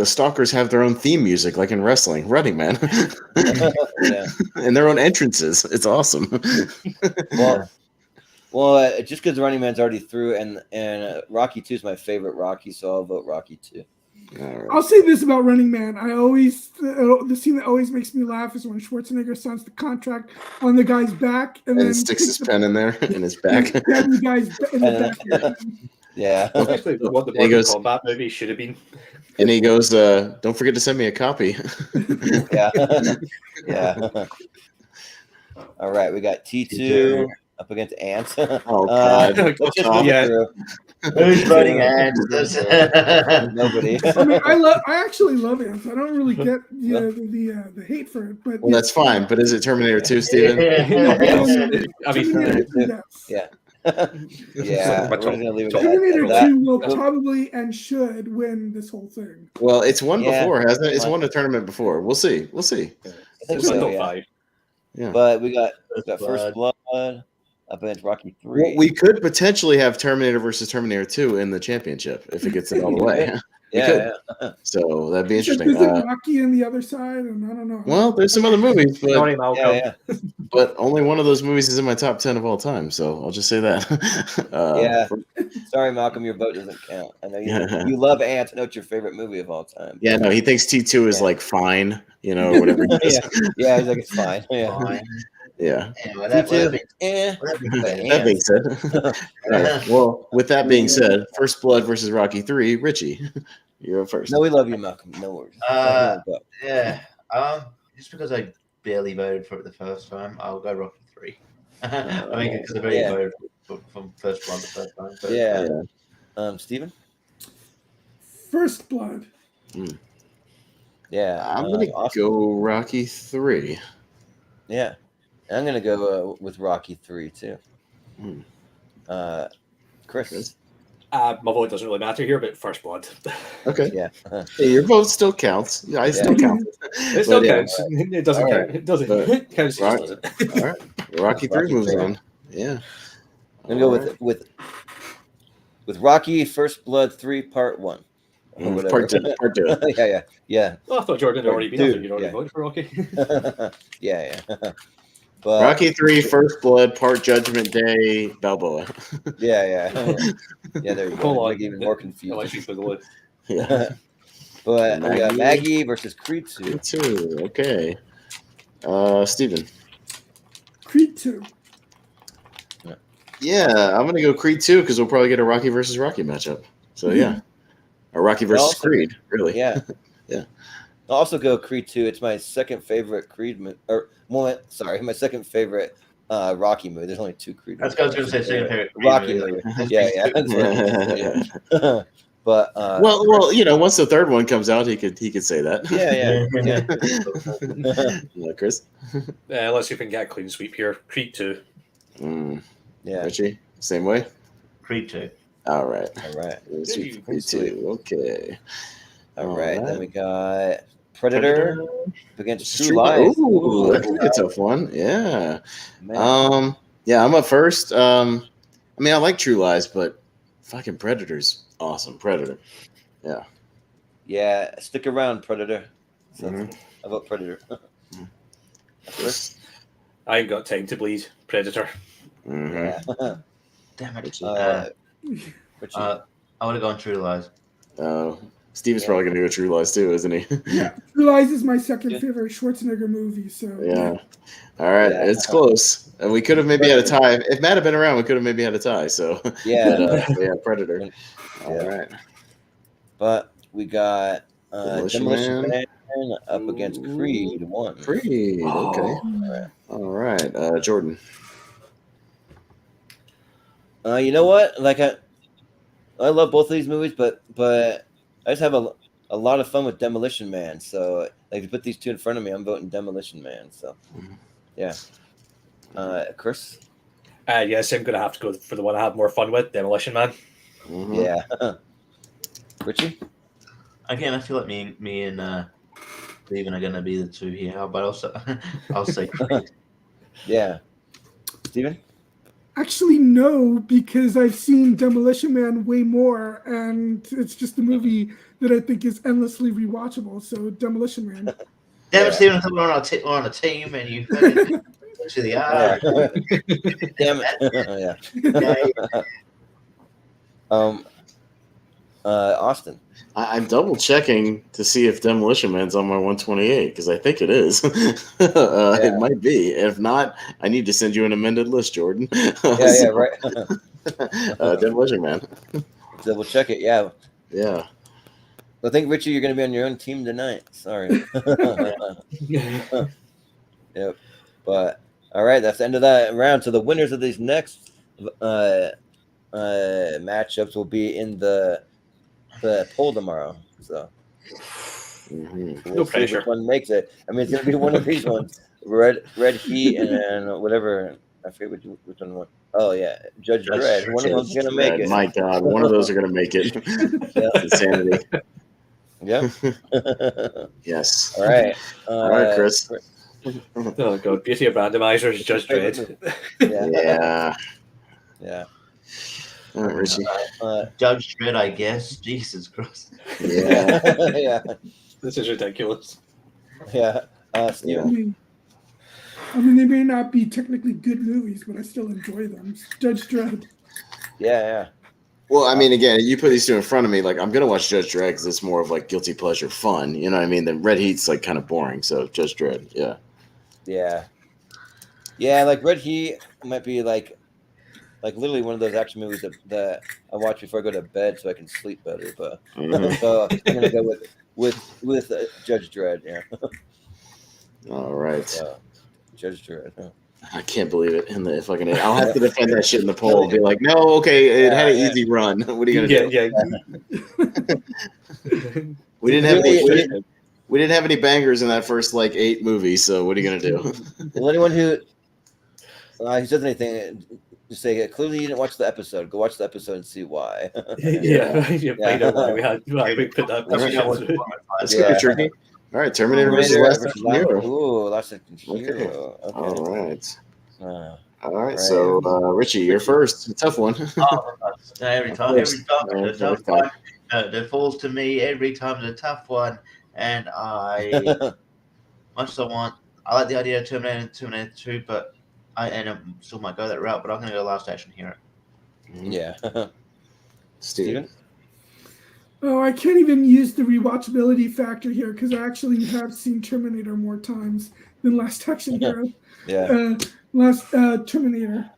[SPEAKER 3] stalkers have their own theme music, like in wrestling, Running Man,
[SPEAKER 2] Yeah.
[SPEAKER 3] and their own entrances. It's awesome.
[SPEAKER 2] Well, just because Running Man's already through, and Rocky 2 is my favorite Rocky, so I'll vote Rocky 2.
[SPEAKER 3] All right.
[SPEAKER 4] I'll say this about Running Man. I always the scene that always makes me laugh is when Schwarzenegger signs the contract on the guy's back and then
[SPEAKER 3] sticks his pen in there in his back.
[SPEAKER 4] The guy's in the back.
[SPEAKER 2] Yeah.
[SPEAKER 6] Actually, what the Mortal Kombat movie should have been.
[SPEAKER 3] And he goes, "Don't forget to send me a copy."
[SPEAKER 2] Yeah. Yeah. All right, we got T2 up against Ants.
[SPEAKER 3] Oh God!
[SPEAKER 2] Let's just move it through.
[SPEAKER 5] Who's voting Ants?
[SPEAKER 2] Nobody.
[SPEAKER 4] I mean, I actually love Ants. I don't really get the hate for it, but
[SPEAKER 3] Well, that's fine. But is it Terminator 2, Steven?
[SPEAKER 6] I mean,
[SPEAKER 2] yeah. Yeah, we're gonna leave it at
[SPEAKER 4] Terminator
[SPEAKER 2] that.
[SPEAKER 4] 2 will probably and should win this whole thing.
[SPEAKER 3] Well, it's won before, hasn't it? It's
[SPEAKER 2] Won.
[SPEAKER 3] won a tournament before. We'll see.
[SPEAKER 2] I think
[SPEAKER 6] it's
[SPEAKER 2] so,
[SPEAKER 6] top
[SPEAKER 2] yeah.
[SPEAKER 6] 5.
[SPEAKER 3] Yeah.
[SPEAKER 2] But we got First Blood up against Rocky 3.
[SPEAKER 3] Well, we could potentially have Terminator versus Terminator 2 in the championship if it gets it all the way.
[SPEAKER 2] Yeah.
[SPEAKER 3] So that'd be interesting.
[SPEAKER 4] Is Rocky on the other side? And I don't know.
[SPEAKER 3] Well, there's some other movies, but,
[SPEAKER 6] Sorry, Malcolm.
[SPEAKER 2] Yeah.
[SPEAKER 3] but only one of those movies is in my top 10 of all time. So I'll just say that.
[SPEAKER 2] Yeah. Sorry, Malcolm, your vote doesn't count. I know you love Ants. I know it's your favorite movie of all time.
[SPEAKER 3] Yeah, no, he thinks T2 is like fine, or whatever.
[SPEAKER 2] Yeah, he's like, it's fine. Yeah.
[SPEAKER 5] Fine.
[SPEAKER 3] Yeah.
[SPEAKER 5] Anyway,
[SPEAKER 3] That being said, all right. Well, with that being said, First Blood versus Rocky 3, Richie, you're up first.
[SPEAKER 2] No, we love you, Malcolm. No worries.
[SPEAKER 5] Yeah. Just because I barely voted for it the first time, I'll go Rocky 3. I mean, because I barely voted from First Blood the first time. But,
[SPEAKER 2] Yeah. Steven?
[SPEAKER 4] First Blood.
[SPEAKER 2] Yeah.
[SPEAKER 3] I'm gonna go Rocky 3.
[SPEAKER 2] Yeah. I'm going to go with Rocky 3, too. Chris?
[SPEAKER 6] My vote doesn't really matter here, but First Blood.
[SPEAKER 3] Okay.
[SPEAKER 2] Yeah.
[SPEAKER 3] Hey, your vote still counts. I still count.
[SPEAKER 6] It still counts. It doesn't count. It doesn't. It counts.
[SPEAKER 3] Right.
[SPEAKER 6] It doesn't.
[SPEAKER 3] All right. Rocky 3 moves on. Yeah.
[SPEAKER 2] I'm going to go with Rocky First Blood 3 Part 1.
[SPEAKER 3] Part 2.
[SPEAKER 2] Yeah.
[SPEAKER 6] Well, I thought Jordan had already been. I thought you'd already
[SPEAKER 2] Yeah.
[SPEAKER 6] voted for Rocky.
[SPEAKER 2] Yeah. But,
[SPEAKER 3] Rocky 3, First Blood, Part Judgment Day, Balboa.
[SPEAKER 2] Yeah. Yeah, there you go.
[SPEAKER 6] Hold on.
[SPEAKER 2] Make it even more confused.
[SPEAKER 6] Election for the wood.
[SPEAKER 3] Yeah.
[SPEAKER 2] But we got Maggie versus Creed 2.
[SPEAKER 3] 2. Okay. Steven.
[SPEAKER 4] Creed 2.
[SPEAKER 3] Yeah, I'm gonna go Creed 2 because we'll probably get a Rocky versus Rocky matchup. So yeah, or Rocky versus
[SPEAKER 2] Also-
[SPEAKER 3] Creed, really.
[SPEAKER 2] Yeah.
[SPEAKER 3] Yeah.
[SPEAKER 2] I'll also go Creed 2. It's my second favorite my second favorite Rocky movie. There's only 2 Creed
[SPEAKER 5] That's
[SPEAKER 2] movies.
[SPEAKER 5] what I was going to say. Second favorite Creed
[SPEAKER 2] Rocky
[SPEAKER 5] movie.
[SPEAKER 2] movie. Yeah.
[SPEAKER 3] Yeah.
[SPEAKER 2] But
[SPEAKER 3] Well, once the third one comes out, he could say that.
[SPEAKER 2] Yeah.
[SPEAKER 3] Yeah, Chris.
[SPEAKER 6] Let's see if we can get a clean sweep here. Creed 2.
[SPEAKER 2] Yeah.
[SPEAKER 3] Richie, same way.
[SPEAKER 5] Creed 2.
[SPEAKER 3] All right.
[SPEAKER 2] Sweet.
[SPEAKER 3] Creed 2. Okay.
[SPEAKER 2] All right. Then we got Predator against True
[SPEAKER 3] Lies.
[SPEAKER 2] Lies.
[SPEAKER 3] Ooh, that's a tough one. Yeah.
[SPEAKER 2] Man.
[SPEAKER 3] Yeah, I'm up first. I like True Lies, but fucking Predator's awesome. Predator. Yeah.
[SPEAKER 2] Yeah. Stick around, Predator. So
[SPEAKER 3] Mhm.
[SPEAKER 2] I vote Predator. Chris?
[SPEAKER 6] I ain't got time to bleed. Predator.
[SPEAKER 3] Mhm.
[SPEAKER 2] Yeah.
[SPEAKER 5] Damn it.
[SPEAKER 2] Richie?
[SPEAKER 5] I would have gone True Lies.
[SPEAKER 3] Steve's probably gonna go True Lies too, isn't he?
[SPEAKER 4] Yeah. True Lies is my second favorite Schwarzenegger movie. So
[SPEAKER 3] Yeah. All right,
[SPEAKER 2] Yeah.
[SPEAKER 3] it's close. And we could have maybe had a tie. If Matt had been around, we could have maybe had a tie. So
[SPEAKER 2] Yeah.
[SPEAKER 3] but, yeah, Predator. All right.
[SPEAKER 2] But we got
[SPEAKER 3] Demolition
[SPEAKER 2] Demolition
[SPEAKER 3] Man.
[SPEAKER 2] Man up against Creed 1.
[SPEAKER 3] Creed. Okay. All right. Jordan.
[SPEAKER 2] You know what? Like I love both of these movies, but I just have a lot of fun with Demolition Man. So like to put these two in front of me, I'm voting Demolition Man. So yeah. Chris?
[SPEAKER 6] Yes, I'm gonna have to go for the one I have more fun with, Demolition Man.
[SPEAKER 3] Mhm.
[SPEAKER 2] Yeah. Richie?
[SPEAKER 5] Again, I feel like me and Steven are going to be the two here, but also I'll say Creed.
[SPEAKER 2] Yeah. Steven?
[SPEAKER 4] Actually, no, because I've seen Demolition Man way more, and it's just a movie that I think is endlessly rewatchable. So Demolition Man.
[SPEAKER 5] Damn it, Steven, we're on a team, and you fucking to the eye.
[SPEAKER 2] Damn it. Austin.
[SPEAKER 3] I'm double checking to see if Demolition Man's on my 128 because I think it is. It might be. If not, I need to send you an amended list, Jordan.
[SPEAKER 2] Right.
[SPEAKER 3] Demolition Man.
[SPEAKER 2] Double check it. Yeah.
[SPEAKER 3] Yeah.
[SPEAKER 2] I think, Richie, you're going to be on your own team tonight. Sorry. Yep. But all right, that's the end of that round. So the winners of these next matchups will be in the poll tomorrow. So we'll see which one makes it. I mean, it's going to be one of these ones: Red Heat and whatever. I forget which one. Oh yeah, Judge Dredd. One of them's going to make it.
[SPEAKER 3] My God, one of those are going to make it. Insanity.
[SPEAKER 2] Yep.
[SPEAKER 3] Yes.
[SPEAKER 2] All right.
[SPEAKER 3] All right, Chris.
[SPEAKER 6] Oh god, beauty of randomizers, Judge Dredd.
[SPEAKER 2] Yeah.
[SPEAKER 3] All right, Richie.
[SPEAKER 5] Judge Dredd, I guess. Jesus Christ.
[SPEAKER 3] Yeah.
[SPEAKER 2] Yeah.
[SPEAKER 6] This is ridiculous.
[SPEAKER 2] Yeah. Steven.
[SPEAKER 4] I mean, they may not be technically good movies, but I still enjoy them. Judge Dredd.
[SPEAKER 2] Yeah.
[SPEAKER 3] Well, I mean, again, you put these two in front of me, like I'm gonna watch Judge Dredd because it's more of like guilty pleasure fun. You know what I mean? Then Red Heat's like kind of boring. So Judge Dredd,
[SPEAKER 2] Yeah. Like Red Heat might be like literally one of those action movies that I watch before I go to bed so I can sleep better. But so I'm gonna go with Judge Dredd. Yeah.
[SPEAKER 3] All right.
[SPEAKER 2] Judge Dredd. Huh?
[SPEAKER 3] I can't believe it. I'll have to defend that shit in the poll and be like, no, okay, it had an easy run. What are you gonna do?
[SPEAKER 6] Yeah.
[SPEAKER 3] We didn't have any bangers in that first 8 movies. So what are you gonna do?
[SPEAKER 2] Well, anyone who says anything, just say clearly you didn't watch the episode. Go watch the episode and see why.
[SPEAKER 6] I know why we put that.
[SPEAKER 3] That's good, tricky. All right, Terminator versus Last Action Hero.
[SPEAKER 2] Ooh, Last Action Hero. Okay.
[SPEAKER 3] All right.
[SPEAKER 2] All
[SPEAKER 3] right. So, Richie, you're first. A tough one.
[SPEAKER 5] Every time, the tough one that falls to me. Every time, the tough one, and I much as I like the idea of Terminator 2, but I still might go that route. But I'm going to go Last Action Hero.
[SPEAKER 2] Yeah.
[SPEAKER 3] Steven?
[SPEAKER 4] Oh, I can't even use the rewatchability factor here because I actually have seen Terminator more times than Last Action Hero.
[SPEAKER 2] Yeah.
[SPEAKER 4] Last Terminator.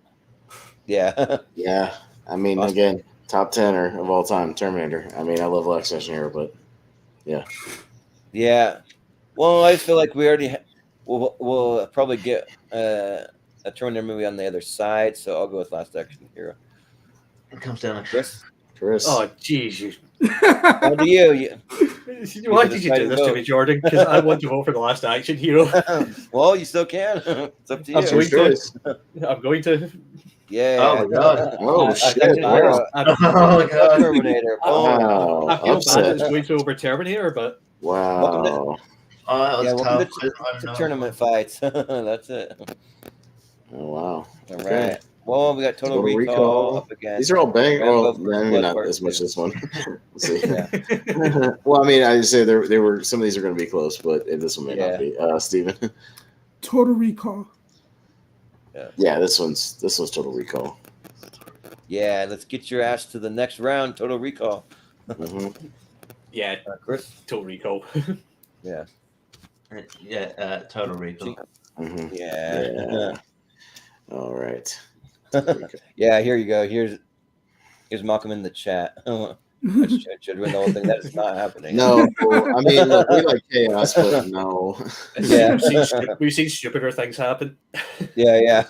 [SPEAKER 2] Yeah.
[SPEAKER 3] Yeah. I mean, again, top 10 of all time, Terminator. I mean, I love Last Action Hero, but yeah.
[SPEAKER 2] Yeah. Well, I feel like we already we'll probably get a Terminator movie on the other side, so I'll go with Last Action Hero.
[SPEAKER 5] It comes down to
[SPEAKER 2] Chris.
[SPEAKER 6] Oh, jeez.
[SPEAKER 2] How do you?
[SPEAKER 6] Why did you do this to me, Jordan? Because I want to vote for the Last Action Hero.
[SPEAKER 2] Well, you still can. It's up to you.
[SPEAKER 6] I'm going to.
[SPEAKER 2] Yeah.
[SPEAKER 5] Oh my god.
[SPEAKER 3] Oh shit.
[SPEAKER 5] Oh my god.
[SPEAKER 2] Terminator.
[SPEAKER 3] Wow.
[SPEAKER 6] I feel bad it's going to over Terminator, but
[SPEAKER 3] wow.
[SPEAKER 2] Welcome to tournament fights. That's it.
[SPEAKER 3] Oh wow.
[SPEAKER 2] All right. Well, we got Total Recall up again.
[SPEAKER 3] These are all bang. Well, maybe not as much this one. We'll see. Well, I mean, I just say there were some of these are going to be close, but this one may not be. Steven.
[SPEAKER 4] Total Recall.
[SPEAKER 3] Yeah, this one's Total Recall.
[SPEAKER 2] Yeah, let's get your ass to the next round. Total Recall.
[SPEAKER 6] Yeah,
[SPEAKER 2] Chris.
[SPEAKER 6] Total Recall.
[SPEAKER 2] Yeah.
[SPEAKER 5] Total Recall.
[SPEAKER 2] Yeah.
[SPEAKER 3] All right.
[SPEAKER 2] Yeah, here you go. Here's Malcolm in the chat. Should win the whole thing. That is not happening.
[SPEAKER 3] No, I mean, look, we like chaos, but no.
[SPEAKER 2] Yeah,
[SPEAKER 6] we've seen stupider things happen.
[SPEAKER 2] Yeah.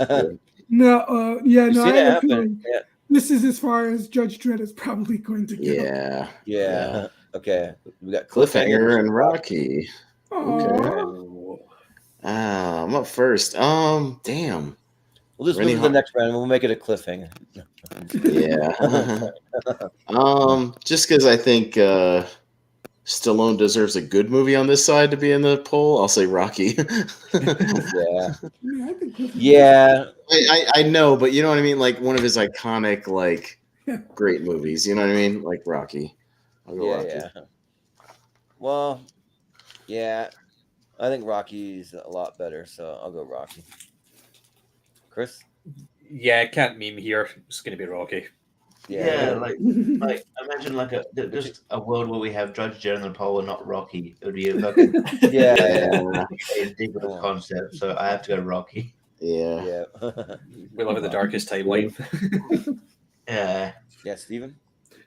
[SPEAKER 4] No, I agree.
[SPEAKER 2] Yeah.
[SPEAKER 4] This is as far as Judge Dredd is probably going to go.
[SPEAKER 2] Yeah. Okay. We got
[SPEAKER 3] Cliffhanger and Rocky.
[SPEAKER 4] Okay.
[SPEAKER 3] I'm up first. Damn.
[SPEAKER 2] We'll just move to the next round. We'll make it a cliffhanger.
[SPEAKER 3] Yeah. Just because I think Stallone deserves a good movie on this side to be in the poll, I'll say Rocky.
[SPEAKER 2] Yeah.
[SPEAKER 4] I think Cliffhanger.
[SPEAKER 2] Yeah.
[SPEAKER 3] I know, but you know what I mean? Like one of his iconic, like
[SPEAKER 4] Yeah.
[SPEAKER 3] great movies. You know what I mean? Like Rocky. I'll go Rocky.
[SPEAKER 2] Yeah. Well, yeah. I think Rocky's a lot better, so I'll go Rocky. Chris?
[SPEAKER 6] Yeah, can't meme here. It's going to be Rocky.
[SPEAKER 5] Yeah, like imagine like just a world where we have Judge Dredd on the pole and not Rocky. It would be a fucking
[SPEAKER 2] Yeah.
[SPEAKER 5] ridiculous concept. So I have to go Rocky.
[SPEAKER 3] Yeah.
[SPEAKER 6] We live in the darkest timeline.
[SPEAKER 5] Yeah.
[SPEAKER 2] Yeah, Steven?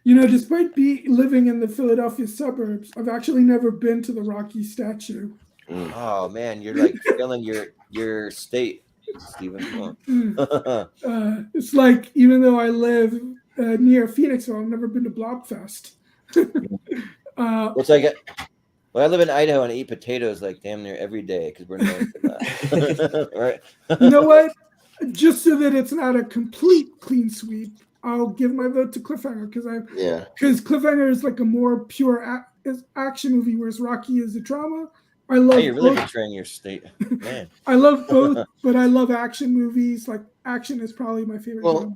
[SPEAKER 4] Despite living in the Philadelphia suburbs, I've actually never been to the Rocky statue.
[SPEAKER 2] Oh man, you're like killing your state, Steven. Come on.
[SPEAKER 4] It's like, even though I live near Phoenixville, I've never been to Blobfest.
[SPEAKER 2] It's like, I live in Idaho and I eat potatoes like damn near every day because we're known for that. Right?
[SPEAKER 4] You know what? Just so that it's not a complete clean sweep, I'll give my vote to Cliffhanger because Cliffhanger is like a more pure action movie, whereas Rocky is a drama. I love.
[SPEAKER 2] You're really betraying your state, man.
[SPEAKER 4] I love both, but I love action movies. Like action is probably my favorite.
[SPEAKER 3] Well,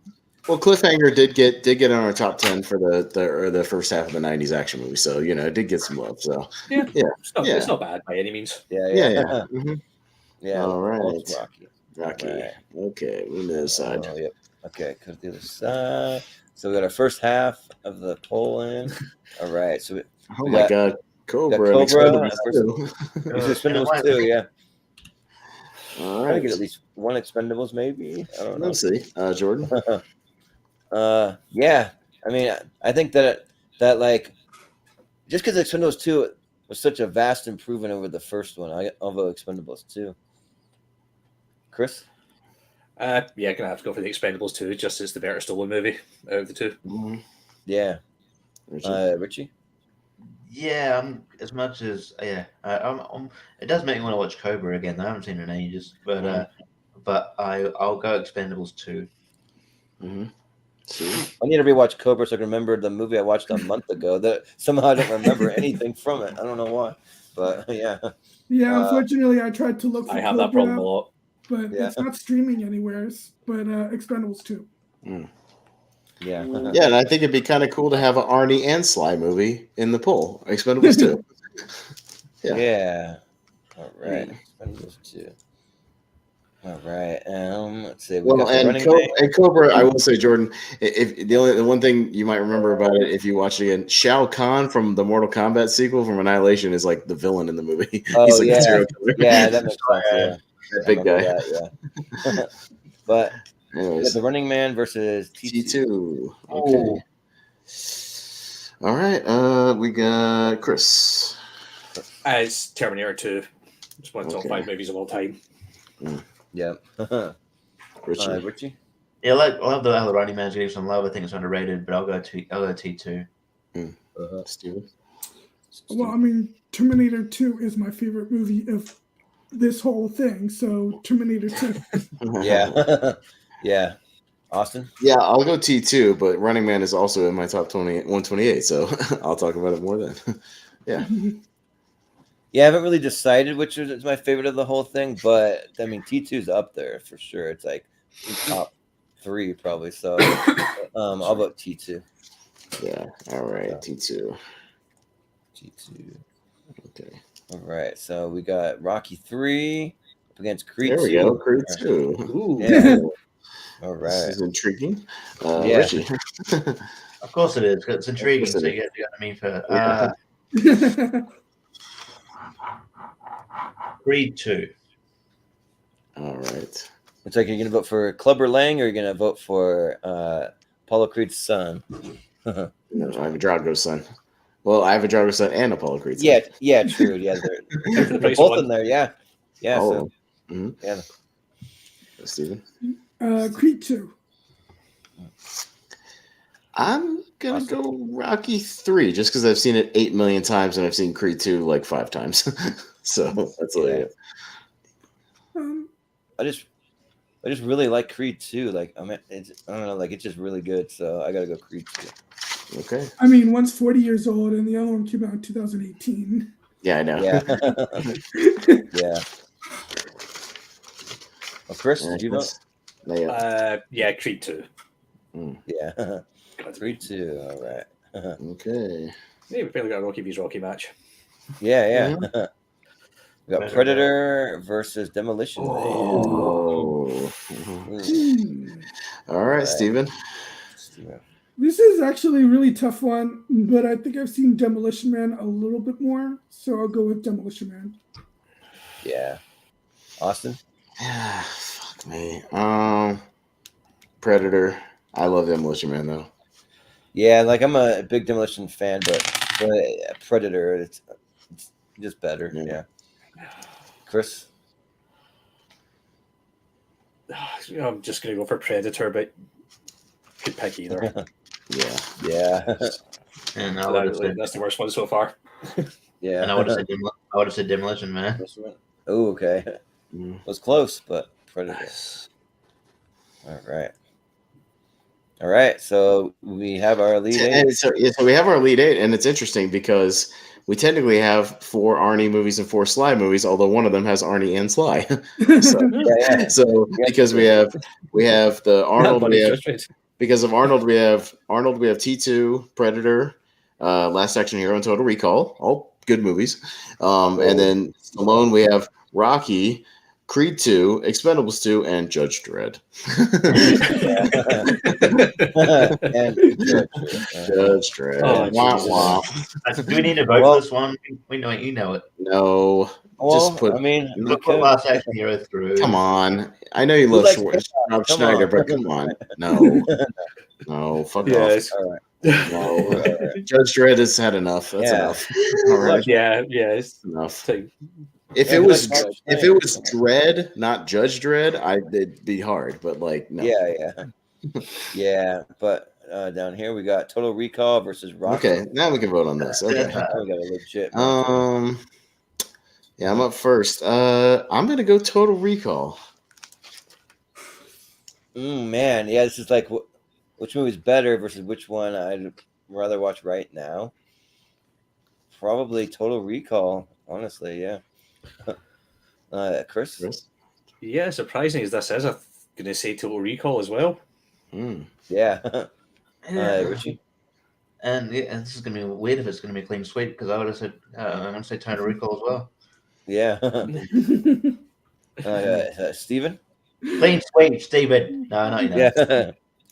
[SPEAKER 3] Cliffhanger did get on our top 10 for the first half of the '90s action movie, so it did get some love. So
[SPEAKER 6] It's not bad by any means.
[SPEAKER 2] Yeah.
[SPEAKER 3] Mm-hmm.
[SPEAKER 2] Yeah.
[SPEAKER 3] All right.
[SPEAKER 2] Rocky.
[SPEAKER 3] Right. Okay, we're on the other side.
[SPEAKER 2] Oh, yep. Okay, because the other side. So we got our first half of the poll in. All right. So
[SPEAKER 3] Oh my God, Cobra.
[SPEAKER 2] Expendables 2, yeah.
[SPEAKER 3] All
[SPEAKER 2] I
[SPEAKER 3] right.
[SPEAKER 2] get at least one Expendables, maybe. I don't know.
[SPEAKER 3] Let's see, Jordan.
[SPEAKER 2] Yeah. I mean, I think that like just because Expendables 2 was such a vast improvement over the first one, I'll vote Expendables 2. Chris?
[SPEAKER 6] Yeah, gonna have to go for the Expendables 2. Just it's the better Stallone movie out of the two.
[SPEAKER 3] Mm-hmm.
[SPEAKER 2] Yeah. Richie?
[SPEAKER 5] Yeah, as much as it does make me want to watch Cobra again. I haven't seen it in ages, but I'll go Expendables 2.
[SPEAKER 3] Mm-hmm.
[SPEAKER 2] I need to rewatch Cobra so I can remember the movie I watched a month ago. That somehow I don't remember anything from it. I don't know why, but yeah.
[SPEAKER 4] Yeah, unfortunately, I tried to look for
[SPEAKER 6] I have
[SPEAKER 4] Cobra,
[SPEAKER 6] that problem a lot.
[SPEAKER 4] but it's not streaming anywhere. But Expendables 2.
[SPEAKER 2] Yeah.
[SPEAKER 3] Yeah, and I think it'd be kind of cool to have an Arnie and Sly movie in the poll. Expendables 2.
[SPEAKER 2] Yeah. All right. Expendables 2. All right. Let's see.
[SPEAKER 3] And Cobra, I will say, Jordan, if the one thing you might remember about it if you watch it again, Shao Kahn from the Mortal Kombat sequel from Annihilation is like the villain in the movie.
[SPEAKER 2] Oh,
[SPEAKER 3] He's like
[SPEAKER 2] yeah.
[SPEAKER 3] a serial killer.
[SPEAKER 2] Yeah, that makes sense. Yeah.
[SPEAKER 3] That big guy.
[SPEAKER 2] That, yeah. But
[SPEAKER 3] anyways,
[SPEAKER 2] the Running Man versus
[SPEAKER 3] T2. Okay. All right. We got Chris.
[SPEAKER 6] It's Terminator 2. It's one of the top 5 movies of all time.
[SPEAKER 2] Yeah. Richie?
[SPEAKER 5] Yeah, I love the Running Man's getting some love. I think it's underrated, but I'll go T2.
[SPEAKER 3] Steven?
[SPEAKER 4] Well, I mean, Terminator 2 is my favorite movie of this whole thing, so Terminator 2.
[SPEAKER 2] Yeah. Yeah. Austin?
[SPEAKER 3] Yeah, I'll go T2, but Running Man is also in my top 128, so I'll talk about it more then. Yeah.
[SPEAKER 2] Yeah, I haven't really decided which is my favorite of the whole thing, but I mean, T2's up there for sure. It's like top 3 probably. So I'll vote T2.
[SPEAKER 3] Yeah. All right. T2. Okay.
[SPEAKER 2] All right. So we got Rocky 3 up against Creed 2.
[SPEAKER 3] There we go. Creed 2.
[SPEAKER 2] Ooh. Yeah. All right.
[SPEAKER 3] This is intriguing.
[SPEAKER 2] Yeah.
[SPEAKER 3] Richie.
[SPEAKER 5] Of course it is. It's intriguing. So you got what I mean for Creed 2.
[SPEAKER 3] All right.
[SPEAKER 2] It's like you're going to vote for Clubber Lang or you're going to vote for Apollo Creed's son?
[SPEAKER 3] No, I have a Drago's son. Well, I have a Drago's son and Apollo Creed's son.
[SPEAKER 2] Yeah, true. Yeah, they're both in there. Yeah. Yeah.
[SPEAKER 3] Oh.
[SPEAKER 2] So, yeah.
[SPEAKER 3] Steven?
[SPEAKER 4] Creed 2.
[SPEAKER 3] I'm going to go Rocky 3 just because I've seen it 8 million times and I've seen Creed 2 like 5 times. So that's all I
[SPEAKER 2] I just really like Creed 2. Like I don't know, like it's just really good. So I gotta go Creed 2.
[SPEAKER 3] Okay.
[SPEAKER 4] I mean, one's 40 years old and the other one came out in 2018.
[SPEAKER 3] Yeah, I know.
[SPEAKER 2] Yeah. Yeah. Well, Chris, did you know?
[SPEAKER 6] Yeah, Creed 2.
[SPEAKER 2] Yeah. Creed 2. All right.
[SPEAKER 3] Okay.
[SPEAKER 6] Yeah, we barely got a Rocky vs. Rocky match.
[SPEAKER 2] Yeah. We got Predator versus Demolition Man.
[SPEAKER 3] Oh. All right, Steven.
[SPEAKER 4] This is actually a really tough one, but I think I've seen Demolition Man a little bit more, so I'll go with Demolition Man.
[SPEAKER 2] Yeah. Austin?
[SPEAKER 3] Fuck me. Predator. I love Demolition Man though.
[SPEAKER 2] Yeah, like I'm a big Demolition fan, but Predator, it's just better. Yeah. Chris?
[SPEAKER 6] I'm just gonna go for Predator, but could pick either.
[SPEAKER 2] Yeah.
[SPEAKER 5] And
[SPEAKER 6] that's the worst one so far.
[SPEAKER 2] Yeah.
[SPEAKER 5] And I would have said Demolition Man.
[SPEAKER 2] Oh, okay. It was close, but Predator. All right. So we have our lead eight.
[SPEAKER 3] So we have our lead eight, and it's interesting because we technically have 4 Arnie movies and 4 Sly movies, although one of them has Arnie and Sly. So because we have the Arnold, because of Arnold, we have T2, Predator, Last Action Hero, and Total Recall, all good movies. And then Stallone, we have Rocky, Creed 2, Expendables 2, and Judge Dredd. Judge Dredd. Wah.
[SPEAKER 5] Do we need to vote for this one? We know it. You know it.
[SPEAKER 3] No. Just put.
[SPEAKER 5] Put Last Action Hero through.
[SPEAKER 3] Come on. I know you love Schneider, but come on. No. Fuck off.
[SPEAKER 2] All right.
[SPEAKER 3] No. Judge Dredd has had enough. That's enough. All right.
[SPEAKER 6] Yeah. It's
[SPEAKER 3] enough. If it was Dredd, not Judge Dredd, it'd be hard. But like, no.
[SPEAKER 2] Yeah. But down here we got Total Recall versus Rocky.
[SPEAKER 3] Okay, now we can vote on this. Okay.
[SPEAKER 2] We got a legit.
[SPEAKER 3] Yeah, I'm up first. I'm gonna go Total Recall.
[SPEAKER 2] Man, yeah, this is like which movie's better versus which one I'd rather watch right now. Probably Total Recall, honestly. Yeah. Chris?
[SPEAKER 6] Yeah, surprising as this is, I'm going to say Total Recall as well.
[SPEAKER 2] Yeah. Richie?
[SPEAKER 5] And this is going to be weird if it's going to be clean sweep because I would have said I'm going to say Total Recall as well.
[SPEAKER 2] Yeah. Steven?
[SPEAKER 5] Clean sweep, Steven. No, not
[SPEAKER 2] Yeah.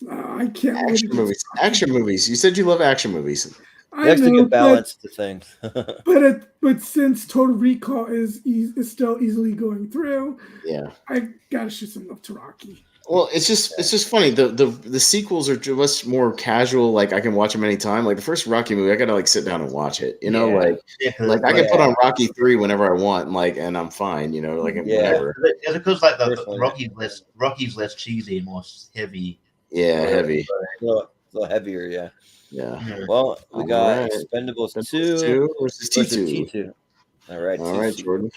[SPEAKER 4] I can't.
[SPEAKER 3] Action movies. You said you love action movies.
[SPEAKER 4] I know,
[SPEAKER 2] to balance the things.
[SPEAKER 4] but since Total Recall is still easily going through, I gotta shoot some love to Rocky.
[SPEAKER 3] Well, it's just funny. The sequels are just more casual. Like I can watch them anytime. Like the first Rocky movie, I gotta like sit down and watch it. You know, like I can put on Rocky 3 whenever I want, and I'm fine. You know, like whatever.
[SPEAKER 5] Is it because like the Rocky's less cheesy and more heavy?
[SPEAKER 3] Yeah, heavy.
[SPEAKER 2] A little heavier, yeah.
[SPEAKER 3] Yeah.
[SPEAKER 2] Well, we got Expendables 2
[SPEAKER 3] versus T2.
[SPEAKER 2] All right,
[SPEAKER 3] Jordan.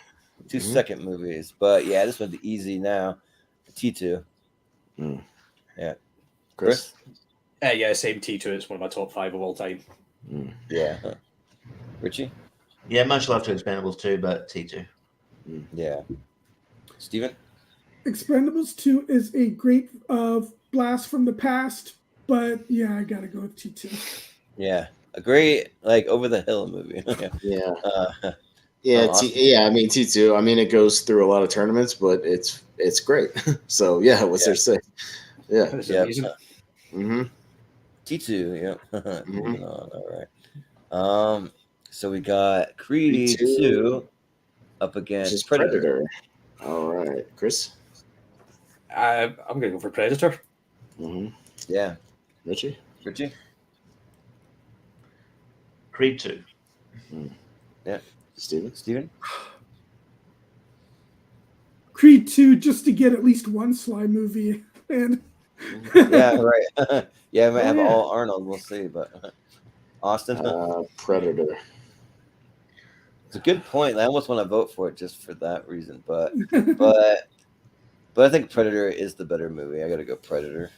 [SPEAKER 2] 2 second movies, but yeah, this one's easy now. T2. Yeah. Chris?
[SPEAKER 6] Yeah, same T2. It's one of my top 5 of all time.
[SPEAKER 2] Yeah. Richie?
[SPEAKER 5] Yeah, much love to Expendables 2, but T2.
[SPEAKER 2] Yeah. Steven?
[SPEAKER 4] Expendables 2 is a great blast from the past, but yeah, I gotta go with T2.
[SPEAKER 2] Yeah. A great, like, over the hill movie.
[SPEAKER 3] Yeah.
[SPEAKER 2] Awesome.
[SPEAKER 3] I mean T2. I mean it goes through a lot of tournaments, but it's great. So what's there to say? Yeah.
[SPEAKER 2] T2. Yeah. All right. So we got Creed 2 up against Predator.
[SPEAKER 3] All right, Chris.
[SPEAKER 6] I'm gonna go for Predator.
[SPEAKER 2] Yeah.
[SPEAKER 3] Richie.
[SPEAKER 5] Creed 2.
[SPEAKER 2] Yeah. Steven?
[SPEAKER 4] Creed 2 just to get at least one Sly movie. And
[SPEAKER 2] yeah, right. Yeah, we might have all Arnold. We'll see, but Austin?
[SPEAKER 3] Predator.
[SPEAKER 2] It's a good point. I almost want to vote for it just for that reason, but But I think Predator is the better movie. I got to go Predator.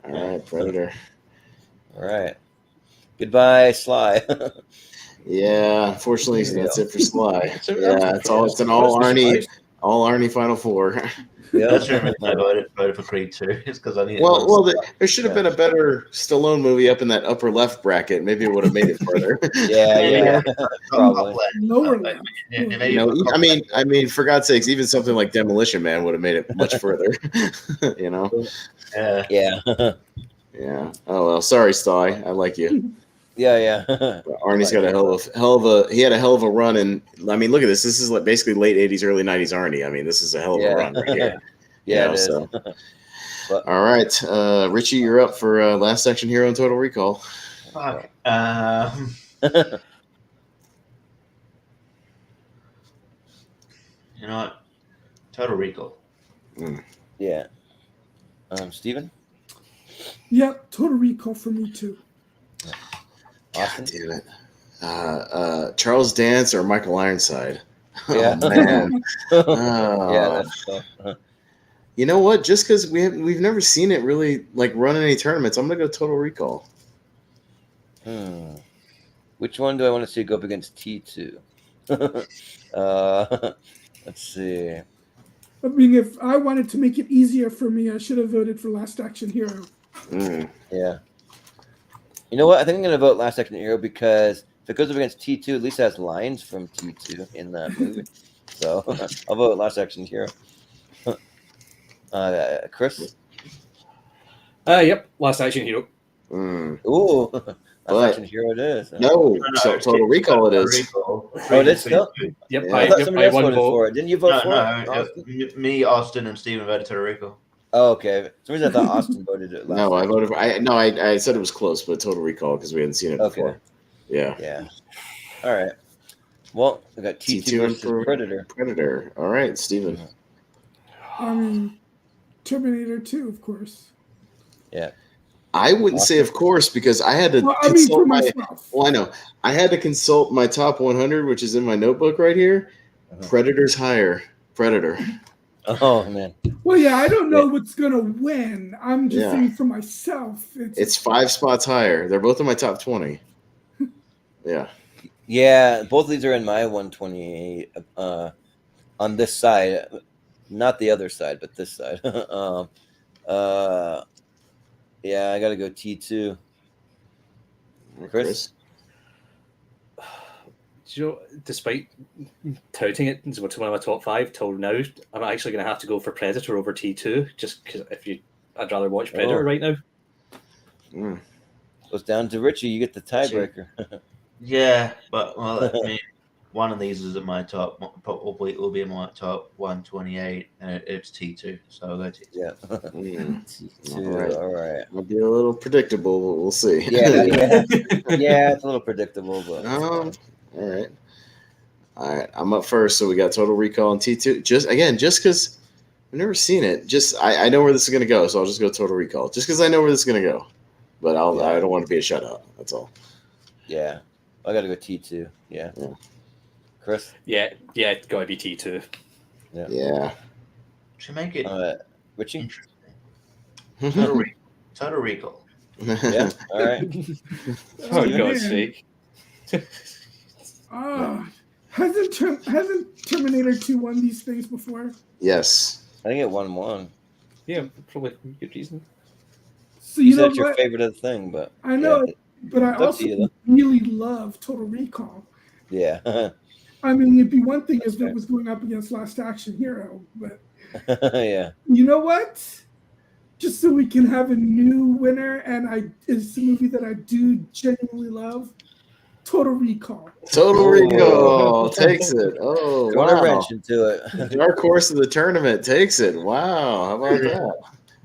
[SPEAKER 3] All right, Predator.
[SPEAKER 2] All right. Goodbye, Sly.
[SPEAKER 3] Yeah, unfortunately,
[SPEAKER 2] There you
[SPEAKER 3] that's
[SPEAKER 2] go.
[SPEAKER 3] it for Sly.
[SPEAKER 6] It's a-
[SPEAKER 3] Yeah, it's an all Arnie Final Four.
[SPEAKER 5] That's the
[SPEAKER 2] Yep.
[SPEAKER 5] reason I voted for Creed 2. It's because I need.
[SPEAKER 3] Well, there should have been a better Stallone movie up in that upper left bracket. Maybe it would have made it further.
[SPEAKER 2] Yeah. Probably.
[SPEAKER 4] Lower left.
[SPEAKER 3] I mean, for God's sakes, even something like Demolition Man would have made it much further. You know?
[SPEAKER 2] Yeah.
[SPEAKER 3] Yeah. Oh well, sorry, Sly. I like you.
[SPEAKER 2] Yeah.
[SPEAKER 3] Arnie's got a hell of a run, and I mean, look at this. This is like basically late '80s, early '90s Arnie. I mean, this is a hell of a run right here.
[SPEAKER 2] Yeah,
[SPEAKER 3] You know,
[SPEAKER 2] it is.
[SPEAKER 3] so. All right, Richie, you're up for Last Action Hero and Total Recall.
[SPEAKER 5] Fuck. You know what? Total Recall.
[SPEAKER 2] Yeah. Steven?
[SPEAKER 4] Yep, Total Recall for me too.
[SPEAKER 2] Austin?
[SPEAKER 3] God damn it. Charles Dance or Michael Ironside?
[SPEAKER 2] Yeah.
[SPEAKER 3] Oh, man.
[SPEAKER 2] Yeah, that's tough.
[SPEAKER 3] You know what? Just because we've never seen it really like run any tournaments, I'm gonna go Total Recall.
[SPEAKER 2] Which one do I want to see go up against T2? Let's see.
[SPEAKER 4] I mean, if I wanted to make it easier for me, I should have voted for Last Action Hero.
[SPEAKER 2] Yeah. You know what? I think I'm going to vote Last Action Hero because if it goes up against T2, at least it has lines from T2 in that movie. So I'll vote Last Action Hero. Chris?
[SPEAKER 6] Yep, Last Action Hero.
[SPEAKER 2] Ooh, Last Action Hero it is.
[SPEAKER 3] No, Total Recall it is.
[SPEAKER 2] Oh, it is still?
[SPEAKER 6] Yep,
[SPEAKER 3] Yeah.
[SPEAKER 2] I thought
[SPEAKER 6] I
[SPEAKER 2] somebody else
[SPEAKER 6] won
[SPEAKER 2] voted
[SPEAKER 6] vote.
[SPEAKER 2] for it. Didn't you vote for it?
[SPEAKER 5] No,
[SPEAKER 2] Austin?
[SPEAKER 5] me, Austin, and Steven voted Total Recall.
[SPEAKER 2] Oh, okay. For some reason I thought Austin voted it last
[SPEAKER 3] No, I
[SPEAKER 2] time.
[SPEAKER 3] voted for. I said it was close, but Total Recall because we hadn't seen it
[SPEAKER 2] Okay.
[SPEAKER 3] before. Yeah.
[SPEAKER 2] Yeah. All right. Well, we got T2 versus Predator.
[SPEAKER 3] Predator. All right, Steven.
[SPEAKER 4] Terminator 2, of course.
[SPEAKER 2] Yeah.
[SPEAKER 3] I wouldn't say, of course, because I had to
[SPEAKER 4] Well, I mean,
[SPEAKER 3] consult
[SPEAKER 4] for
[SPEAKER 3] my.
[SPEAKER 4] myself.
[SPEAKER 3] Well, I know. I had to consult my top 100, which is in my notebook right here. Predator's higher. Predator.
[SPEAKER 2] Oh, man.
[SPEAKER 4] Well, yeah, I don't know what's going to win. I'm just
[SPEAKER 3] Yeah.
[SPEAKER 4] saying for myself.
[SPEAKER 3] It's 5 spots higher. They're both in my top 20. Yeah.
[SPEAKER 2] Yeah, both of these are in my 128 on this side. Not the other side, but this side. Yeah, I got to go T2. Chris?
[SPEAKER 6] You know, despite touting it as one of my top 5 till now, I'm actually going to have to go for Predator over T2, just because I'd rather watch Predator right now.
[SPEAKER 2] Goes down to Richie. You get the tiebreaker.
[SPEAKER 5] Yeah, but I mean, one of these is in my top. Probably will be in my top 128, and it's T2. So I'll go T2.
[SPEAKER 2] Yeah. T2. All right.
[SPEAKER 3] It'll be a little predictable, but we'll see.
[SPEAKER 2] Yeah, it's a little predictable, but
[SPEAKER 3] all right. I'm up first, so we got Total Recall and T2. Just because I've never seen it. I know where this is gonna go, so I'll just go Total Recall. Just because I know where this is gonna go, but I don't want to be a shutout. That's all.
[SPEAKER 2] Yeah, I got to go T2. Yeah. Chris?
[SPEAKER 6] Yeah, gotta be T2.
[SPEAKER 3] Yeah.
[SPEAKER 5] Should make it
[SPEAKER 2] Richie?
[SPEAKER 5] interesting. Total Recall.
[SPEAKER 2] Yeah. All right.
[SPEAKER 6] For God's sake.
[SPEAKER 4] Hasn't Terminator 2 won these things before?
[SPEAKER 3] Yes.
[SPEAKER 2] I think it won one.
[SPEAKER 6] Yeah, probably good reason.
[SPEAKER 4] So
[SPEAKER 2] You
[SPEAKER 4] you
[SPEAKER 2] said
[SPEAKER 4] know
[SPEAKER 2] it's your
[SPEAKER 4] what?
[SPEAKER 2] favorite of the thing, but
[SPEAKER 4] I know,
[SPEAKER 2] yeah,
[SPEAKER 4] but I
[SPEAKER 2] it's up
[SPEAKER 4] also
[SPEAKER 2] to you, though.
[SPEAKER 4] really love Total Recall.
[SPEAKER 2] Yeah.
[SPEAKER 4] I mean, it'd be one thing if it was going up against Last Action Hero, but
[SPEAKER 2] Yeah.
[SPEAKER 4] you know what? Just so we can have a new winner, and it's a movie that I do genuinely love. Total Recall.
[SPEAKER 3] Total Recall takes it. Oh,
[SPEAKER 2] Throw a
[SPEAKER 3] wow.
[SPEAKER 2] wrench into it.
[SPEAKER 3] Dark horse of the tournament takes it. Wow. How about that?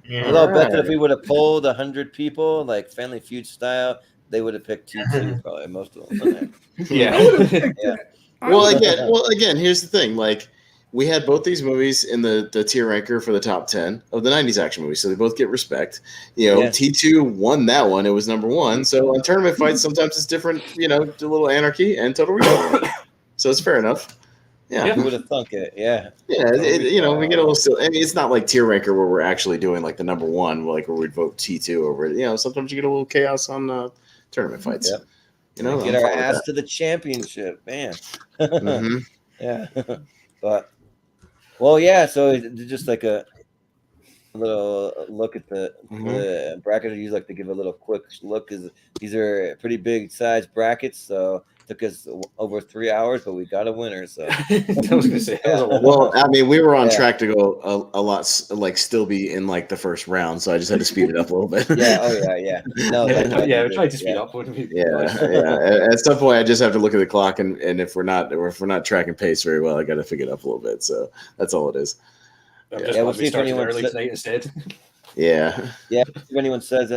[SPEAKER 5] Yeah.
[SPEAKER 2] Although I bet that
[SPEAKER 3] Alright.
[SPEAKER 2] if we would have polled 100 people, like Family Feud style, they would have picked T2 probably, most of them.
[SPEAKER 6] Yeah.
[SPEAKER 4] I would have picked
[SPEAKER 2] Yeah.
[SPEAKER 4] that.
[SPEAKER 3] Well, again, here's the thing. Like, we had both these movies in the tier ranker for the top 10 of the 90s action movies, so they both get respect. You know,
[SPEAKER 2] Yeah.
[SPEAKER 3] T2 won that one. It was number 1. So on tournament fights, sometimes it's different, a little anarchy and Total Recall. So it's fair enough. Yeah.
[SPEAKER 2] Who would have thunk it? Yeah.
[SPEAKER 3] Yeah, we get a little silly. I mean, it's not like tier ranker where we're actually doing like the number one, like where we'd vote T2 over it. Sometimes you get a little chaos on tournament fights.
[SPEAKER 2] Yep.
[SPEAKER 3] Get
[SPEAKER 2] our
[SPEAKER 3] I'm fine with
[SPEAKER 2] ass
[SPEAKER 3] that.
[SPEAKER 2] to the championship, man.
[SPEAKER 3] Mhm.
[SPEAKER 2] Yeah. But, well, yeah, so it's just like a little look at the bracket. I usually like to give a little quick look because these are pretty big size brackets. So it took us over 3 hours, but we got a winner. So
[SPEAKER 6] I was gonna say, that was a lot.
[SPEAKER 3] Well, I mean, we were on
[SPEAKER 2] Yeah.
[SPEAKER 3] track to go a lot, like still be in like the first round, so I just had to speed it up a little bit.
[SPEAKER 2] yeah, oh yeah. No,
[SPEAKER 6] we tried to speed
[SPEAKER 2] yeah.
[SPEAKER 6] up when we.
[SPEAKER 3] Yeah. At some point, I just have to look at the clock, and if we're not tracking pace very well, I got to pick it up a little bit. So that's all it is.
[SPEAKER 6] I'm
[SPEAKER 3] Yeah.
[SPEAKER 6] just
[SPEAKER 2] Yeah,
[SPEAKER 6] glad
[SPEAKER 2] we'll
[SPEAKER 6] we
[SPEAKER 2] see if
[SPEAKER 6] started
[SPEAKER 2] anyone
[SPEAKER 6] early
[SPEAKER 2] said-
[SPEAKER 6] tonight instead.
[SPEAKER 3] Yeah.
[SPEAKER 2] Yeah, if anyone says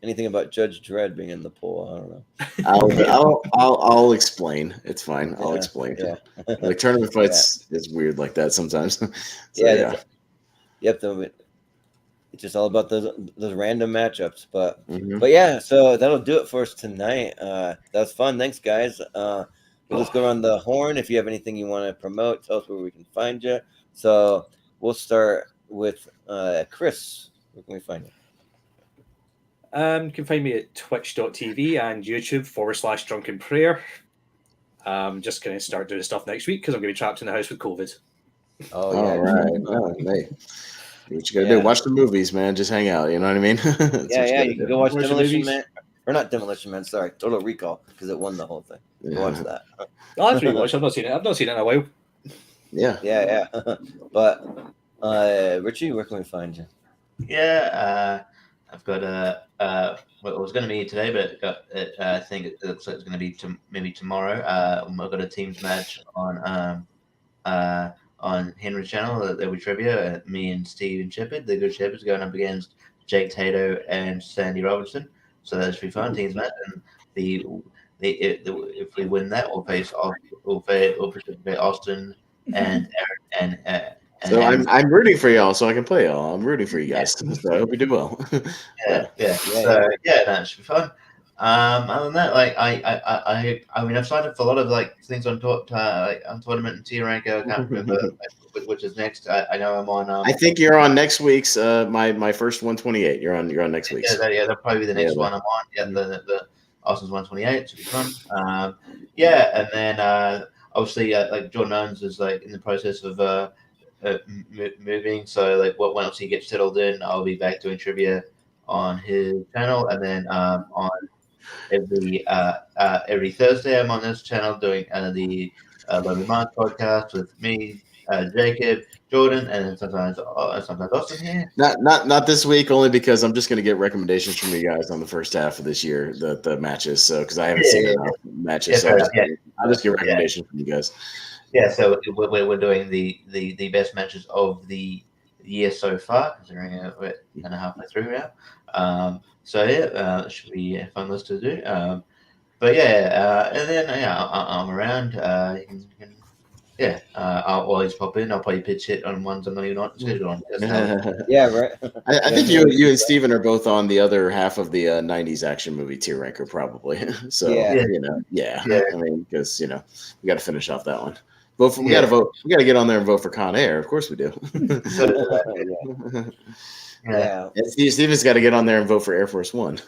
[SPEAKER 2] anything about Judge Dredd being in the poll, I don't know.
[SPEAKER 3] I'll explain. It's fine. I'll
[SPEAKER 2] Yeah,
[SPEAKER 3] explain.
[SPEAKER 2] yeah.
[SPEAKER 3] Like tournament fights is weird like that sometimes. So,
[SPEAKER 2] Yeah, Yep. It's just all about those random matchups, but
[SPEAKER 3] Mhm.
[SPEAKER 2] yeah. So that'll do it for us tonight. That was fun. Thanks, guys. We'll just go around the horn. If you have anything you want to promote, tell us where we can find you. So we'll start with Chris. Where can we find you?
[SPEAKER 6] You can find me at twitch.tv and YouTube /Drunken Prayer. Just going to start doing stuff next week because I'm going to be trapped in the house with COVID.
[SPEAKER 2] Oh, yeah.
[SPEAKER 3] All right. Well, hey, do what you gotta do. Watch the movies, man. Just hang out. You know what I mean?
[SPEAKER 2] Yeah. You can go watch
[SPEAKER 6] Watch the
[SPEAKER 2] Demolition
[SPEAKER 6] movies.
[SPEAKER 2] Man. Or not Demolition Man, sorry. Total Recall, because it won the whole thing. Go watch that.
[SPEAKER 6] Oh, that's pretty much. I've not seen it in a while.
[SPEAKER 3] Yeah.
[SPEAKER 2] Yeah. But, Richie, where can we find you?
[SPEAKER 5] Yeah, I've got well, it was going to be today, but I think it looks like it's going to be maybe tomorrow. I've got a teams match on Henry's channel. There'll be trivia. Me and Steve and Shepard, the Good Shepherds, going up against Jake Tato and Sandy Robertson. So that should be fun. Teams match, and if we win that, we'll face Austin and Aaron and.
[SPEAKER 3] So I'm rooting for y'all, so I can play y'all. I'm rooting for you guys. So I hope you do well.
[SPEAKER 5] Yeah. So that should be fun. Other than that, like I mean, I've signed up for a lot of like things on tournament and tier rank. I can't remember which is next. I know I'm on.
[SPEAKER 3] I think you're on next week's. My first 128. You're on next week's.
[SPEAKER 5] Yeah, that'll probably be the next one I'm on. Yeah, the Austin's 128 should be fun. And then obviously like Jordan Owens is like in the process of moving, so like once he gets settled in, I'll be back doing trivia on his channel, and then on every Thursday I'm on this channel doing the Logan Mark podcast with me, Jacob, Jordan, and then sometimes Austin here.
[SPEAKER 3] Not this week, only because I'm just going to get recommendations from you guys on the first half of this year, the matches. So because I haven't seen enough matches, so I'll just get recommendations from you guys.
[SPEAKER 5] Yeah, so we're doing the best matches of the year so far, considering we're kind of halfway through now. It should be a fun list to do. And then I'm around. I'll always pop in. I'll probably pitch hit on ones I'm not even on schedule on.
[SPEAKER 2] Yeah, right.
[SPEAKER 3] I think you and Steven are both on the other half of the 90s action movie tier ranker, probably. So I mean, because we got to finish off that one. We got to vote. We got to get on there and vote for Con Air. Of course we do.
[SPEAKER 2] Yeah.
[SPEAKER 3] And Steven's got to get on there and vote for Air Force One.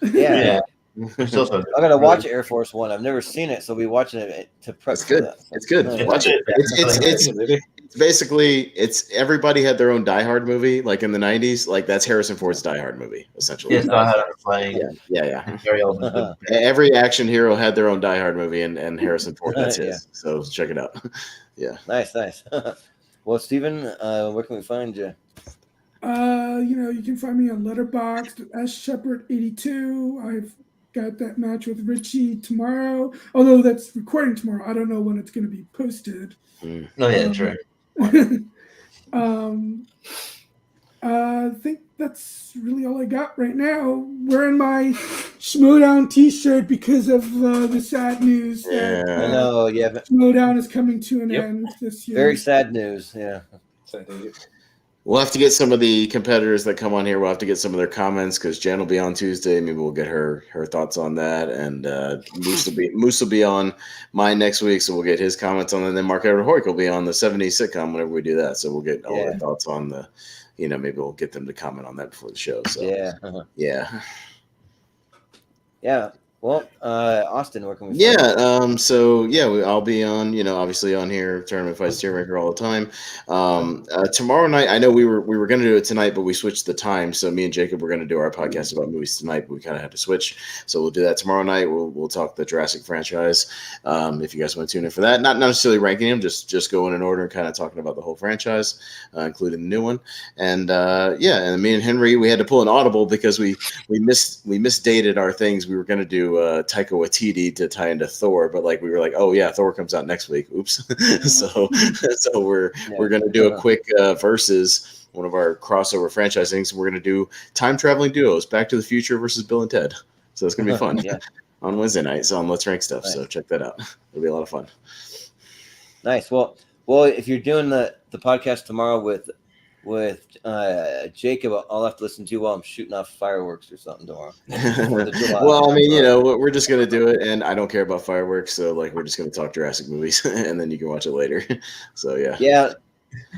[SPEAKER 2] Yeah.
[SPEAKER 5] I
[SPEAKER 2] gotta watch Air Force One. I've never seen it, so we'll be watching it to prep.
[SPEAKER 3] It's good. It's good. Watch it. It's basically everybody had their own Die Hard movie, like in the 90s. Like that's Harrison Ford's Die Hard movie, essentially.
[SPEAKER 5] Yes, Die Hard playing.
[SPEAKER 3] Yeah.
[SPEAKER 5] Very old.
[SPEAKER 3] Every action hero had their own Die Hard movie, and Harrison Ford, that's his. So check it out. Yeah.
[SPEAKER 2] Nice. Well, Steven, where can we find you?
[SPEAKER 4] You can find me on Letterboxd, sshepard82. I've got that match with Richie tomorrow, although that's recording tomorrow. I don't know when it's going to be posted.
[SPEAKER 5] True.
[SPEAKER 4] I think that's really all I got right now. Wearing my Schmodown t-shirt because of the sad news that
[SPEAKER 2] I know,
[SPEAKER 4] Schmodown is coming to an end this year.
[SPEAKER 2] Very sad news, yeah.
[SPEAKER 3] We'll have to get some of the competitors that come on here. We'll have to get some of their comments because Jen will be on Tuesday. Maybe we'll get her thoughts on that. And Moose will be on mine next week, so we'll get his comments on it. And then Mark Edward Hoyk will be on the 70s sitcom whenever we do that. So we'll get all their thoughts on the, maybe we'll get them to comment on that before the show. So
[SPEAKER 2] yeah. Well, Austin, where can we?
[SPEAKER 3] I'll be on, obviously on here, Tournament Fights Tearmaker all the time. Tomorrow night, I know we were going to do it tonight, but we switched the time. So me and Jacob were going to do our podcast about movies tonight, but we kind of had to switch. So we'll do that tomorrow night. We'll talk the Jurassic franchise. If you guys want to tune in for that, not necessarily ranking them, just going in order and kind of talking about the whole franchise, including the new one. And and me and Henry, we had to pull an audible because we misdated our things. We were going to do Taika Waititi to tie into Thor, but we were like, oh yeah, Thor comes out next week. Oops. so we're gonna do a quick versus one of our crossover franchise things. We're gonna do time traveling duos, Back to the Future versus Bill and Ted. So it's gonna be fun. On Wednesday nights on Let's Rank Stuff. Nice. So check that out. It'll be a lot of fun.
[SPEAKER 2] Nice. Well, if you're doing the podcast tomorrow with Jacob, I'll have to listen to while I'm shooting off fireworks or something tomorrow.
[SPEAKER 3] Well, I mean, we're just gonna do it, and I don't care about fireworks, so we're just gonna talk Jurassic movies, and then you can watch it later. So yeah.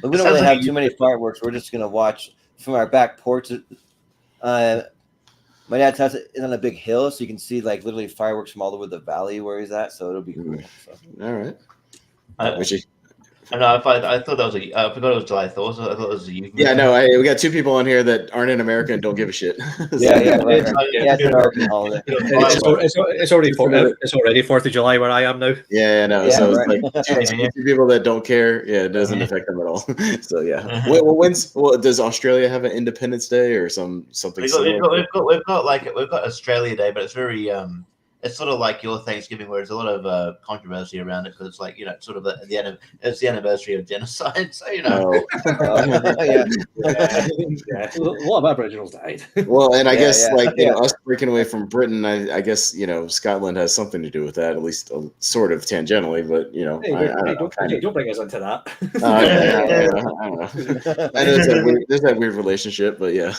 [SPEAKER 2] But we don't really have too many fireworks. We're just gonna watch from our back porch. My dad's house is on a big hill, so you can see literally fireworks from all over the valley where he's at. So it'll be cool. So.
[SPEAKER 3] All right.
[SPEAKER 5] I know. I thought that was I forgot it was July 4th. So I thought it was a youth.
[SPEAKER 3] Yeah, no. We got two people on here that aren't in America and don't give a shit.
[SPEAKER 2] It's an American holiday.
[SPEAKER 6] It's already 4th of July where I am now.
[SPEAKER 3] Yeah, no. Yeah, so it's two people that don't care. Yeah, it doesn't affect them at all. So yeah. Does Australia have an Independence Day or something?
[SPEAKER 5] We've got Australia Day, but it's very it's sort of like your Thanksgiving, where there's a lot of controversy around it because it's sort of it's the anniversary of genocide. So
[SPEAKER 6] a lot of Aboriginals died.
[SPEAKER 3] Well, and I guess us breaking away from Britain, I guess Scotland has something to do with that, at least sort of tangentially. But
[SPEAKER 6] don't bring us into that.
[SPEAKER 3] I don't know. I know there's that weird relationship, but yeah.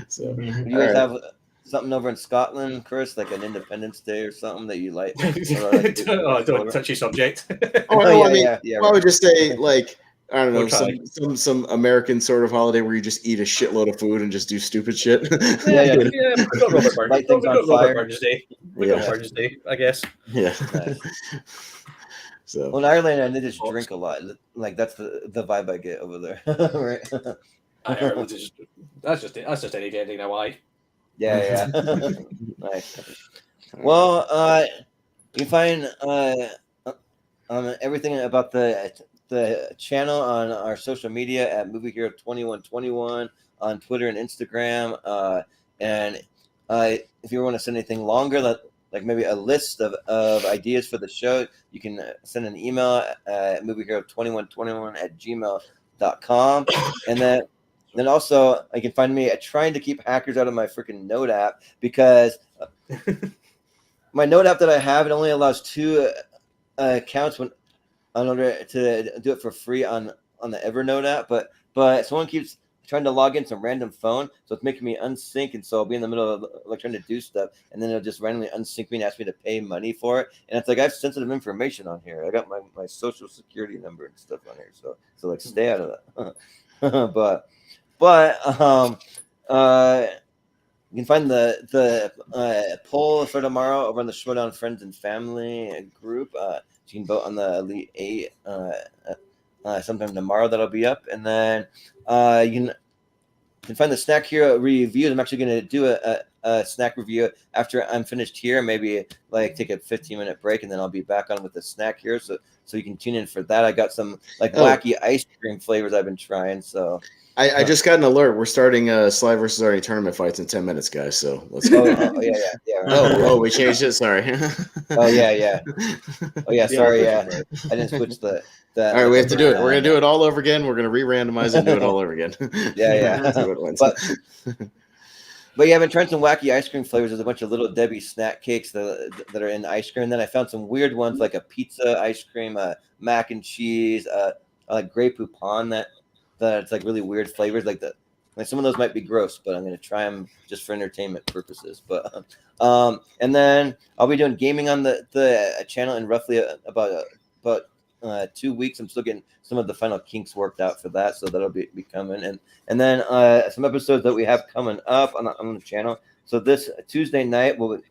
[SPEAKER 3] So
[SPEAKER 2] you guys have something over in Scotland, Chris, like an Independence Day or something that you like?
[SPEAKER 6] Don't touchy subject.
[SPEAKER 3] I would just say I don't know, some American sort of holiday where you just eat a shitload of food and just do stupid shit.
[SPEAKER 6] We got Robert Burns Day. We got Burns Day, I guess.
[SPEAKER 3] Yeah.
[SPEAKER 2] Nice.
[SPEAKER 3] So
[SPEAKER 2] in Ireland, they just drink a lot. That's the vibe I get over there, right?
[SPEAKER 6] That's just any day now. Why?
[SPEAKER 2] Yeah. Nice. Well, you can find everything about the channel on our social media at Movie Hero 2121 on Twitter and Instagram. And if you want to send anything longer, like maybe a list of ideas for the show, you can send an email at moviehero2121@gmail.com. And then also, you can find me at trying to keep hackers out of my freaking Note app, because my Note app that I have, it only allows 2 accounts in order to do it for free on the Evernote app. But someone keeps trying to log in some random phone, so it's making me unsync, and so I'll be in the middle of trying to do stuff, and then it'll just randomly unsync me and ask me to pay money for it. And it's I have sensitive information on here. I got my social security number and stuff on here, so stay out of that. But you can find the poll for tomorrow over on the Showdown Friends and Family group. You can vote on the Elite 8 sometime tomorrow. That'll be up. And then you can find the Snack Hero reviews. I'm actually going to do a snack review after I'm finished here. Maybe take a 15-minute break, and then I'll be back on with the Snack Hero. So you can tune in for that. I got some wacky ice cream flavors I've been trying. So
[SPEAKER 3] I just got an alert. We're starting Sly versus Arnie tournament fights in 10 minutes, guys. So let's go.
[SPEAKER 2] Right.
[SPEAKER 3] We changed it. Sorry.
[SPEAKER 2] Sorry. I didn't switch the.
[SPEAKER 3] All right, we have to do it. We're gonna do it all over again. We're gonna re-randomize it and do it all over again.
[SPEAKER 2] But I've been trying some wacky ice cream flavors. There's a bunch of Little Debbie snack cakes that are in ice cream. And then I found some weird ones like a pizza ice cream, mac and cheese, like Grey Poupon that it's like really weird flavors like that. Like some of those might be gross, but I'm gonna try them just for entertainment purposes. But and then I'll be doing gaming on the channel in roughly about 2 weeks. I'm still getting some of the final kinks worked out for that, so that'll be coming. And then some episodes that we have coming up on the channel. So this Tuesday night we'll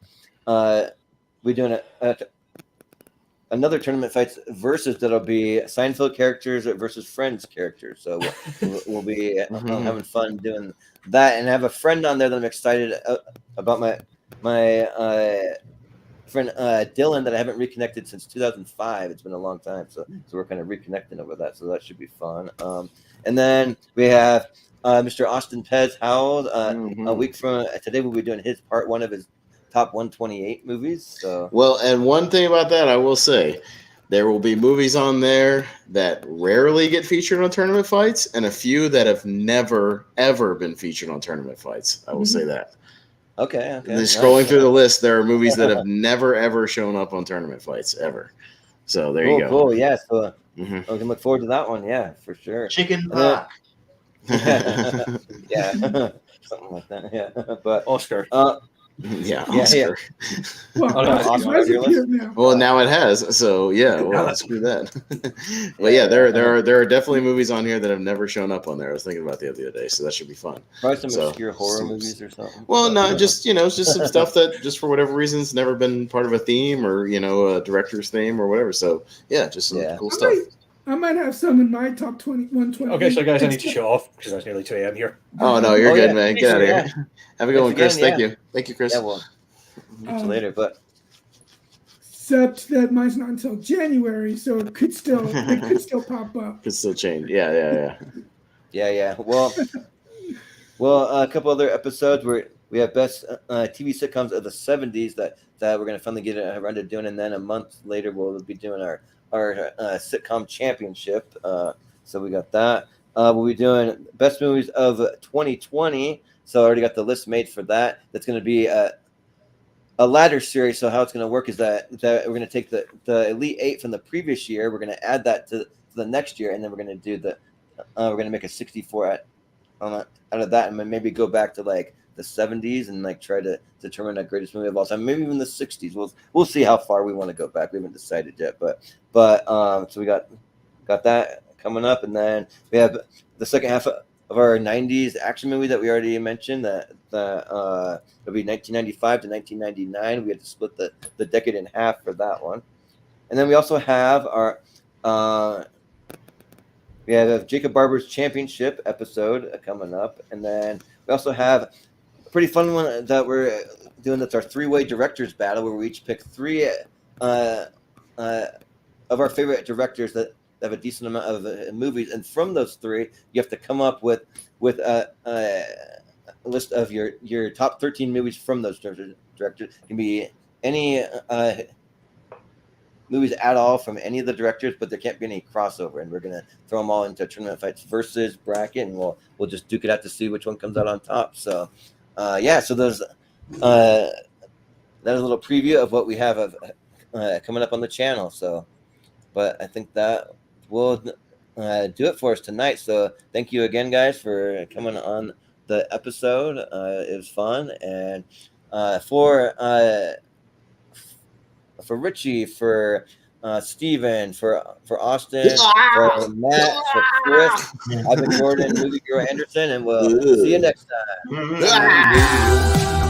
[SPEAKER 2] be doing another tournament fights versus that'll be Seinfeld characters versus Friends characters. So we'll be having fun doing that, and I have a friend on there that I'm excited about. My friend Dylan that I haven't reconnected since 2005. It's been a long time, so we're kind of reconnecting over that. So that should be fun. And then we have Mr. Austin Pez Howell. A week from today, we'll be doing his part one of his top 128 movies. So
[SPEAKER 3] well, and one thing about that, I will say, there will be movies on there that rarely get featured on tournament fights, and a few that have never ever been featured on tournament fights. I will say that.
[SPEAKER 2] Okay.
[SPEAKER 3] Scrolling through the list, there are movies that have never ever shown up on tournament fights ever. So there you go.
[SPEAKER 2] Cool. Yeah. So we can look forward to that one. Yeah, for sure.
[SPEAKER 5] Chicken Park.
[SPEAKER 2] Yeah. Something like that. Yeah. But
[SPEAKER 6] Oscar.
[SPEAKER 3] Yeah,
[SPEAKER 2] Yeah.
[SPEAKER 3] Oscar.
[SPEAKER 4] Well,
[SPEAKER 2] Oscar,
[SPEAKER 4] it's
[SPEAKER 2] your
[SPEAKER 4] here now.
[SPEAKER 3] Well, now it has. So yeah, well, screw that. But yeah, there are definitely movies on here that have never shown up on there. I was thinking about the other day, so that should be fun.
[SPEAKER 2] Probably some obscure horror movies or something.
[SPEAKER 3] Well, no, just it's just some stuff that just for whatever reason has never been part of a theme or a director's theme or whatever. So yeah, just some cool stuff.
[SPEAKER 4] I might have some in my top 120.
[SPEAKER 6] Okay, so guys, I need to show off because it's nearly 2 a.m. here.
[SPEAKER 3] Oh no, you're good, man. Get out of
[SPEAKER 2] Yeah.
[SPEAKER 3] here. Have a good one, Chris. Thank you, Chris.
[SPEAKER 2] Yeah, well, catch you later. But
[SPEAKER 4] Except that mine's not until January, so it could still pop up.
[SPEAKER 3] Could still change. Yeah.
[SPEAKER 2] Well, a couple other episodes where we have best TV sitcoms of the 70s that we're gonna finally get around to doing, and then a month later we'll be doing our sitcom championship. So we got that. We'll be doing best movies of 2020. So I already got the list made for that. That's going to be a ladder series. So how it's going to work is that we're going to take the Elite 8 from the previous year. We're going to add that to the next year, and then we're going to do we're going to make a 64 out of that, and maybe go back to like the 70s and like try to determine the greatest movie of all time. Maybe even the 60s. We'll see how far we want to go back. We haven't decided yet, but so we got that coming up, and then we have the second half of our 90s action movie that we already mentioned. That it'll be 1995 to 1999. We had to split the decade in half for that one, and then we also have our we have Jacob Barber's championship episode coming up, and then we also have a pretty fun one that we're doing. That's our three-way directors battle, where we each pick three of our favorite directors that have a decent amount of movies, and from those three, you have to come up with a list of your top 13 movies from those directors. It can be any movies at all from any of the directors, but there can't be any crossover, and we're gonna throw them all into tournament fights versus bracket, and we'll just duke it out to see which one comes out on top. So so there's that is a little preview of what we have of coming up on the channel. So but I think that will do it for us tonight. So thank you again, guys, for coming on the episode. It was fun, and for Richie, for Steven, for Austin, for Matt, for Chris, I've been Gordon, Movie Girl Anderson, and we'll see you next time.